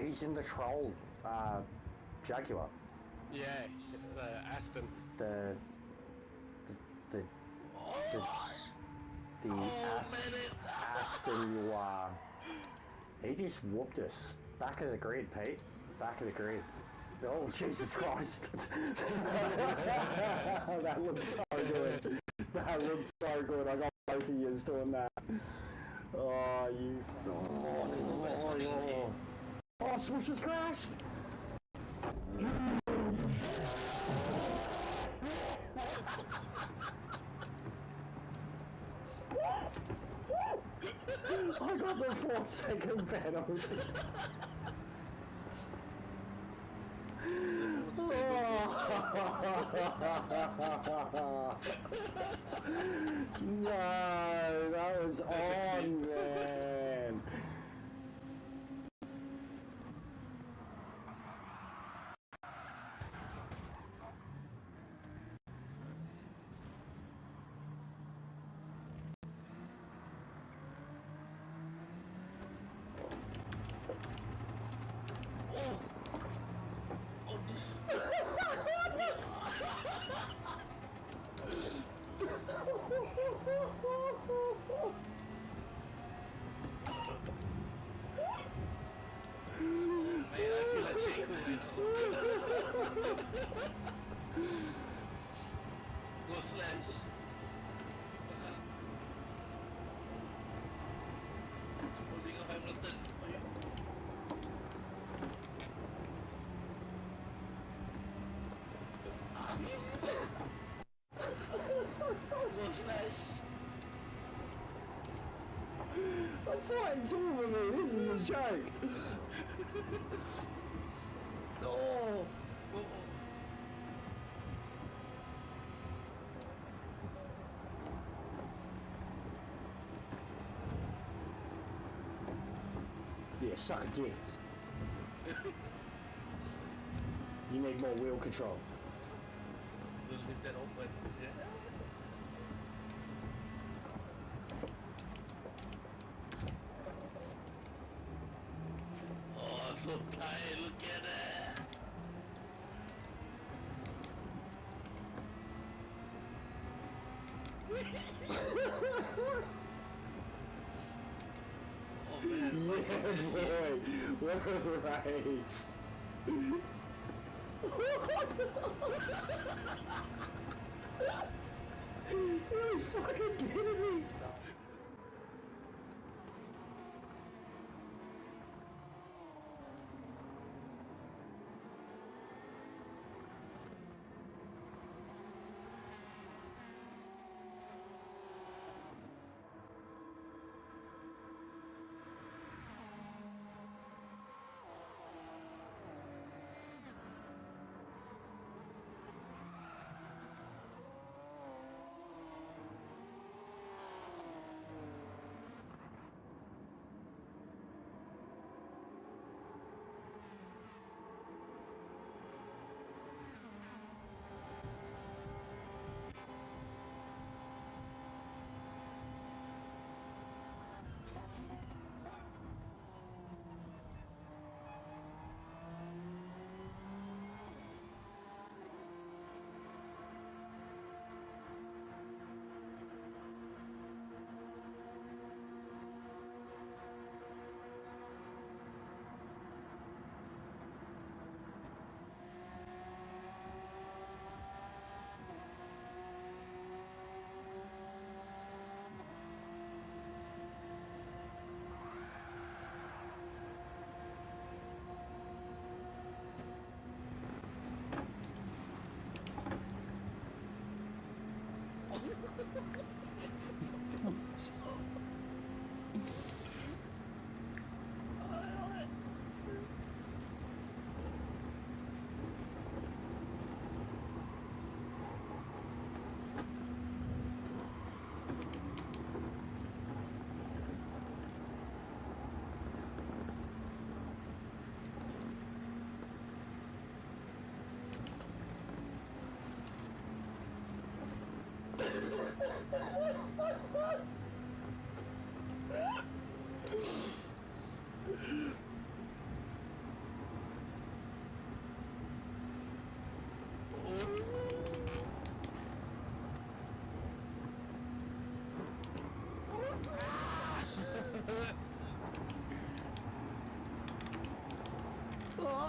he's in the Troll Jaguar. Yeah, Aston. The Aston you are. He just whooped us. Back of the grid, Pete. Back of the grid. Oh, Jesus Christ. That looks so good. That looks so good. I got both of yous doing that. Oh, you. Oh, Swoosh has crashed. I got the 4-second penalty. No, that was on, man. Go slash. Holding a Hamilton for you. Go slash. I'm fighting two of them. This is a joke. Oh. Yeah, suck a dick. You need more wheel control. We'll leave that open. Yeah. Oh, so tired. Look at it. Oh man, Yeah, boy. What a race. Are you fucking kidding me?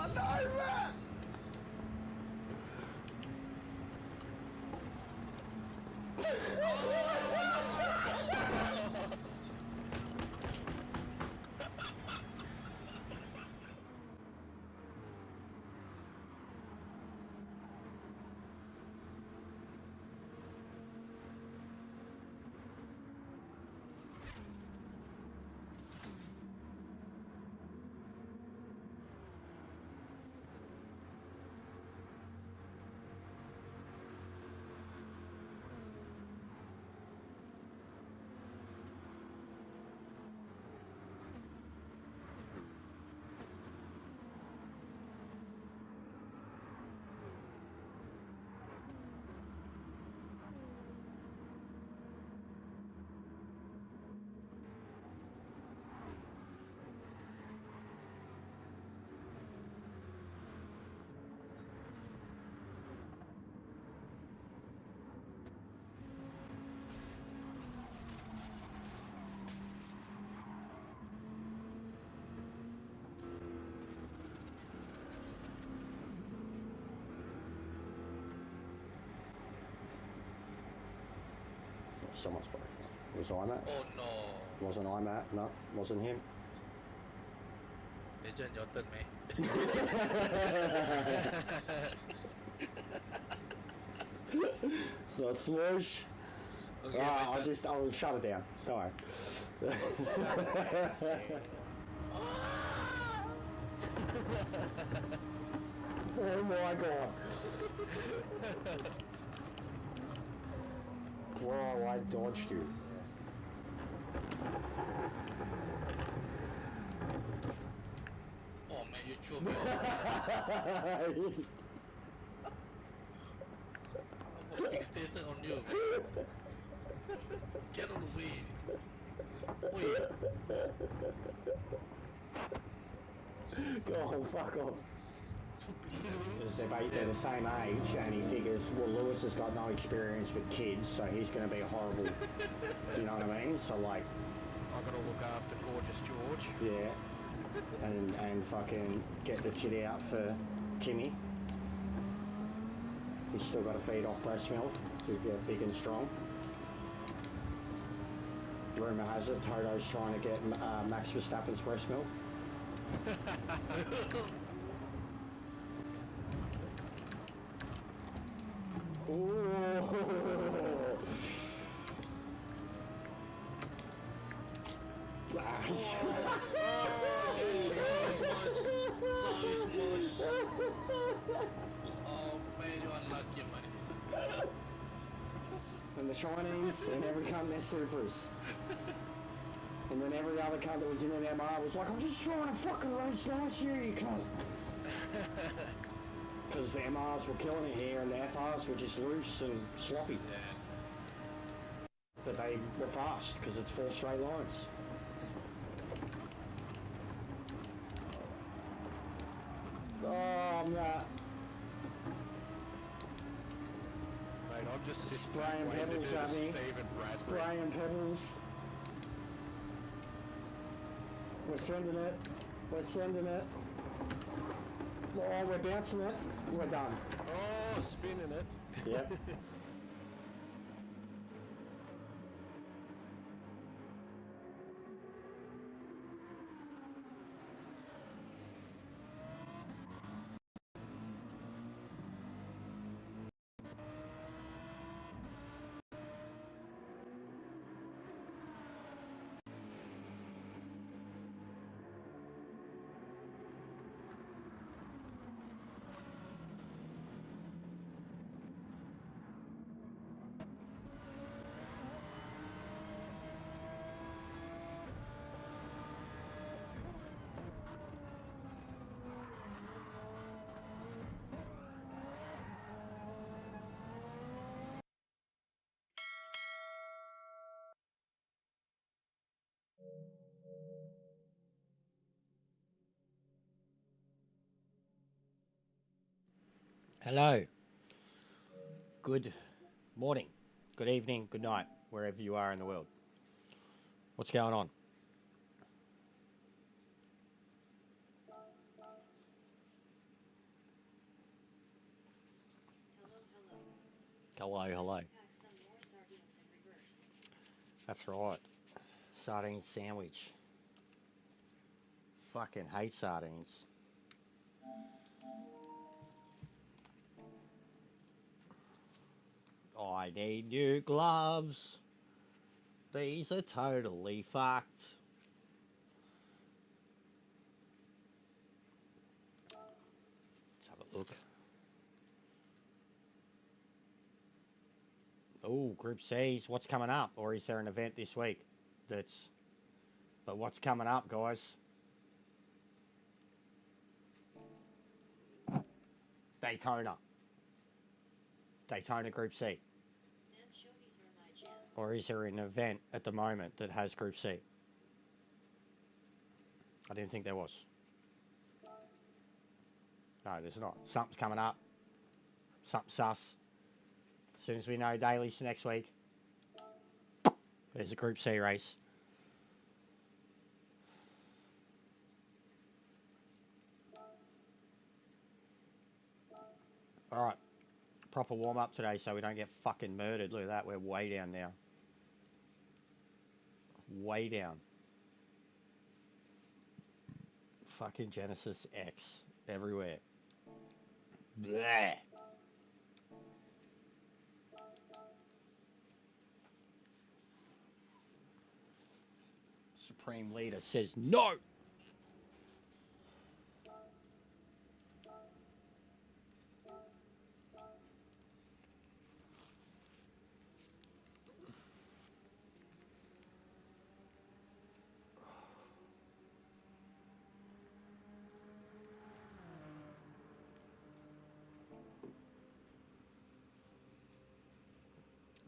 no, Matt! Someone's broken. Was I Matt? Oh no. Wasn't I Matt? No, wasn't him. Agent, your turn, mate. It's not Smoosh. Okay, Ah, I'll shut it down. Don't worry. Oh my god. Bro, I dodged you. Oh man, you choked me. I was fixated on you. Get out of the way. Wait. Go on, fuck off. Because they're the same age, and he figures, well, Lewis has got no experience with kids, so he's going to be horrible. You know what I mean? So, like... I've got to look after gorgeous George. Yeah. And fucking get the tit out for Kimmy. He's still got to feed off breast milk to get big and strong. Rumour has it, Toto's trying to get Max Verstappen's breast milk. Oh man, you're unlucky, man. And the Chinese and every cunt they're supers. And then every other cunt that was in an MR was like, I'm just trying to fucking race nice here, you cunt. Because the MRs were killing it here and the FRs were just loose and sloppy. Yeah. But they were fast because it's 4 straight lines. Oh, nah. Mate, I'm just sitting back Spraying waiting to pedals do the at me. Stephen Bradbury. Spraying pedals. We're sending it. We're sending it. Oh, we're bouncing it. We're done. Oh, spinning it. Yep. Hello. Good morning, good evening, good night, wherever you are in the world. What's going on? Hello, hello. That's right. Sardine sandwich. Fucking hate sardines. I need new gloves. These are totally fucked. Let's have a look. Oh, Group C's. What's coming up? Or is there an event this week that's... But what's coming up, guys? Daytona. Daytona Group C. Or is there an event at the moment that has Group C? I didn't think there was. No, there's not. Something's coming up. Something sus. As soon as we know dailies next week, there's a Group C race. Alright. Proper warm-up today so we don't get fucking murdered. Look at that. We're way down now. Way down. Fucking Genesis X. Everywhere. Bleh. Supreme Leader says no!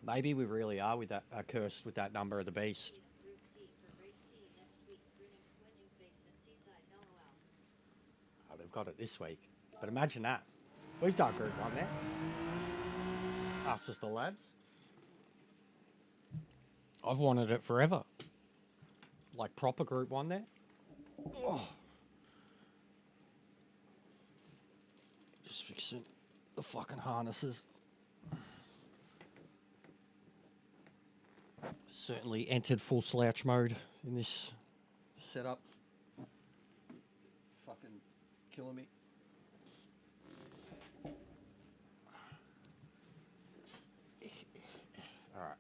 Maybe we really are with that cursed with that number of the beast. Oh, they've got it this week. But imagine that. We've done Group 1 there. Us as the lads. I've wanted it forever. Like proper Group 1 there. Oh. Just fixing the fucking harnesses. Certainly entered full slouch mode in this setup. Fucking killing me. Alright.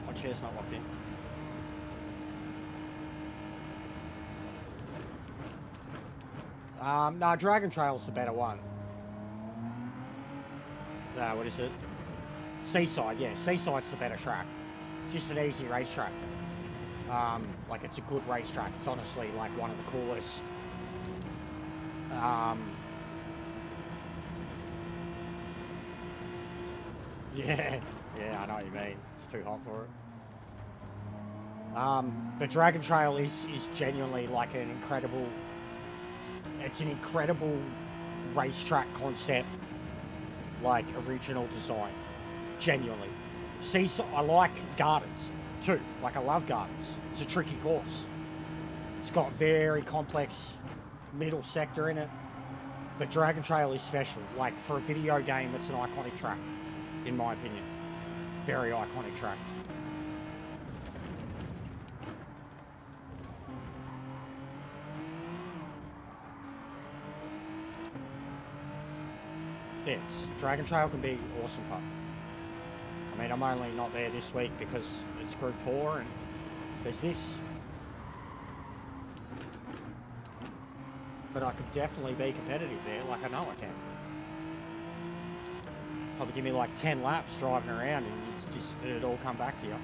My chair's not locked in. No, Dragon Trail's the better one. What is it? Seaside, yeah. Seaside's the better track. It's just an easy racetrack. Like, it's a good racetrack. It's honestly, like, one of the coolest. Yeah. Yeah, I know what you mean. It's too hot for it. But Dragon Trail is genuinely like an incredible... It's an incredible racetrack concept, like original design. Genuinely. Seaside, I like Gardens too. Like, I love Gardens. It's a tricky course. It's got very complex middle sector in it. But Dragon Trail is special. Like, for a video game, it's an iconic track, in my opinion. Very iconic track. Yes, Dragon Trail can be awesome fun. I mean, I'm only not there this week because it's Group 4 and there's this. But I could definitely be competitive there, like I know I can. Probably give me like 10 laps driving around and it's just, it'd all come back to you.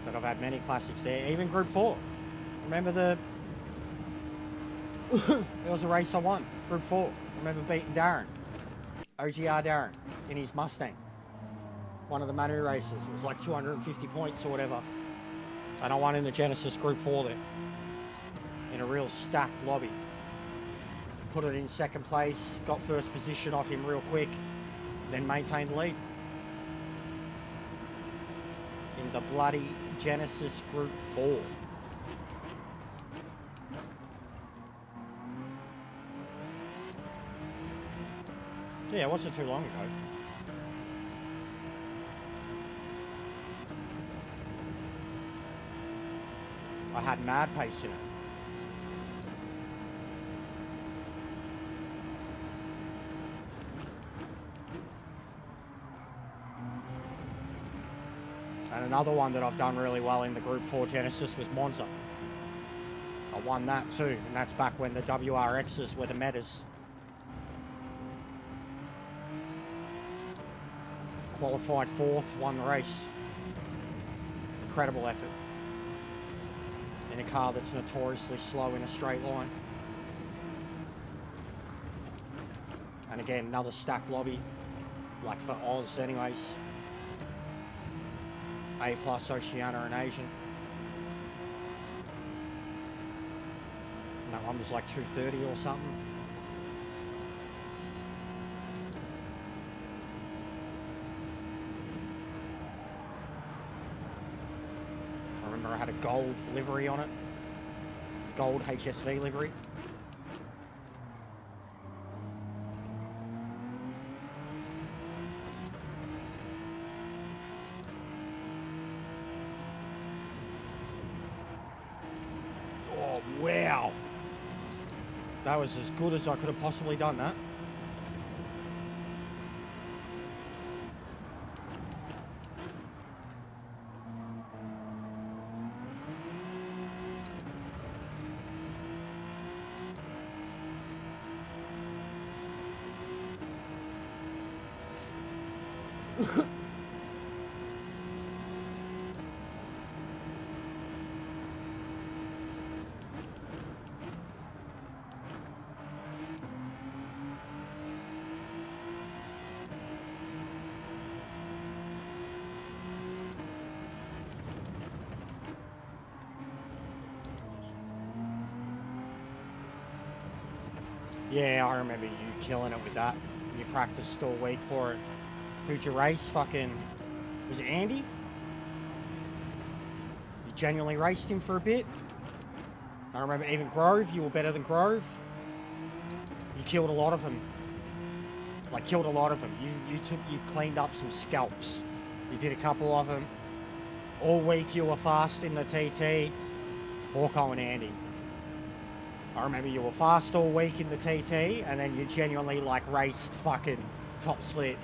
But I've had many classics there, even Group 4. Remember there was a race I won, Group 4. I remember beating Darren. OGR Darren, in his Mustang. One of the Manu races. It was like 250 points or whatever. And I won in the Genesis Group 4 there. In a real stacked lobby. Put it in second place, got first position off him real quick, then maintained the lead. In the bloody Genesis Group 4. Yeah, it wasn't too long ago. I had mad pace in it. And another one that I've done really well in the Group 4 Genesis was Monza. I won that too, and that's back when the WRXs were the metas. Qualified 4th, won the race. Incredible effort. In a car that's notoriously slow in a straight line. And again, another stacked lobby, like for Oz anyways. A plus Oceania and Asian. And that one was like 230 or something. I remember I had a gold livery on it. Gold HSV livery. Oh, wow. That was as good as I could have possibly done that. Yeah, I remember you killing it with that. You practiced all week for it. Who'd you race? Fucking... Was it Andy? You genuinely raced him for a bit. I remember even Grove, you were better than Grove. You killed a lot of them. Like, killed a lot of them. You cleaned up some scalps. You did a couple of them. All week you were fast in the TT. Hawko and Andy. I remember you were fast all week in the TT, and then you genuinely like raced fucking top split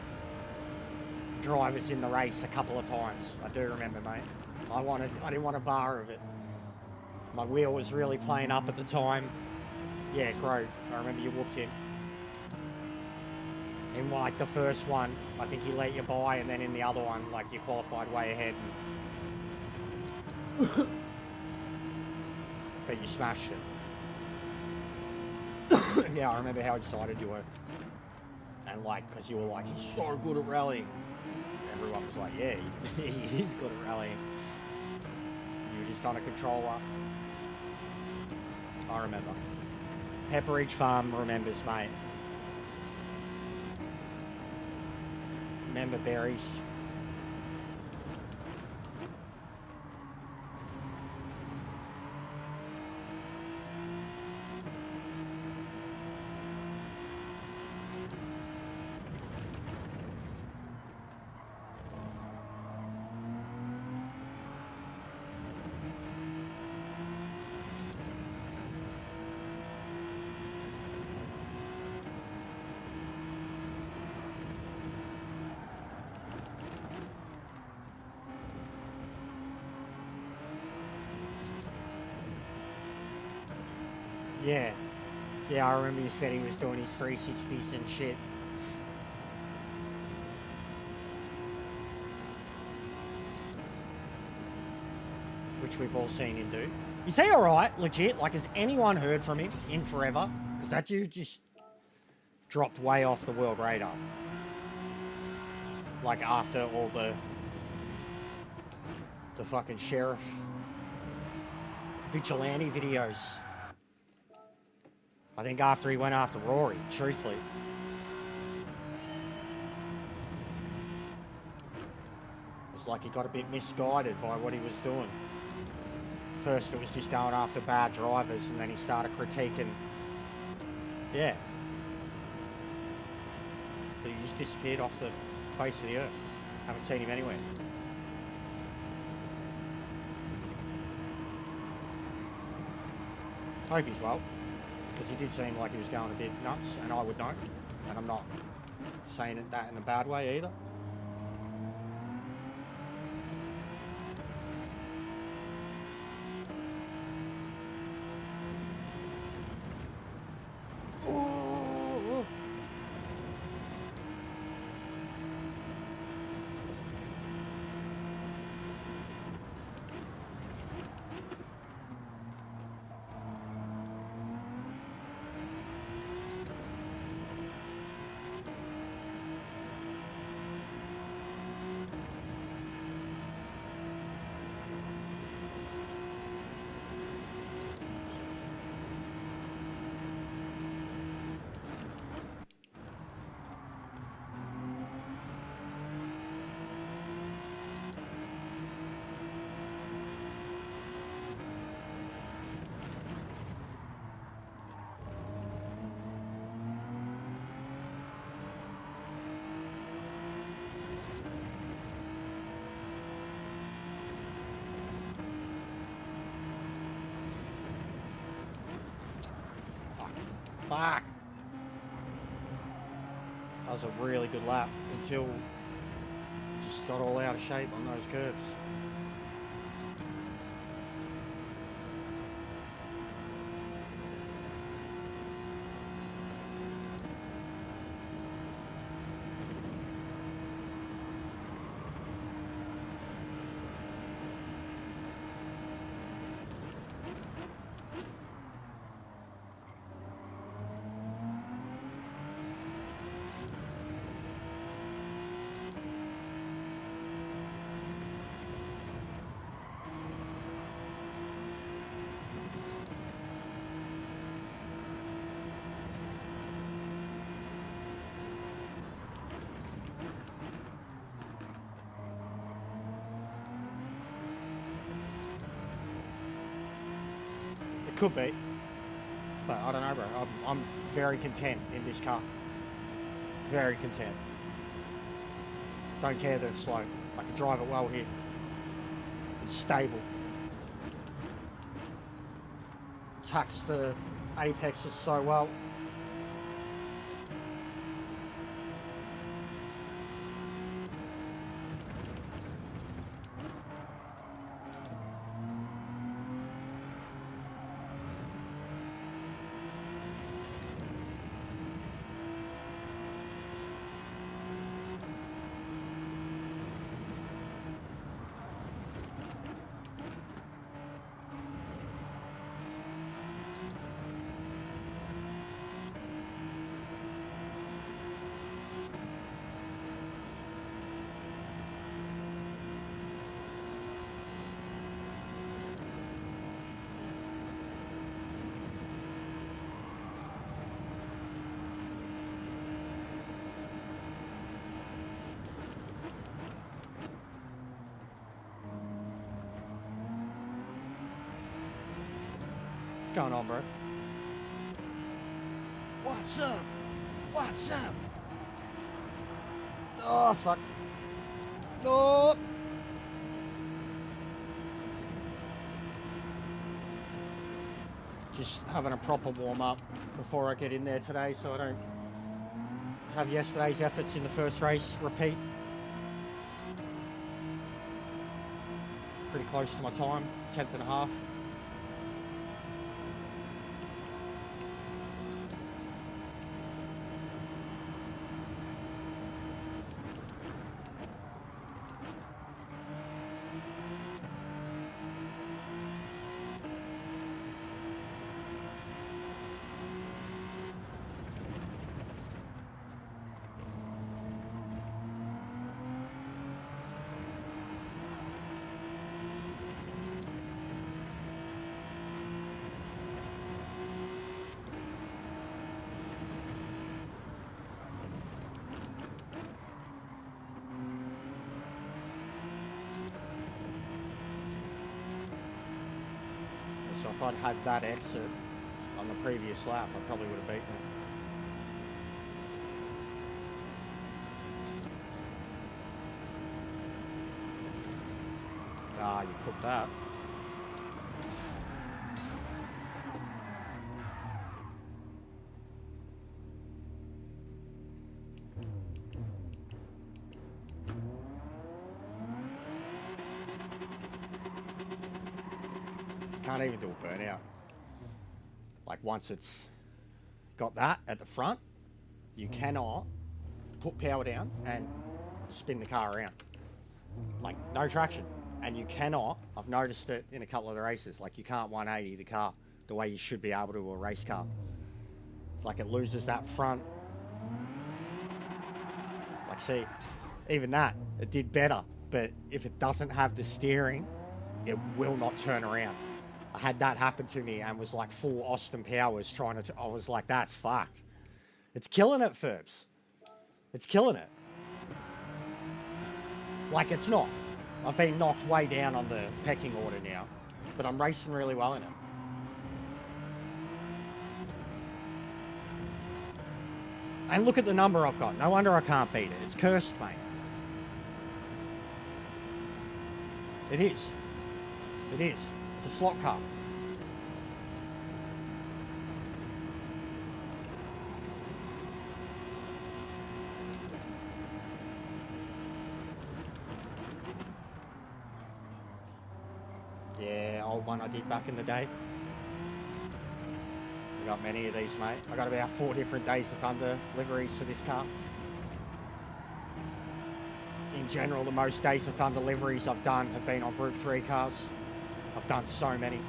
drivers in the race a couple of times. I do remember, mate. I didn't want a bar of it. My wheel was really playing up at the time. Yeah, Grove. I remember you whooped him. In like the first one, I think he let you by, and then in the other one, like you qualified way ahead. But you smashed it. Yeah, I remember how excited you were. And like, because you were like, he's so good at rallying. Everyone was like, yeah, he is good at rallying. You were just on a controller. I remember. Pepperidge Farm remembers, mate. Remember berries. Yeah. Yeah, I remember you said he was doing his 360s and shit. Which we've all seen him do. Is he alright, legit? Like, has anyone heard from him in forever? Because that dude just dropped way off the world radar. Like after all the fucking sheriff vigilante videos. I think after he went after Rory, truthfully. It's like he got a bit misguided by what he was doing. First it was just going after bad drivers, and then he started critiquing. Yeah. But he just disappeared off the face of the earth. Haven't seen him anywhere. Hope he's well, because he did seem like he was going a bit nuts, and I would know. And I'm not saying that in a bad way either. Fuck. That was a really good lap until just got all out of shape on those curves. Could be, but I don't know, bro. I'm very content in this car. Very content. Don't care that it's slow. I can drive it well here. It's stable. Tucks the apexes so well. What's going on, bro? What's up? What's up? Oh, fuck. No. Just having a proper warm-up before I get in there today, so I don't have yesterday's efforts in the first race repeat. Pretty close to my time, 10th and a half. if I'd had that exit on the previous lap, I probably would have beaten it. Ah, you cooked that. Can't even do a burnout. Like once it's got that at the front, you cannot put power down and spin the car around. Like no traction. And you cannot, I've noticed it in a couple of the races, like you can't 180 the car the way you should be able to a race car. It's like it loses that front. Like see, even that, it did better. But if it doesn't have the steering, it will not turn around. I had that happen to me and was like full Austin Powers trying to, I was like, that's fucked. It's killing it, Ferbs. It's killing it. Like it's not. I've been knocked way down on the pecking order now, but I'm racing really well in it. And look at the number I've got. No wonder I can't beat it. It's cursed, mate. It is. It is. It's a slot car. Yeah, old one I did back in the day. I got many of these, mate. I got about 4 different Days of Thunder liveries for this car. In general, the most Days of Thunder liveries I've done have been on Group 3 cars. I've done so many.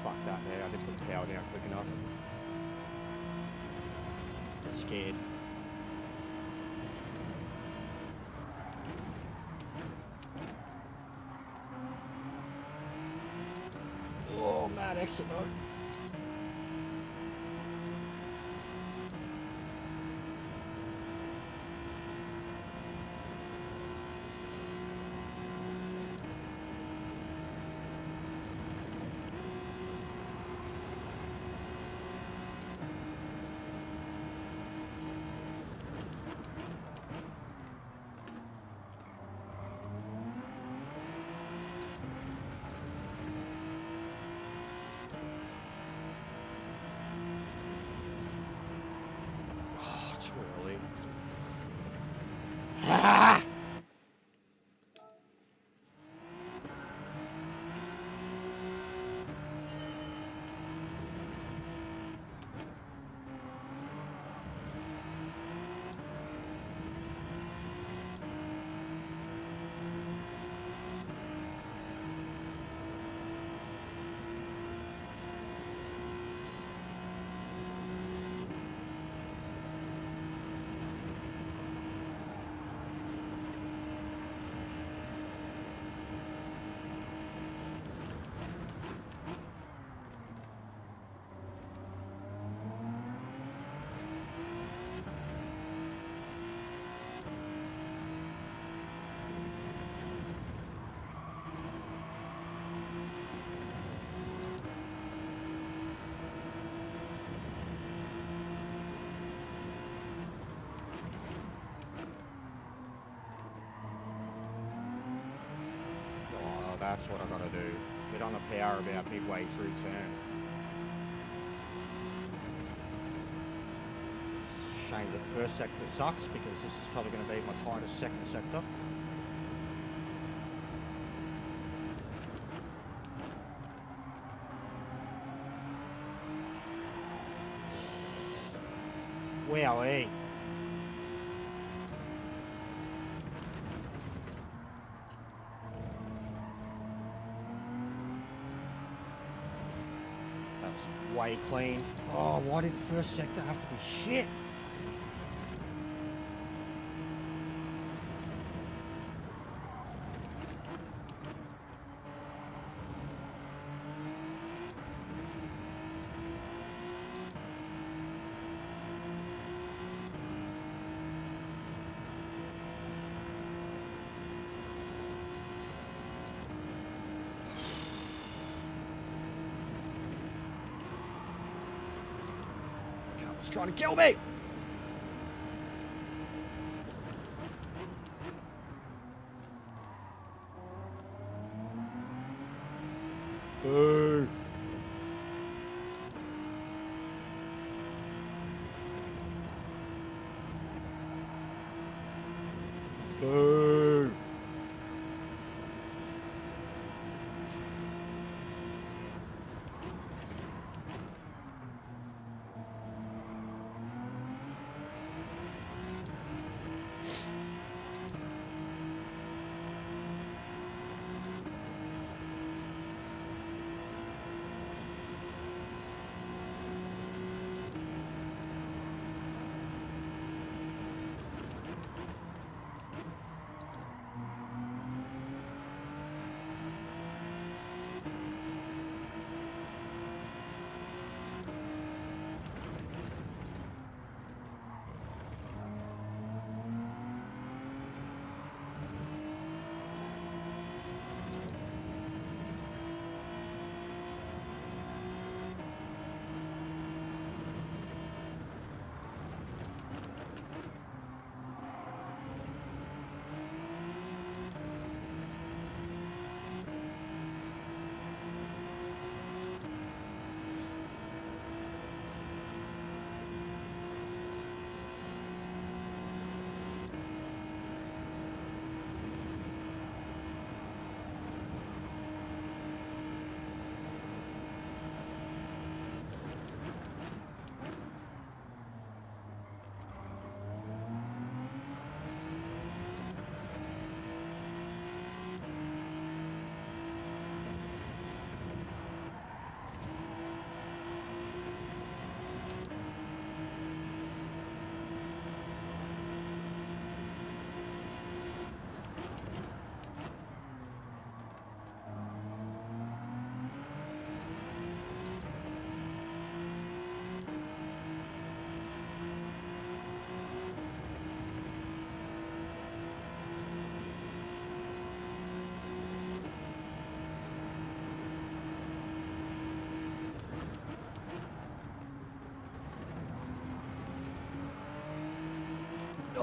Fuck that there, I didn't put the power down quick enough. I'm scared. Oh, mad exit mode. Really? Ah! That's what I gotta do. Get on the power about midway through turn. Shame that the first sector sucks because this is probably going to be my tightest second sector. EOE. That was way clean. Oh, why did the first sector have to be shit? He's trying to kill me! Boo! Boo!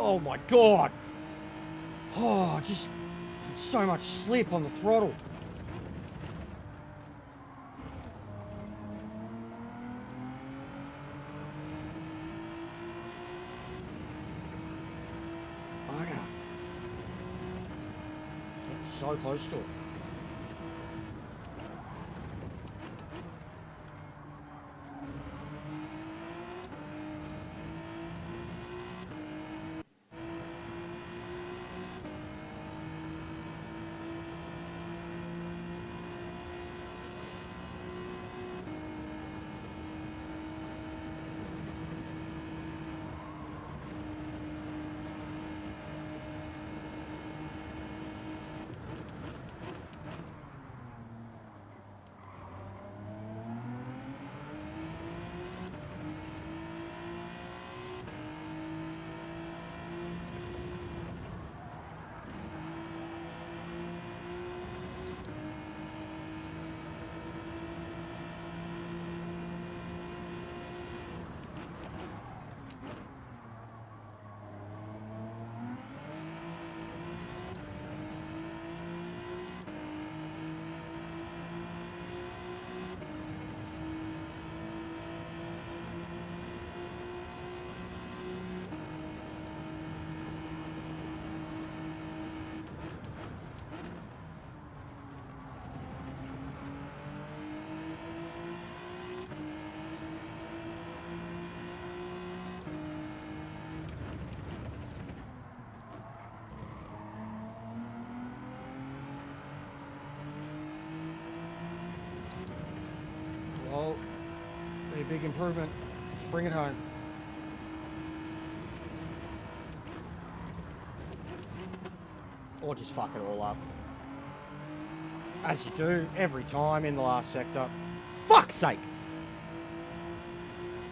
Oh my god! Oh, just so much slip on the throttle. Bugger. Getting so close to it. big improvement. Just bring it home. Or just fuck it all up. As you do every time in the last sector. Fuck's sake!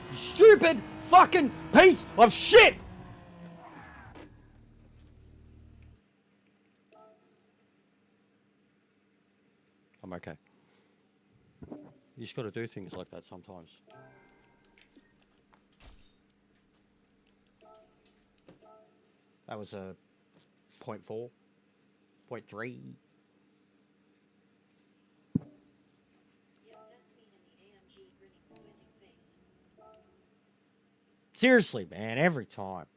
You stupid fucking piece of shit! I'm okay. You just gotta do things like that sometimes. That was a 0.4, 0.3. Seriously, man, every time.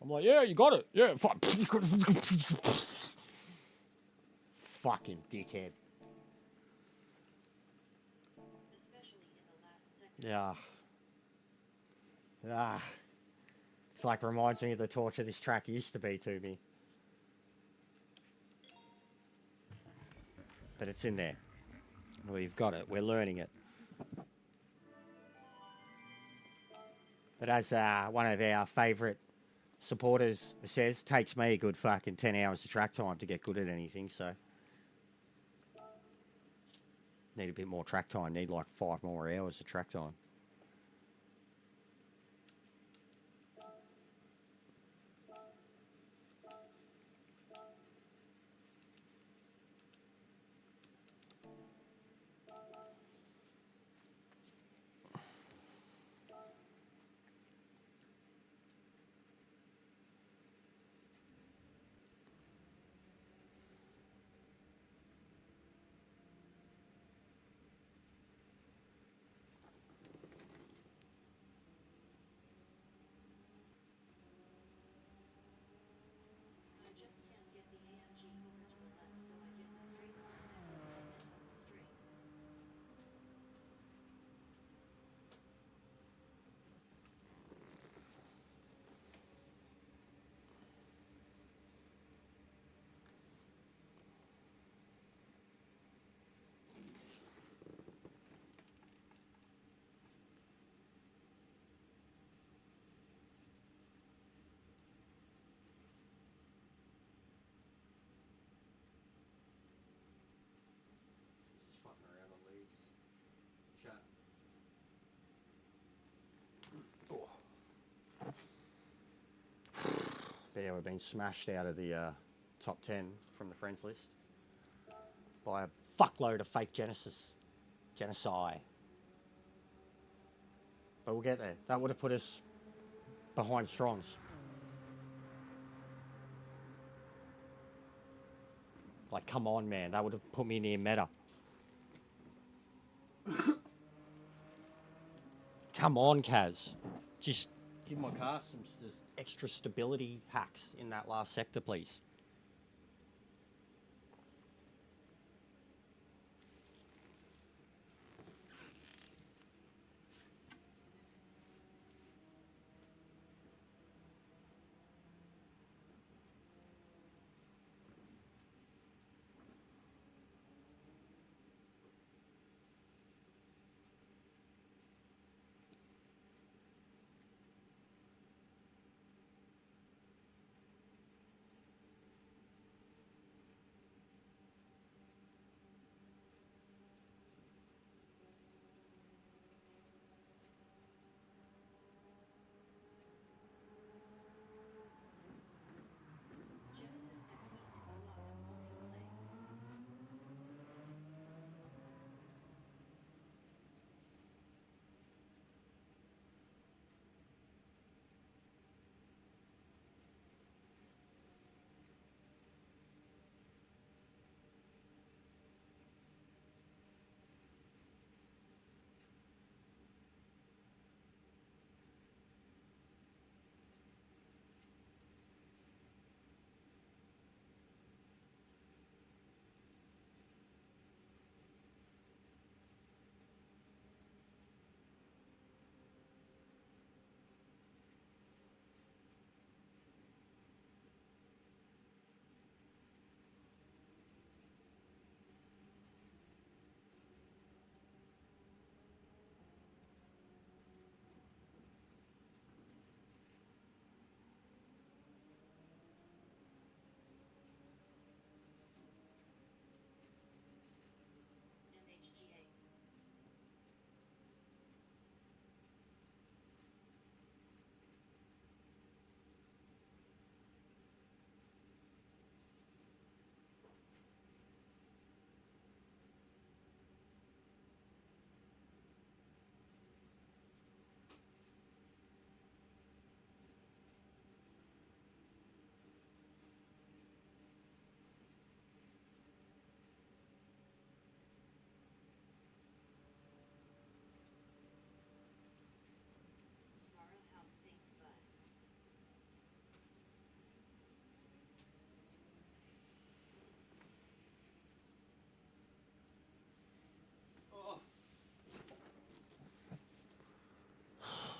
I'm like, yeah, you got it. Yeah, fuck. Fucking dickhead. Yeah. Ah. It's like reminds me of the torture this track used to be to me. But it's in there. We've got it. We're learning it. But as one of our favourite supporters says, takes me a good fucking 10 hours of track time to get good at anything, so... Need a bit more track time. Need like 5 more hours of track time. But yeah, we've been smashed out of the top 10 from the friends list by a fuckload of fake genocide. But we'll get there. That would have put us behind Strongs. Like, come on, man. That would have put me near meta. Come on, Kaz. Just give my car some extra stability hacks in that last sector, please.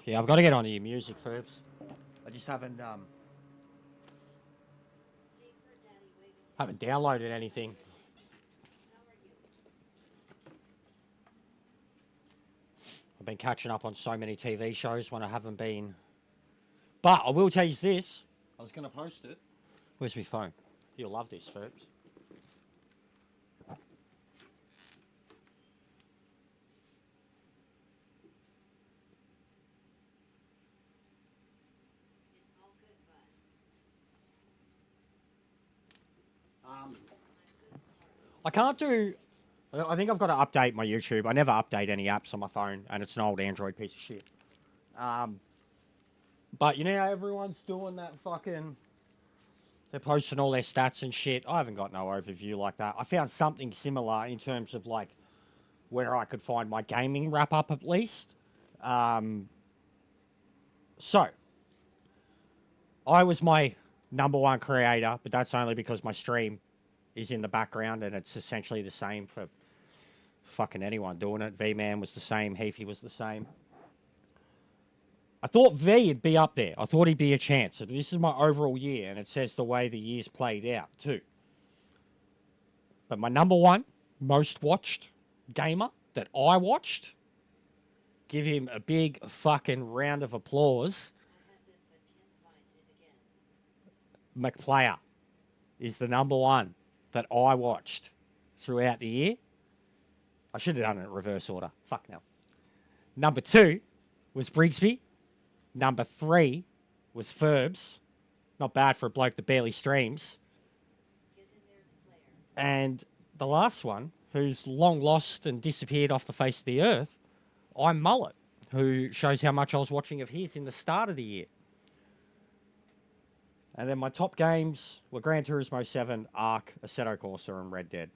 Yeah, I've got to get onto your music, Ferbs. I just haven't downloaded anything. I've been catching up on so many TV shows when I haven't been. But I will tell you this. I was going to post it. Where's my phone? You'll love this, Ferbs. I can't do... I think I've got to update my YouTube. I never update any apps on my phone, and it's an old Android piece of shit. But you know how everyone's doing that fucking... They're posting all their stats and shit. I haven't got no overview like that. I found something similar in terms of, like, where I could find my gaming wrap-up at least. So, I was my #1 creator, but that's only because my stream is in the background, and it's essentially the same for fucking anyone doing it. V-Man was the same. Heafy was the same. I thought V would be up there. I thought he'd be a chance. So this is my overall year, and it says the way the year's played out, too. But my #1 most watched gamer that I watched, give him a big fucking round of applause. McPlayer is the #1 that I watched throughout the year. I should have done it in reverse order. Fuck no. #2 was Brigsby. #3 was Ferbs. Not bad for a bloke that barely streams. And the last one, who's long lost and disappeared off the face of the earth, I'm Mullet, who shows how much I was watching of his in the start of the year. And then my top games were Gran Turismo 7, Ark, Assetto Corsa, and Red Dead.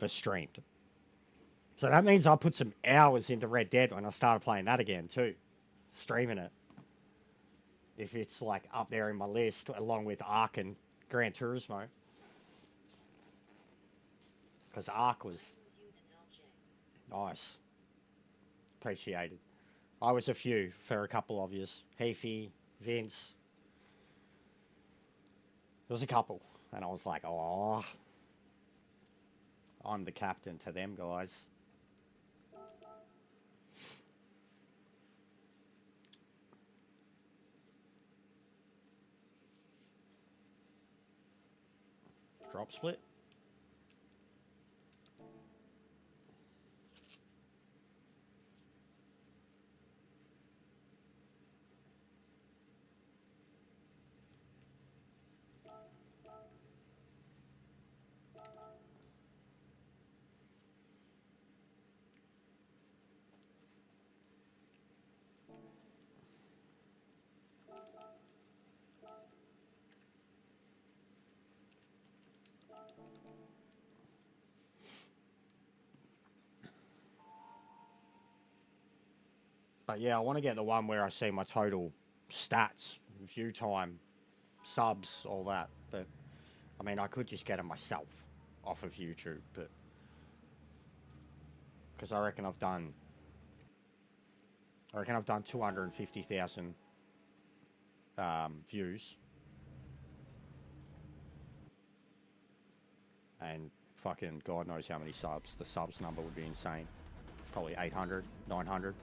For streamed. So that means I put some hours into Red Dead when I started playing that again too. Streaming it. If it's like up there in my list, along with Ark and Gran Turismo. Because Ark was nice. Appreciated. I was a few for a couple of years. Heafy, Vince. There was a couple. And I was like, oh, I'm the captain to them guys. Drop split. But yeah, I want to get the one where I see my total stats, view time, subs, all that. But, I mean, I could just get it myself off of YouTube, but... Because I reckon I've done 250,000 views. And fucking God knows how many subs. The subs number would be insane. Probably 800, 900.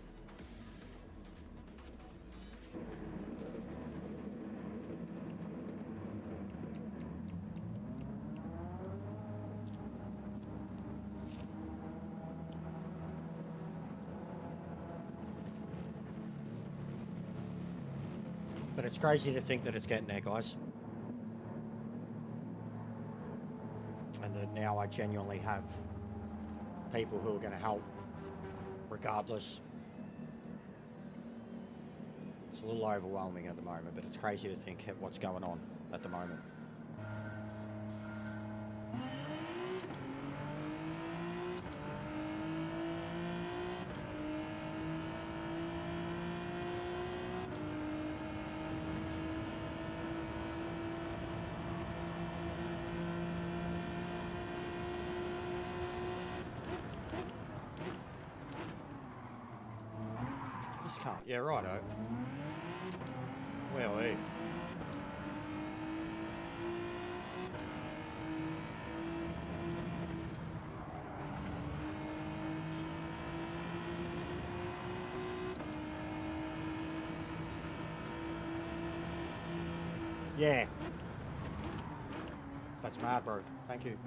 But it's crazy to think that it's getting there, guys. And that now I genuinely have people who are going to help regardless. It's a little overwhelming at the moment, but it's crazy to think what's going on at the moment. Yeah, righto. Well, hey. Yeah. That's mad, bro. Thank you.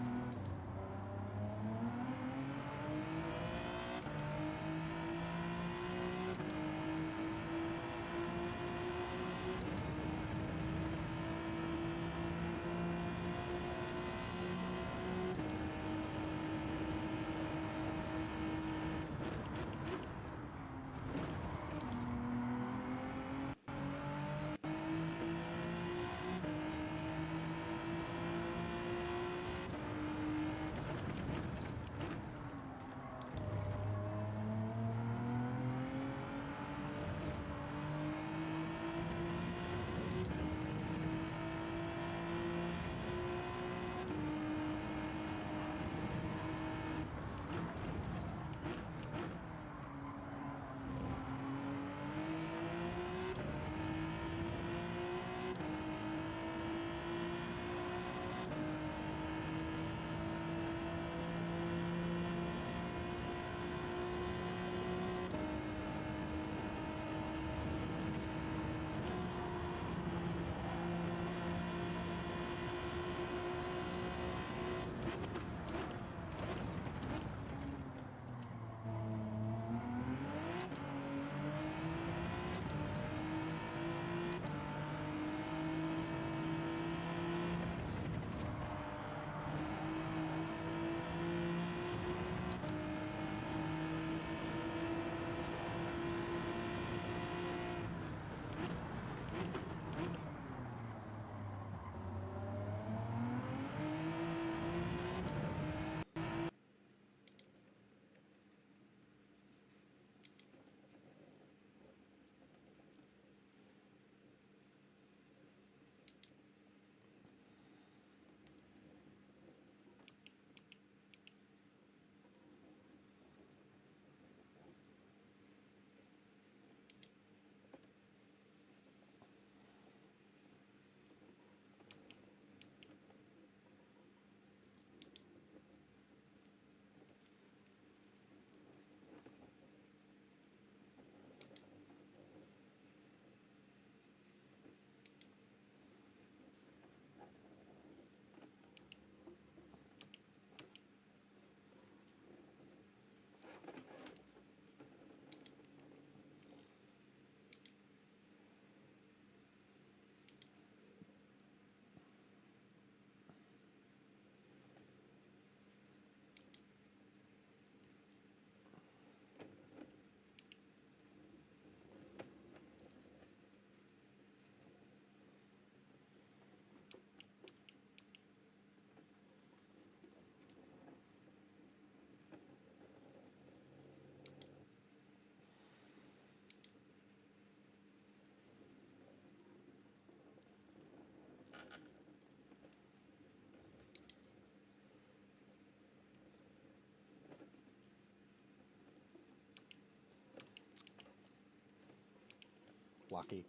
Lucky.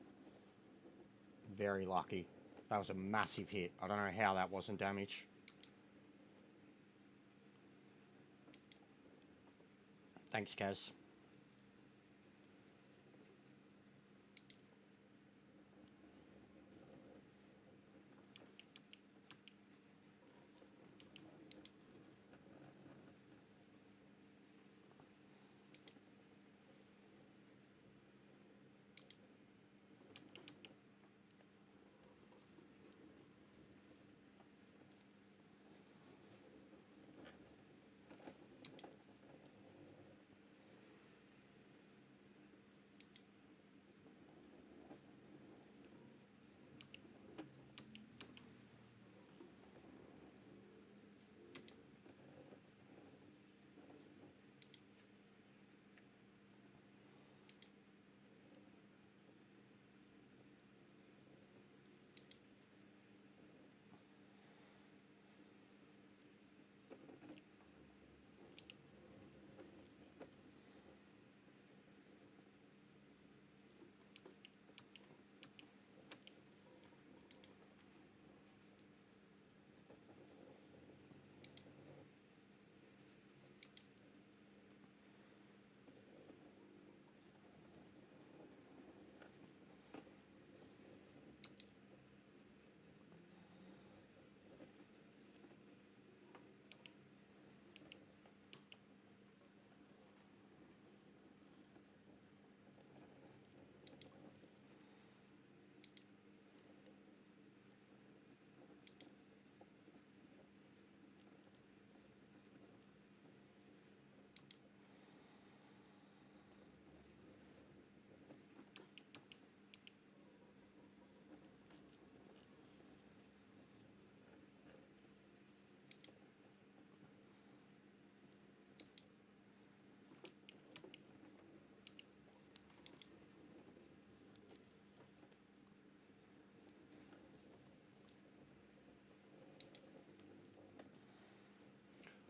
Very lucky. That was a massive hit. I don't know how that wasn't damage. Thanks, Kaz.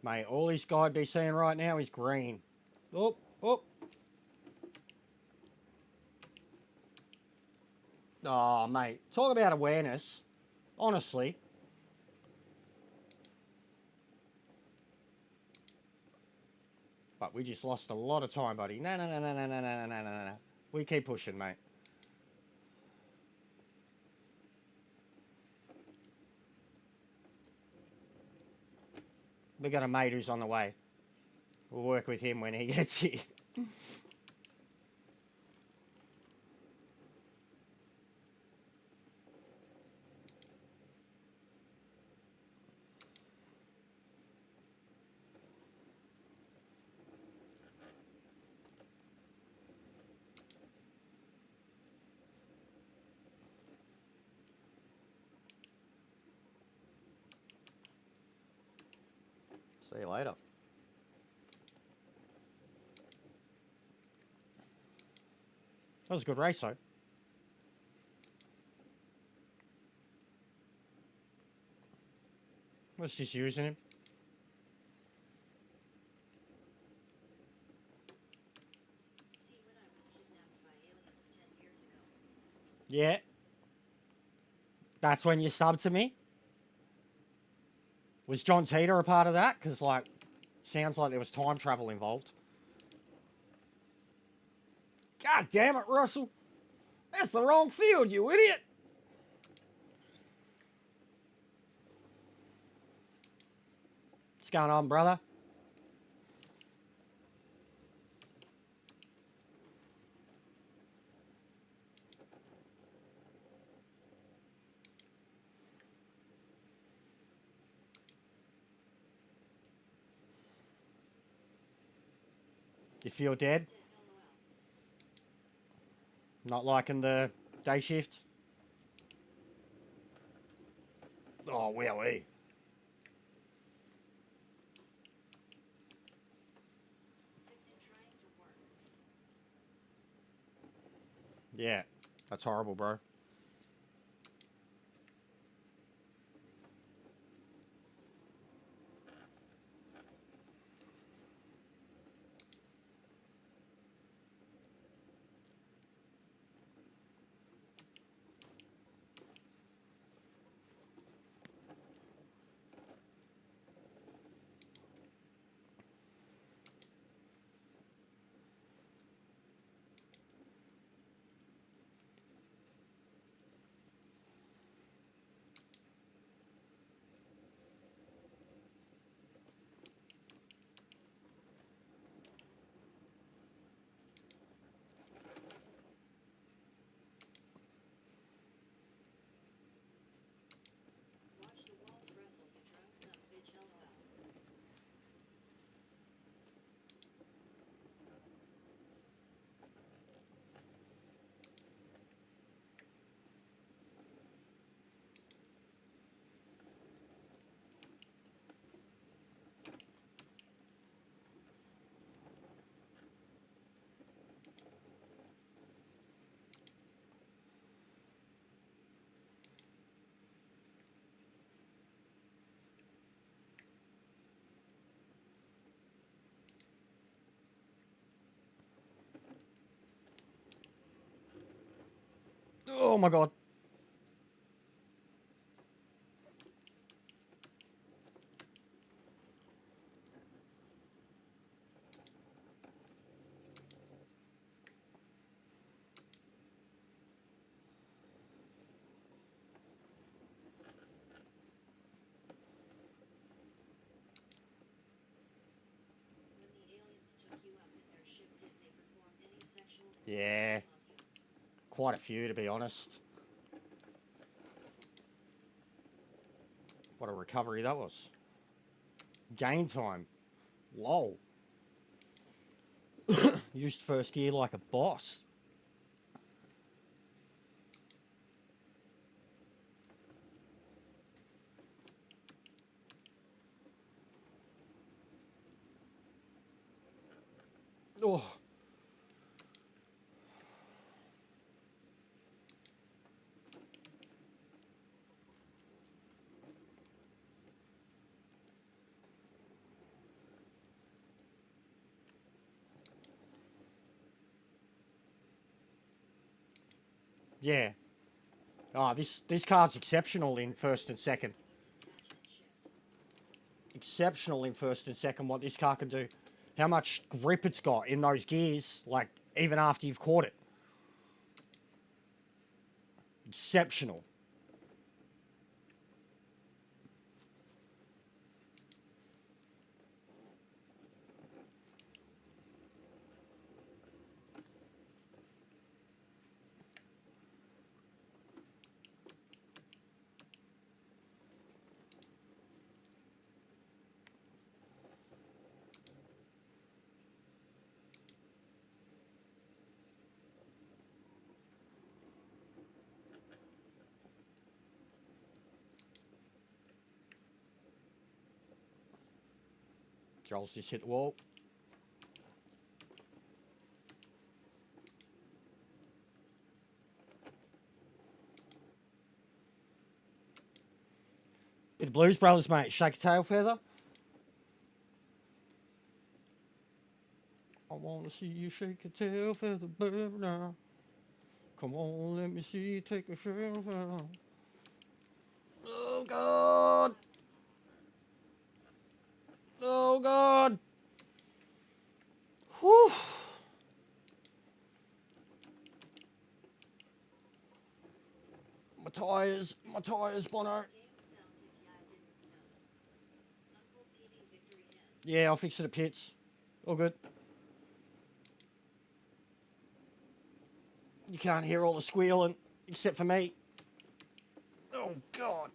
Mate, all this guy'd be seeing right now is green. Oh, oh. Oh, mate. Talk about awareness. Honestly. But we just lost a lot of time, buddy. No, no, no, no, no, no, no, no, no, no. We keep pushing, mate. We got a mate who's on the way. We'll work with him when he gets here. See you later. That was a good race, though. Let's just using him. See, when I was kidnapped by aliens 10 years ago. Yeah. That's when you subbed to me? Was John Teeter a part of that? Because, like, sounds like there was time travel involved. God damn it, Russell. That's the wrong field, you idiot. What's going on, brother? You feel dead? Not liking the day shift? Oh, wowee. Sick and trying to work. Yeah, that's horrible, bro. Watch the walls wrestle, you drunk son of a bitch, LOL. Oh my god. When the aliens took you up in their ship, did they perform any sexual Yeah. experience on you? Quite a few, to be honest. What a recovery that was. Game time. Lol. Used first gear like a boss. Oh. Yeah. Oh, this car's exceptional in first and second. Exceptional in first and second, what this car can do. How much grip it's got in those gears, like, even after you've caught it. Exceptional. Joel's just hit the wall. Bit of Blues Brothers, mate. Shake a tail feather. I want to see you shake a tail feather, baby, now. Come on, let me see you take a shake feather. Oh, God. Oh, God. Whew. My tyres, Bono. Yeah, I'll fix it at pits. All good. You can't hear all the squealing, except for me. Oh, God.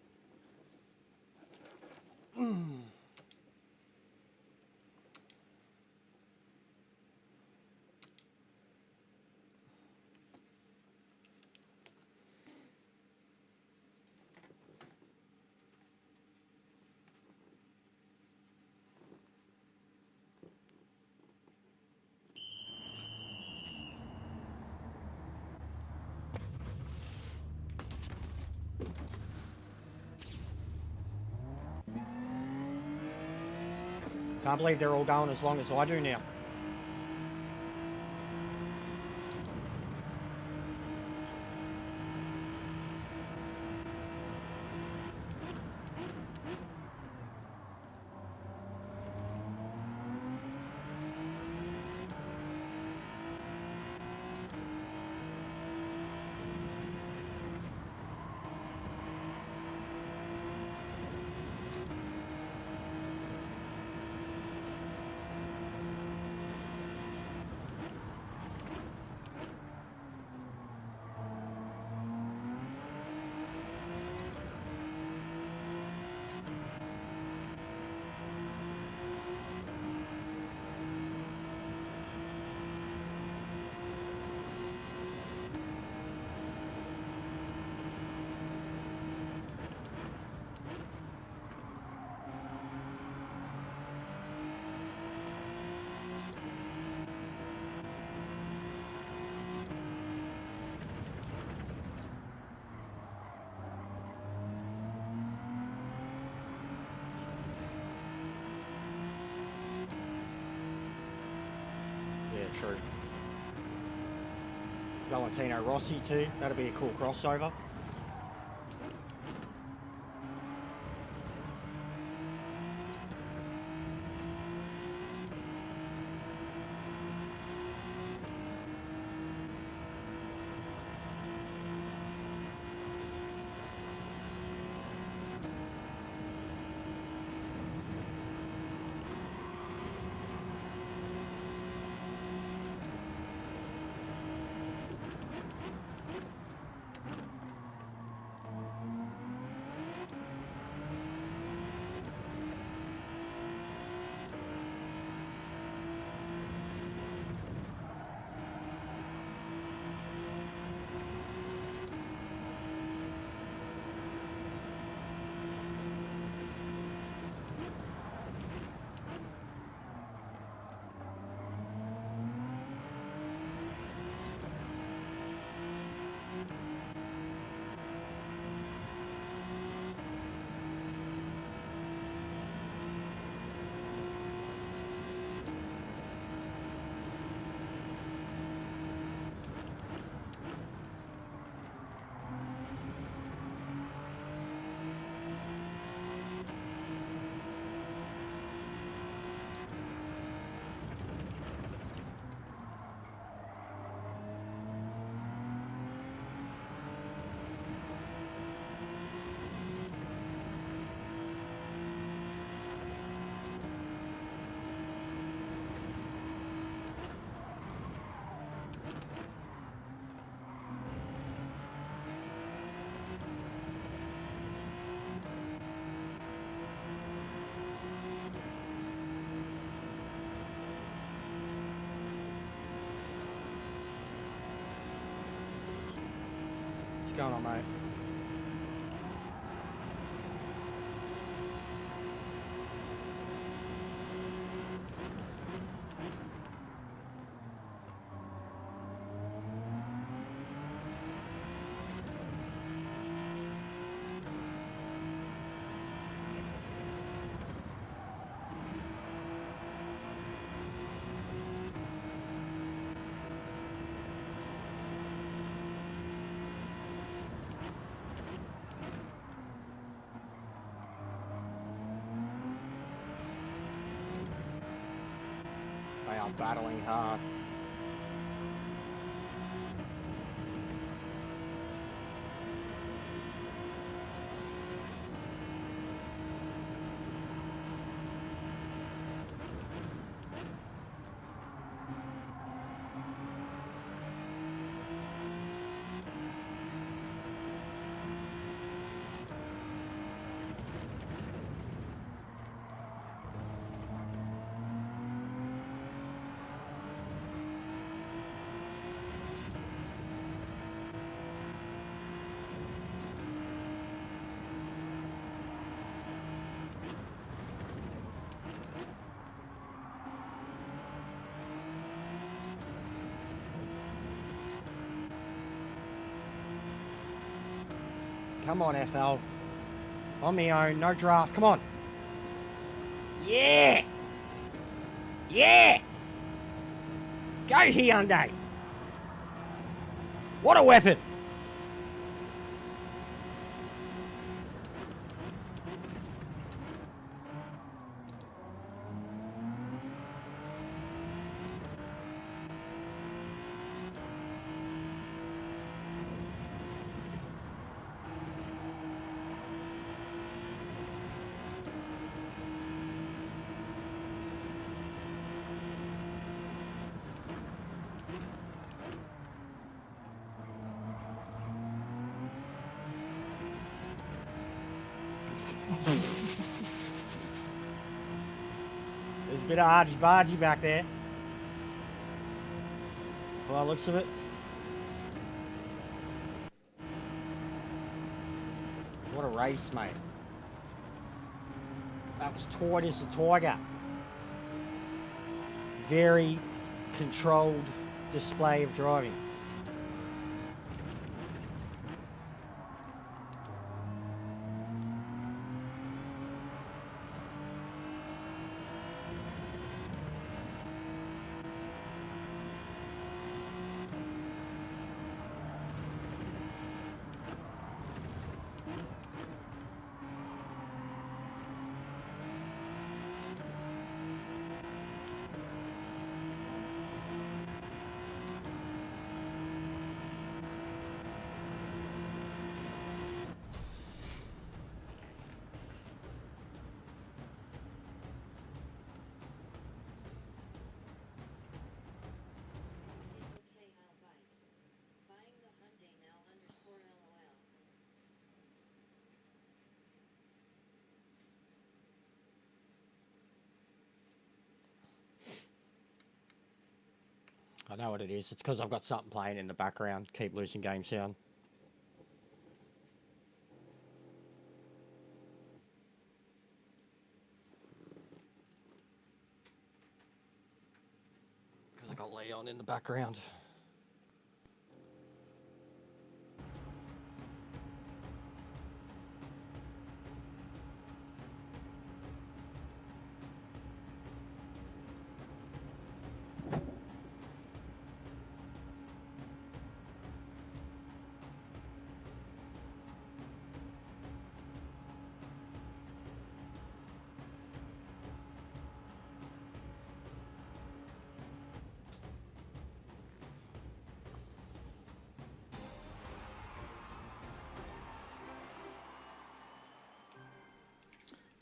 Can't believe they're all going as long as I do now. Yeah, true. Valentino Rossi too. That'll be a cool crossover. going on, mate? They are battling hard. Come on, FL. On my own, no draft. Come on. Yeah! Yeah! Go Hyundai! What a weapon! There's a bit of argy-bargy back there. By the looks of it. What a race, mate. That was taut as a tiger. Very controlled display of driving. Okay, I'll bite. Buying the Hyundai now underscore LOL. I know what it is. It's because I've got something playing in the background. Keep losing game sound. Because I've got Leon in the background.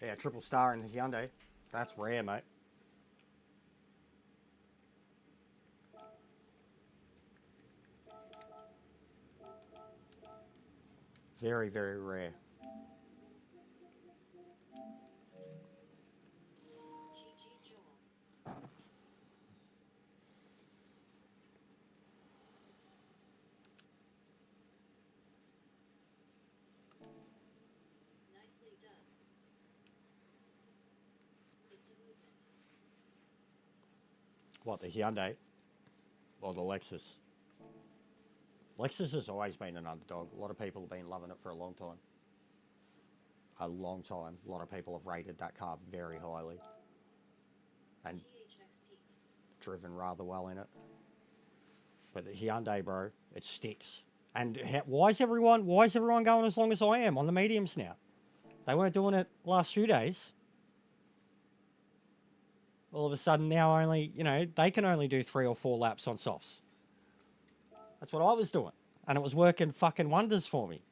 Yeah, triple star in the Hyundai. That's rare, mate. Very, very rare. GG Joel. What, the Hyundai? Or the Lexus? Lexus has always been an underdog. A lot of people have been loving it for a long time. A long time. A lot of people have rated that car very highly. And driven rather well in it. But the Hyundai, bro, it sticks. And why is everyone going as long as I am on the mediums now? They weren't doing it last few days. All of a sudden now only, you know, they can only do 3 or 4 laps on softs. That's what I was doing. And it was working fucking wonders for me.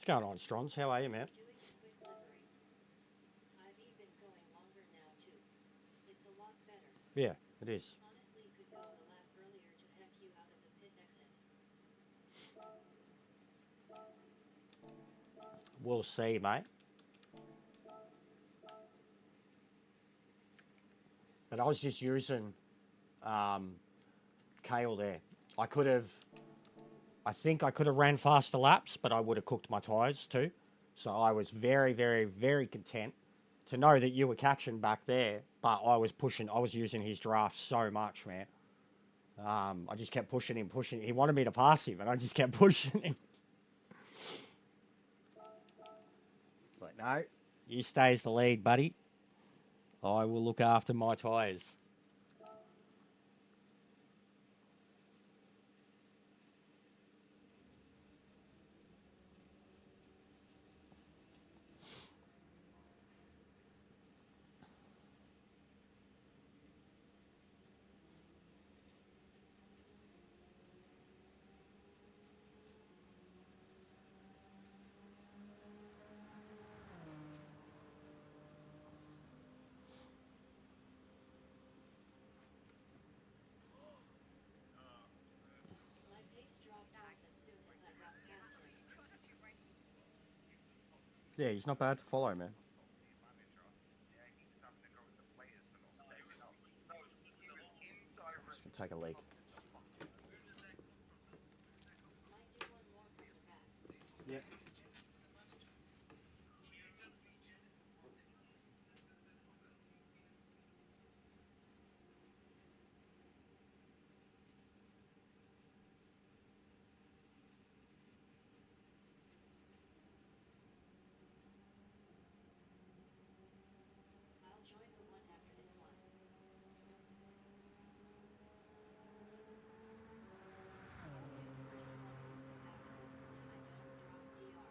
What's going on, Strons? How are you, man? Doing a quick livery. I've even going longer now too. It's a lot better. Yeah, it is. Honestly, could go a lap earlier to heck you out of the pit exit. We'll see, mate. But I was just using Kale there. I think I could have ran faster laps, but I would have cooked my tyres too. So I was very, very, very content to know that you were catching back there, but I was using his draft so much, man. I just kept pushing him. He wanted me to pass him, and I just kept pushing him. It's like, no, you stay as the lead, buddy. I will look after my tyres. My pace dropped off as soon as I got past him. Yeah, he's not bad to follow, man. Just gonna take a leak. Might do one more coming back. Yeah. I'll join the one after this one. I'll do first one. Back hopefully I don't drop DR.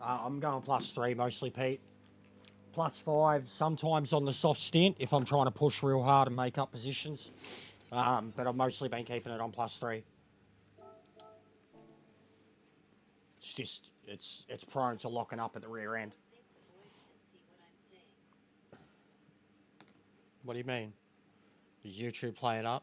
I'm going +3 mostly, Pete. +5 sometimes on the soft stint if I'm trying to push real hard and make up positions. But I've mostly been keeping it on +3. It's just it's prone to locking up at the rear end. think the boys can see what I'm saying. What do you mean? Is YouTube playing up?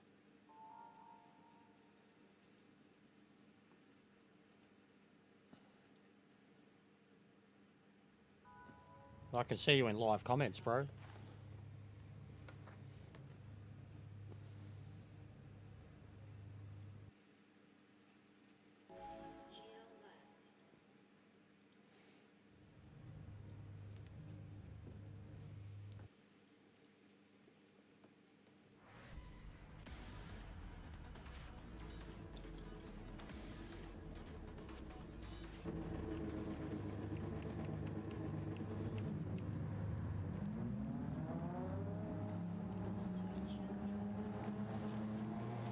I can see you in live comments, bro. Geo lads.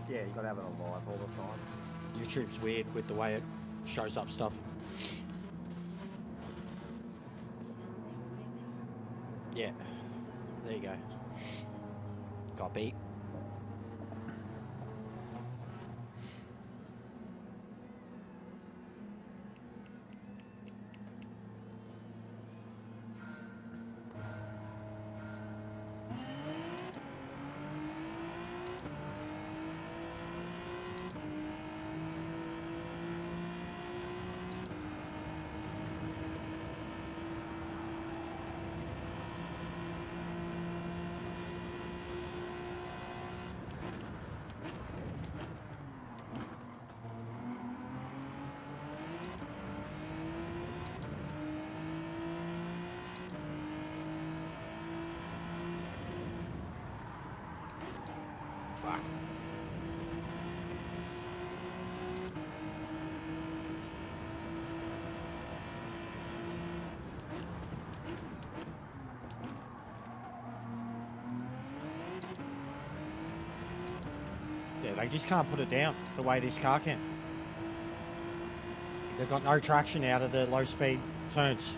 Yeah, you gotta have it on live all the time. YouTube's weird with the way it shows up stuff. Yeah, there you go. Got beat. Fuck. Yeah, they just can't put it down the way this car can. They've got no traction out of the low speed turns.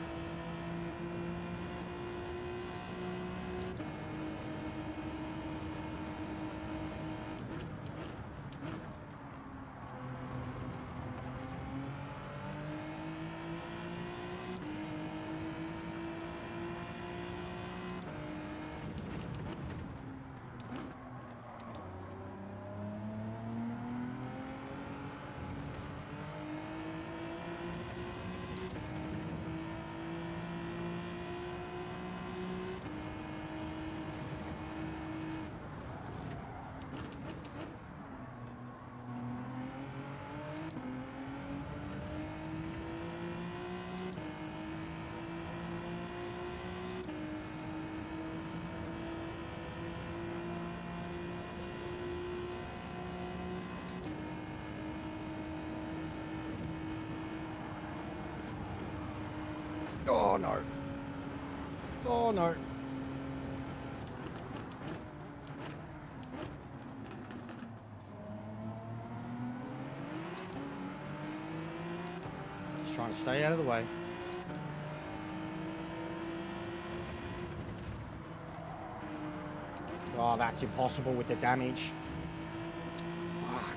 Oh no. Oh no. Just trying to stay out of the way. Oh, that's impossible with the damage. Fuck.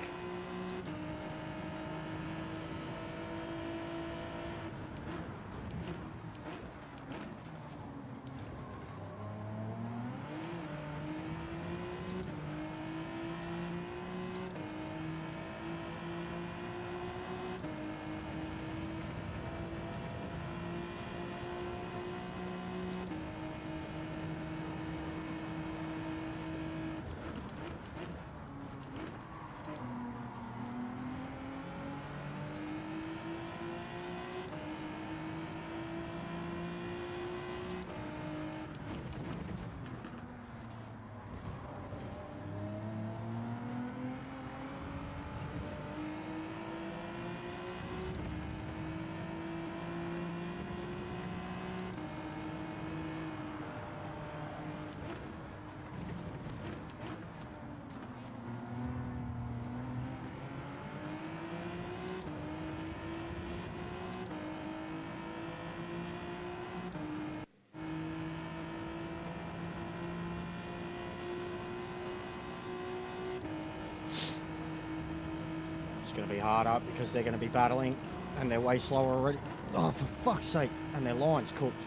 It's going to be harder because they're going to be battling and they're way slower already. Oh, for fuck's sake. And their line's cooked.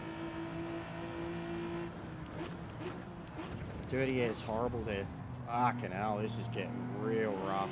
Dirty air's horrible there. Fucking hell, this is getting real rough.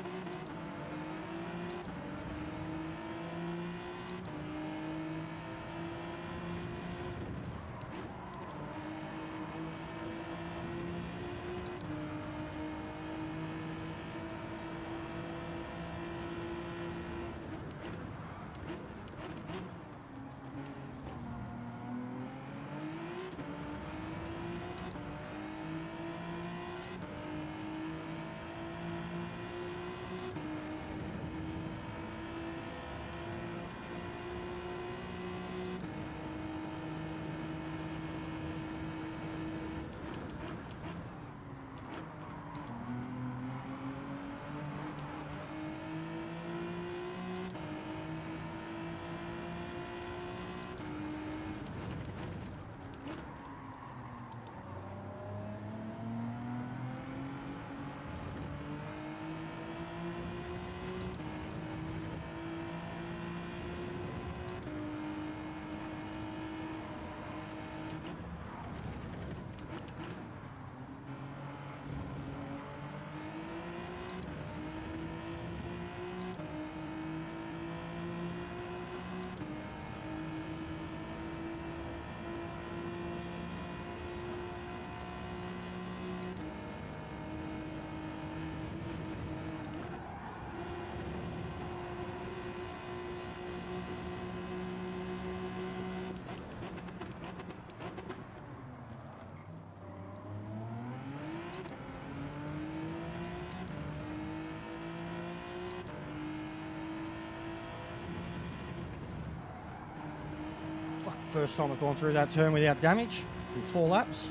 First time I've gone through that turn without damage in 4 laps.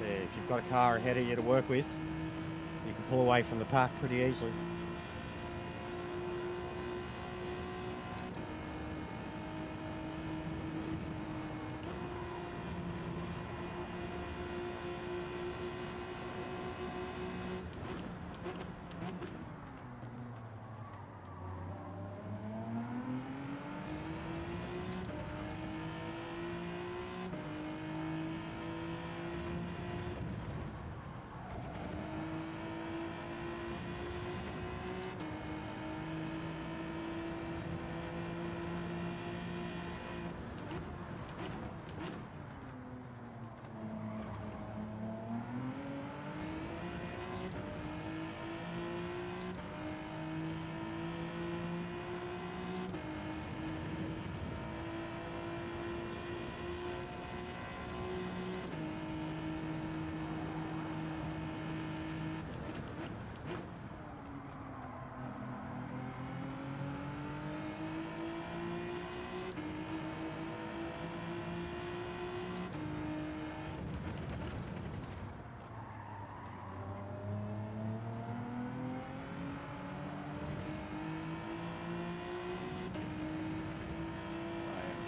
If you've got a car ahead of you to work with, you can pull away from the pack pretty easily.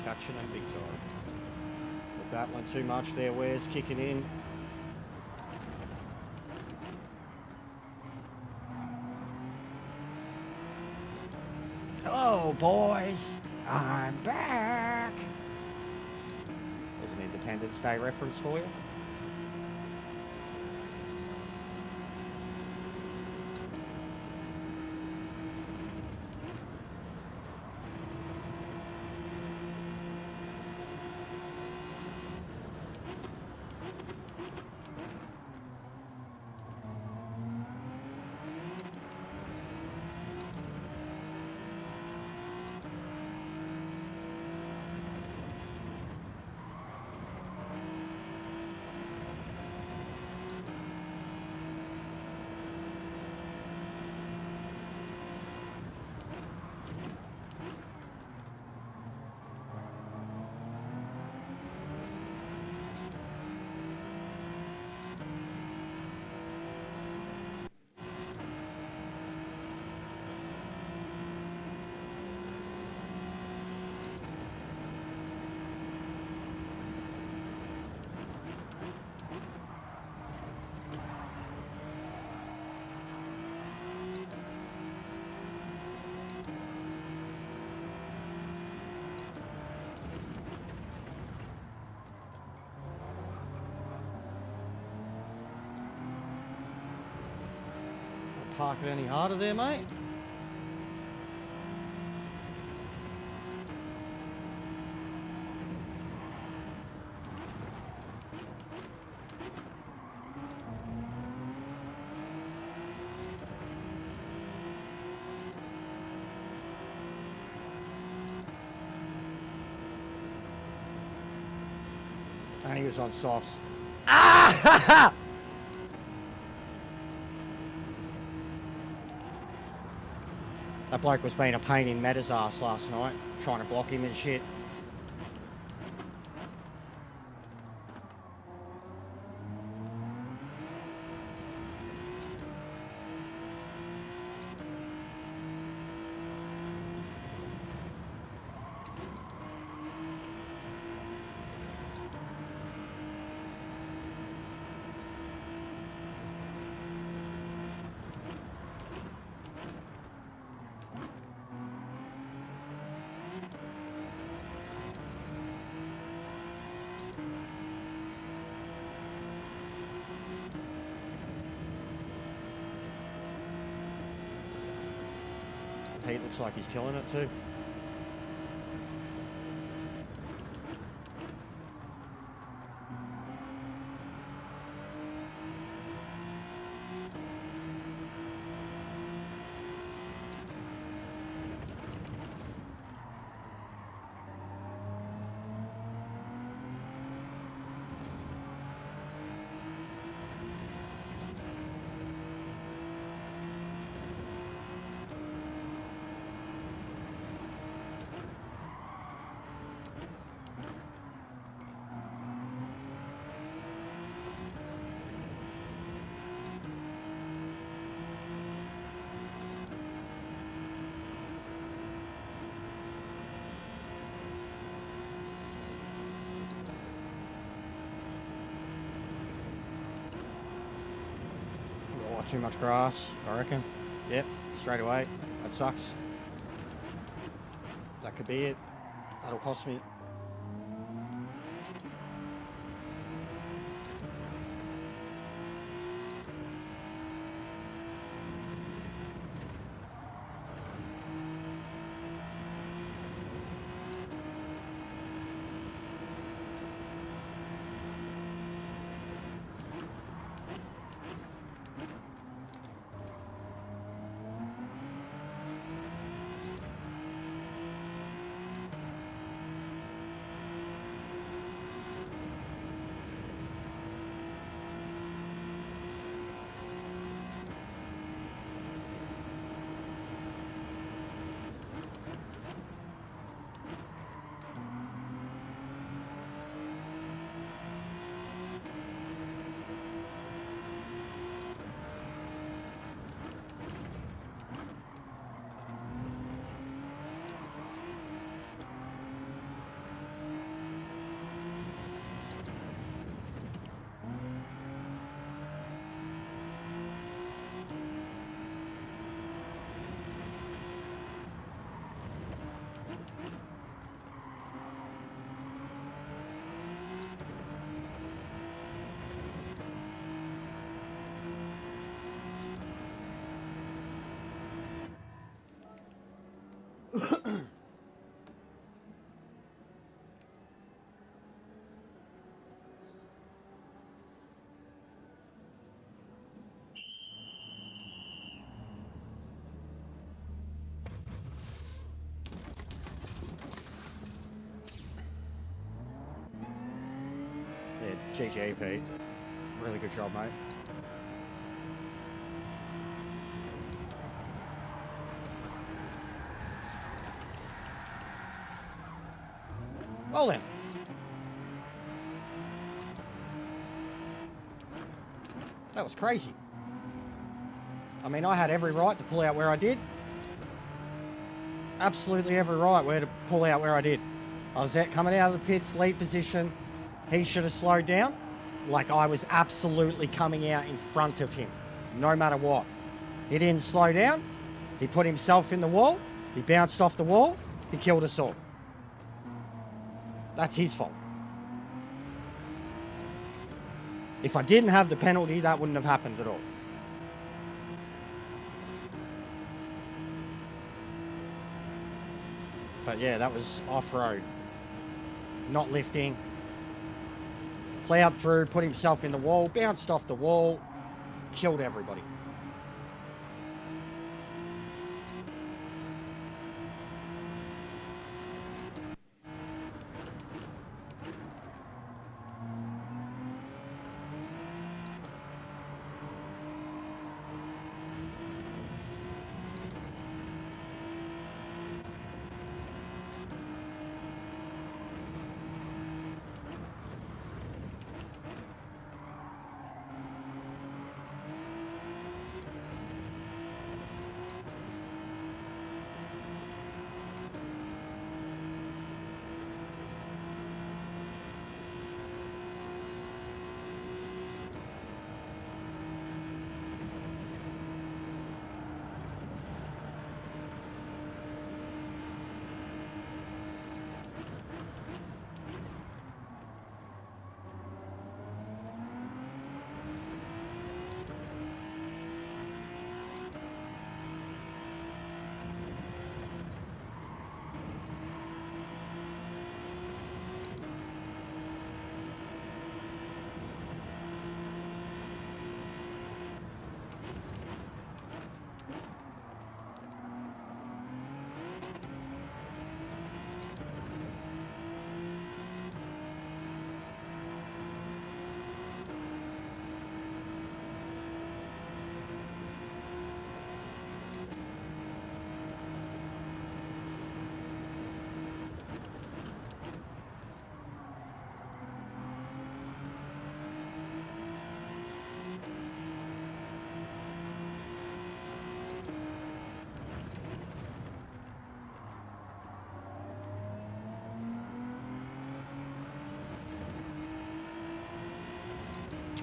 Catching them big time. But battling too much there, Ware's kicking in. Hello, boys. I'm back. There's an Independence Day reference for you. park it any harder there, mate. And he was on softs. Ah! That bloke was being a pain in Meta's ass last night, trying to block him and shit. Pete looks like he's killing it too. Too much grass, I reckon. Yep, straight away. That sucks. That could be it. That'll cost me. GG, Pete. Really good job, mate. Well then. That was crazy. I mean, I had every right to pull out where I did. Absolutely every right where to pull out where I did. I was out coming out of the pits, lead position. He should have slowed down. Like, I was absolutely coming out in front of him, no matter what. He didn't slow down. He put himself in the wall. He bounced off the wall. He killed us all. That's his fault. If I didn't have the penalty, that wouldn't have happened at all. But yeah, that was off-road. Not lifting. Plowed through, put himself in the wall, bounced off the wall, killed everybody.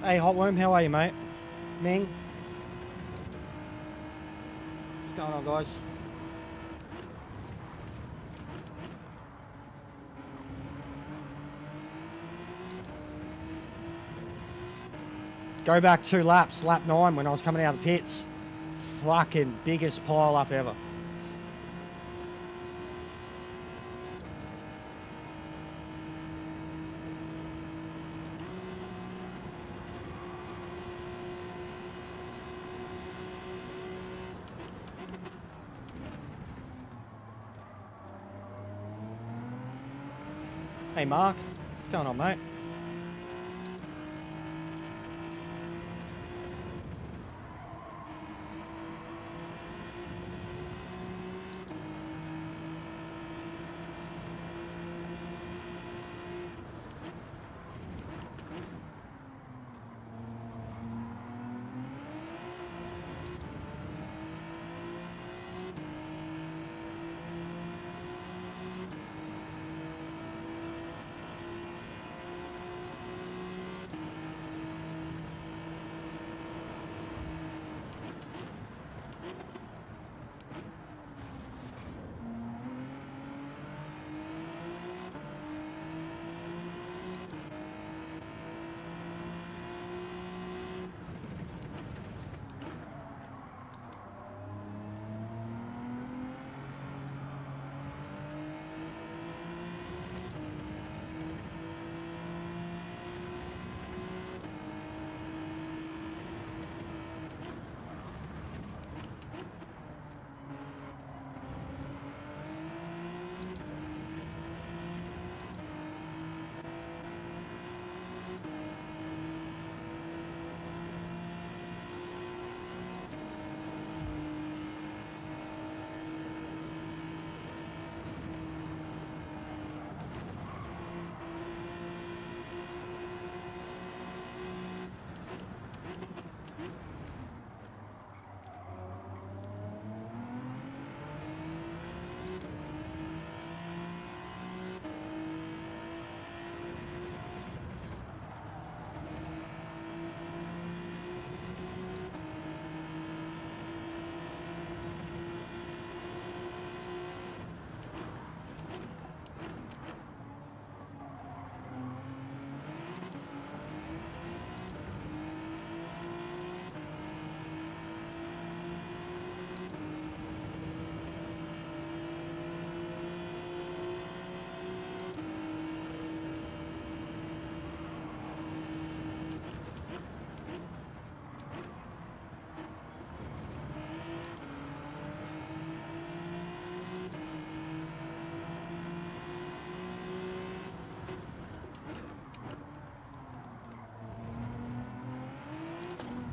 Hey, Hot Worm, how are you, mate? Ming? What's going on, guys? Go back 2 laps, lap 9 when I was coming out of the pits. Fucking biggest pile up ever. Hey Mark, what's going on, mate?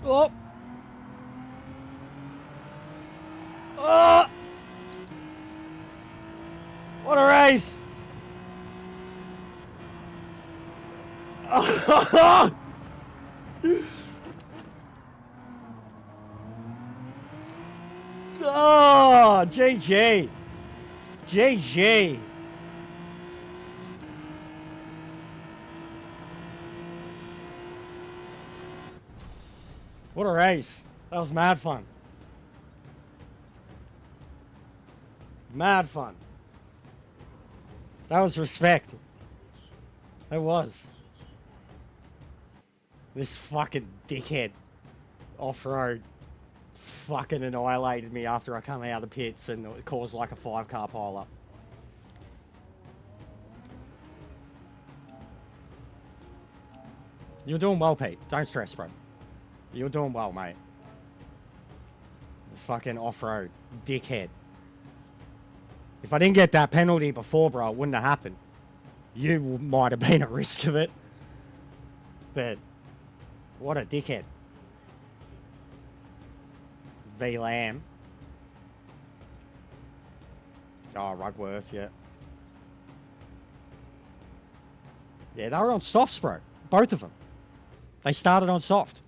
Oh! Oh! What a race! Oh! Oh, GG. GG. What a race. That was mad fun. Mad fun. That was respect. It was. This fucking dickhead off-road fucking annihilated me after I come out of the pits and it caused like a 5-car pile-up. You're doing well, Pete. Don't stress, bro. You're doing well, mate. Fucking off-road. Dickhead. If I didn't get that penalty before, bro, it wouldn't have happened. You might have been at risk of it. But what a dickhead. V Lamb. Oh, Rugworth, yeah. Yeah, they were on softs, bro. Both of them. They started on soft.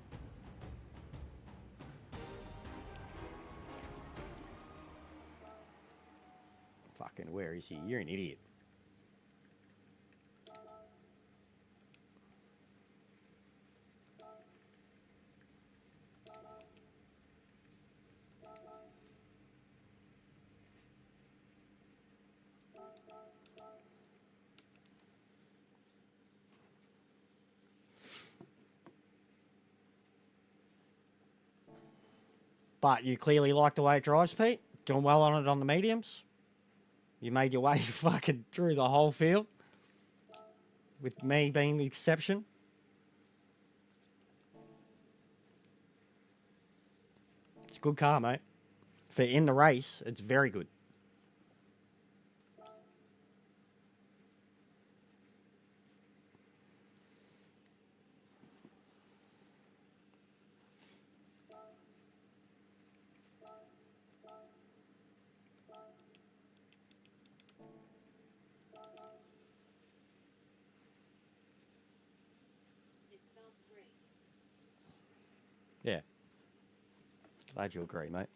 Fucking, where is he? You're an idiot. But you clearly like the way it drives, Pete. Doing well on it on the mediums. You made your way fucking through the whole field. With me being the exception. It's a good car, mate. For in the race, it's very good. It felt great. Yeah. Glad you agree, mate.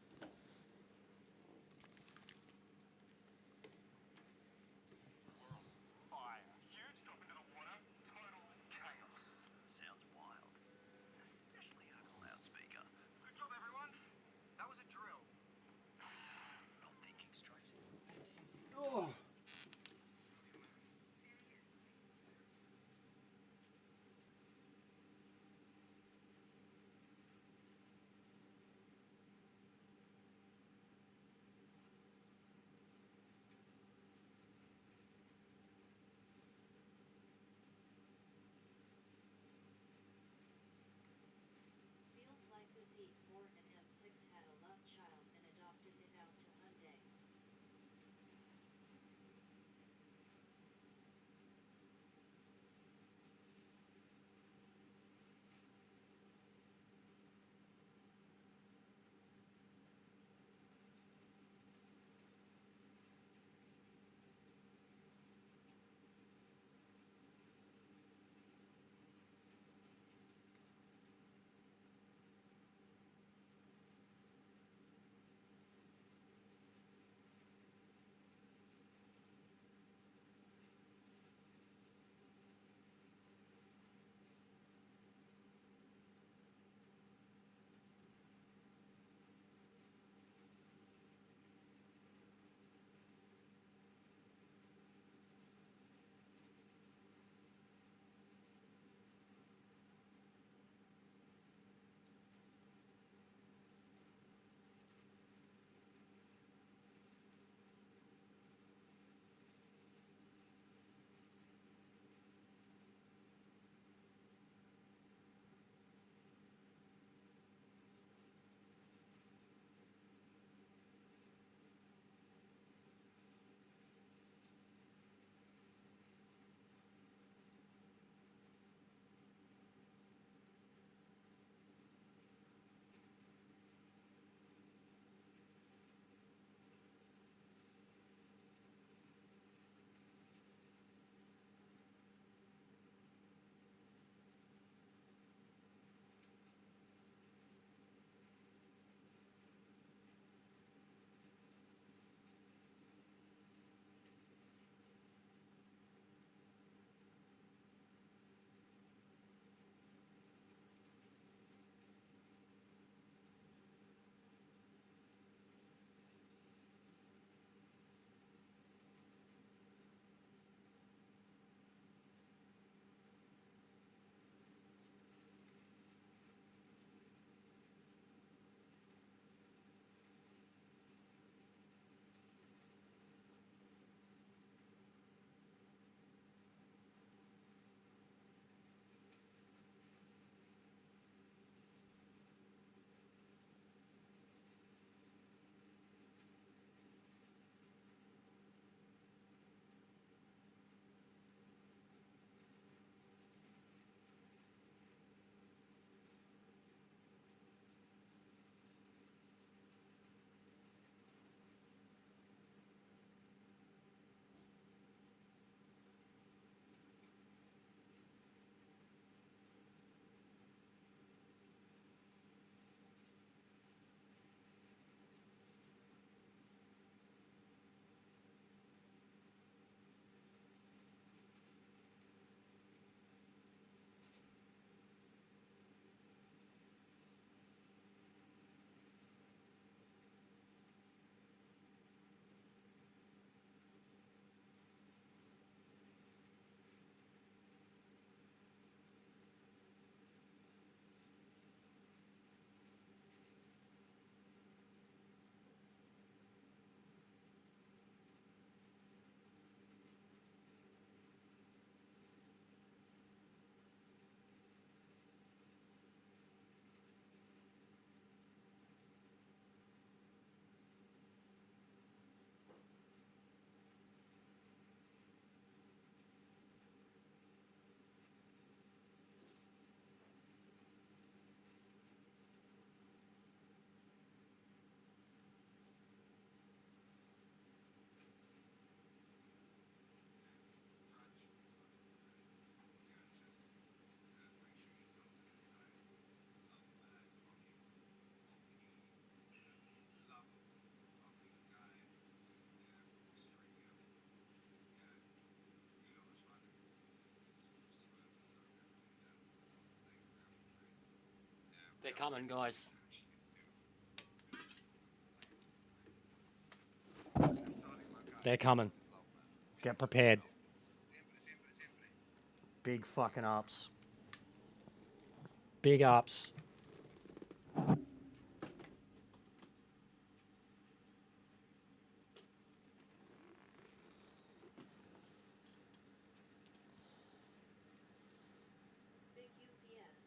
They're coming, guys. They're coming. Get prepared. Big fucking ups. Big ups. Big UPS.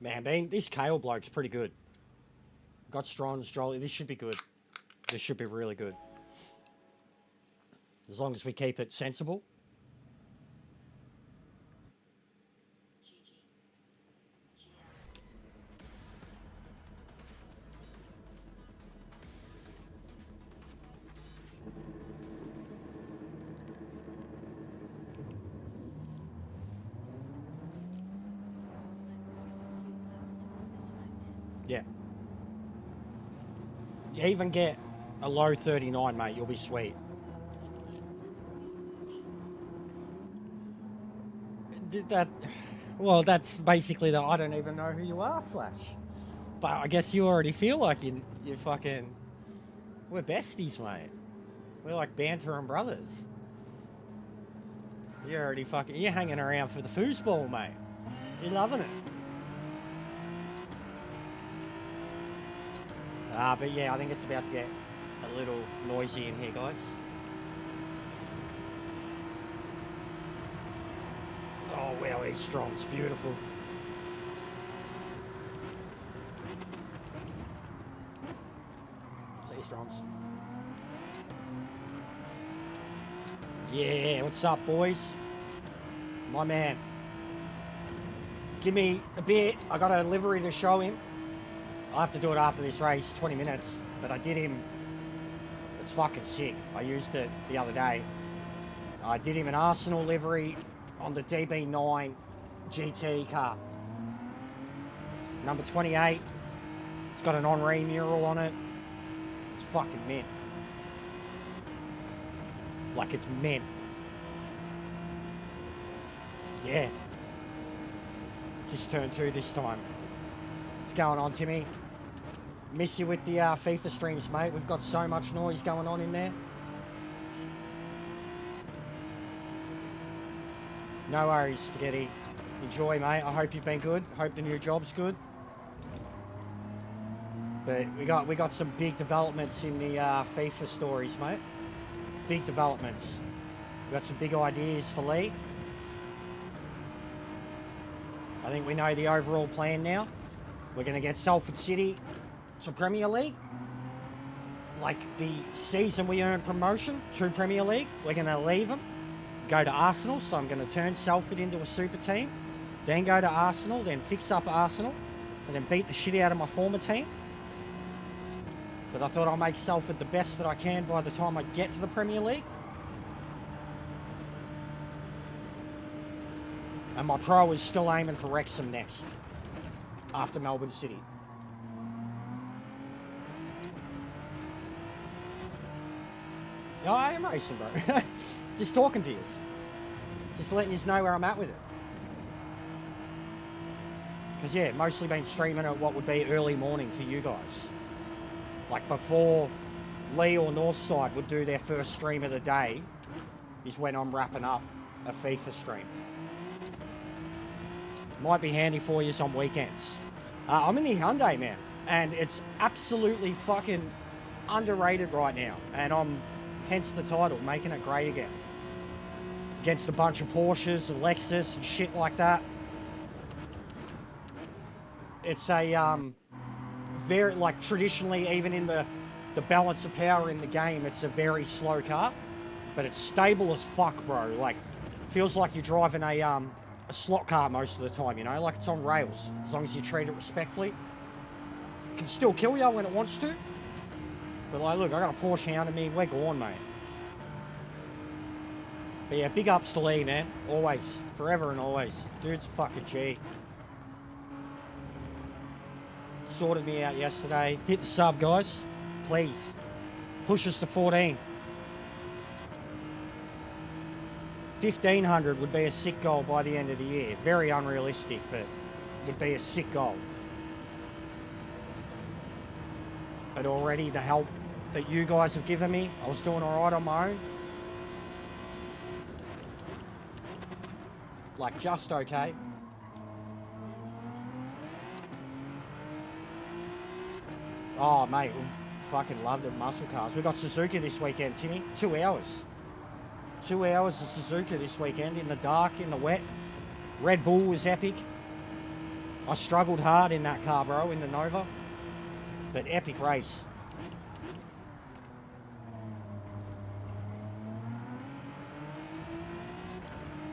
Man, this Kale bloke's pretty good. Got strong and strolly. This should be good. This should be really good. As long as we keep it sensible. GG. GL. Yeah. You even get a low 39, mate. You'll be sweet. Did that? Well, that's basically the I don't even know who you are slash. But I guess you already feel like you fucking... We're besties, mate. We're like bantering brothers. You're already fucking... You're hanging around for the foosball, mate. You're loving it. But yeah, I think it's about to get a little noisy in here, guys. Oh, wow, he's strong. It's beautiful. See, Stroms. Yeah, what's up, boys? My man. Give me a bit. I got a livery to show him. I have to do it after this race, 20 minutes. But I did him. It's fucking sick. I used it the other day. I did him an Arsenal livery on the DB9 GT car. Number 28. It's got an Henri mural on it. It's fucking mint. Like it's mint. Yeah. Just turned 2 this time. What's going on, Timmy? Miss you with the FIFA streams, mate. We've got so much noise going on in there. No worries, Spaghetti. Enjoy, mate. I hope you've been good. Hope the new job's good. But we got some big developments in the FIFA stories, mate. Big developments. We got some big ideas for Lee. I think we know the overall plan now. We're going to get Salford City to Premier League. Like the season we earned promotion to Premier League, we're going to leave them, go to Arsenal. So I'm going to turn Salford into a super team, then go to Arsenal, then fix up Arsenal, and then beat the shit out of my former team. But I thought I'll make Salford the best that I can by the time I get to the Premier League. And my pro is still aiming for Wrexham next, after Melbourne City. Yeah, I am racing, bro. Just talking to you. Just letting you know where I'm at with it. Because, yeah, mostly been streaming at what would be early morning for you guys. Like before Lee or Northside would do their first stream of the day is when I'm wrapping up a FIFA stream. Might be handy for you on weekends. I'm in the Hyundai, man, and it's absolutely fucking underrated right now, and I'm, hence the title, making it great again. Against a bunch of Porsches and Lexus and shit like that. It's a, very, like, traditionally, even in the balance of power in the game, it's a very slow car, but it's stable as fuck, bro. Like, feels like you're driving a slot car most of the time, you know, like it's on rails, as long as you treat it respectfully. It can still kill you when it wants to, but like, look, I got a Porsche hounding me, we're gone, mate. But yeah, big ups to Lee, man, always, forever and always. Dude's a fucking G. sorted me out yesterday. Hit the sub, guys. Please. Push us to 14. 1,500 would be a sick goal by the end of the year. Very unrealistic, but would be a sick goal. But already the help that you guys have given me, I was doing all right on my own. Like, just okay. Oh, mate, we fucking loved it, muscle cars. We got Suzuka this weekend, Timmy. 2 hours. 2 hours of Suzuka this weekend, in the dark, in the wet. Red Bull was epic. I struggled hard in that car, bro, in the Nova. But epic race.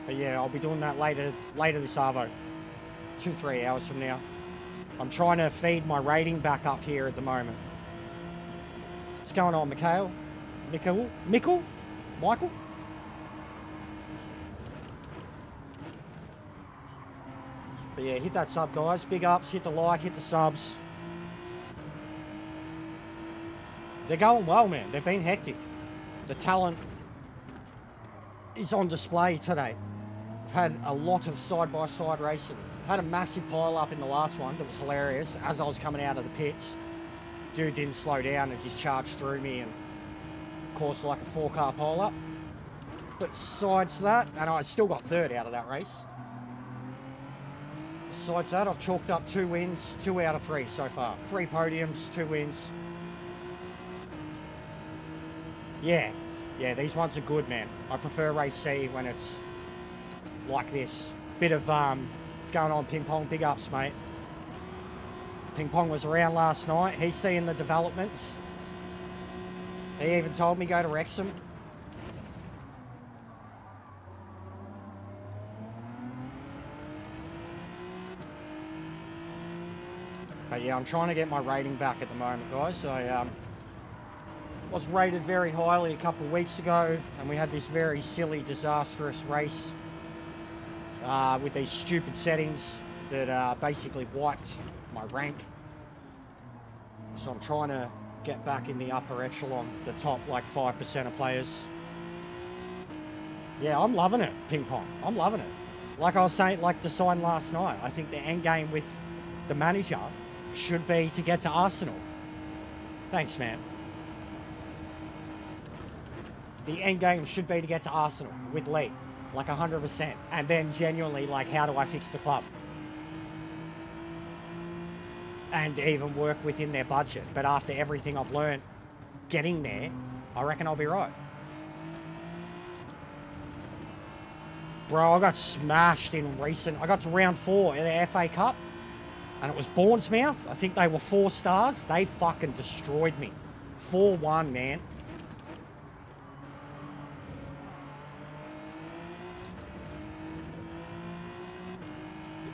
But yeah, I'll be doing that later this Arvo. 2-3 hours from now. I'm trying to feed my rating back up here at the moment. What's going on, Mikhail? Michael? But yeah, hit that sub, guys. Big ups, hit the like, hit the subs. They're going well, man. They've been hectic. The talent is on display today. I've had a lot of side-by-side racing. Had a massive pile-up in the last one that was hilarious. As I was coming out of the pits, dude didn't slow down and just charged through me and caused like a 4-car pile-up. But besides that, and I still got third out of that race. Besides that, I've chalked up 2 wins, 2 out of 3 so far. 3 podiums, 2 wins. Yeah, these ones are good, man. I prefer race C when it's like this. Bit of, what's going on, Ping Pong? Big ups, mate. Ping Pong was around last night. He's seeing the developments. He even told me go to Wrexham. But yeah, I'm trying to get my rating back at the moment, guys. I was rated very highly a couple of weeks ago, and we had this very silly, disastrous race with these stupid settings that basically wiped my rank. So I'm trying to get back in the upper echelon, the top like 5% of players. Yeah, I'm loving it, Ping Pong. I'm loving it. Like I was saying, like the sign last night, I think the end game with the manager should be to get to Arsenal. Thanks, man. The end game should be to get to Arsenal with Lee, like 100%. And then genuinely, like, how do I fix the club? And even work within their budget. But after everything I've learned getting there, I reckon I'll be right. Bro, I got smashed in recent. I got to round 4 in the FA Cup, and it was Bournemouth. I think they were 4 stars. They fucking destroyed me. 4-1, man.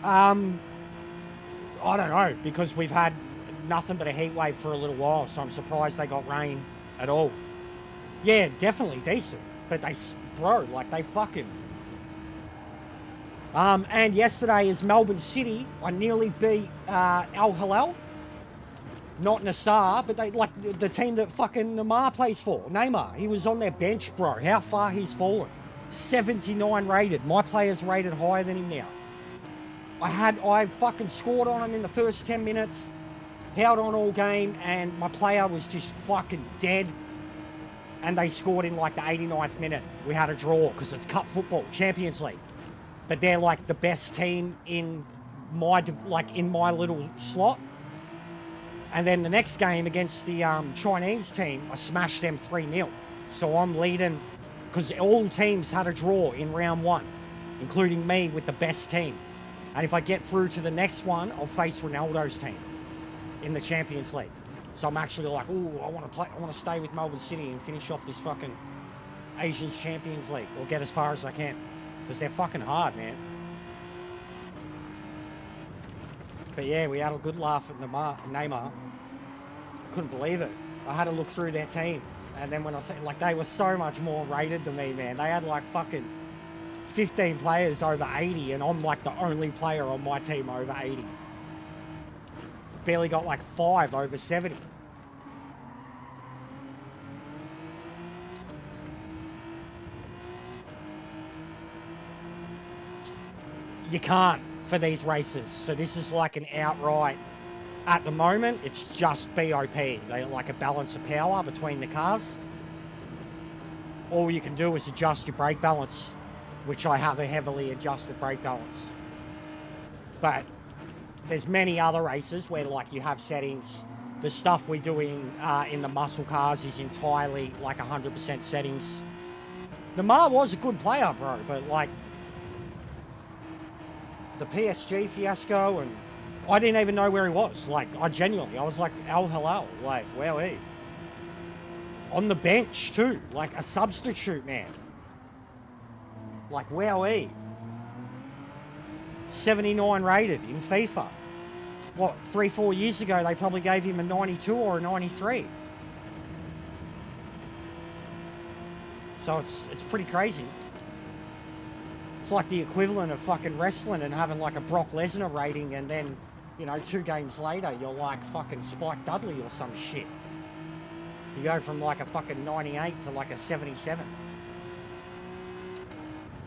I don't know, because we've had nothing but a heat wave for a little while, so I'm surprised they got rain at all. Yeah, definitely decent, but they, bro, like they fucking... and yesterday is Melbourne City. I nearly beat Al Hilal. Not Nassar, but they, like, the team that fucking Neymar plays for. Neymar, he was on their bench, bro. How far he's fallen. 79 rated. My player's rated higher than him now. I fucking scored on him in the first 10 minutes, held on all game, and my player was just fucking dead. And they scored in like the 89th minute. We had a draw because it's cup football, Champions League. But they're like the best team in my little slot. And then the next game against the Chinese team, I smashed them 3-0. So I'm leading, because all teams had a draw in round 1, including me with the best team. And if I get through to the next one, I'll face Ronaldo's team in the Champions League. So I'm actually like, ooh, I want to stay with Melbourne City and finish off this fucking Asians Champions League, or get as far as I can, because they're fucking hard, man. But yeah, we had a good laugh at Neymar. Couldn't believe it. I had to look through their team, and then when I said, like, they were so much more rated than me, man. They had like fucking 15 players over 80, and I'm like the only player on my team over 80. barely got like 5 over 70. You can't for these races. So this is like an outright, at the moment, it's just BOP. They like a balance of power between the cars. All you can do is adjust your brake balance, which I have a heavily adjusted brake balance. But there's many other races where like you have settings. The stuff we do in the muscle cars is entirely like 100% settings. Lamar was a good player, bro, but like the PSG fiasco, and I didn't even know where he was. Like, I was like, El Halal, like, where he? On the bench too, like a substitute man. Like, where he? 79 rated in FIFA. What, 3-4 years ago, they probably gave him a 92 or a 93. So it's pretty crazy. It's like the equivalent of fucking wrestling and having like a Brock Lesnar rating, and then, you know, 2 games later, you're like fucking Spike Dudley or some shit. You go from like a fucking 98 to like a 77.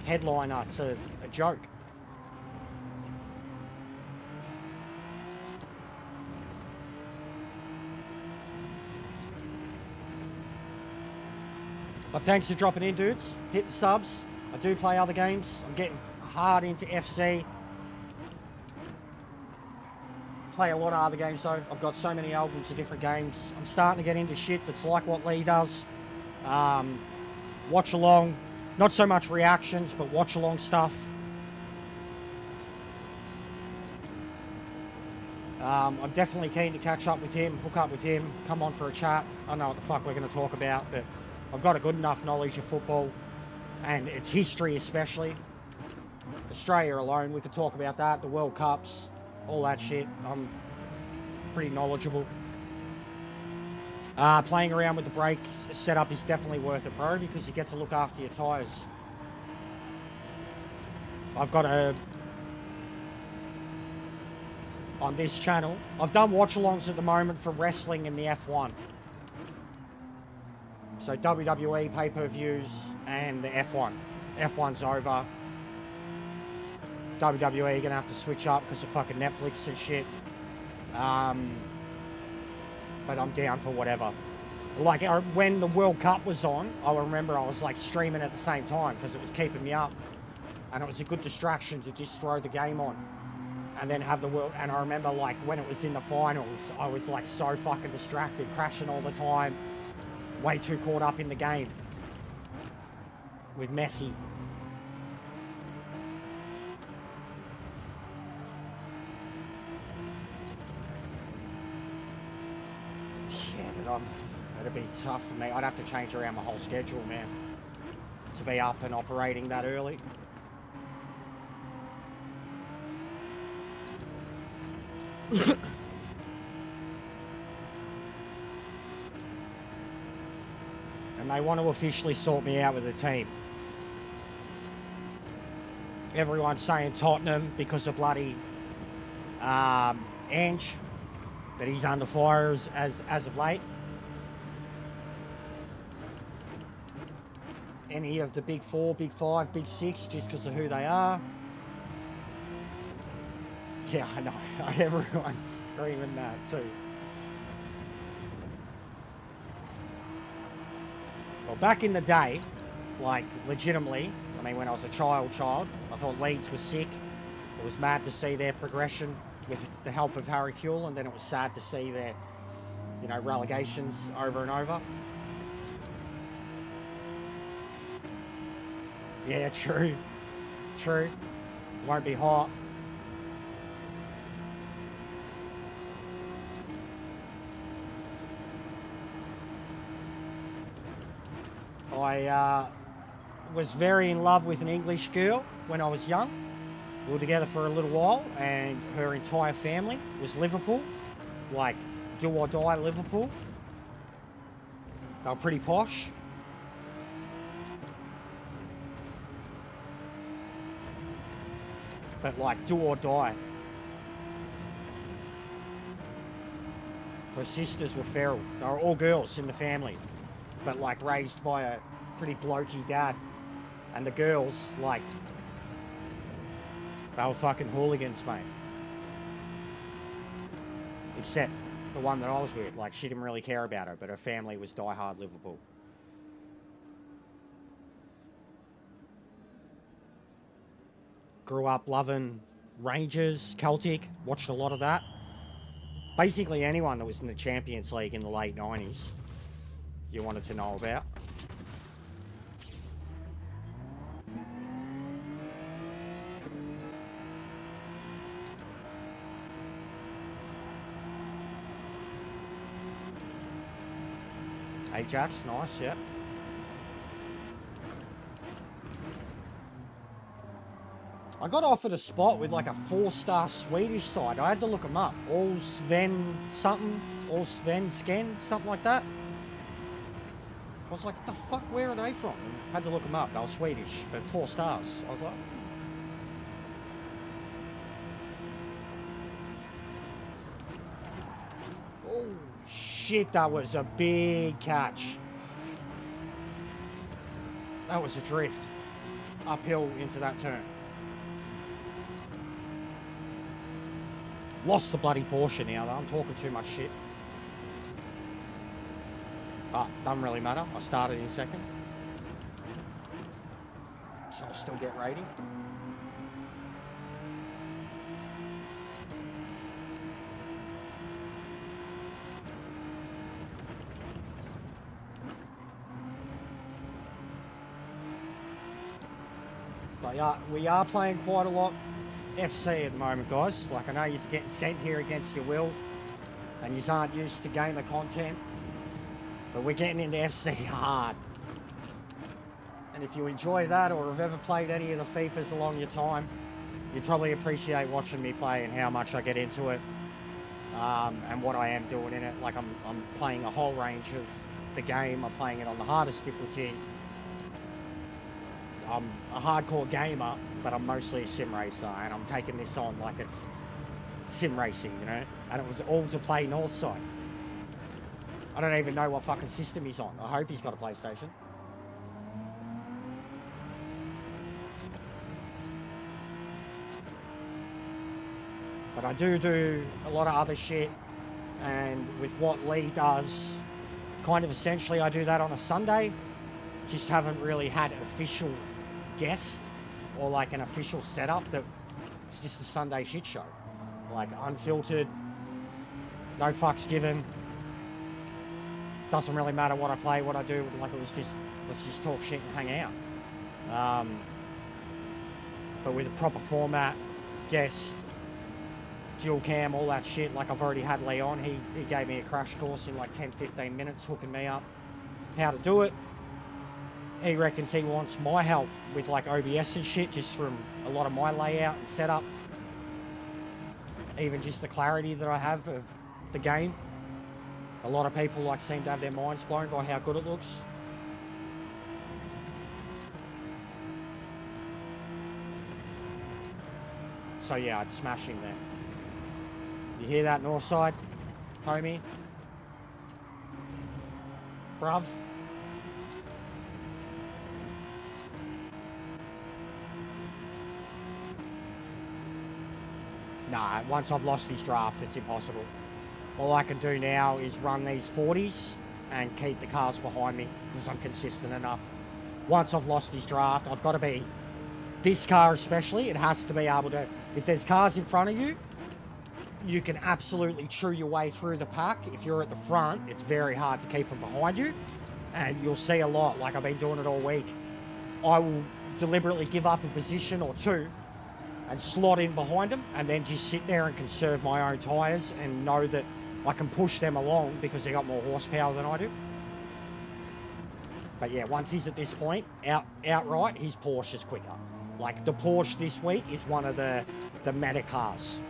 Headliner to a joke. But thanks for dropping in, dudes. Hit the subs. I do play other games. I'm getting hard into FC. Play a lot of other games though. I've got so many albums of different games. I'm starting to get into shit that's like what Lee does. Watch along. Not so much reactions, but watch along stuff. I'm definitely keen to catch up with him, hook up with him, come on for a chat. I don't know what the fuck we're going to talk about, but I've got a good enough knowledge of football and its history especially. Australia alone, we could talk about that, the World Cups, all that shit. I'm pretty knowledgeable. Playing around with the brake setup is definitely worth it, bro, because you get to look after your tyres. I've got on this channel, I've done watch-alongs at the moment for wrestling in the F1. So WWE pay-per-views and the F1. F1's over. WWE are gonna have to switch up because of fucking Netflix and shit. But I'm down for whatever. Like, when the World Cup was on, I remember I was like streaming at the same time because it was keeping me up. And it was a good distraction to just throw the game on and then have the world. And I remember like when it was in the finals, I was like so fucking distracted, crashing all the time, way too caught up in the game with Messi. Yeah, but it'd be tough for me. I'd have to change around my whole schedule, man, to be up and operating that early. And they want to officially sort me out with the team. Everyone's saying Tottenham because of bloody Ange, but he's under fire as of late. Any of the big 4, big 5, big 6, just because of who they are. Yeah, I know. Everyone's screaming that too. Well, back in the day, like legitimately, I mean, when I was a child, I thought Leeds was sick. It was mad to see their progression with the help of Harry Kewell, and then it was sad to see their, you know, relegations over and over. Yeah, true. True. Won't be hot. I was very in love with an English girl when I was young. We were together for a little while, and her entire family was Liverpool, like do or die Liverpool. They were pretty posh. But like do or die. her sisters were feral. They were all girls in the family, but like raised by a pretty blokey dad. And the girls, like, they were fucking hooligans, mate. Except the one that I was with, like, she didn't really care about her, but her family was diehard Liverpool. Grew up loving Rangers, Celtic, watched a lot of that. Basically anyone that was in the Champions League in the late 90s, you wanted to know about. Ajax, nice, yeah. I got offered a spot with like a 4-star Swedish side. I had to look them up. All Sven something, all Sven Sken, something like that. I was like, what the fuck, where are they from? And had to look them up. They were Swedish, but 4 stars. I was like, oh shit, that was a big catch. That was a drift. Uphill into that turn. Lost the bloody Porsche now, though. I'm talking too much shit. But doesn't really matter. I started in second. So I'll still get rating. But yeah, we are playing quite a lot FC at the moment, guys. Like, I know you're getting sent here against your will and you aren't used to gamer content, but we're getting into FC hard. And if you enjoy that or have ever played any of the FIFAs along your time, you'd probably appreciate watching me play and how much I get into it, and what I am doing in it. Like, I'm playing a whole range of the game. I'm playing it on the hardest difficulty. I'm a hardcore gamer, but I'm mostly a sim racer, and I'm taking this on like it's sim racing, you know? And it was all to play Northside. I don't even know what fucking system he's on. I hope he's got a PlayStation. But I do a lot of other shit, and with what Lee does, kind of essentially I do that on a Sunday. Just haven't really had an official guest or like an official setup. That it's just a Sunday shit show, like unfiltered, no fucks given. Doesn't really matter what I play, what I do. Like, it was just, let's just talk shit and hang out. But with a proper format, guest, dual cam, all that shit. Like, I've already had Lee on. He gave me a crash course in like 10-15 minutes, hooking me up how to do it. He reckons he wants my help with like OBS and shit, just from a lot of my layout and setup. Even just the clarity that I have of the game. A lot of people like seem to have their minds blown by how good it looks. So yeah, I'd smash him there. You hear that, Northside, homie? Bruv? Nah, once I've lost this draft, it's impossible. All I can do now is run these 40s and keep the cars behind me because I'm consistent enough. Once I've lost this draft, I've got to be, this car especially, it has to be able to, if there's cars in front of you, you can absolutely chew your way through the pack. If you're at the front, it's very hard to keep them behind you. And you'll see a lot, like I've been doing it all week. I will deliberately give up a position or two and slot in behind them and then just sit there and conserve my own tyres and know that I can push them along because they got more horsepower than I do. But yeah, once he's at this point, outright, his Porsche is quicker. Like, the Porsche this week is one of the meta cars.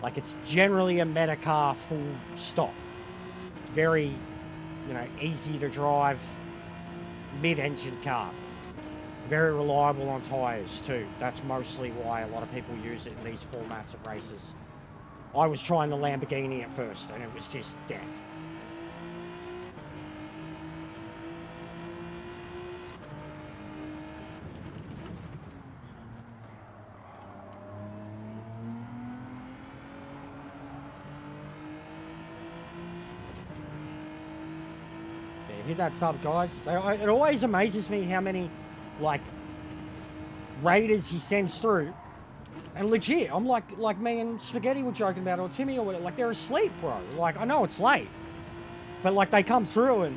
Like, it's generally a meta car full stop. Very, you know, easy to drive, mid-engine car. Very reliable on tyres too. That's mostly why a lot of people use it in these formats of races. I was trying the Lamborghini at first, and it was just death. Yeah, hit that sub, guys. It always amazes me how many, like, raiders he sends through. And legit, I'm like me and Spaghetti were joking about, or Timmy or whatever, like they're asleep, bro. Like, I know it's late, but like they come through and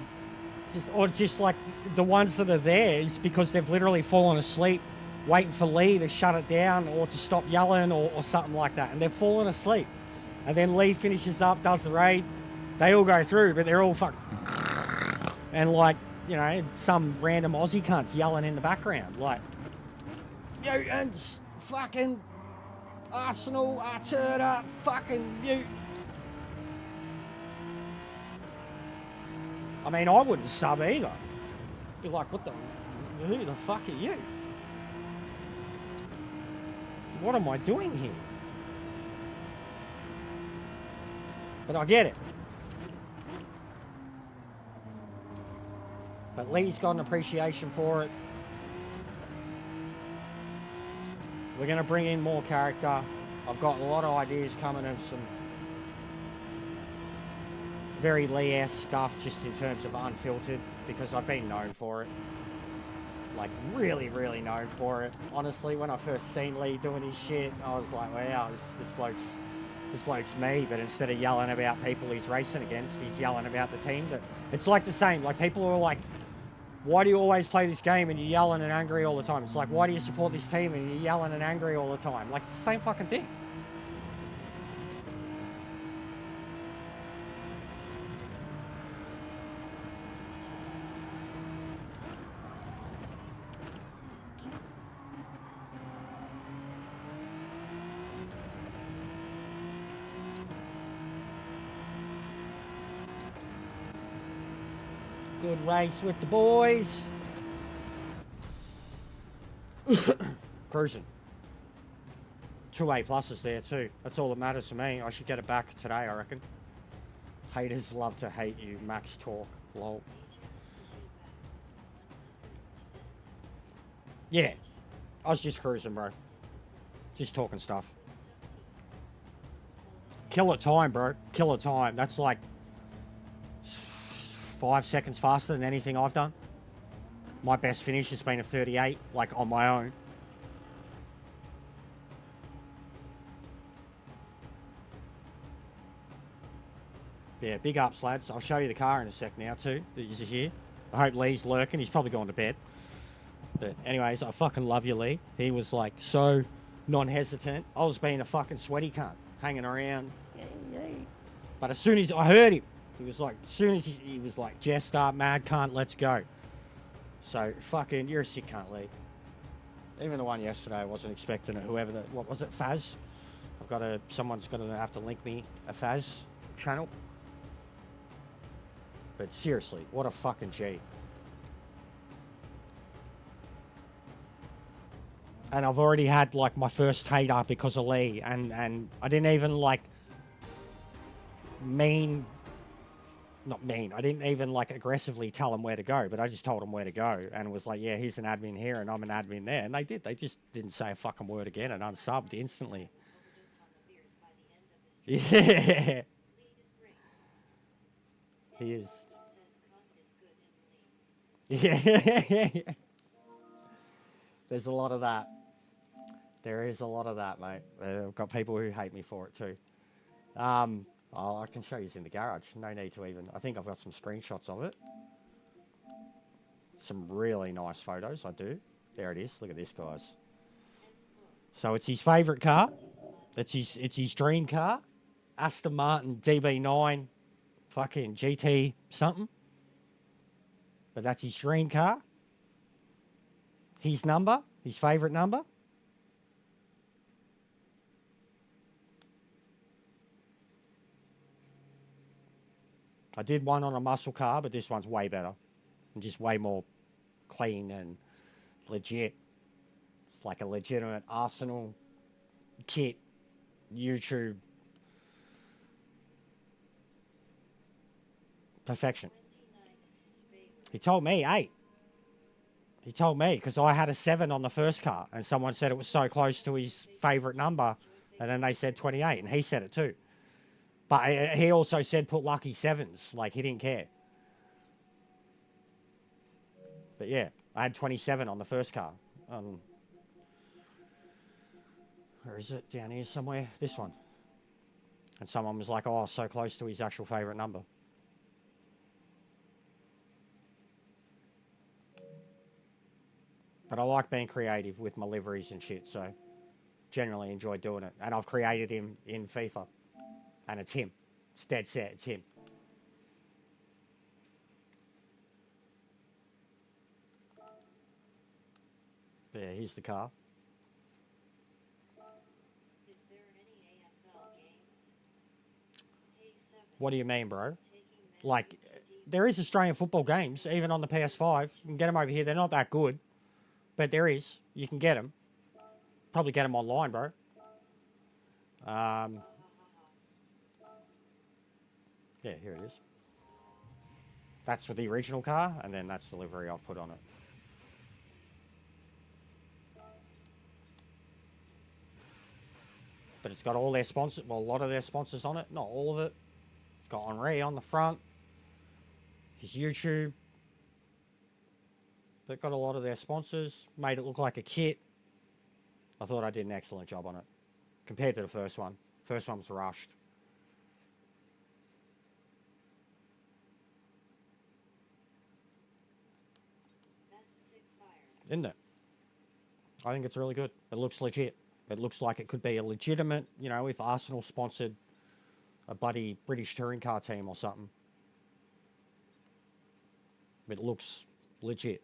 just like the ones that are there is because they've literally fallen asleep waiting for Lee to shut it down or to stop yelling or something like that. And they've fallen asleep. And then Lee finishes up, does the raid. They all go through, but they're all and like, you know, some random Aussie cunts yelling in the background. Like, yo, and fucking Arsenal, Arteta, fucking you. I mean, I wouldn't sub either. Be like, who the fuck are you? What am I doing here? But I get it. But Lee's got an appreciation for it. We're going to bring in more character. I've got a lot of ideas coming of some very Lee-esque stuff just in terms of unfiltered, because I've been known for it. Like, really, really known for it. Honestly, when I first seen Lee doing his shit, I was like, wow, this bloke's me. But instead of yelling about people he's racing against, he's yelling about the team. That it's like the same. Like, people are like, why do you always play this game and you're yelling and angry all the time? It's like, why do you support this team and you're yelling and angry all the time? Like, it's the same fucking thing. Good race with the boys. Cruising. 2 A pluses there too. That's all that matters to me. I should get it back today, I reckon. Haters love to hate you. Max talk. Lol. Yeah. I was just cruising, bro. Just talking stuff. Killer time, bro. Killer time. That's like 5 seconds faster than anything I've done. My best finish has been a 38, like on my own. Yeah, big ups, lads. I'll show you the car in a sec now, too. Is here? I hope Lee's lurking. He's probably gone to bed. But anyways, I fucking love you, Lee. He was like so non-hesitant. I was being a fucking sweaty cunt, hanging around. But as soon as I heard him, he was like, as soon as he was like, Jester, mad cunt, let's go. So, fucking, you're a sick cunt, Lee. Even the one yesterday, I wasn't expecting it. Whoever the, what was it, Faz? Someone's going to have to link me a Faz channel. But seriously, what a fucking G. And I've already had, like, my first hate up because of Lee. And I didn't even, like, I didn't even like aggressively tell them where to go, but I just told them where to go and was like, yeah, here's an admin here and I'm an admin there. And they did. They just didn't say a fucking word again and unsubbed instantly. Yeah. He is. Yeah. There's a lot of that. There is a lot of that, mate. I've got people who hate me for it too. I can show you in the garage. No need to even... I think I've got some screenshots of it. Some really nice photos, I do. There it is. Look at this, guys. So it's his favourite car. It's his dream car. Aston Martin DB9 fucking GT something. But that's his dream car. His number. His favourite number. I did one on a muscle car, but this one's way better. And just way more clean and legit. It's like a legitimate Arsenal kit, YouTube Perfection. 29 is his favorite. He told me 8. He told me because I had a 7 on the first car, and someone said it was so close to his favourite number, and then they said 28, and he said it too. But he also said put lucky 7s, like he didn't care. But yeah, I had 27 on the first car. Where is it? Down here somewhere. This one. And someone was like, oh, so close to his actual favourite number. But I like being creative with my liveries and shit, so generally enjoy doing it. And I've created him in FIFA. And it's him. It's dead set, it's him. But yeah, here's the car. Is there any AFL games? Hey 7. What do you mean, bro? Taking Like, Matthew to deep there is Australian football games, even on the PS5. You can get them over here. They're not that good. But there is. You can get them. Probably get them online, bro. Yeah, here it is. That's for the original car, and then that's the livery I've put on it. But it's got all their sponsors, well, a lot of their sponsors on it, not all of it. It's got Henri on the front, his YouTube. They've got a lot of their sponsors, made it look like a kit. I thought I did an excellent job on it, compared to the first one. First one was rushed. That's sick fire. Isn't it? I think it's really good. It looks legit. It looks like it could be a legitimate, you know, if Arsenal sponsored a bloody British touring car team or something. It looks legit.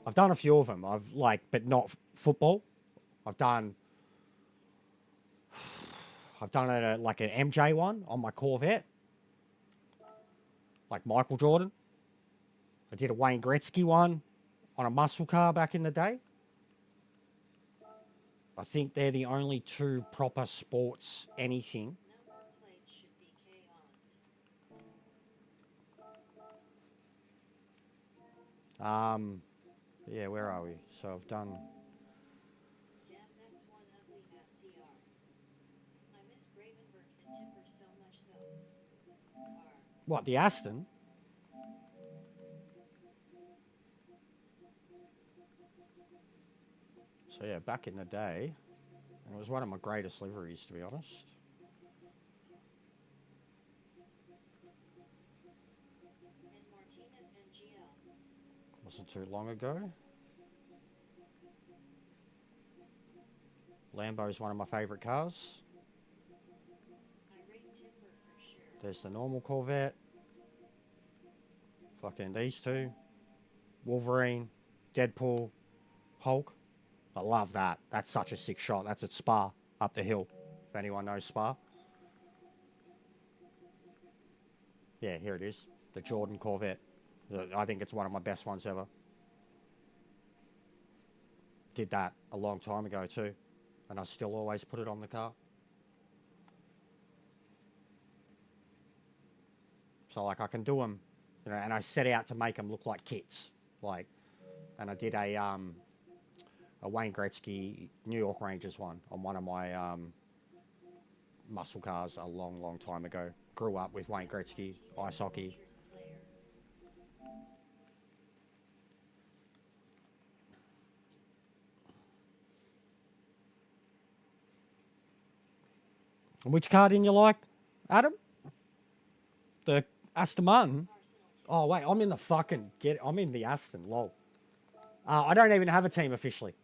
I've done a few of them. But not football. I've done like an MJ one on my Corvette. Like Michael Jordan. I did a Wayne Gretzky one on a muscle car back in the day. I think they're the only 2 proper sports anything. Number plate should be K on. Yeah, where are we? So I've done... Damn, that's one ugly SCR. I miss Gravenberg and Tipper so much though. Car. What, the Aston? So yeah, back in the day, it was one of my greatest liveries, to be honest. And Martinez NGL. Wasn't too long ago. Lambo's one of my favourite cars. I rate Timber for sure. There's the normal Corvette. Fucking these 2. Wolverine, Deadpool, Hulk. I love that. That's such a sick shot. That's at Spa, up the hill. If anyone knows Spa. Yeah, here it is. The Jordan Corvette. I think it's one of my best ones ever. Did that a long time ago too. And I still always put it on the car. So like I can do them, you know, and I set out to make them look like kits. Like, and I did a Wayne Gretzky New York Rangers one on one of my muscle cars a long time ago. Grew up with Wayne Gretzky, ice hockey. And which car didn't you like, Adam? The Aston Martin? Oh wait, I'm in the fucking I'm in the Aston. Lol. I don't even have a team officially.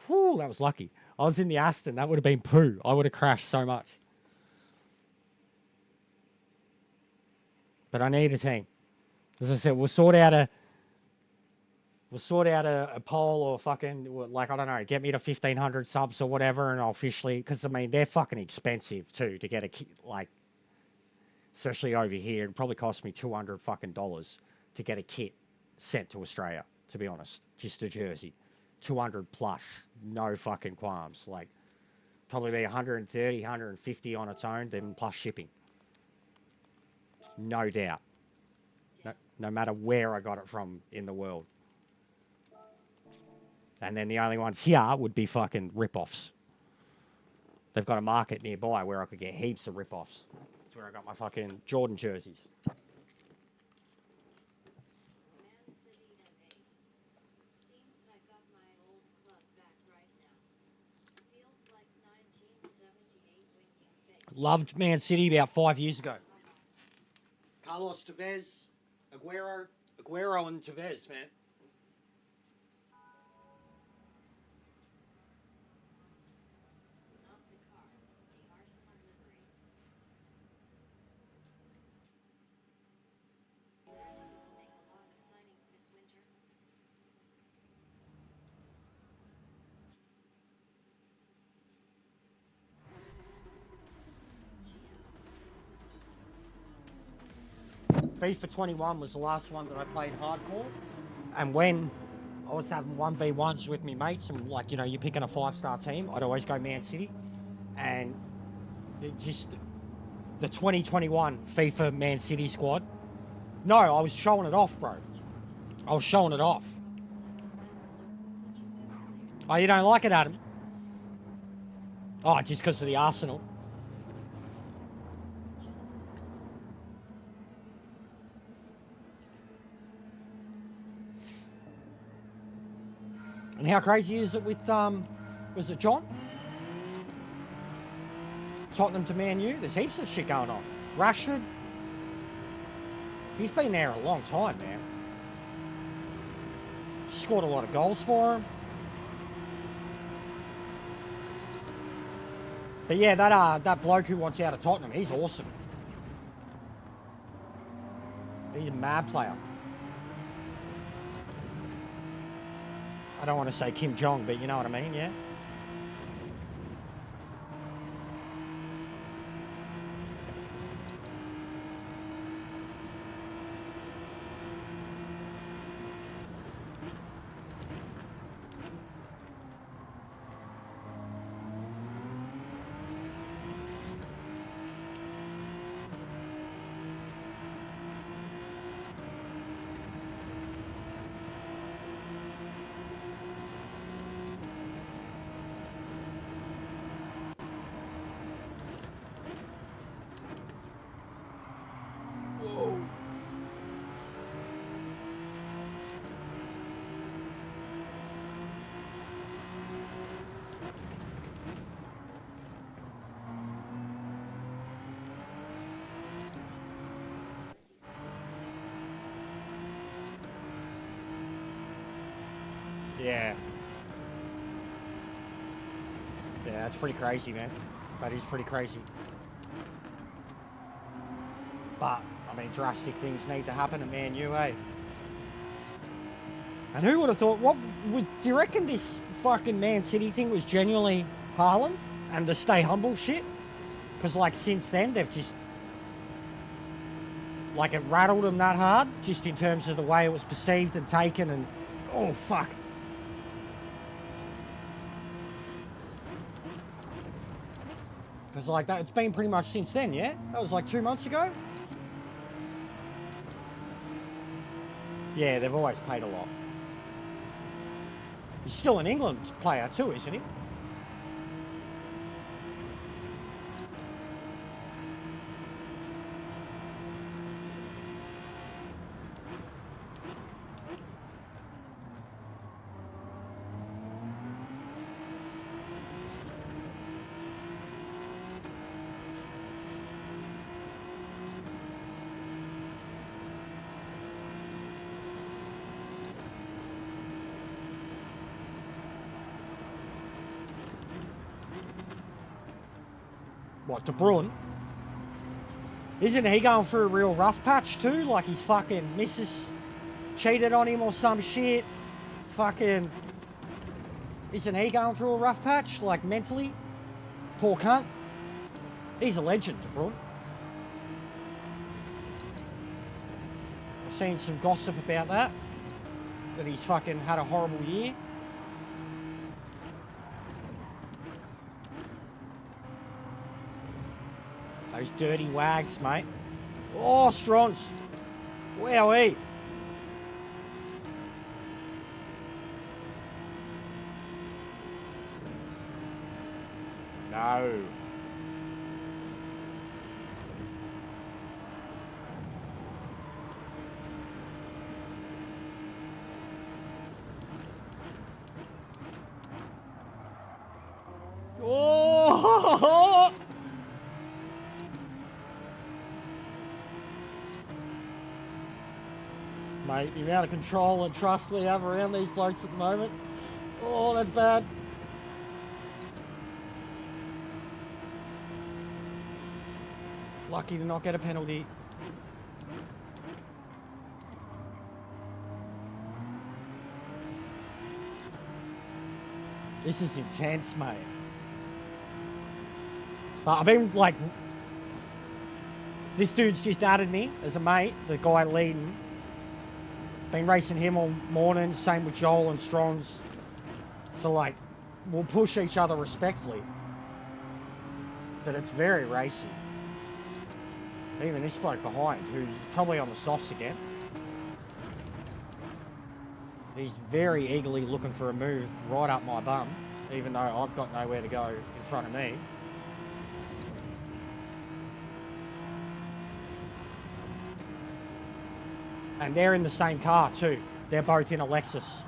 Whew, that was lucky. I was in the Aston. That would have been poo. I would have crashed so much. But I need a team. As I said, we'll sort out a poll or fucking, like, I don't know, get me to 1,500 subs or whatever, and I'll officially, because, I mean, they're fucking expensive, too, to get a, like, especially over here. It'd probably cost me $200 fucking dollars to get a kit sent to Australia, to be honest. Just a jersey. 200 plus. No fucking qualms. Like, probably be 130, 150 on its own, then plus shipping. No doubt. No matter where I got it from in the world. And then the only ones here would be fucking rip-offs. They've got a market nearby where I could get heaps of rip-offs. That's where I got my fucking Jordan jerseys. Man City M8. Seems I got my old club back right now. Feels like 1978 winking face. Loved Man City about 5 years ago. Carlos Tevez, Aguero and Tevez, man. Not the car, the Arsenal livery. Heard he will make a lot of signings this winter. FIFA 21 was the last one that I played hardcore. And when I was having 1v1s with me mates and like, you know, you're picking a 5-star team, I'd always go Man City. And it just, the 2021 FIFA Man City squad, no, I was showing it off, bro. I was showing it off. Oh, you don't like it, Adam? Oh, just because of the Arsenal. And how crazy is it with, was it John? Tottenham to Man U? There's heaps of shit going on. Rashford, he's been there a long time, man. Scored a lot of goals for him. But yeah, that bloke who wants out of Tottenham, he's awesome. He's a mad player. I don't want to say Kim Jong, but you know what I mean, yeah? Yeah. Yeah, that's pretty crazy, man. That is pretty crazy. But, I mean, drastic things need to happen at Man U, eh? And who would have thought, do you reckon this fucking Man City thing was genuinely Haaland and the stay humble shit? Because, like, since then, they've just, like, it rattled them that hard, just in terms of the way it was perceived and taken and, oh, fuck. Because, like, that, it's been pretty much since then, yeah? That was, like, 2 months ago? Yeah, they've always paid a lot. He's still an England player too, isn't he? What, De Bruyne? Isn't he going through a real rough patch too? Like his fucking missus cheated on him or some shit? Fucking... Isn't he going through a rough patch? Like mentally? Poor cunt. He's a legend, De Bruyne. I've seen some gossip about that. That he's fucking had a horrible year. Those dirty wags, mate. Oh, Strons. Wowee. No. Oh! Mate, the amount of control and trust we have around these blokes at the moment. Oh, that's bad. Lucky to not get a penalty. This is intense, mate. But I've been like, this dude's just added me as a mate, the guy leading. Been racing him all morning, same with Joel and Strons. So like, we'll push each other respectfully. But it's very racy. Even this bloke behind, who's probably on the softs again. He's very eagerly looking for a move right up my bum, even though I've got nowhere to go in front of me. And they're in the same car too. They're both in a Lexus.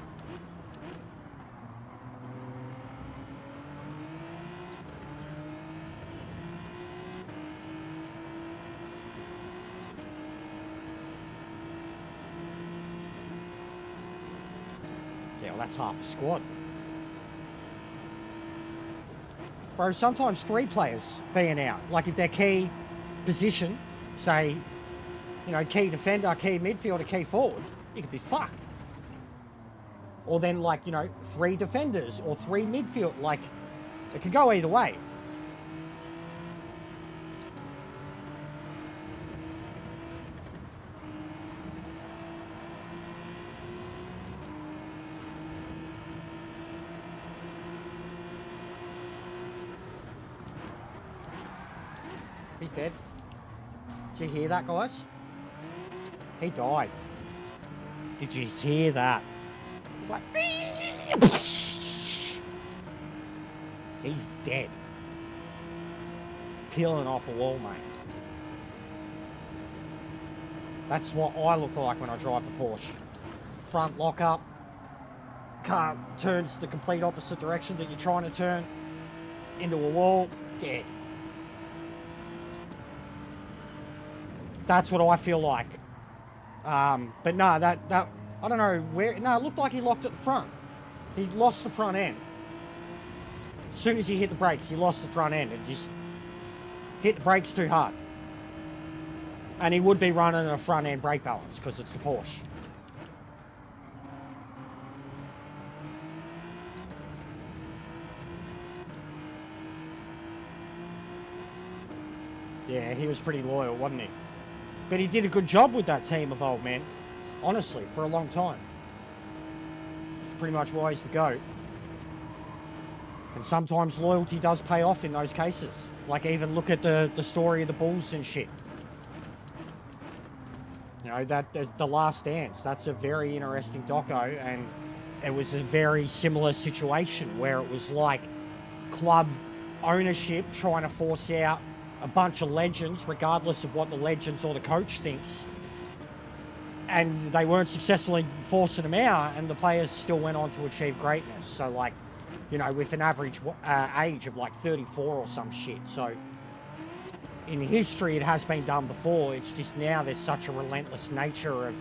Yeah, well, that's half a squad. Bro, sometimes 3 players being out. Like if their key position, say, you know, key defender, key midfielder, key forward, you could be fucked. Or then like, you know, 3 defenders or 3 midfield, like it could go either way. He's dead. Did you hear that, guys? He died. Did you hear that? It's like... He's dead. Peeling off a wall, mate. That's what I look like when I drive the Porsche. Front lock up. Car turns the complete opposite direction that you're trying to turn. Into a wall. Dead. That's what I feel like. But no, that I don't know where. No, it looked like he locked at the front. He lost the front end. As soon as he hit the brakes, he lost the front end and just hit the brakes too hard. And he would be running a front end brake balance because it's the Porsche. Yeah, he was pretty loyal, wasn't he? But he did a good job with that team of old men, honestly, for a long time. It's pretty much why he's the GOAT. And sometimes loyalty does pay off in those cases. Like even look at the story of the Bulls and shit. You know, that The Last Dance, that's a very interesting doco, and it was a very similar situation where it was like club ownership trying to force out a bunch of legends, regardless of what the legends or the coach thinks. And they weren't successful in forcing them out, and the players still went on to achieve greatness. So like, you know, with an average age of like 34 or some shit. So in history, it has been done before. It's just now there's such a relentless nature of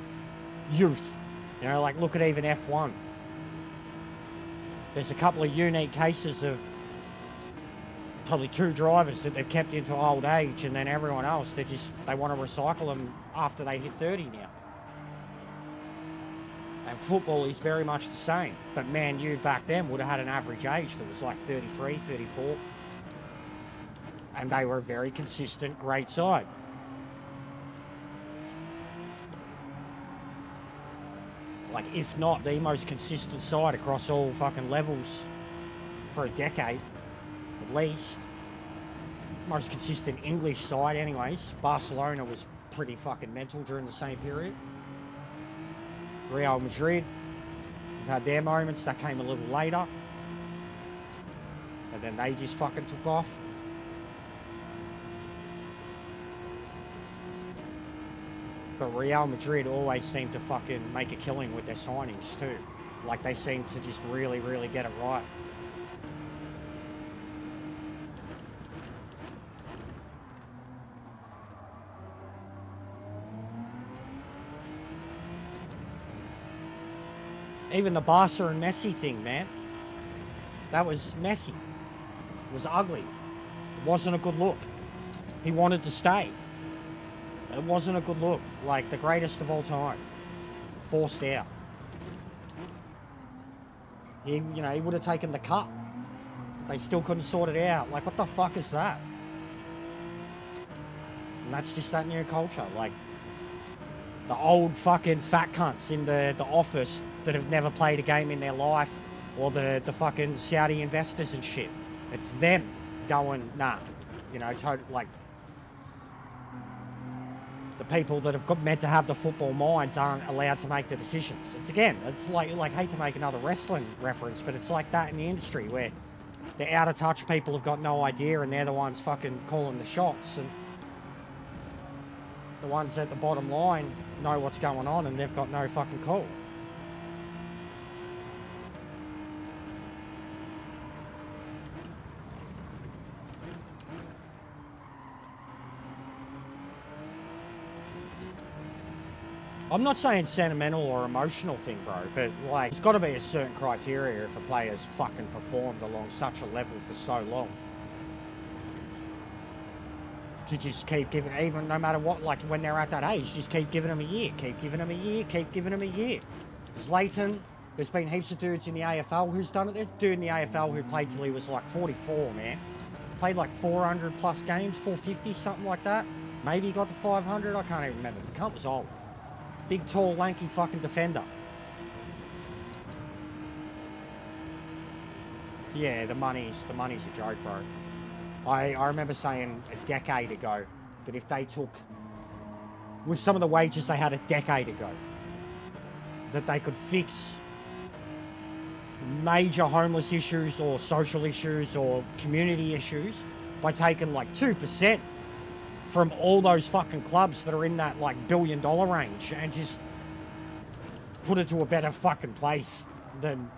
youth. You know, like look at even F1. There's a couple of unique cases of probably 2 drivers that they've kept into old age, and then everyone else, they want to recycle them after they hit 30 now. And football is very much the same. But Man U back then would have had an average age that was like 33, 34. And they were a very consistent, great side. Like, if not the most consistent side across all fucking levels for a decade. At least. Most consistent English side anyways. Barcelona was pretty fucking mental during the same period. Real Madrid have had their moments. That came a little later. And then they just fucking took off. But Real Madrid always seem to fucking make a killing with their signings too. Like they seem to just really, really get it right. Even the Barca and Messi thing, man. That was messy. It was ugly. It wasn't a good look. He wanted to stay. It wasn't a good look. Like the greatest of all time. Forced out. He would have taken the cut. They still couldn't sort it out. Like, what the fuck is that? And that's just that new culture. Like, the old fucking fat cunts in the office that have never played a game in their life, or the fucking Saudi investors and shit. It's them going, nah. Like, the people that have meant to have the football minds aren't allowed to make the decisions. It's like hate to make another wrestling reference, but it's like that in the industry where the out of touch people have got no idea and they're the ones fucking calling the shots, and the ones at the bottom line know what's going on and they've got no fucking clue. I'm not saying sentimental or emotional thing, bro, but like, it's got to be a certain criteria if a player's fucking performed along such a level for so long. To just keep giving, even no matter what, like when they're at that age, just keep giving them a year, keep giving them a year, keep giving them a year. Zlatan, there's been heaps of dudes in the AFL who's done it. There's a dude in the AFL who played till he was like 44, man. Played like 400 plus games, 450, something like that. Maybe he got to 500, I can't even remember. The cunt was old. Big, tall, lanky fucking defender. Yeah, the money's a joke, bro. I remember saying a decade ago that if they took, with some of the wages they had a decade ago, that they could fix major homeless issues or social issues or community issues by taking like 2% from all those fucking clubs that are in that like $1 billion range and just put it to a better fucking place than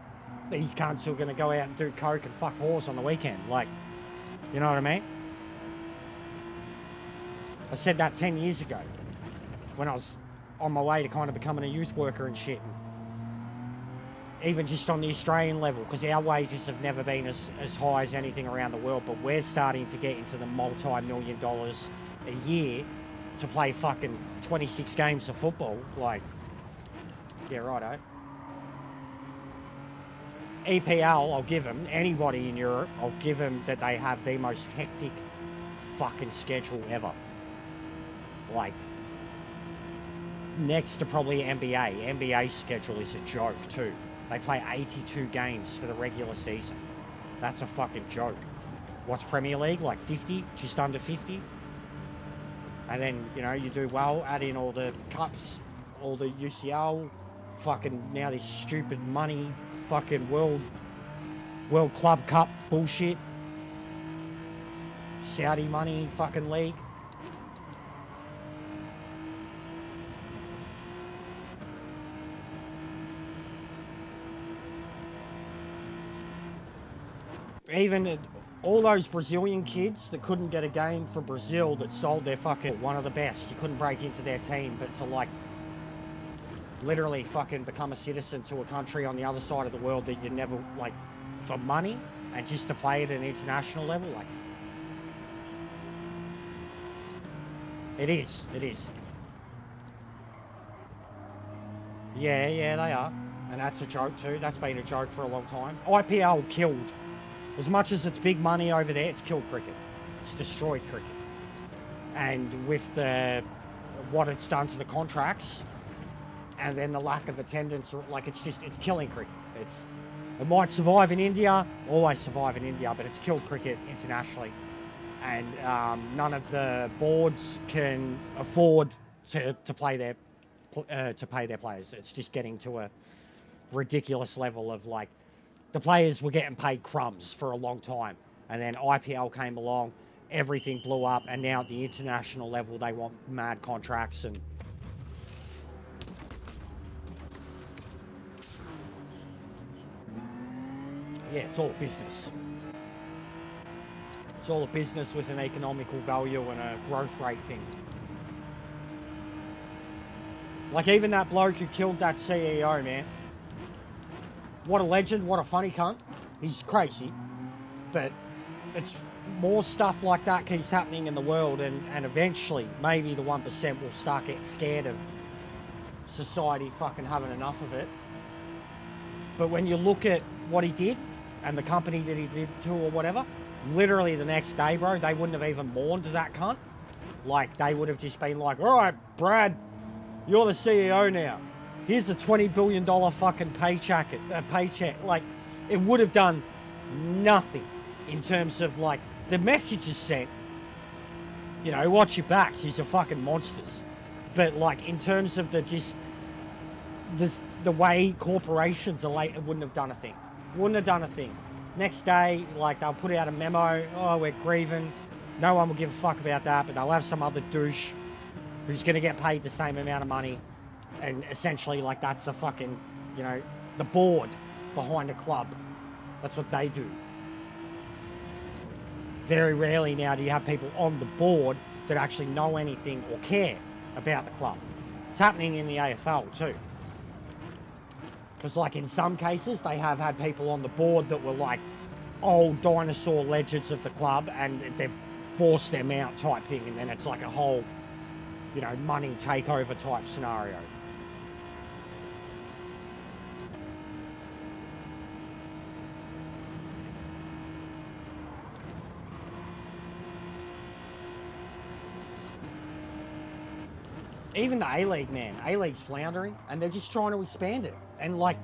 these cunts who are going to go out and do coke and fuck whores on the weekend. Like, you know what I mean? I said that 10 years ago when I was on my way to kind of becoming a youth worker and shit. And even just on the Australian level, because our wages have never been as high as anything around the world, but we're starting to get into the multi-million dollars a year to play fucking 26 games of football. Like, yeah, righto. EPL, I'll give them, anybody in Europe, I'll give them that they have the most hectic fucking schedule ever. Like, next to probably NBA. NBA's schedule is a joke too. They play 82 games for the regular season. That's a fucking joke. What's Premier League? Like 50? Just under 50? And then, you do well, add in all the cups, all the UCL, fucking now this stupid money, fucking World Club Cup bullshit. Saudi money fucking league. Even all those Brazilian kids that couldn't get a game for Brazil that sold their fucking one of the best. You couldn't break into their team, but to like literally fucking become a citizen to a country on the other side of the world that you never, like, for money and just to play at an international level, like, it is. Yeah, they are. And that's a joke too. That's been a joke for a long time. IPL killed. As much as it's big money over there, it's killed cricket. It's destroyed cricket. And with what it's done to the contracts, and then the lack of attendance, like it's killing cricket. It might survive in India, always survive in India, but it's killed cricket internationally. And none of the boards can afford to play their to pay their players. It's just getting to a ridiculous level of like the players were getting paid crumbs for a long time, and then IPL came along, everything blew up, and now at the international level they want mad contracts and. Yeah, it's all a business. It's all a business with an economical value and a growth rate thing. Like even that bloke who killed that CEO, man. What a legend, what a funny cunt. He's crazy. But it's more stuff like that keeps happening in the world, and eventually maybe the 1% will start getting scared of society fucking having enough of it. But when you look at what he did and the company that he did to or whatever, literally the next day, bro, they wouldn't have even mourned that cunt. Like, they would have just been like, all right, Brad, you're the CEO now. Here's a $20 billion fucking paycheck. Like, it would have done nothing in terms of, like, the message is sent. You know, watch your backs. These are fucking monsters. But, like, in terms of the way corporations are late, it wouldn't have done a thing. Wouldn't have done a thing. Next day, like, they'll put out a memo. Oh, we're grieving. No one will give a fuck about that, but they'll have some other douche who's going to get paid the same amount of money. And essentially, like, that's a fucking, you know, the board behind the club. That's what they do. Very rarely now do you have people on the board that actually know anything or care about the club. It's happening in the AFL too. Because, like, in some cases, they have had people on the board that were, like, old dinosaur legends of the club, and they've forced them out type thing, and then it's like a whole, you know, money takeover type scenario. Even the A-League, man. A-League's floundering, and they're just trying to expand it. And, like,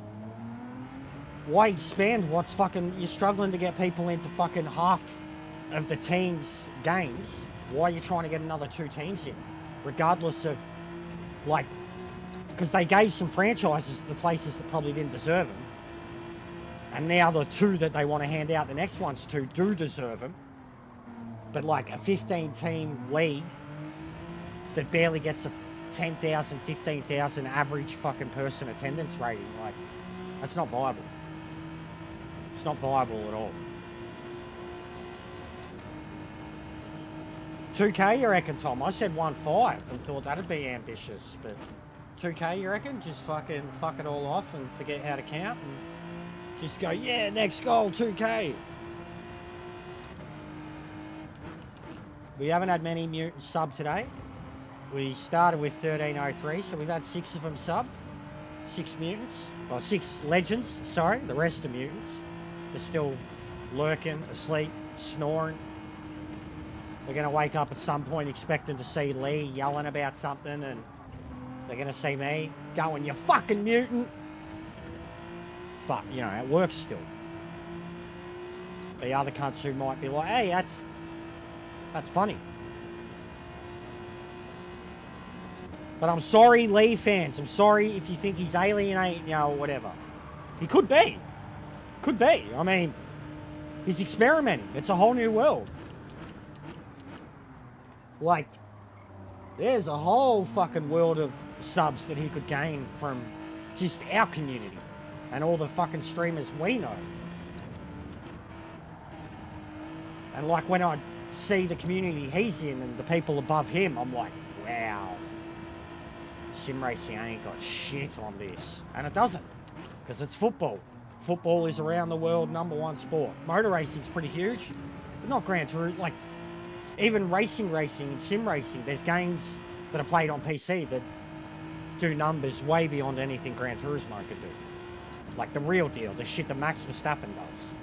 why expand what's fucking... You're struggling to get people into fucking half of the team's games. Why are you trying to get another 2 teams in? Regardless of, like... Because they gave some franchises to the places that probably didn't deserve them. And now the 2 that they want to hand out the next ones to do deserve them. But, like, a 15-team league that barely gets a 10,000, 15,000 average fucking person attendance rating. Like, that's not viable. It's not viable at all. 2K, you reckon, Tom? I said 1.5 and thought that'd be ambitious, but 2K, you reckon? Just fucking fuck it all off and forget how to count and just go, yeah, next goal, 2K. We haven't had many mutants sub today. We started with 1303, so we've had 6 of them sub. 6 mutants. Well, 6 legends, sorry. The rest are mutants. They're still lurking, asleep, snoring. They're going to wake up at some point expecting to see Lee yelling about something, and they're going to see me going, you fucking mutant. But, you know, it works still. The other cunts who might be like, hey, that's funny. But I'm sorry, Lee fans. I'm sorry if you think he's alienating, you know, or whatever. He could be. Could be. I mean, he's experimenting. It's a whole new world. Like, there's a whole fucking world of subs that he could gain from just our community and all the fucking streamers we know. And like when I see the community he's in and the people above him, I'm like, wow. Sim racing ain't got shit on this. And it doesn't, because it's football. Football is around the world #1 sport. Motor racing's pretty huge, but not Gran Turismo. Like, even racing and sim racing, there's games that are played on PC that do numbers way beyond anything Gran Turismo could do. Like the real deal, the shit that Max Verstappen does.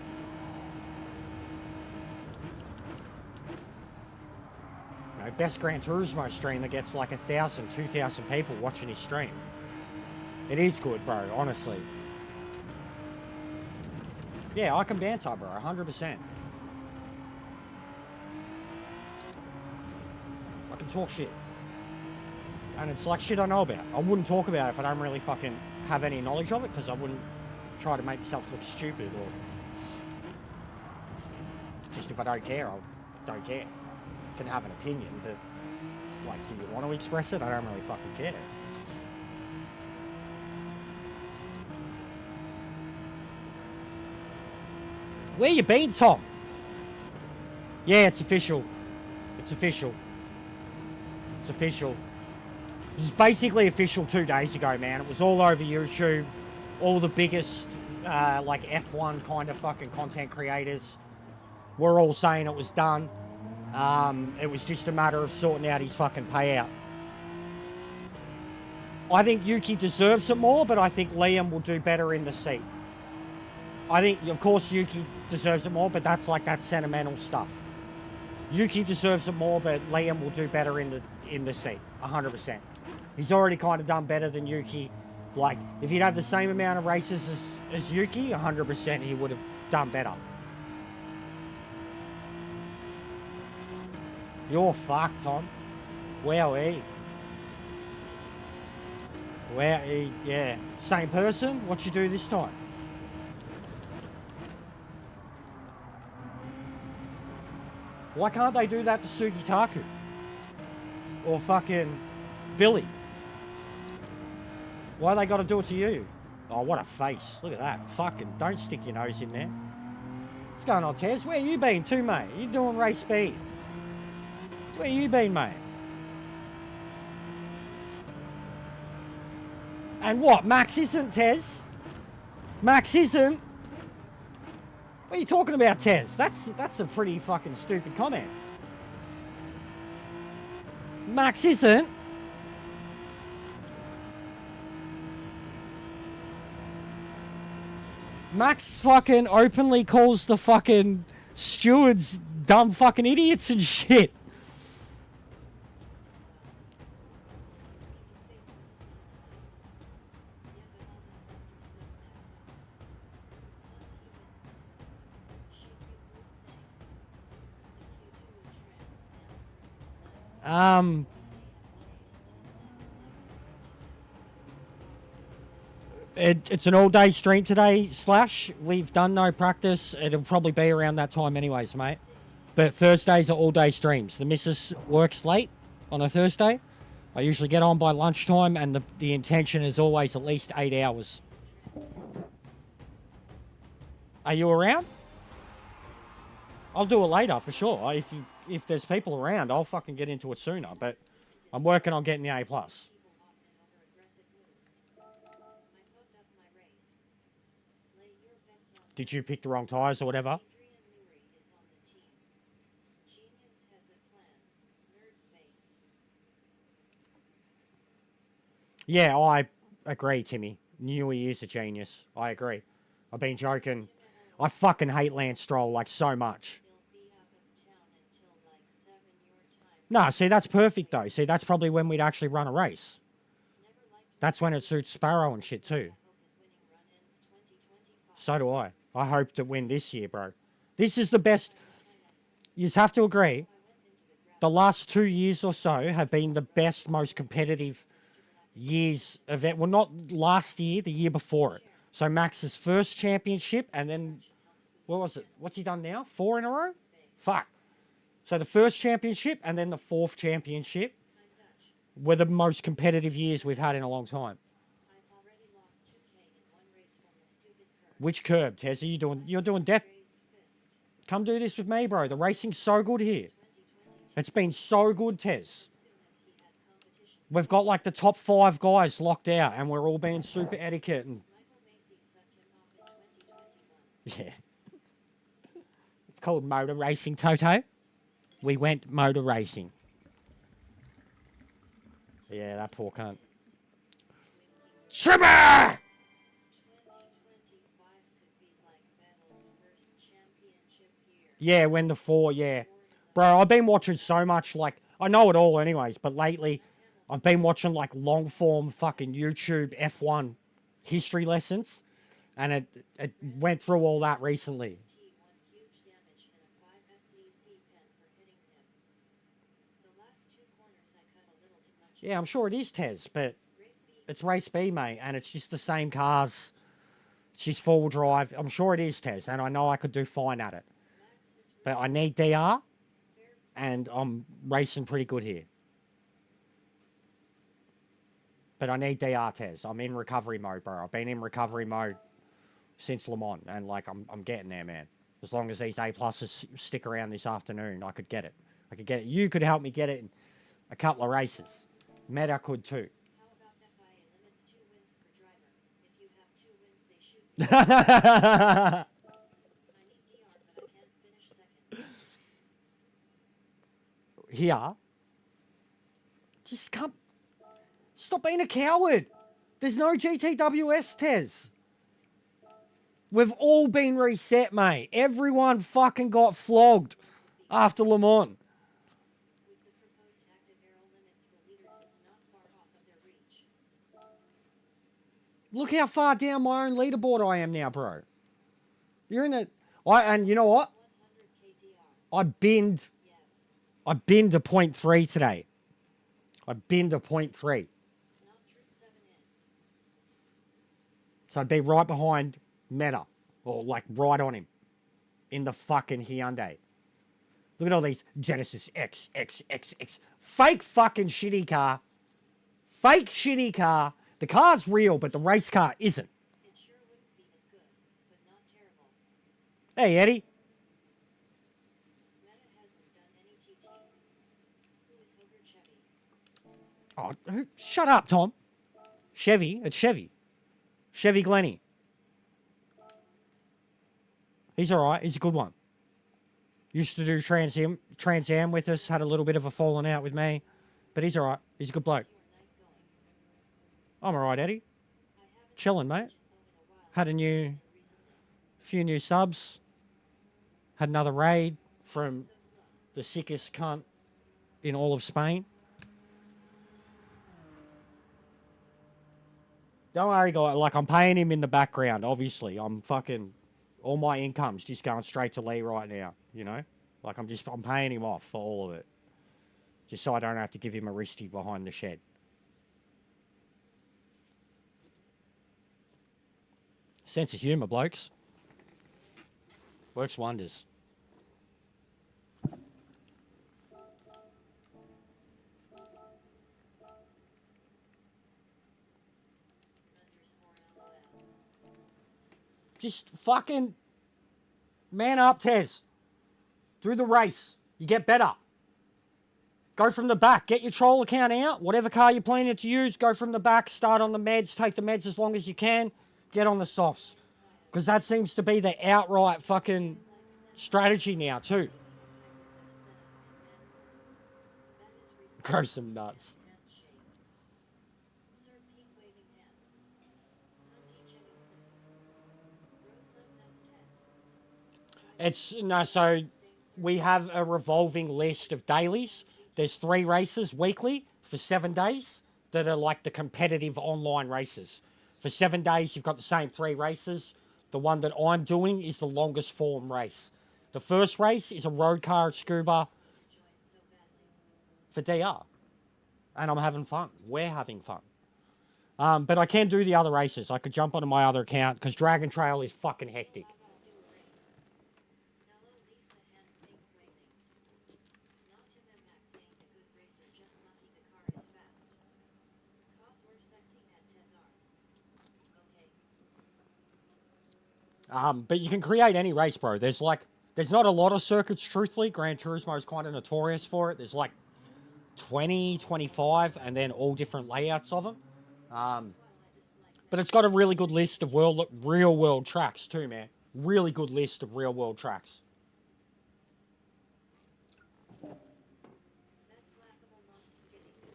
Best Gran Turismo stream that gets like 1,000, 2,000 people watching his stream. It is good, bro, honestly. Yeah, I can banter, bro, 100%. I can talk shit. And it's like shit I know about. I wouldn't talk about it if I don't really fucking have any knowledge of it, because I wouldn't try to make myself look stupid, or just if I don't care, I don't care. I can have an opinion, but it's like, do you want to express it? I don't really fucking care. Where you been, Tom? Yeah, it's official. It's official. It's official. It was basically official 2 days ago, man. It was all over YouTube. All the biggest, like F1 kind of fucking content creators were all saying it was done. It was just a matter of sorting out his fucking payout. I think Yuki deserves it more, but I think Liam will do better in the seat. I think, of course, Yuki deserves it more, but that's like that sentimental stuff. Yuki deserves it more, but Liam will do better in the seat, 100%. He's already kind of done better than Yuki. Like, if he'd had the same amount of races as Yuki, 100% he would have done better. You're fucked, Tom. Wowee. Wowee, yeah. Same person? What you do this time? Why can't they do that to Sugitaku? Or fucking Billy? Why they got to do it to you? Oh, what a face. Look at that. Fucking don't stick your nose in there. What's going on, Tez? Where you been too, mate? You doing race speed? Where you been, mate? And what? Max isn't, Tez? Max isn't? What are you talking about, Tez? That's a pretty fucking stupid comment. Max isn't? Max fucking openly calls the fucking stewards dumb fucking idiots and shit. It's an all-day stream today, Slash. We've done no practice. It'll probably be around that time anyways, mate. But Thursdays are all-day streams. The missus works late on a Thursday. I usually get on by lunchtime, and the intention is always at least 8 hours. Are you around? I'll do it later, for sure. If there's people around, I'll fucking get into it sooner. But I'm working on getting the A+. Did you pick the wrong tyres or whatever? Yeah, I agree, Timmy. Newey is a genius. I agree. I've been joking. I fucking hate Lance Stroll, like, so much. No, see, that's perfect, though. See, that's probably when we'd actually run a race. That's when it suits Sparrow and shit, too. So do I. I hope to win this year, bro. This is the best. You just have to agree. The last 2 years or so have been the best, most competitive years of it. Well, not last year, the year before it. So Max's first championship, and then, what was it? What's he done now? 4 in a row? Fuck. So the first championship and then the 4th championship were the most competitive years we've had in a long time. Which curb, Tez? Are you doing? You're doing death. Come do this with me, bro. The racing's so good here. It's been so good, Tez. We've got like the top 5 guys locked out, and we're all being super etiquette and. Yeah. It's called motor racing, Toto. We went motor racing. Yeah, that poor cunt. Shimmer! Yeah, when the 4, yeah. Bro, I've been watching so much, like, I know it all anyways, but lately I've been watching, like, long-form fucking YouTube F1 history lessons, and it went through all that recently. Yeah, I'm sure it is Tez, but it's race B, mate, and it's just the same cars. It's just four-wheel drive. I'm sure it is Tez, and I know I could do fine at it. But I need DR, and I'm racing pretty good here. But I need DR, Tez. I'm in recovery mode, bro. I've been in recovery mode since Le Mans, and like I'm getting there, man. As long as these A-pluses stick around this afternoon, I could get it. I could get it. You could help me get it in a couple of races. Meta could too. How about FIA limits 2 wins per driver? If you have 2 wins, they shoot you. I need DR, but I can't finish second. Here. Just come. Stop being a coward. There's no GTWS, Tez. We've all been reset, mate. Everyone fucking got flogged after Le Mans. With the proposed active aero limits for leaders, it's not far off of their reach. Look how far down my own leaderboard I am now, bro. You're in it. And you know what? 100k DR. I binned a 0.3 today. I binned a 0.3. Not Troop 7 in. So I'd be right behind Meta. Or like right on him. In the fucking Hyundai. Look at all these Genesis X. Fake fucking shitty car. Fake shitty car. The car's real, but the race car isn't. It sure wouldn't be as good, but not terrible. Hey, Eddie. Meta hasn't done any TT. Who is Hilbert Chevy? Oh, shut up, Tom. Chevy. It's Chevy. Chevy Glenny. He's alright. He's a good one. Used to do Trans Am with us. Had a little bit of a falling out with me. But he's alright. He's a good bloke. Your night going? I'm alright, Eddie. I haven't Chilling, mate. home in a while. Had a Recently. few new subs. Had another raid from So slow. the sickest cunt in all of Spain. Don't worry, guys. Like, I'm paying him in the background, obviously. I'm fucking... All my income's just going straight to Lee right now, you know? Like, I'm paying him off for all of it. Just so I don't have to give him a wristy behind the shed. Sense of humour, blokes. Works wonders. _LOL. Just fucking man up, Tez. Do the race. You get better. Go from the back. Get your troll account out. Whatever car you're planning to use, go from the back. Start on the meds. Take the meds as long as you can. Get on the softs. Because that seems to be the outright fucking strategy now, too. Grow some nuts. Sir Pete waving hand. Hyundai Chevy 6. Rose that's Tez. It's, no, so we have a revolving list of dailies. There's 3 races weekly for 7 days that are like the competitive online races. For 7 days, you've got the same 3 races. The one that I'm doing is the longest form race. The first race is a road car at Scuba for DR. And I'm having fun. We're having fun. But I can do the other races. I could jump onto my other account because Dragon Trail is fucking hectic. I'll do a race. Hello Lisa hand pink waving. Not Tim and Max ain't a good racer, just lucky the car is fast. Cause we're sexy at Tezar. Okay. But you can create any race, bro. There's not a lot of circuits, truthfully. Gran Turismo is kind of notorious for it. There's like 20, 25, and then all different layouts of them. But it's got a really good list of real world tracks too, man. Really good list of real world tracks. That's laughable monster getting you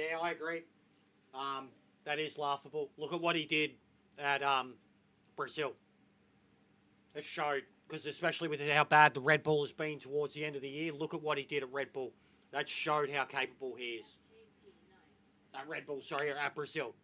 on. Yeah, I agree. That is laughable. Look at what he did at Brazil. It showed, because especially with how bad the Red Bull has been towards the end of the year, look at what he did at Red Bull. That showed how capable he is. KP9. At Red Bull, sorry, at Brazil.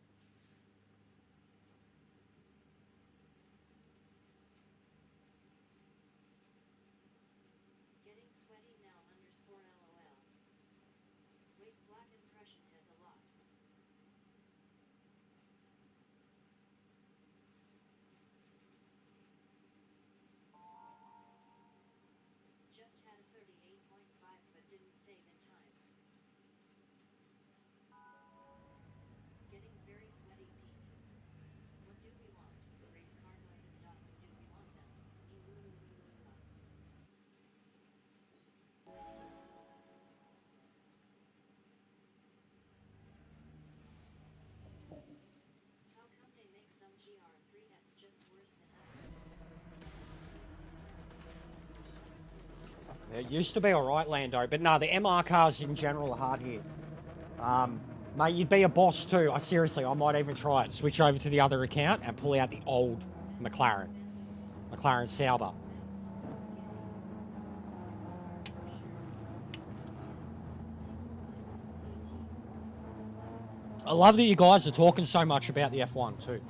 It used to be alright, Lando, but no, the MR cars in general are hard here. Mate, you'd be a boss too. Seriously, I might even try it. Switch over to the other account and pull out the old McLaren Sauber. I love that you guys are talking so much about the F1 too.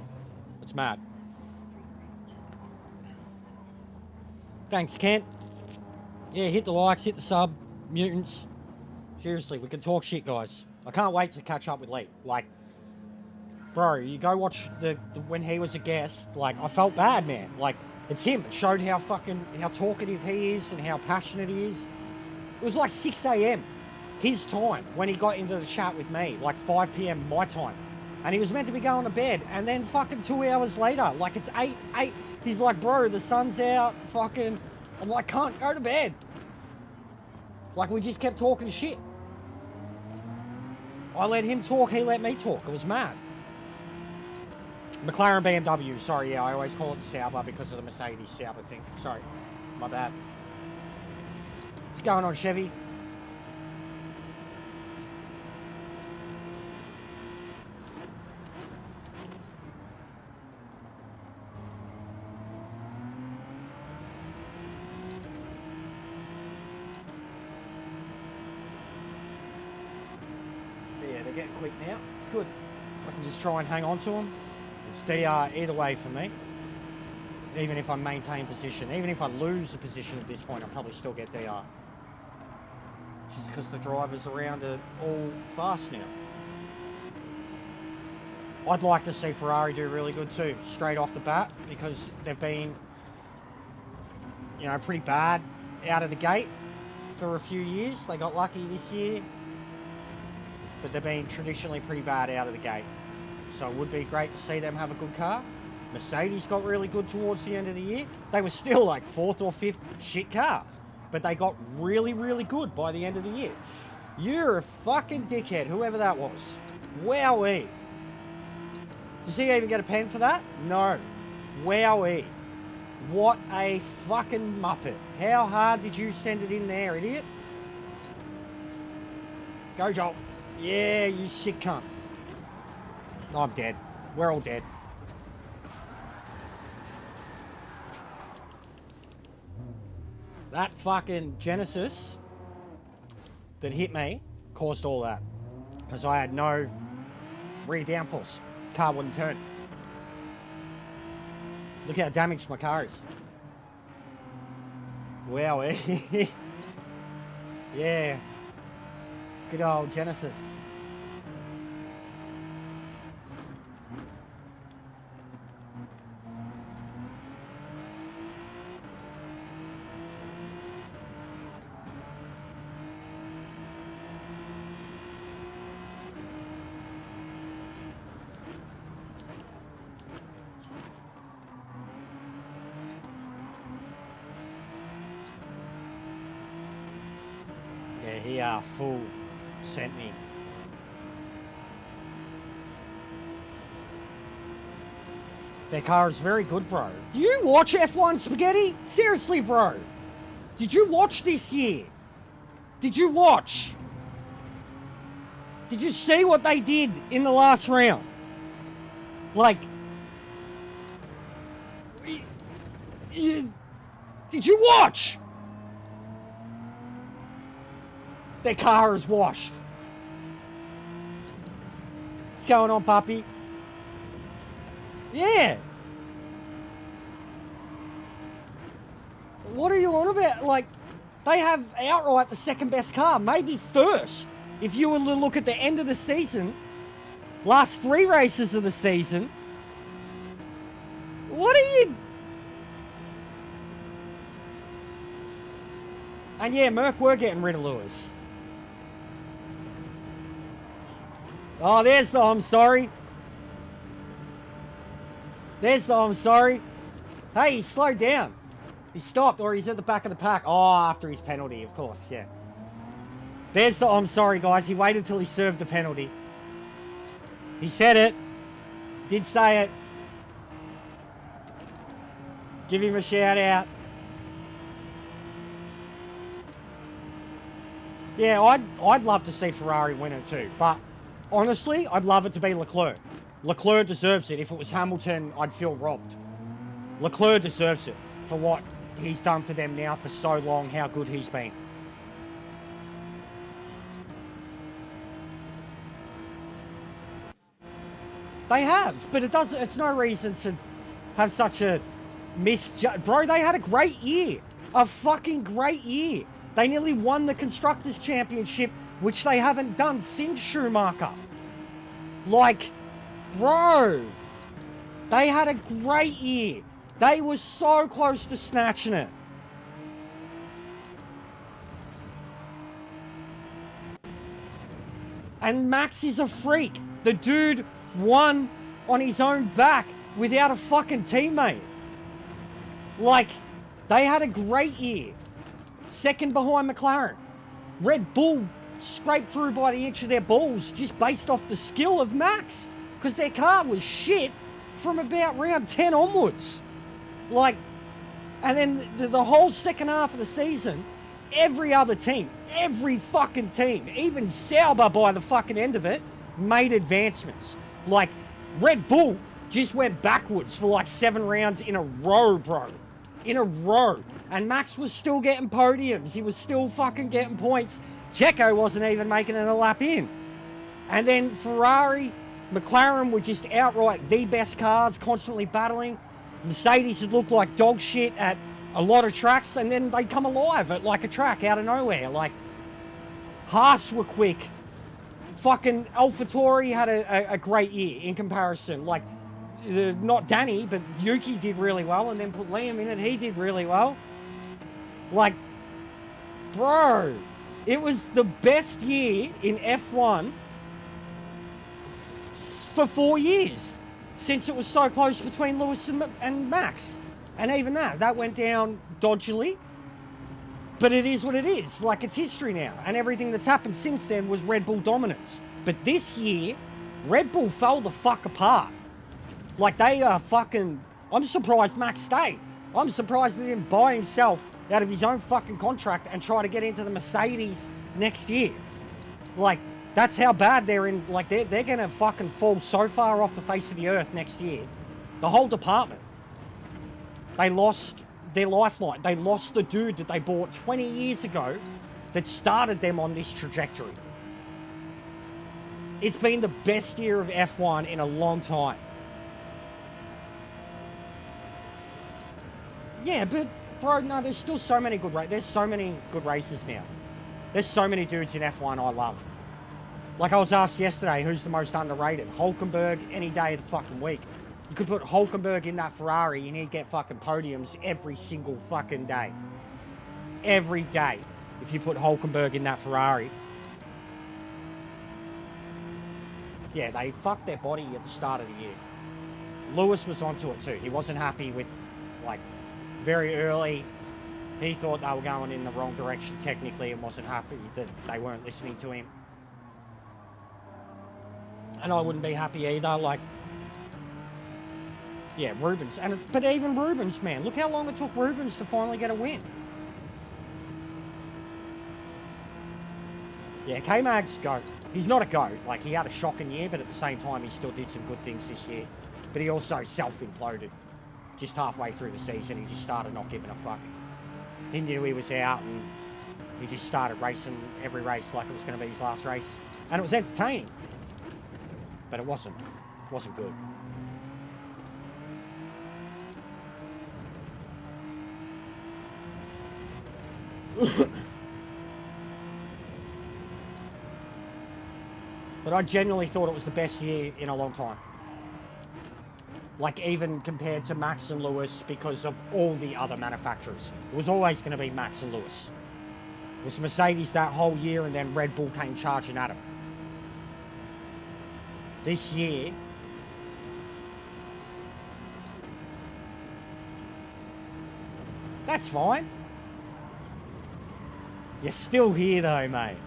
It's mad. Thanks, Kent. Yeah, hit the likes, hit the sub, mutants. Seriously, we can talk shit, guys. I can't wait to catch up with Lee. Like, bro, you go watch the when he was a guest. Like, I felt bad, man. Like, it's him. It showed how talkative he is and how passionate he is. It was like 6 a.m. his time when he got into the chat with me, like 5 p.m. my time. And he was meant to be going to bed. And then fucking 2 hours later, like it's 8. He's like, bro, the sun's out. Fucking, I'm like, can't go to bed. Like, we just kept talking shit. I let him talk, he let me talk. It was mad. McLaren BMW, sorry, yeah, I always call it the Sauber because of the Mercedes Sauber thing. Sorry, my bad. What's going on, Chevy? Yeah, they're getting quick now. It's good. I can just try and hang on to them. It's DR either way for me. Even if I maintain position. Even if I lose the position at this point, I'll probably still get DR. Just because the drivers around are all fast now. I'd like to see Ferrari do really good too, straight off the bat, because they've been, you know, pretty bad out of the gate for a few years. They got lucky this year, but they've been traditionally pretty bad out of the gate. So it would be great to see them have a good car. Mercedes got really good towards the end of the year. They were still like 4th or 5th shit car, but they got really, really good by the end of the year. You're a fucking dickhead, whoever that was. Wowee. Does he even get a pen for that? No. Wowee. What a fucking muppet. How hard did you send it in there, idiot? Go, Joel. Yeah, you sick cunt. I'm dead. We're all dead. That fucking Genesis that hit me caused all that. Because I had no rear downforce. Car wouldn't turn. Look how damaged my car is. Wow, eh? Yeah. Good old Genesis. Yeah, he full sent me. Their car is very good, bro. Do you watch F1 Spaghetti? Seriously, bro. Did you watch this year? Did you watch? Did you see what they did in the last round? Like, did you watch? Their car is washed. What's going on, puppy? Yeah. What are you on about? Like, they have outright the second best car, maybe first. If you were to look at the end of the season, last 3 races of the season, what are you... And yeah, Merc were getting rid of Lewis. Oh, there's the I'm sorry. There's the I'm sorry. Hey, he slowed down. He stopped, or he's at the back of the pack. Oh, after his penalty, of course, yeah. There's the I'm sorry, guys. He waited till he served the penalty. He said it. Did say it. Give him a shout out. Yeah, I'd love to see Ferrari win it too, but honestly, I'd love it to be Leclerc. Leclerc deserves it. If it was Hamilton, I'd feel robbed. Leclerc deserves it for what he's done for them now for so long, how good he's been. They have, but it's no reason to have such a misjudge. Bro, they had a great year. A fucking great year. They nearly won the Constructors' Championship, which they haven't done since Schumacher. Like, bro, they had a great year. They were so close to snatching it. And Max is a freak. The dude won on his own back without a fucking teammate. Like, they had a great year. Second behind McLaren. Red Bull scraped through by the inch of their balls just based off the skill of Max, because their car was shit from about round 10 onwards. Like, and then the whole second half of the season, every other team, every fucking team, even Sauber by the fucking end of it, made advancements. Like, Red Bull just went backwards for like 7 rounds in a row, bro. In a row. And Max was still getting podiums. He was still fucking getting points. Checo wasn't even making it a lap in. And then Ferrari, McLaren were just outright the best cars, constantly battling. Mercedes had looked like dog shit at a lot of tracks, and then they'd come alive at like a track out of nowhere. Like, Haas were quick. Fucking AlphaTauri had a great year in comparison. Like, not Danny, but Yuki did really well, and then put Liam in it, he did really well. Like, bro, it was the best year in F1 for 4 years, since it was so close between Lewis and Max. And even that went down dodgily. But it is what it is. Like, it's history now. And everything that's happened since then was Red Bull dominance. But this year, Red Bull fell the fuck apart. Like, they are fucking... I'm surprised Max stayed. I'm surprised he didn't buy himself out of his own fucking contract and try to get into the Mercedes next year. Like, that's how bad they're in. Like, they're going to fucking fall so far off the face of the earth next year. The whole department. They lost their lifeline. They lost the dude that they bought 20 years ago that started them on this trajectory. It's been the best year of F1 in a long time. Yeah, but bro, no, there's still so many good races. There's so many good races now. There's so many dudes in F1 I love. Like, I was asked yesterday, who's the most underrated? Hulkenberg, any day of the fucking week. You could put Hulkenberg in that Ferrari and he'd get fucking podiums every single fucking day. Every day, if you put Hulkenberg in that Ferrari. Yeah, they fucked their body at the start of the year. Lewis was onto it too. He wasn't happy with, like, very early. He thought they were going in the wrong direction technically and wasn't happy that they weren't listening to him. And I wouldn't be happy either. Like, yeah, Rubens. But even Rubens, man, look how long it took Rubens to finally get a win. Yeah, K-Mag's GOAT. He's not a GOAT. Like, he had a shocking year, but at the same time, he still did some good things this year. But he also self-imploded. Just halfway through the season, he just started not giving a fuck. He knew he was out, and he just started racing every race like it was going to be his last race. And it was entertaining. But it wasn't. It wasn't good. But I genuinely thought it was the best year in a long time. Like, even compared to Max and Lewis, because of all the other manufacturers. It was always going to be Max and Lewis. It was Mercedes that whole year, and then Red Bull came charging at him. This year, that's fine. You're still here though, mate.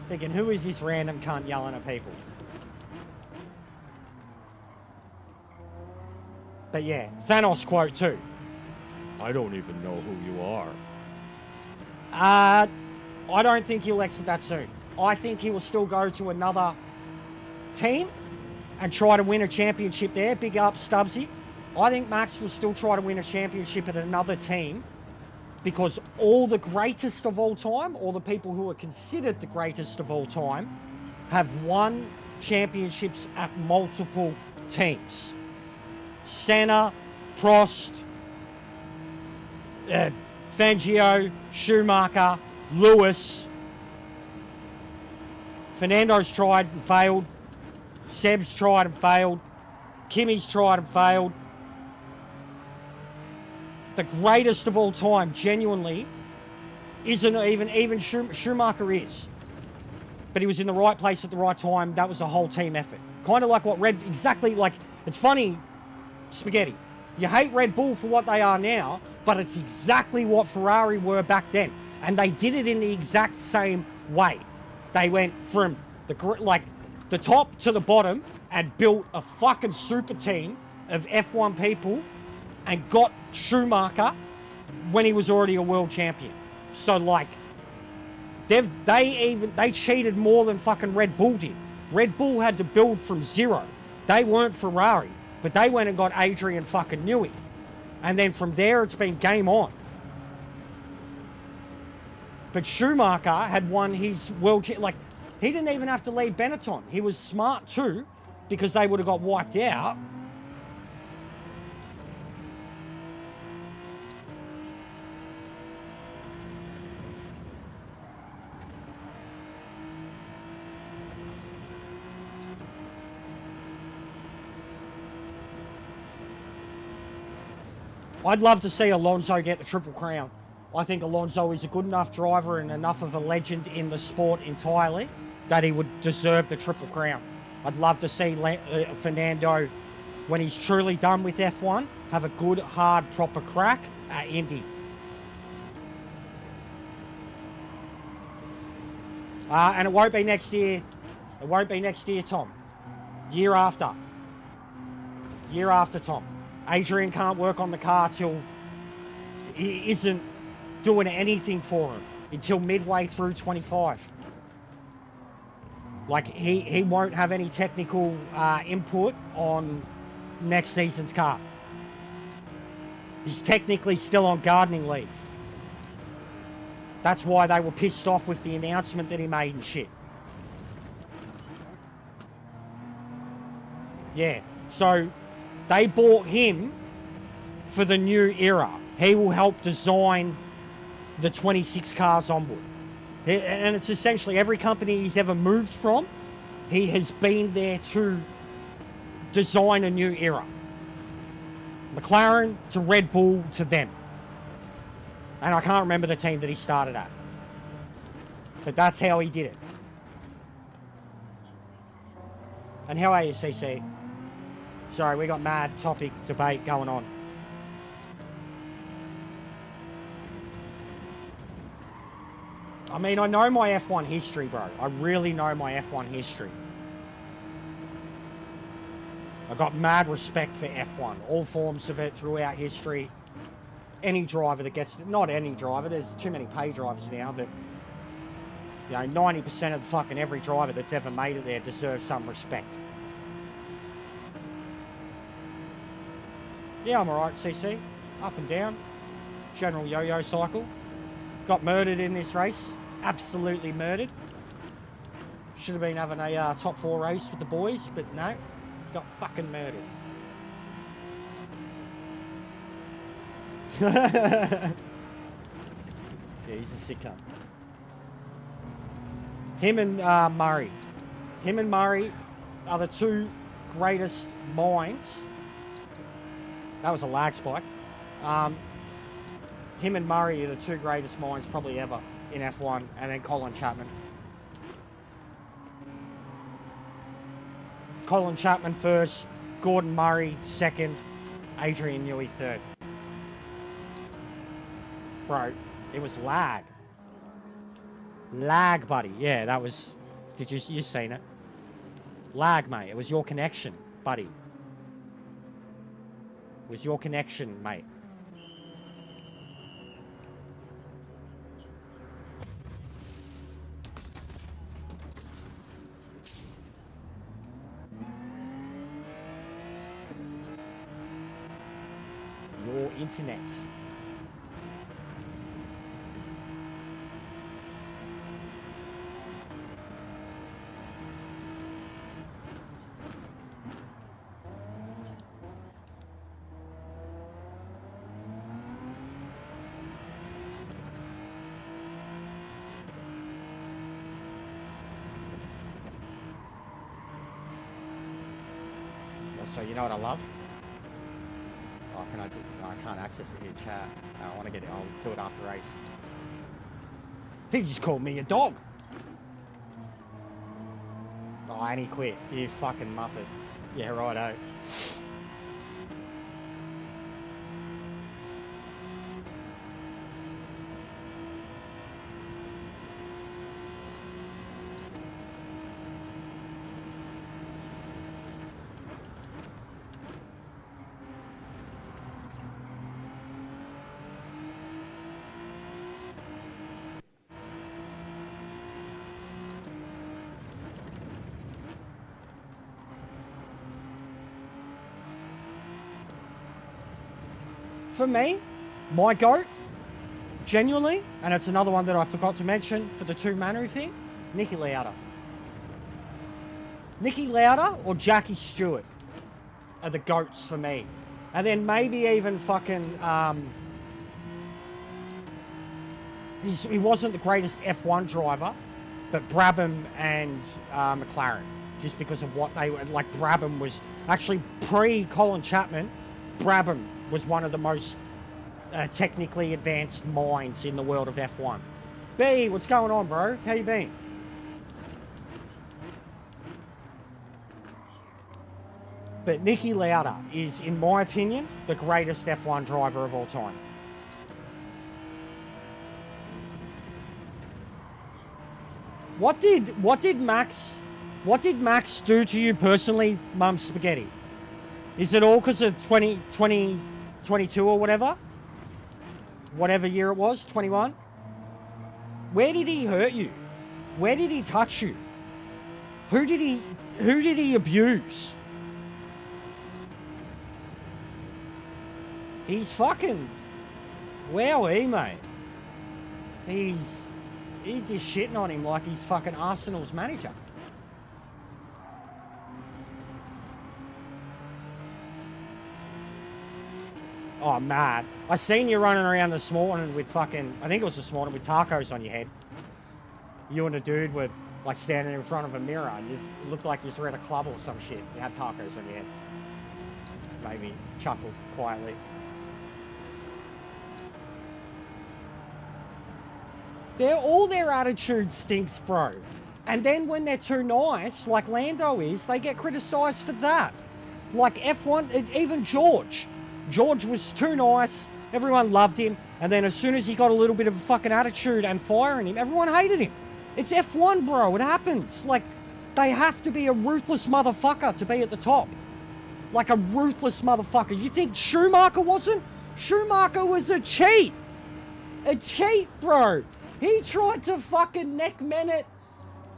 Thinking, who is this random cunt yelling at people? But yeah, Thanos quote too. I don't even know who you are. I don't think he'll exit that soon. I think he will still go to another team and try to win a championship there. Big up, Stubbsy. I think Max will still try to win a championship at another team because all the greatest of all time, or the people who are considered the greatest of all time, have won championships at multiple teams. Senna, Prost, Fangio, Schumacher, Lewis. Fernando's tried and failed. Seb's tried and failed. Kimi's tried and failed. The greatest of all time, genuinely, isn't even Schumacher is. But he was in the right place at the right time. That was a whole team effort. Kind of like what exactly like, it's funny, Spaghetti. You hate Red Bull for what they are now, but it's exactly what Ferrari were back then. And they did it in the exact same way. They went from the top to the bottom and built a fucking super team of F1 people and got Schumacher when he was already a world champion. So like, they cheated more than fucking Red Bull did. Red Bull had to build from zero. They weren't Ferrari, but they went and got Adrian fucking Newey. And then from there, it's been game on. But Schumacher had won his world, like, he didn't even have to leave Benetton. He was smart too, because they would have got wiped out. I'd love to see Alonso get the Triple Crown. I think Alonso is a good enough driver and enough of a legend in the sport entirely that he would deserve the Triple Crown. I'd love to see Fernando, when he's truly done with F1, have a good, hard, proper crack at Indy. And it won't be next year. It won't be next year, Tom. Year after. Year after, Tom. Adrian can't work on the car till he isn't doing anything for him until midway through 25. Like, he won't have any technical input on next season's car. He's technically still on gardening leave. That's why they were pissed off with the announcement that he made and shit. Yeah, so they bought him for the new era. He will help design the 26 cars onboard. And it's essentially every company he's ever moved from, he has been there to design a new era. McLaren to Red Bull to them. And I can't remember the team that he started at. But that's how he did it. And how are you, CC? Sorry, we got mad topic debate going on. I mean, I know my F1 history, bro. I really know my F1 history. I got mad respect for F1. All forms of it throughout history. Any driver that gets... Not any driver. There's too many pay drivers now, but... You know, 90% of fucking every driver that's ever made it there deserves some respect. Yeah, I'm alright, CC. Up and down. General yo-yo cycle. Got murdered in this race. Absolutely murdered. Should have been having a top 4 race with the boys, but no. Got fucking murdered. Yeah, he's a sick cunt. Him and Murray. Him and Murray are the two greatest minds. That was a lag spike. Him and Murray are the two greatest minds probably ever in F1, and then Colin Chapman. Colin Chapman first, Gordon Murray second, Adrian Newey third. Bro, it was lag. Lag, buddy. Yeah, that was... Did you seen it? Lag, mate. It was your connection, buddy. It was your connection, mate. internet. So you know what I love? Oh, can I do? No, I can't access it here, chat. I want to get it. I'll do it after race. He just called me a dog. Oh, and he quit. You fucking muppet. Yeah, righto. For me, my GOAT, genuinely, and it's another one that I forgot to mention for the two Manu thing, Niki Lauda. Niki Lauda or Jackie Stewart are the GOATs for me. And then maybe even fucking, he wasn't the greatest F1 driver, but Brabham and McLaren, just because of what they were, like Brabham was, actually pre-Colin Chapman, Brabham was one of the most technically advanced minds in the world of F1. B, what's going on, bro? How you been? But Niki Lauda is, in my opinion, the greatest F1 driver of all time. What did Max do to you personally, Mum Spaghetti? Is it all because of 2022 or whatever? Whatever year it was, 21? Where did he hurt you? Where did he touch you? Who did he abuse? He's fucking wowee, mate. He's just shitting on him like he's fucking Arsenal's manager. Oh, mad. I seen you running around this morning with fucking, I think it was this morning, with tacos on your head. You and a dude were like standing in front of a mirror and it looked like you were at a club or some shit. You had tacos on your head. Made me chuckle quietly. All their attitude stinks, bro. And then when they're too nice, like Lando is, they get criticised for that. Like F1, even George. George was too nice, everyone loved him, and then as soon as he got a little bit of a fucking attitude and fire in him, everyone hated him. It's F1, bro, it happens. Like, they have to be a ruthless motherfucker to be at the top. Like a ruthless motherfucker. You think Schumacher wasn't? Schumacher was a cheat. A cheat, bro. He tried to fucking neck Menet,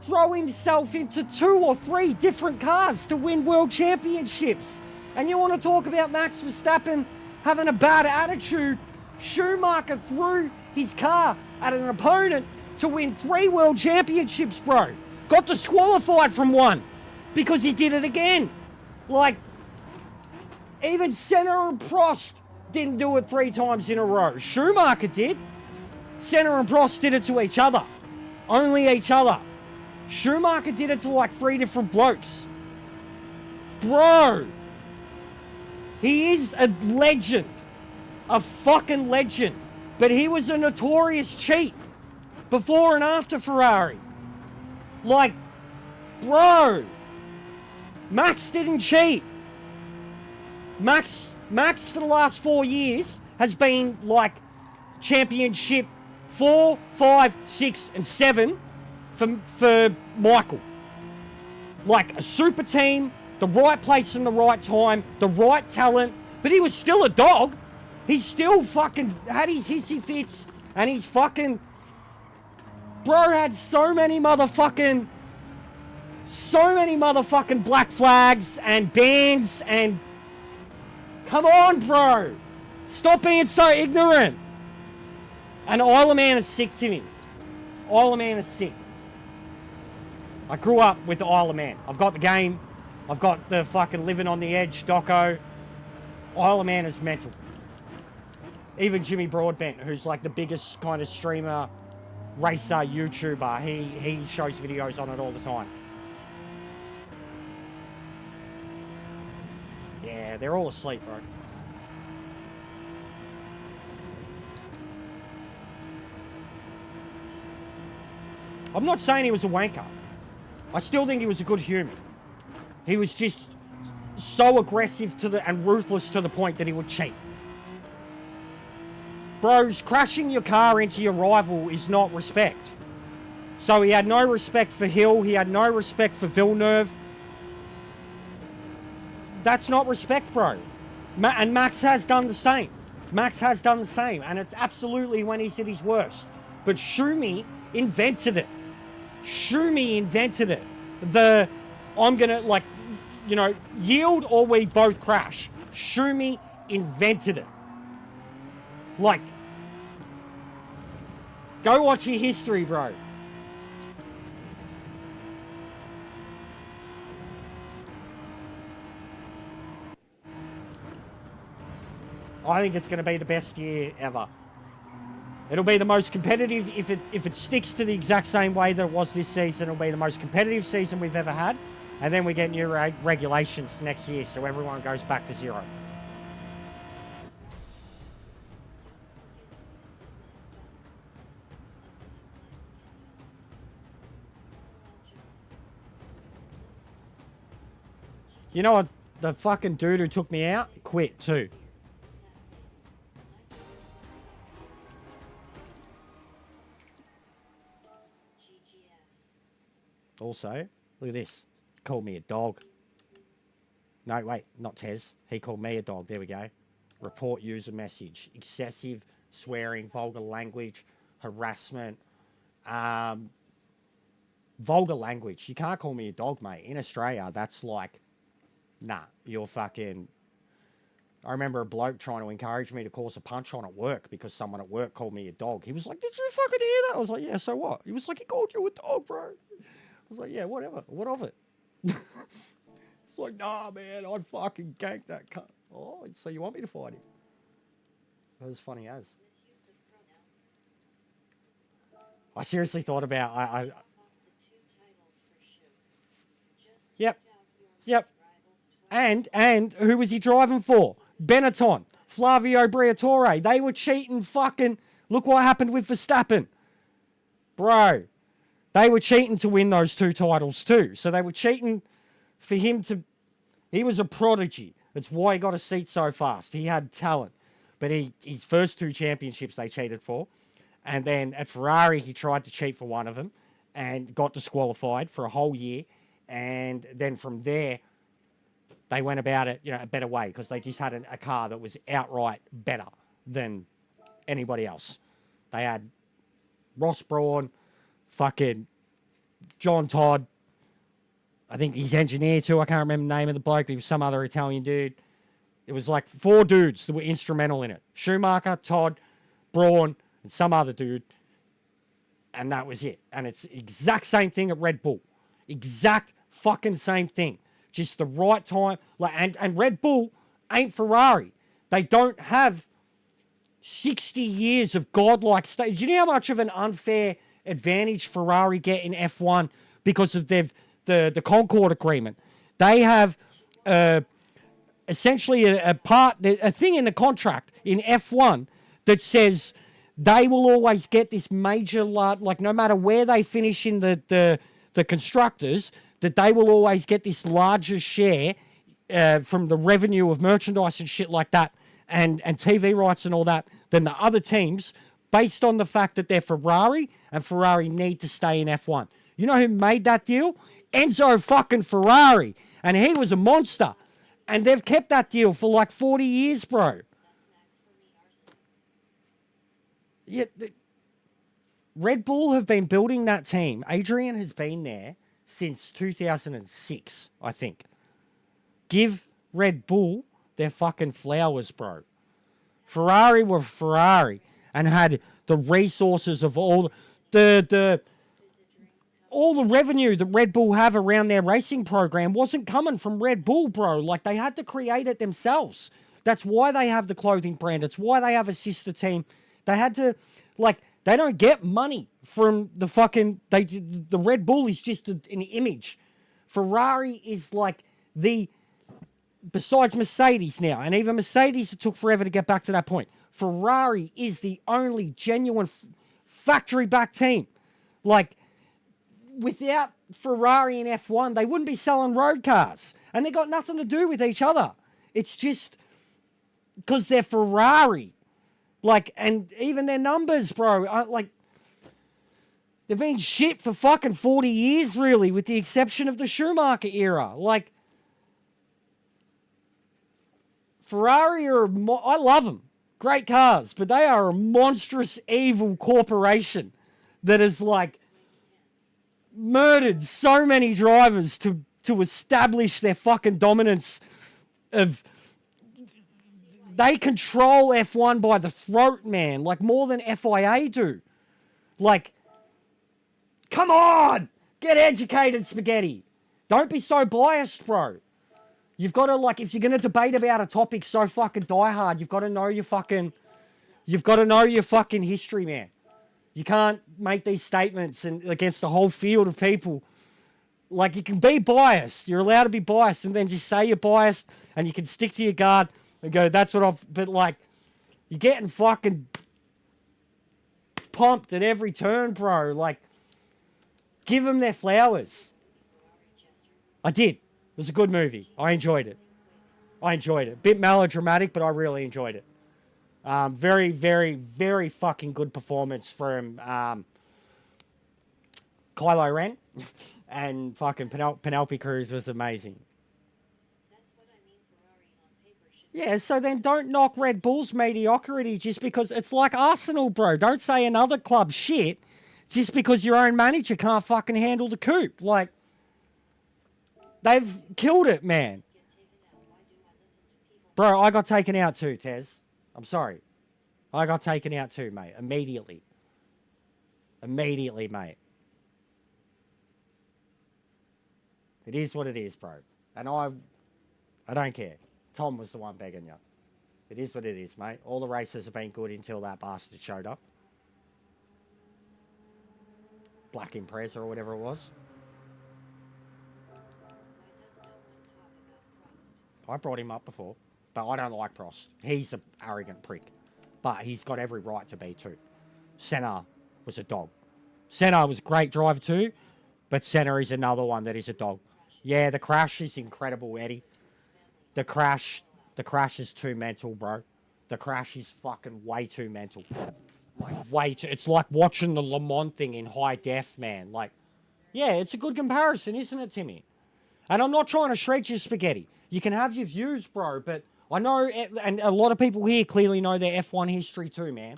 throw himself into 2 or 3 different cars to win world championships. And you want to talk about Max Verstappen having a bad attitude? Schumacher threw his car at an opponent to win 3 world championships, bro. Got disqualified from 1 because he did it again. Like, even Senna and Prost didn't do it 3 times in a row. Schumacher did. Senna and Prost did it to each other. Only each other. Schumacher did it to like 3 different blokes. Bro. He is a legend. A fucking legend. But he was a notorious cheat. Before and after Ferrari. Like, bro. Max didn't cheat. Max for the last 4 years has been like championship 4, 5, 6, and 7 for Michael. Like a super team, the right place and the right time, the right talent, but he was still a dog. He still fucking had his hissy fits, and he's fucking, bro had so many motherfucking black flags and bans and, come on, bro. Stop being so ignorant. And Isle of Man is sick to me. Isle of Man is sick. I grew up with the Isle of Man. I've got the game. I've got the fucking Living on the Edge doco. Isle of Man is mental. Even Jimmy Broadbent, who's like the biggest kind of streamer, racer, YouTuber, he shows videos on it all the time. Yeah, they're all asleep, bro. I'm not saying he was a wanker. I still think he was a good human. He was just so aggressive and ruthless to the point that he would cheat. Bros, crashing your car into your rival is not respect. So he had no respect for Hill. He had no respect for Villeneuve. That's not respect, bro. And Max has done the same. Max has done the same. And it's absolutely when he's at his worst. But Schumi invented it. Schumi invented it. I'm going to, like, you know, yield or we both crash. Schumi invented it. Like, go watch your history, bro. I think it's going to be the best year ever. It'll be the most competitive, if it sticks to the exact same way that it was this season, it'll be the most competitive season we've ever had. And then we get new regulations next year, so everyone goes back to zero. You know what? The fucking dude who took me out quit too. Also, look at this. He called me a dog. No, wait, not Tez. He called me a dog. There we go. Report user message. Excessive swearing, vulgar language, harassment. Vulgar language. You can't call me a dog, mate. In Australia, that's like, nah, you're fucking... I remember a bloke trying to encourage me to cause a punch on at work because someone at work called me a dog. He was like, did you fucking hear that? I was like, yeah, so what? He was like, he called you a dog, bro. I was like, yeah, whatever. What of it? It's like, nah, man, I'd fucking gank that cunt. Oh, so you want me to fight him? It was funny as. I seriously thought about... Yep. Yep. And who was he driving for? Benetton. Flavio Briatore. They were cheating fucking... Look what happened with Verstappen. Bro. They were cheating to win those 2 titles too. So they were cheating for him to... He was a prodigy. That's why he got a seat so fast. He had talent. But his first 2 championships they cheated for. And then at Ferrari, he tried to cheat for one of them and got disqualified for a whole year. And then from there, they went about it, a better way because they just had a car that was outright better than anybody else. They had Ross Brawn, fucking John Todd, I think his engineer too, I can't remember the name of the bloke, but he was some other Italian dude. It was like 4 dudes that were instrumental in it. Schumacher, Todd, Brawn, and some other dude. And that was it. And it's the exact same thing at Red Bull. Exact fucking same thing. Just the right time. And Red Bull ain't Ferrari. They don't have 60 years of godlike state. Do you know how much of an unfair advantage Ferrari get in F1 because of the Concord Agreement? They have essentially a thing in the contract in F1 that says they will always get this major, like no matter where they finish in the constructors, that they will always get this larger share from the revenue of merchandise and shit like that and TV rights and all that than the other teams based on the fact that they're Ferrari and Ferrari need to stay in F1. You know who made that deal? Enzo fucking Ferrari. And he was a monster. And they've kept that deal for like 40 years, bro. Yeah, Red Bull have been building that team. Adrian has been there since 2006, I think. Give Red Bull their fucking flowers, bro. Ferrari were Ferrari and had the resources of all the all the revenue that Red Bull have around their racing program wasn't coming from Red Bull, bro. Like, they had to create it themselves. That's why they have the clothing brand. It's why they have a sister team. They had to, like, they don't get money from the fucking, the Red Bull is just an image. Ferrari is like besides Mercedes now, and even Mercedes, it took forever to get back to that point. Ferrari is the only genuine factory-backed team. Like, without Ferrari in F1, they wouldn't be selling road cars. And they got nothing to do with each other. It's just because they're Ferrari. Like, and even their numbers, bro. Like, they've been shit for fucking 40 years, really, with the exception of the Schumacher era. Like, Ferrari are, I love them. Great cars. But they are a monstrous, evil corporation that is, like, murdered so many drivers to establish their fucking dominance of... They control F1 by the throat, man. Like, more than FIA do. Like, come on! Get educated, spaghetti. Don't be so biased, bro. You've got to, like, if you're going to debate about a topic so fucking diehard, you've got to know your fucking... You've got to know your fucking history, man. You can't make these statements against a whole field of people. Like, you can be biased. You're allowed to be biased, and then just say you're biased, and you can stick to your guard and go, that's what I've... But, like, you're getting fucking pumped at every turn, bro. Like, give them their flowers. I did. It was a good movie. I enjoyed it. Bit melodramatic, but I really enjoyed it. Very, very, very fucking good performance from Kylo Ren. And fucking Penelope Cruz was amazing. That's what I mean. Ferrari on paper should Yeah, so then don't knock Red Bull's mediocrity just because it's like Arsenal, bro. Don't say another club shit just because your own manager can't fucking handle the coupe. Like, they've killed it, man. get taken out. Why do I listen to people? Bro, I got taken out too, Tez. I'm sorry. I got taken out too, mate. Immediately. Immediately, mate. It is what it is, bro. And I don't care. Tom was the one begging you. It is what it is, mate. All the races have been good until that bastard showed up. Black Impreza or whatever it was. Why does no one talk about Prost? I brought him up before, but I don't like Prost. He's an arrogant prick, but he's got every right to be too. Senna was a dog. Senna was a great driver too, but Senna is another one that is a dog. Yeah, the crash is incredible, Eddie. The crash is too mental, bro. The crash is fucking way too mental. Like, way too... It's like watching the Le Mans thing in high def, man. Like, yeah, it's a good comparison, isn't it, Timmy? And I'm not trying to shred your spaghetti. You can have your views, bro, but I know, and a lot of people here clearly know their F1 history too, man.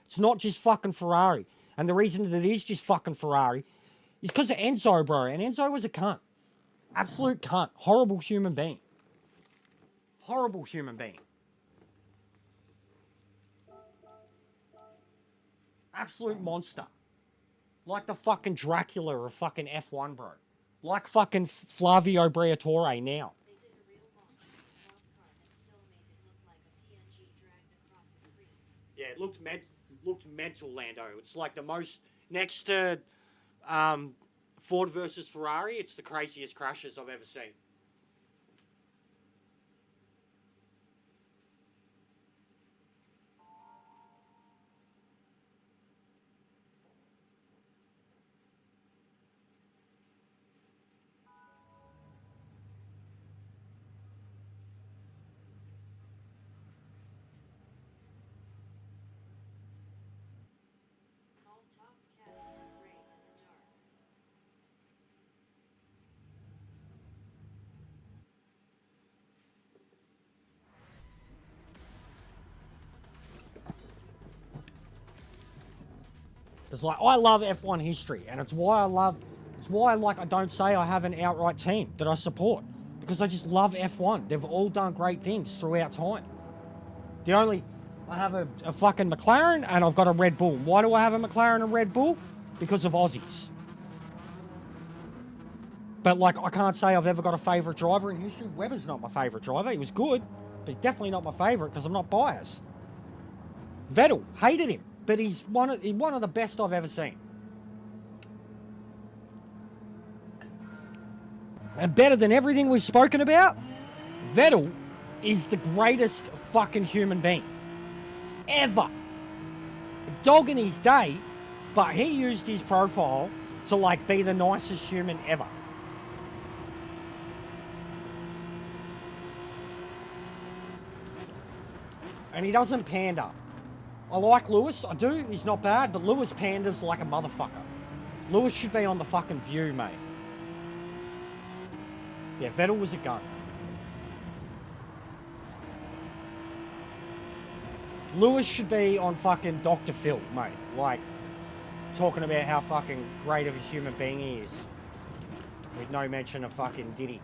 It's not just fucking Ferrari. And the reason that it is just fucking Ferrari is because of Enzo, bro. And Enzo was a cunt. Absolute cunt. Horrible human being. Horrible human being. Absolute monster. Like the fucking Dracula of fucking F1, bro. Like fucking Flavio Briatore now. They did a real long soft car and still made it look like a PNG dragged across the screen. Yeah, it looked mental, Lando. It's like the most... Next to Ford versus Ferrari, it's the craziest crashes I've ever seen. All top cats are gray in the dark. It's like, I love F1 history, and it's why I don't say I have an outright team that I support, because I just love F1. They've all done great things throughout time. The only I have a fucking McLaren and I've got a Red Bull. Why do I have a McLaren and Red Bull? Because of Aussies. But, like, I can't say I've ever got a favourite driver in history. Webber's not my favourite driver. He was good, but he's definitely not my favourite because I'm not biased. Vettel, hated him, but he's one of the best I've ever seen. And better than everything we've spoken about, Vettel is the greatest fucking human being ever. Dog in his day, but he used his profile to, like, be the nicest human ever. And he doesn't pander. I like Lewis, I do, he's not bad, but Lewis panders like a motherfucker. Lewis should be on the fucking View, mate. Yeah, Vettel was a gun. Lewis should be on fucking Dr. Phil, mate. Like, talking about how fucking great of a human being he is. With no mention of fucking Diddy.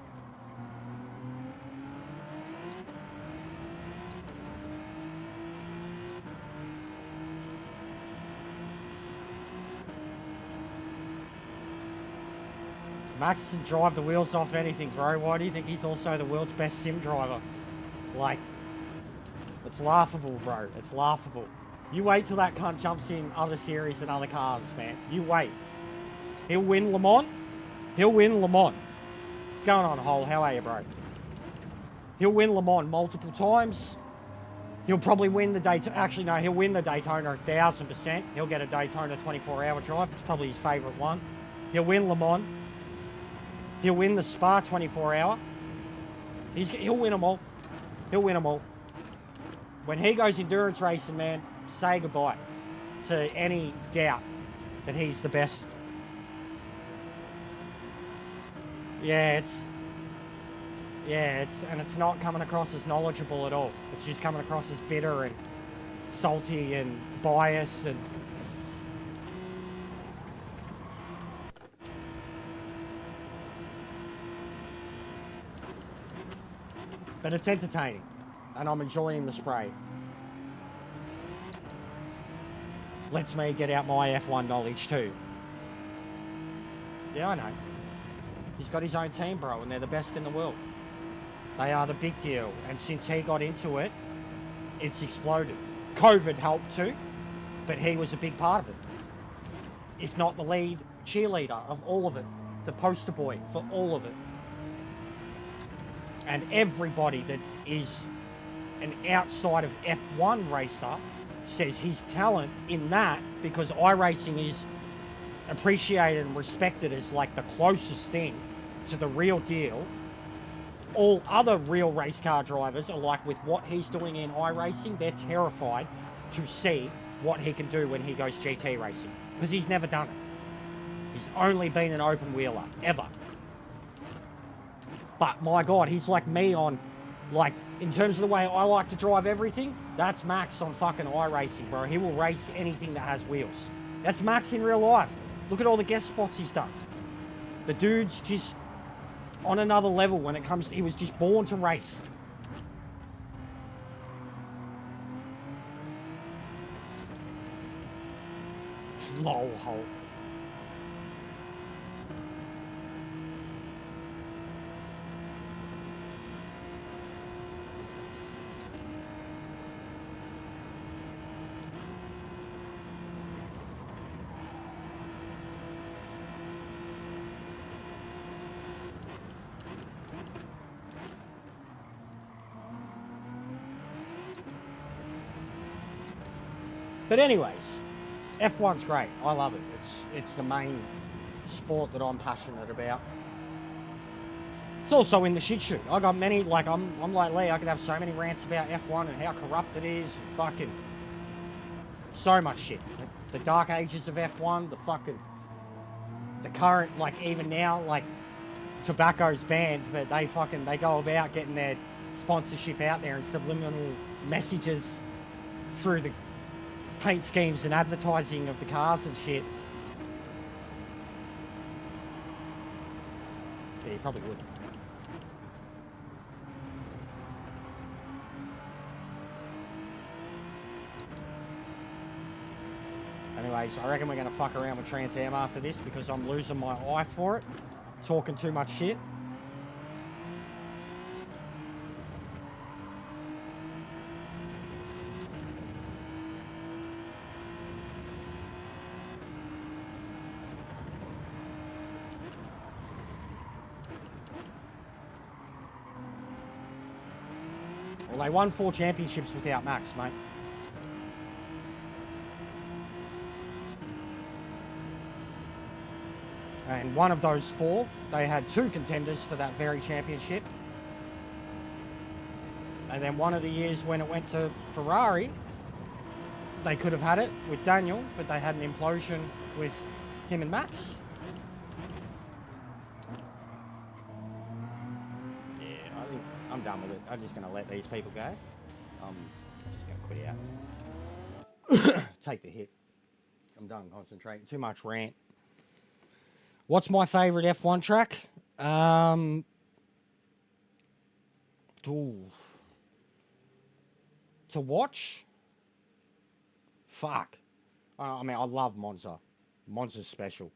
Max doesn't drive the wheels off anything, bro. Why do you think he's also the world's best sim driver? Like, it's laughable, bro. It's laughable. You wait till that cunt jumps in other series and other cars, man. You wait. He'll win Le Mans. He'll win Le Mans. What's going on, Hole? How are you, bro? He'll win Le Mans multiple times. He'll probably win the Daytona. Actually, no, he'll win the Daytona 1,000%. He'll get a Daytona 24-hour drive. It's probably his favourite one. He'll win Le Mans. He'll win the Spa 24-hour. He'll win them all. He'll win them all. When he goes endurance racing, man, say goodbye to any doubt that he's the best. It's not coming across as knowledgeable at all. It's just coming across as bitter and salty and biased and... But it's entertaining, and I'm enjoying the spray. Lets me get out my F1 knowledge too. Yeah, I know. He's got his own team, bro, and they're the best in the world. They are the big deal, and since he got into it, it's exploded. COVID helped too, but he was a big part of it. If not the lead cheerleader of all of it, the poster boy for all of it. And everybody that is an outside of F1 racer says his talent in that, because iRacing is appreciated and respected as like the closest thing to the real deal. All other real race car drivers are like, with what he's doing in iRacing, they're terrified to see what he can do when he goes GT racing, because he's never done it. He's only been an open wheeler, ever. But my God, he's like me on, like, in terms of the way I like to drive everything, that's Max on fucking iRacing, bro. He will race anything that has wheels. That's Max in real life. Look at all the guest spots he's done. The dude's just on another level when it comes to, he was just born to race. Lol, hole. But anyways, F1's great. I love it. It's the main sport that I'm passionate about. It's also in the shit shoot. I got many, like, I'm like Lee, I could have so many rants about F1 and how corrupt it is, and fucking so much shit. The dark ages of F1, the current, like, even now, like, tobacco's banned, but they go about getting their sponsorship out there and subliminal messages through the paint schemes and advertising of the cars and shit. Yeah, you probably would. Anyways, I reckon we're going to fuck around with Trans Am after this because I'm losing my eye for it. Talking too much shit. Well, they won 4 championships without Max, mate. And one of those 4, they had 2 contenders for that very championship. And then one of the years when it went to Ferrari, they could have had it with Daniel, but they had an implosion with him and Max. Yeah, I think I'm done with it. I'm just going to let these people go. I'm just going to quit out. Take the hit. I'm done concentrating. Too much rant. What's my favourite F1 track? Ooh. To watch? Fuck. I mean, I love Monza. Monza's special.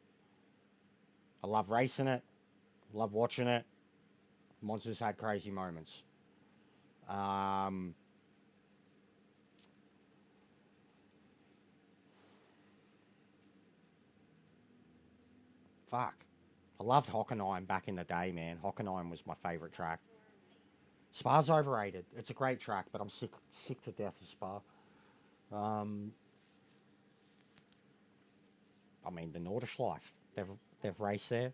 I love racing it. Love watching it. Monza's had crazy moments. Fuck. I loved Hockenheim back in the day, man. Hockenheim was my favourite track. Spa's overrated. It's a great track, but I'm sick to death of Spa. I mean, the Nordschleife. They've raced there.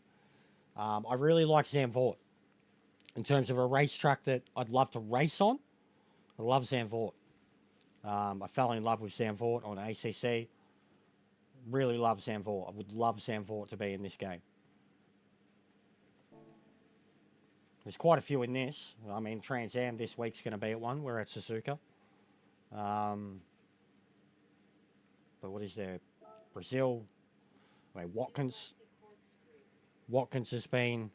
I really like Zandvoort. In terms of a racetrack that I'd love to race on, I love Zandvoort. I fell in love with Zandvoort on ACC. Really love Zandvoort. I would love Zandvoort to be in this game. There's quite a few in this. I mean, Trans Am this week's going to be at one. We're at Suzuka. But what is there? Brazil. Wait, Watkins. Watkins has been...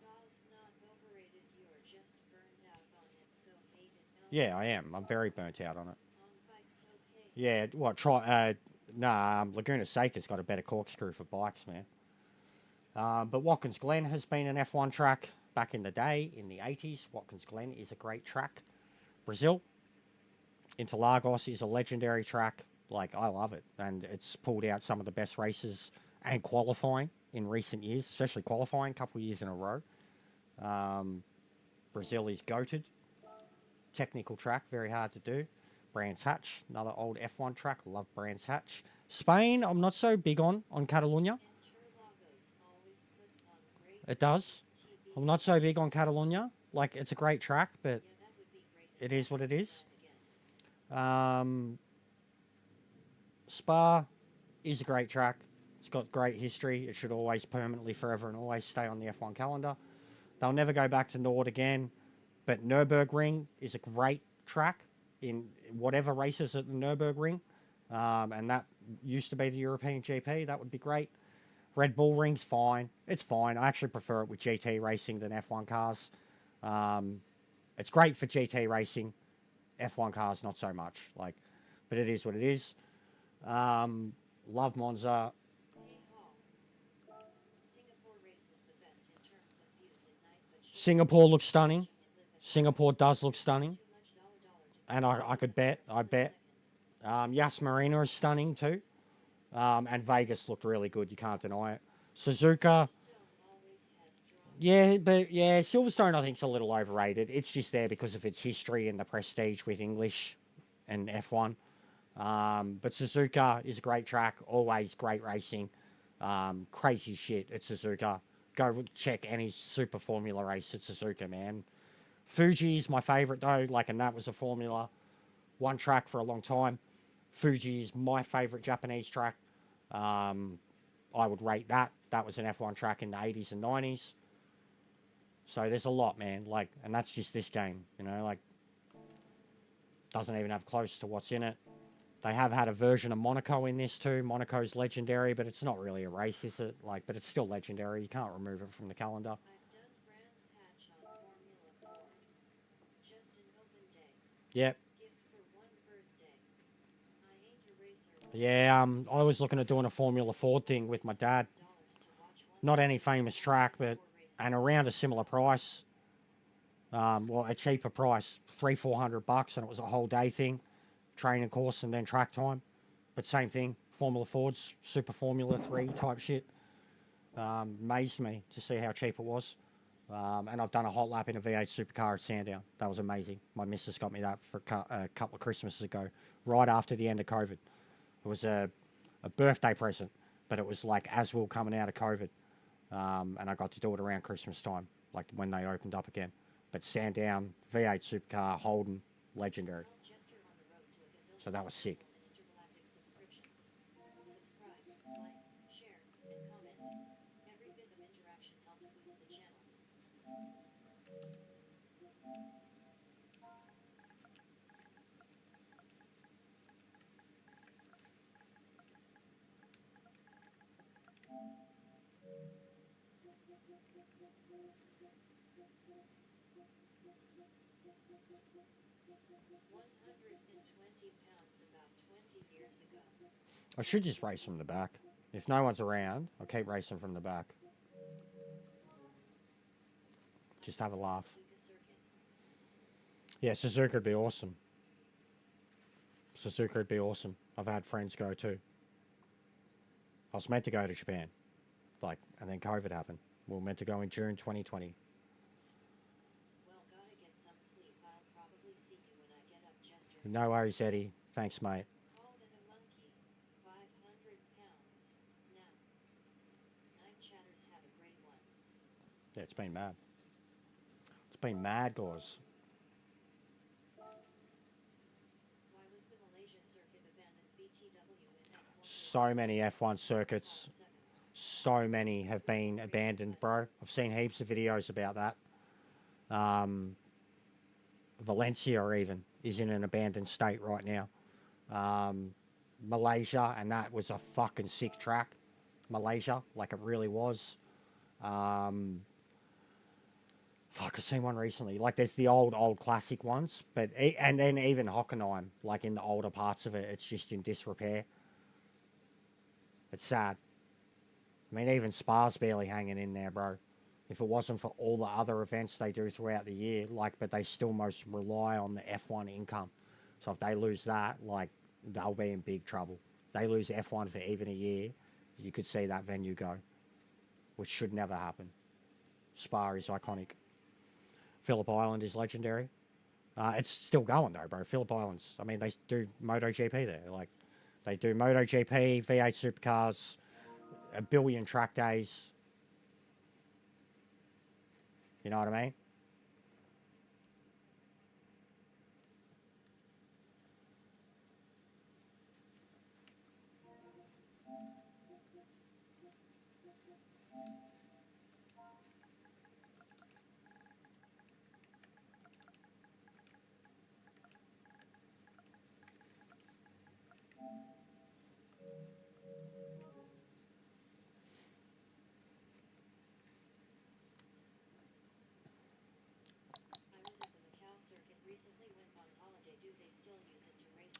Yeah, I am. I'm very burnt out on it. Yeah, what? Laguna Seca's got a better corkscrew for bikes, man. But Watkins Glen has been an F1 track back in the day, in the 80s. Watkins Glen is a great track. Brazil, Interlagos is a legendary track. Like, I love it. And it's pulled out some of the best races and qualifying in recent years, especially qualifying a couple of years in a row. Brazil is goated. Technical track, very hard to do. Brands Hatch, another old F1 track. Love Brands Hatch. Spain, I'm not so big on Catalonia. It does. I'm not so big on Catalonia. Like, it's a great track, but it is what it is. Spa is a great track. It's got great history. It should always permanently, forever, and always stay on the F1 calendar. They'll never go back to Nord again. But Nürburgring is a great track in whatever races at the Nürburgring. And that used to be the European GP. That would be great. Red Bull Ring's fine. It's fine. I actually prefer it with GT racing than F1 cars. It's great for GT racing. F1 cars, not so much. Like, but it is what it is. Love Monza. Singapore looks stunning. Singapore does look stunning. And I could bet. I bet. Yas Marina is stunning too. And Vegas looked really good. You can't deny it. Suzuka. Yeah, but yeah, Silverstone I think is a little overrated. It's just there because of its history and the prestige with English and F1. But Suzuka is a great track. Always great racing. Crazy shit at Suzuka. Go check any Super Formula race at Suzuka, man. Fuji is my favourite though, and that was a Formula 1 track for a long time. Fuji is my favourite Japanese track. I would rate that. That was an F1 track in the 80s and 90s. So there's a lot, man. And that's just this game, doesn't even have close to what's in it. They have had a version of Monaco in this too. Monaco's legendary, but it's not really a race, is it? But it's still legendary. You can't remove it from the calendar. Yep. Yeah, I was looking at doing a Formula Ford thing with my dad. Not any famous track, but and around a similar price. Well, a cheaper price, $300-400, and it was a whole day thing, training course and then track time. But same thing, Formula Fords, Super Formula 3 type shit. Amazed me to see how cheap it was. And I've done a hot lap in a V8 supercar at Sandown. That was amazing. My missus got me that for a couple of Christmases ago, right after the end of COVID. It was a birthday present, but it was like as we were coming out of COVID. And I got to do it around Christmas time, like when they opened up again. But Sandown, V8 supercar, Holden, legendary. So that was sick. I should just race from the back. If no one's around, I'll keep racing from the back. Just have a laugh. Yeah, Suzuka would be awesome. Suzuka would be awesome. I've had friends go too. I was meant to go to Japan, and then COVID happened. We were meant to go in June 2020. No worries, Eddie. Thanks, mate. Yeah, it's been mad. It's been mad, guys. So many F1 circuits. So many have been abandoned, bro. I've seen heaps of videos about that. Valencia even is in an abandoned state right now. Malaysia, and that was a fucking sick track. Malaysia, like it really was. Fuck, I've seen one recently. Like, there's the old classic ones, and then even Hockenheim, like in the older parts of it, it's just in disrepair. It's sad. I mean, even Spa's barely hanging in there, bro. If it wasn't for all the other events they do throughout the year, but they still most rely on the F1 income. So if they lose that, they'll be in big trouble. If they lose F1 for even a year, you could see that venue go, which should never happen. Spa is iconic. Phillip Island is legendary. It's still going though, bro. Phillip Islands. I mean, they do MotoGP there. They do MotoGP, V8 supercars, a billion track days. You know what I mean?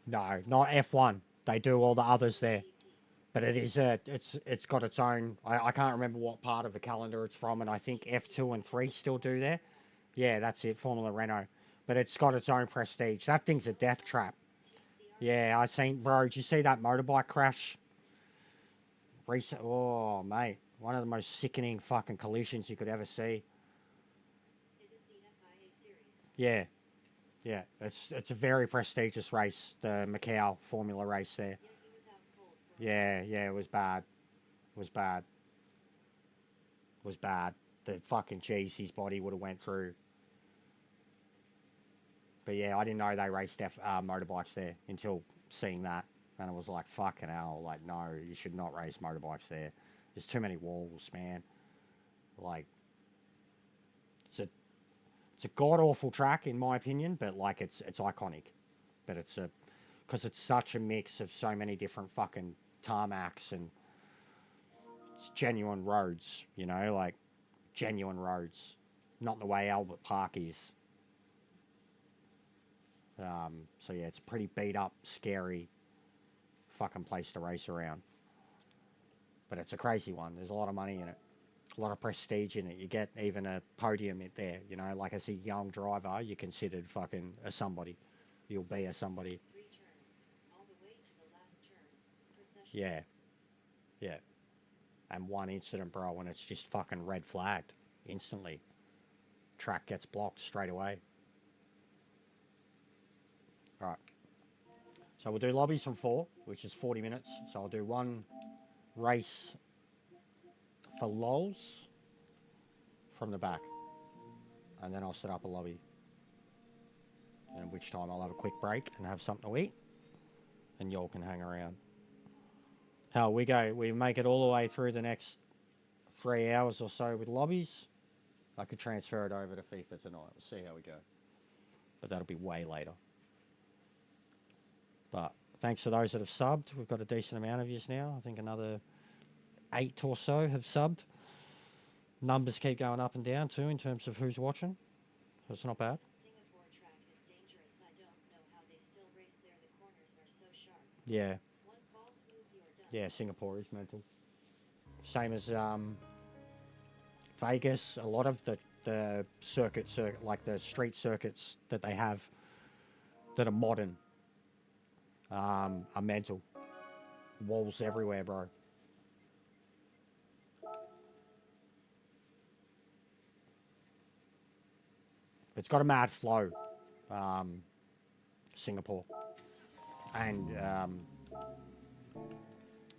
No, not F1. They do all the others there. But it's got its own. I can't remember what part of the calendar it's from, and I think F2 and 3 still do there. Yeah, that's it, Formula Renault. But it's got its own prestige. That thing's a death trap. Yeah, I seen, bro. Did you see that motorbike crash? Recent. Oh, mate, one of the most sickening fucking collisions you could ever see. Yeah, yeah. It's a very prestigious race, the Macau Formula race there. Yeah, it was bad. It was bad. It was bad. The fucking cheese his body would have went through. But yeah, I didn't know they raced motorbikes there until seeing that. And it was like, fucking hell, no, you should not race motorbikes there. There's too many walls, man. It's a god-awful track, in my opinion, but, it's iconic. But because it's such a mix of so many different fucking tarmacs and it's genuine roads, genuine roads. Not the way Albert Park is. So yeah, it's pretty beat up, scary, fucking place to race around. But it's a crazy one. There's a lot of money in it. A lot of prestige in it. You get even a podium in there, you know, like as a young driver, you're considered fucking a somebody. You'll be a somebody. 3 turns, all the way to the last turn. Procession. Yeah. Yeah. And one incident, bro, and it's just fucking red flagged instantly. Track gets blocked straight away. Alright. So we'll do lobbies from 4, which is 40 minutes. So I'll do one race for lols from the back. And then I'll set up a lobby. In which time I'll have a quick break and have something to eat. And y'all can hang around. How we make it all the way through the next 3 hours or so with lobbies. I could transfer it over to FIFA tonight. We'll see how we go. But that'll be way later. But thanks to those that have subbed. We've got a decent amount of yous now. I think another 8 or so have subbed. Numbers keep going up and down too in terms of who's watching. So it's not bad. Singapore track is dangerous. I don't know how they still race there. The corners are so sharp. Yeah. One false move, you're done. Yeah, Singapore is mental. Same as Vegas. A lot of the circuit, like the street circuits that they have that are modern, are mental. Walls everywhere, bro. It's got a mad flow, Singapore. And,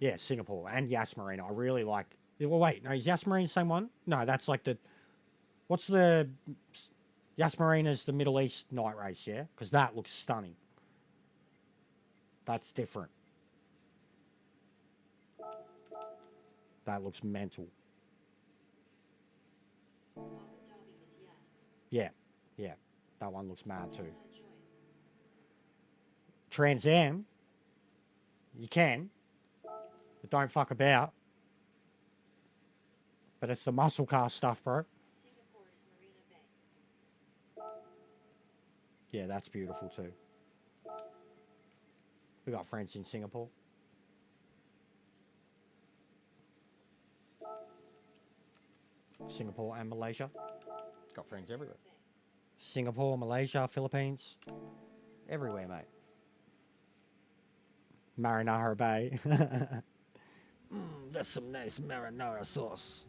yeah, Singapore and Yas Marina. I really like... Well, wait, no, is Yas Marina the same one? No, that's like the... What's the... Yas Marina's the Middle East night race, yeah? Because that looks stunning. That's different. That looks mental. Abu Dhabi is yes. Yeah, yeah. That one looks mad too. Join. Trans Am, you can, but don't fuck about. But it's the muscle car stuff, bro. Singapore is Marina Bay. Yeah, that's beautiful too. We got friends in Singapore. Singapore and Malaysia. Got friends everywhere. Singapore, Malaysia, Philippines. Everywhere, mate. Marinara Bay. That's some nice marinara sauce.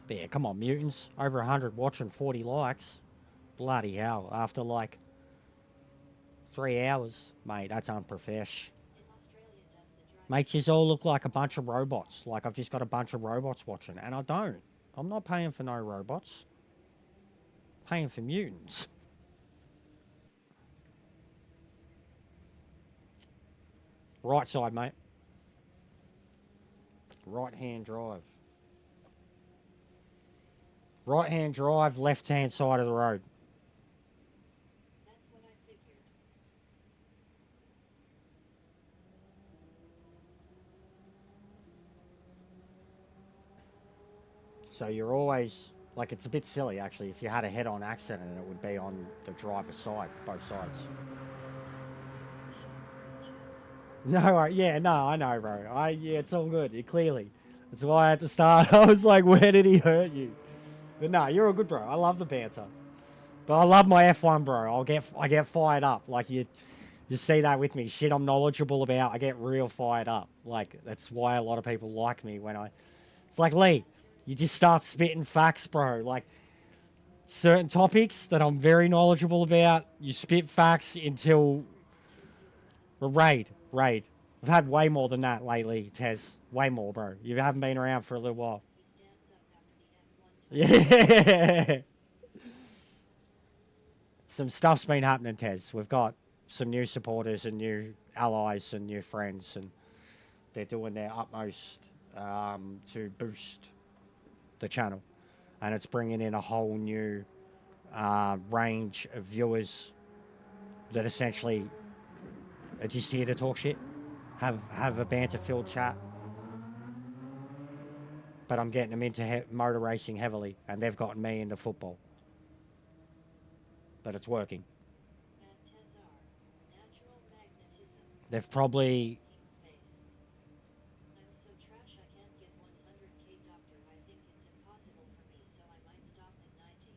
But yeah, come on, mutants. Over 100 watching, 40 likes. Bloody hell. After like 3 hours, mate, that's unprofesh. Makes you all look like a bunch of robots. Like I've just got a bunch of robots watching. And I don't. I'm not paying for no robots. I'm paying for mutants. Right side, mate. Right-hand drive. Right-hand drive, left-hand side of the road. That's what I figured. So you're always, like it's a bit silly actually, if you had a head-on accident it would be on the driver's side, both sides. No, yeah, no, I know, bro. Yeah, it's all good, clearly. That's why I had to start. I was like, where did he hurt you? But no, you're all good, bro. I love the banter. But I love my F1, bro. I get fired up. Like you see that with me. Shit I'm knowledgeable about, I get real fired up. Like that's why a lot of people like me when it's like, Lee, you just start spitting facts, bro. Like certain topics that I'm very knowledgeable about, you spit facts until raid. I've had way more than that lately, Tez. Way more, bro. You haven't been around for a little while. He stands up after the F1 Yeah. Some stuff's been happening, Tez. We've got some new supporters and new allies and new friends, and they're doing their utmost to boost the channel. And it's bringing in a whole new range of viewers that essentially are just here to talk shit, have a banter-filled chat. But I'm getting them into motor racing heavily, and they've gotten me into football. But it's working. At Tezar, natural magnetism. They've probably... King face. I'm so trash I can't get 100k doctor. I think it's impossible for me, so I might stop at 90.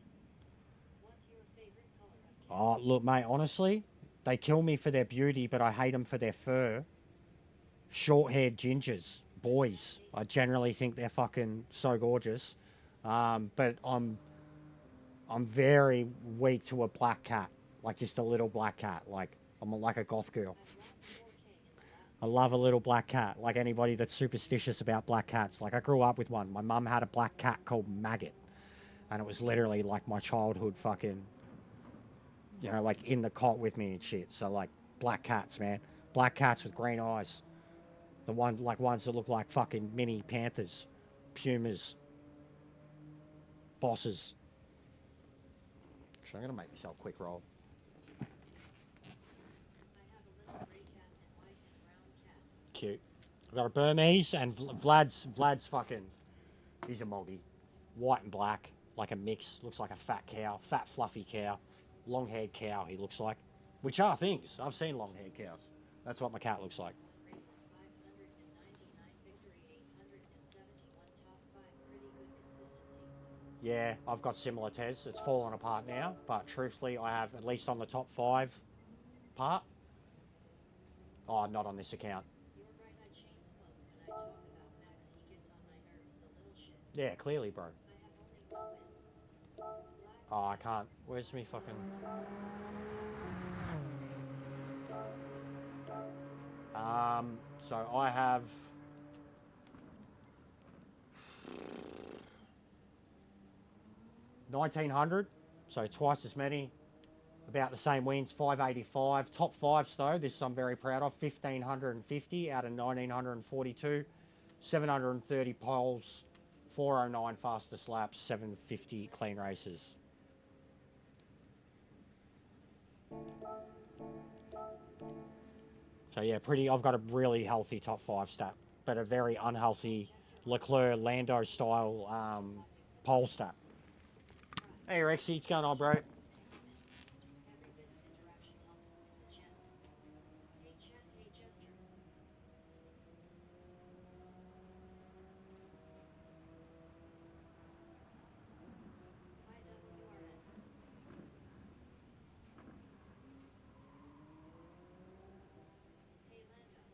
What's your favorite color of cat? Oh, look, mate, honestly, they kill me for their beauty, but I hate them for their fur. Short-haired gingers, boys. I generally think they're fucking so gorgeous. But I'm very weak to a black cat, like just a little black cat. Like I'm like a goth girl. I've lost 4k in the last I love a little black cat. Like anybody that's superstitious about black cats. Like I grew up with one. My mum had a black cat called Maggot, and it was literally like my childhood fucking, you know, like in the cot with me and shit. So like black cats, man. Black cats with green eyes. The ones that look like fucking mini panthers, pumas, bosses. So I'm gonna make myself a quick roll. I have a little gray cat and white and brown cat. Cute. I've got a Burmese and Vlad's fucking, he's a moggy. White and black, like a mix. Looks like a fat cow, fat fluffy cow. Long-haired cow he looks like. Which are things. I've seen long-haired cows. That's what my cat looks like. Races 599 victory 871 top 5 pretty good consistency. Yeah, I've got similar Tez. It's fallen apart now, but truthfully I have at least on the top 5 part. Oh, not on this account. You're right, I chain smoke when I talk about Max, he gets on my nerves, the little shit. Yeah, clearly, bro. I have only one win. Black Oh, I can't. Where's me fucking... So I have... 1900, so twice as many, about the same wins, 585. Top 5s though, this I'm very proud of, 1550 out of 1942, 730 poles, 409 fastest laps, 750 clean races. So yeah, I've got a really healthy top 5 stat, but a very unhealthy Leclerc Lando style pole stat. Hey Rexy, what's going on, bro? every bit of interaction helps boost the channel. Hey chat, hey Jester. Hi WRX. Hey Lando.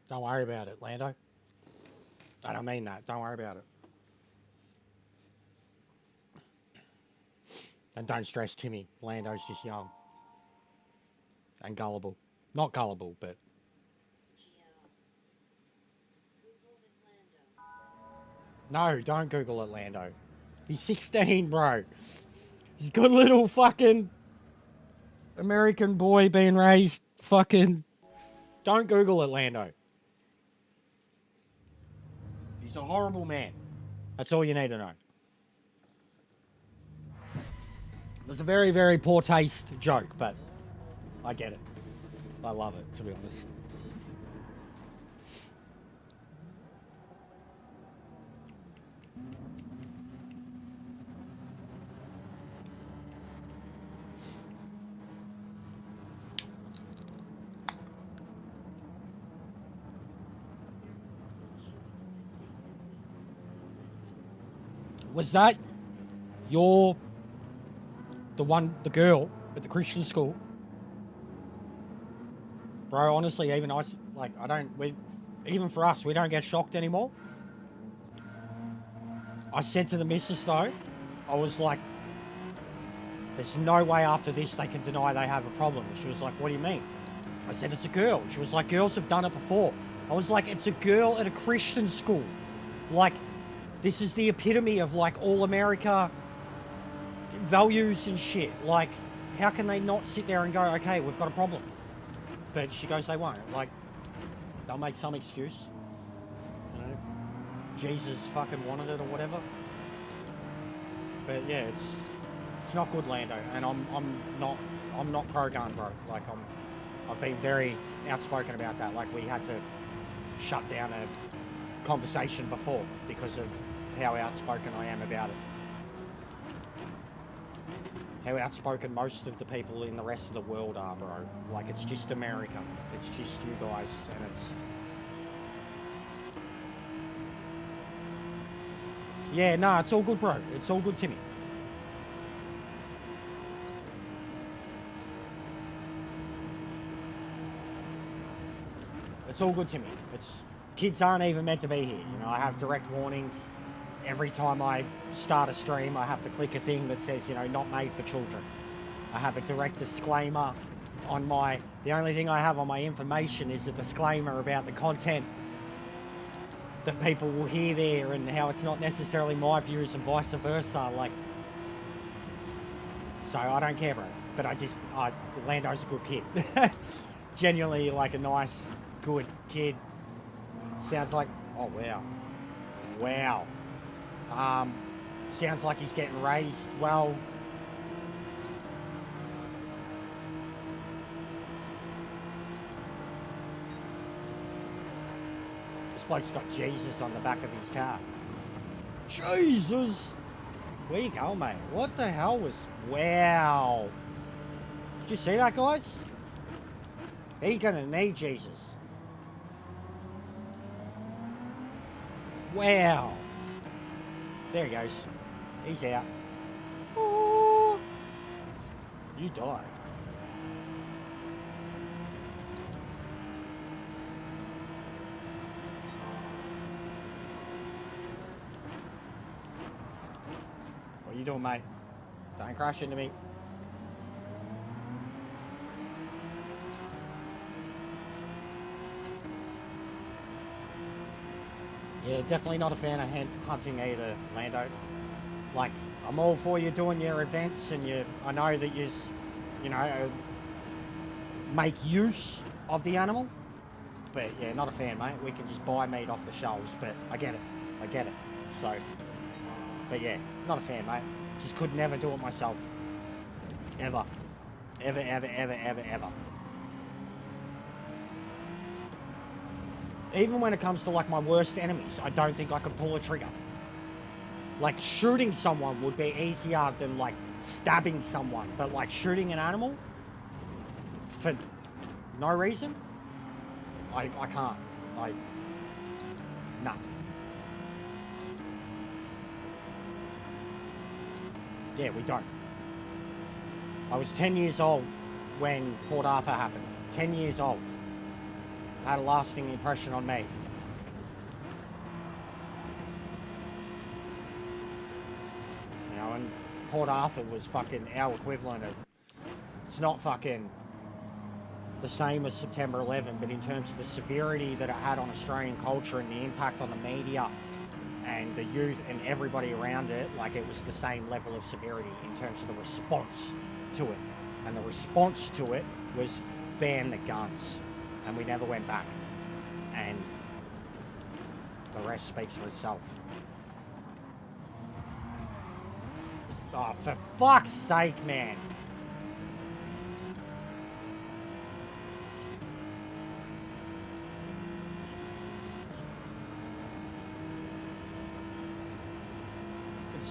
Don't worry about it, Lando. I don't mean that. Don't worry about it. And don't stress Timmy. Lando's just young. And gullible. Not gullible, but... Geo. Google Lando. No, don't Google it, Lando. He's 16, bro. He's a good little fucking American boy being raised fucking... Don't Google it, Lando. He's a horrible man. That's all you need to know. It was a very, very poor taste joke, but I get it. I love it, to be honest. Was that the girl at the Christian school? Bro, honestly, even even for us, we don't get shocked anymore. I said to the missus though, I was like, there's no way after this they can deny they have a problem. She was like, what do you mean? I said, it's a girl. She was like, girls have done it before. I was like, it's a girl at a Christian school. Like, this is the epitome of like all America values and shit. Like, how can they not sit there and go, okay, we've got a problem? But she goes, they won't. Like, they'll make some excuse. You know, Jesus fucking wanted it or whatever. But yeah, it's not good, Lando. And I'm not pro-gun, bro. Like, I've been very outspoken about that. Like, we had to shut down a conversation before because of how outspoken I am about it. How outspoken most of the people in the rest of the world are, bro. Like, it's just America. It's just you guys, and it's... Yeah, no, it's all good, bro. It's all good, Timmy. It's all good, Timmy. Kids aren't even meant to be here. You know, I have direct warnings. Every time I start a stream, I have to click a thing that says, you know, not made for children. I have a direct disclaimer on my... The only thing I have on my information is a disclaimer about the content that people will hear there and how it's not necessarily my views and vice versa. Like, so I don't care, bro. But Lando's a good kid. Genuinely, like, a nice, good kid. Sounds like... Oh, wow. Wow. Sounds like he's getting raised well. This bloke's got Jesus on the back of his car. Jesus! Where you going, mate? What the hell was... Wow. Did you see that, guys? He's gonna need Jesus. Wow. There he goes. He's out. Oh, you died. What are you doing, mate? Don't crash into me. Yeah, definitely not a fan of hunting either, Lando. Like, I'm all for you doing your events and I know that you know, make use of the animal. But yeah, not a fan, mate. We can just buy meat off the shelves, but I get it. So, but yeah, not a fan, mate. Just could never do it myself. Ever. Ever. Even when it comes to like my worst enemies, I don't think I could pull a trigger. Like, shooting someone would be easier than like stabbing someone, but like shooting an animal for no reason, I can't. Nah. Yeah, we don't. I was 10 years old when Port Arthur happened. 10 years old. had a lasting impression on me. You know, and Port Arthur was fucking our equivalent of, it's not fucking the same as September 11, but in terms of the severity that it had on Australian culture and the impact on the media and the youth and everybody around it, like it was the same level of severity in terms of the response to it. And the response to it was ban the guns. And we never went back. And the rest speaks for itself. Oh, for fuck's sake, man.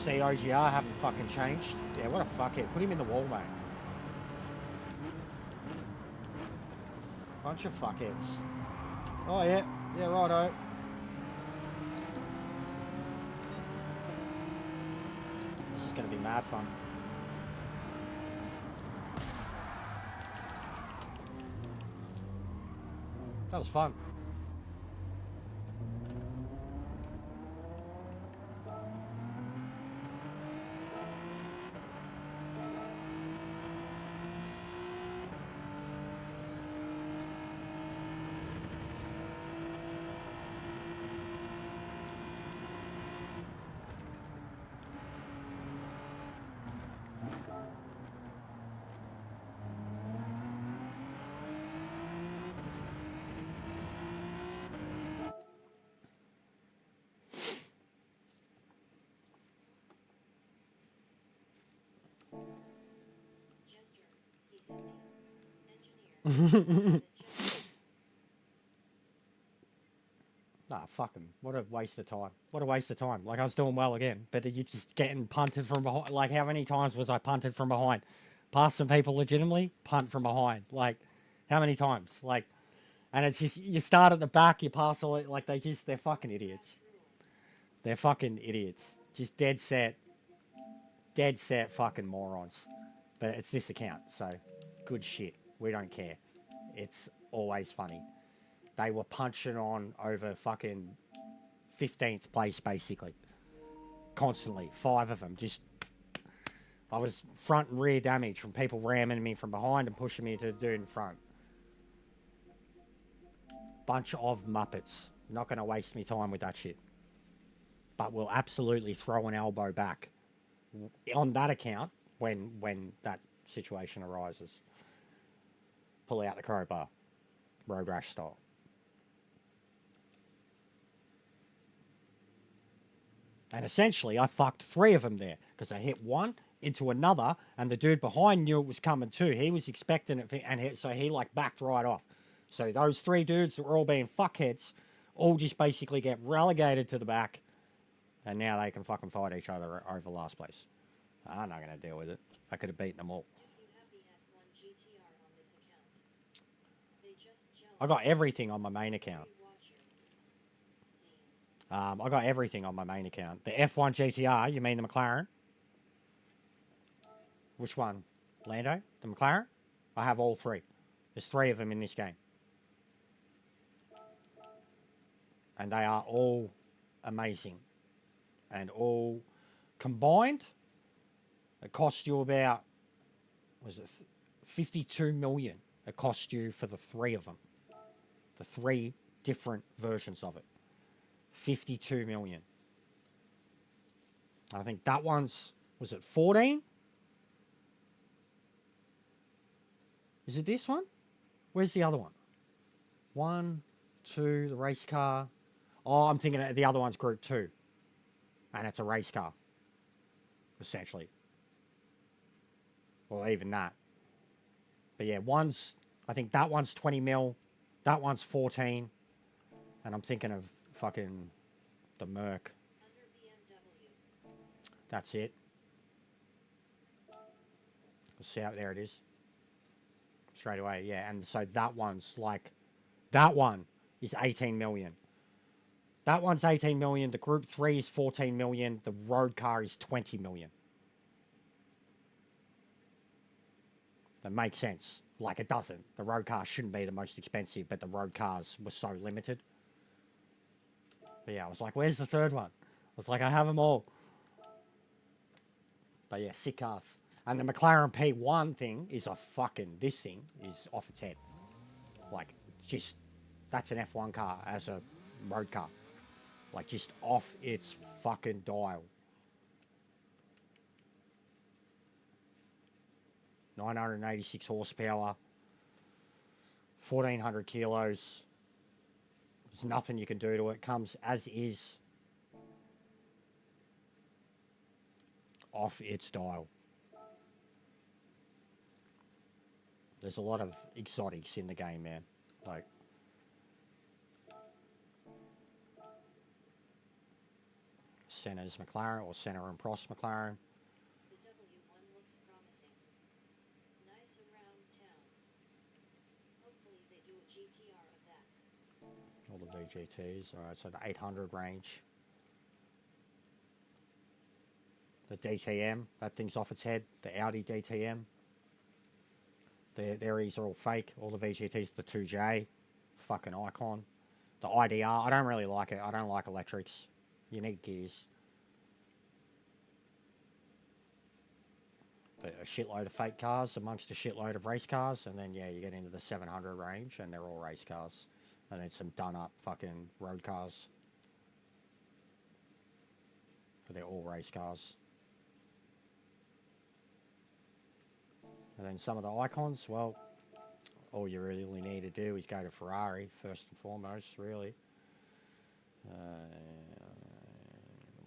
See, OGR haven't fucking changed. Yeah, what a fuckhead. Put him in the wall, mate. Bunch of fuckheads. Oh, yeah. Yeah, righto. This is going to be mad fun. That was fun. Nah, fuck him. What a waste of time. What a waste of time. Like, I was doing well again, but you're just getting punted from behind. Like, how many times was I punted from behind? Past some people legitimately, punt from behind. Like, how many times? Like, and it's just, you start at the back, you pass all it, like, they're fucking idiots. They're fucking idiots. Just dead set fucking morons. But it's this account, so good shit. We don't care. It's always funny. They were punching on over fucking 15th place, basically. Constantly. 5 of them. Just, I was front and rear damage from people ramming me from behind and pushing me to the dude in front. Bunch of Muppets. Not going to waste me time with that shit. But we'll absolutely throw an elbow back on that account when that situation arises. Pull out the crowbar. Road rash style. And essentially, I fucked 3 of them there because I hit one into another, and the dude behind knew it was coming too. He was expecting it, and so he like backed right off. So those 3 dudes that were all being fuckheads all just basically get relegated to the back, and now they can fucking fight each other over last place. I'm not going to deal with it. I could have beaten them all. I got everything on my main account. I got everything on my main account. The F1 GTR, you mean the McLaren? Which one? Lando? The McLaren? I have all 3. There's 3 of them in this game. And they are all amazing. And all combined, it cost you about, was it 52 million? It cost you for the 3 of them. The 3 different versions of it. 52 million. I think that one's, was it 14? Is it this one? Where's the other one? 1, 2, the race car. Oh, I'm thinking the other one's Group 2. And it's a race car. Essentially. Or even that. But yeah, I think that one's 20 mil. That one's 14. And I'm thinking of fucking the Merc. That's it. Let's see how there it is. Straight away, yeah. And so that one's like, that one is 18 million. That one's 18 million. The Group 3 is 14 million. The road car is 20 million. That makes sense. Like, it doesn't. The road cars shouldn't be the most expensive, but the road cars were so limited. But yeah, I was like, where's the third one? I was like, I have them all. But yeah, sick cars. And the McLaren P1 thing is a fucking... This thing is off its head. Like, just... That's an F1 car as a road car. Like, just off its fucking dial. 986 horsepower. 1,400 kilos. There's nothing you can do to it. Comes as is. Off its dial. There's a lot of exotics in the game, man. Like, Senna's McLaren, or Senna and Prost McLaren. The W1 looks promising. Nice around town. Hopefully they do a GTR of that. All the VGTs. Alright, so the 800 range. The DTM, that thing's off its head. The Audi DTM. These are all fake. All the VGTs, the 2J. Fucking icon. The IDR, I don't really like it. I don't like electrics. You need gears. But a shitload of fake cars amongst a shitload of race cars. And then, yeah, you get into the 700 range and they're all race cars. And then some done up fucking road cars. But they're all race cars. And then some of the icons, well, all you really need to do is go to Ferrari, first and foremost, really.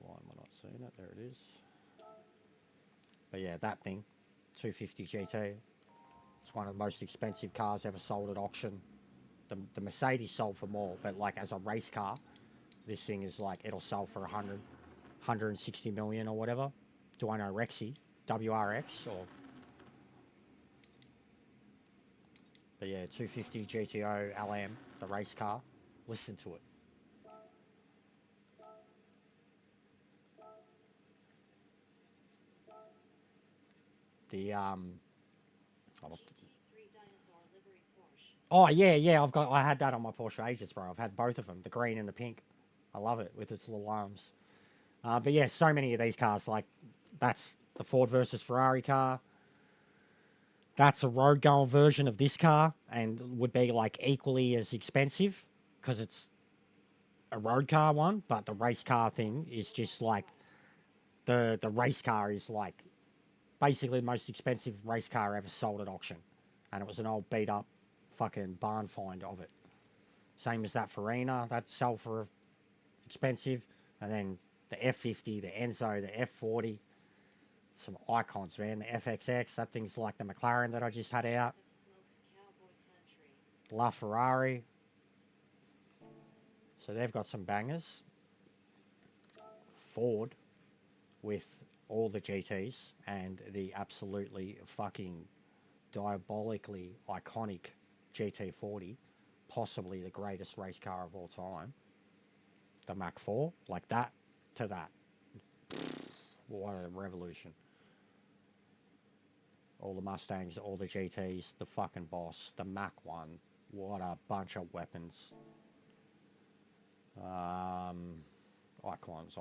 Why am I not seeing it? There it is. But yeah, that thing, 250 GT. It's one of the most expensive cars ever sold at auction. The Mercedes sold for more, but like as a race car, this thing is like, it'll sell for 160 million or whatever. Do I know Rexy? WRX or... But yeah, 250 GTO LM, the race car. Listen to it. The GT3 dinosaur livery Porsche. oh yeah, I had that on my Porsche for ages, bro. I've had both of them, the green and the pink. I love it with its little arms. But yeah, so many of these cars. Like, that's the Ford versus Ferrari car. That's a road going version of this car and would be like equally as expensive because it's a road car one, but the race car thing is just like the race car is like basically the most expensive race car ever sold at auction. And it was an old beat up fucking barn find of it. Same as that Farina, that sold for expensive. And then the F50, the Enzo, the F40. Some icons, man. The FXX, that thing's like the McLaren that I just had out. La Ferrari. So they've got some bangers. Ford with all the GTs and the absolutely fucking diabolically iconic GT40, possibly the greatest race car of all time. The Mach 4, like that to that. What a revolution. All the Mustangs, all the GTs, the fucking boss, the Mach 1. What a bunch of weapons. Icons.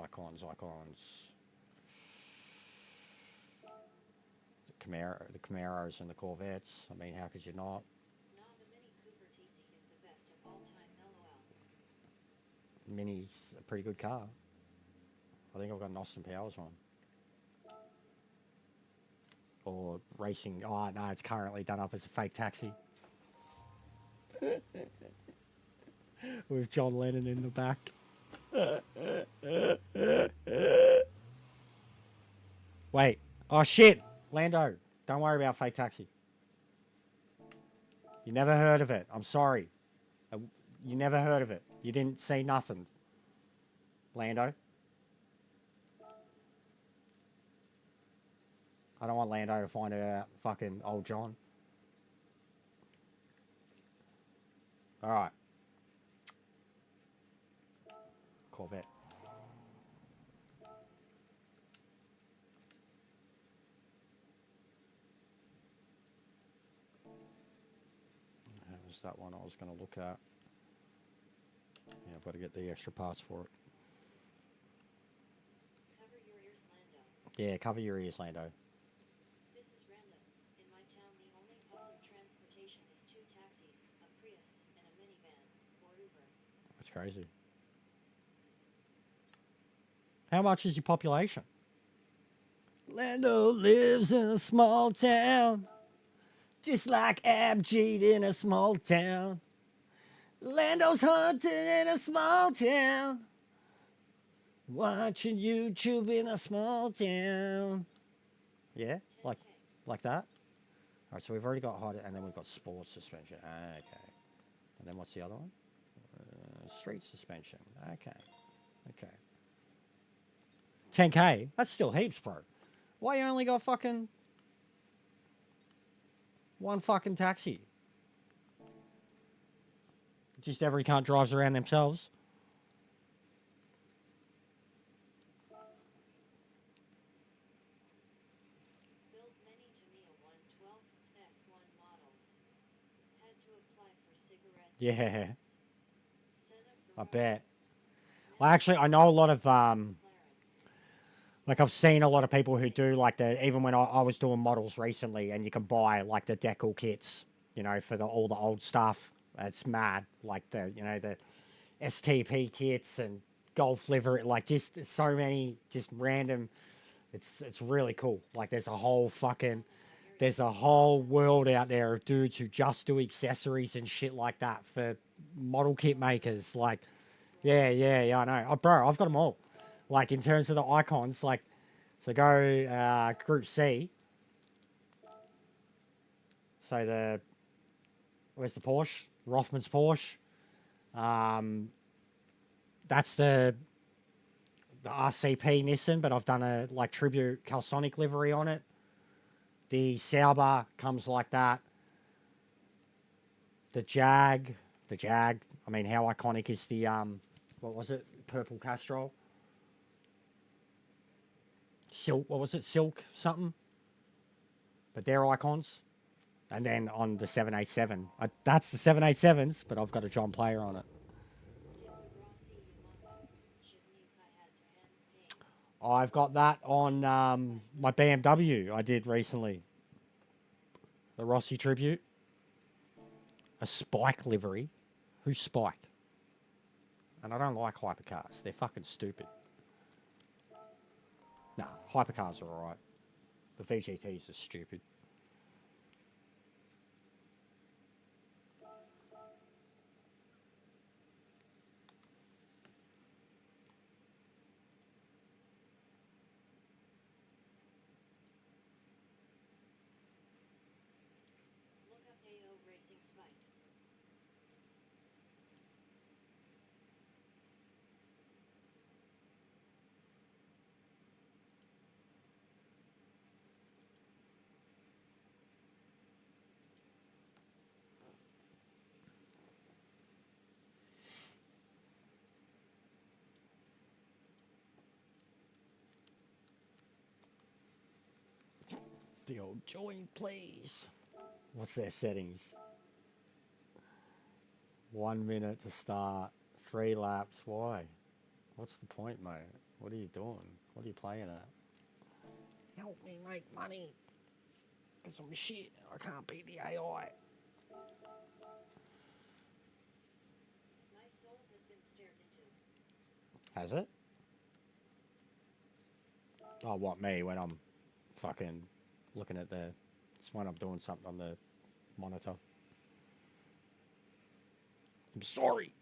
The Camaros and the Corvettes. I mean, how could you not? No, the Mini Cooper TC is the best of all time, LOL. Mini's a pretty good car. I think I've got an Austin Powers one. Or racing. Oh, no, it's currently done up as a fake taxi. With John Lennon in the back. Wait. Oh, shit. Lando, don't worry about fake taxi. You never heard of it. I'm sorry. You never heard of it. You didn't see nothing. Lando. I don't want Lando to find out fucking old John. Alright. Corvette. was that one I was going to look at? Yeah, I've got to get the extra parts for it. Cover your ears, Lando. Yeah, cover your ears, Lando. This is random. In my town, the only public transportation is 2 taxis, a Prius, and a minivan, or Uber. That's crazy. How much is your population? Lando lives in a small town, just like Abjeet in a small town. Lando's hunting in a small town, watching YouTube in a small town. Yeah, like that. All right, so we've already got hot, and then we've got sports suspension. Okay, and then what's the other one? Street suspension. Okay. 10K. That's still heaps, bro. Why you only got fucking one fucking taxi? Just every cunt drives around themselves. Built many Tamiya 112 F1 models. Had to apply for cigarette Yeah, Senna I Ferrari. bet. Well, actually, I know a lot of like I've seen a lot of people who do like even when I was doing models recently, and you can buy like the decal kits, you know, for all the old stuff. It's mad, like the STP kits and golf livery, like just so many just random. It's really cool. Like there's a whole world out there of dudes who just do accessories and shit like that for model kit makers. Like, yeah, I know. Oh, bro, I've got them all. Like in terms of the icons, like, so go Group C. So where's the Porsche? Rothman's Porsche. That's the RCP Nissan, but I've done a like tribute Calsonic livery on it. The Sauber comes like that. The Jag. I mean, how iconic is the what was it? Purple Castrol. Silk. What was it? Silk something. But they're icons. And then on the 787, that's the 787s, but I've got a John Player on it. I've got that on my BMW I did recently. The Rossi tribute. A Spike livery. Who's Spike? And I don't like hypercars. They're fucking stupid. Nah, hypercars are alright. The VGTs are stupid. Look up AO Racing Spike. The old join, please. What's their settings? 1 minute to start. 3 laps. Why? What's the point, mate? What are you doing? What are you playing at? Help me make money. Because I'm shit. I can't beat the AI. My soul has been stared into. Has it? Oh, what, me? When I'm fucking looking at it's when I'm doing something on the monitor. I'm sorry.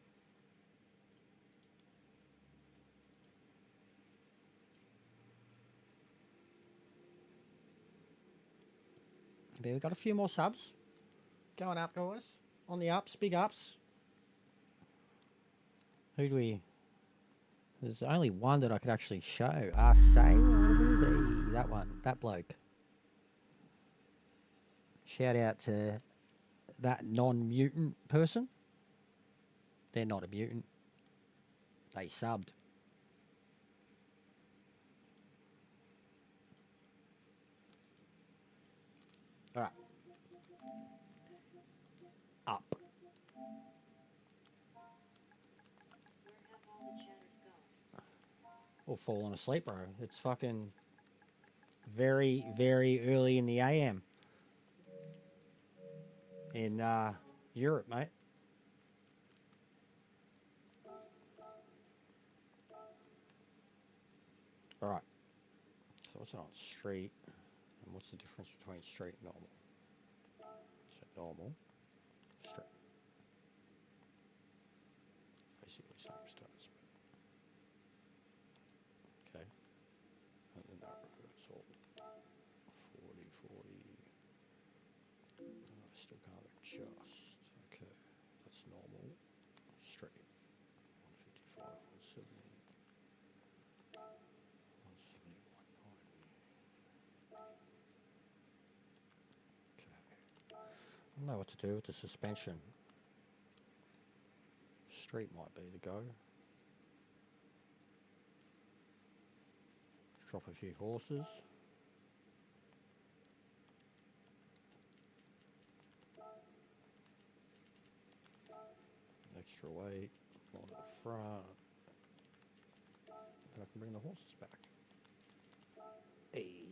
But we got a few more subs. Going up, guys. On the ups, big ups. Who do we... There's only one that I could actually show. That one. That bloke. Shout out to that non-mutant person. They're not a mutant. They subbed. Alright. Up. Or falling asleep, bro. It's fucking very, very early in the AM in Europe, mate. All right. So what's it on street? And what's the difference between street and normal? So normal, street. Basically same stats. Okay. And then that reverts all 40, 40. I still can't adjust. Okay. That's normal. Straight. 155, 170. 170, 190. Okay. I don't know what to do with the suspension. Street might be the go. Drop a few horses. Extra weight, more to the front. And I can bring the horses back. Hey.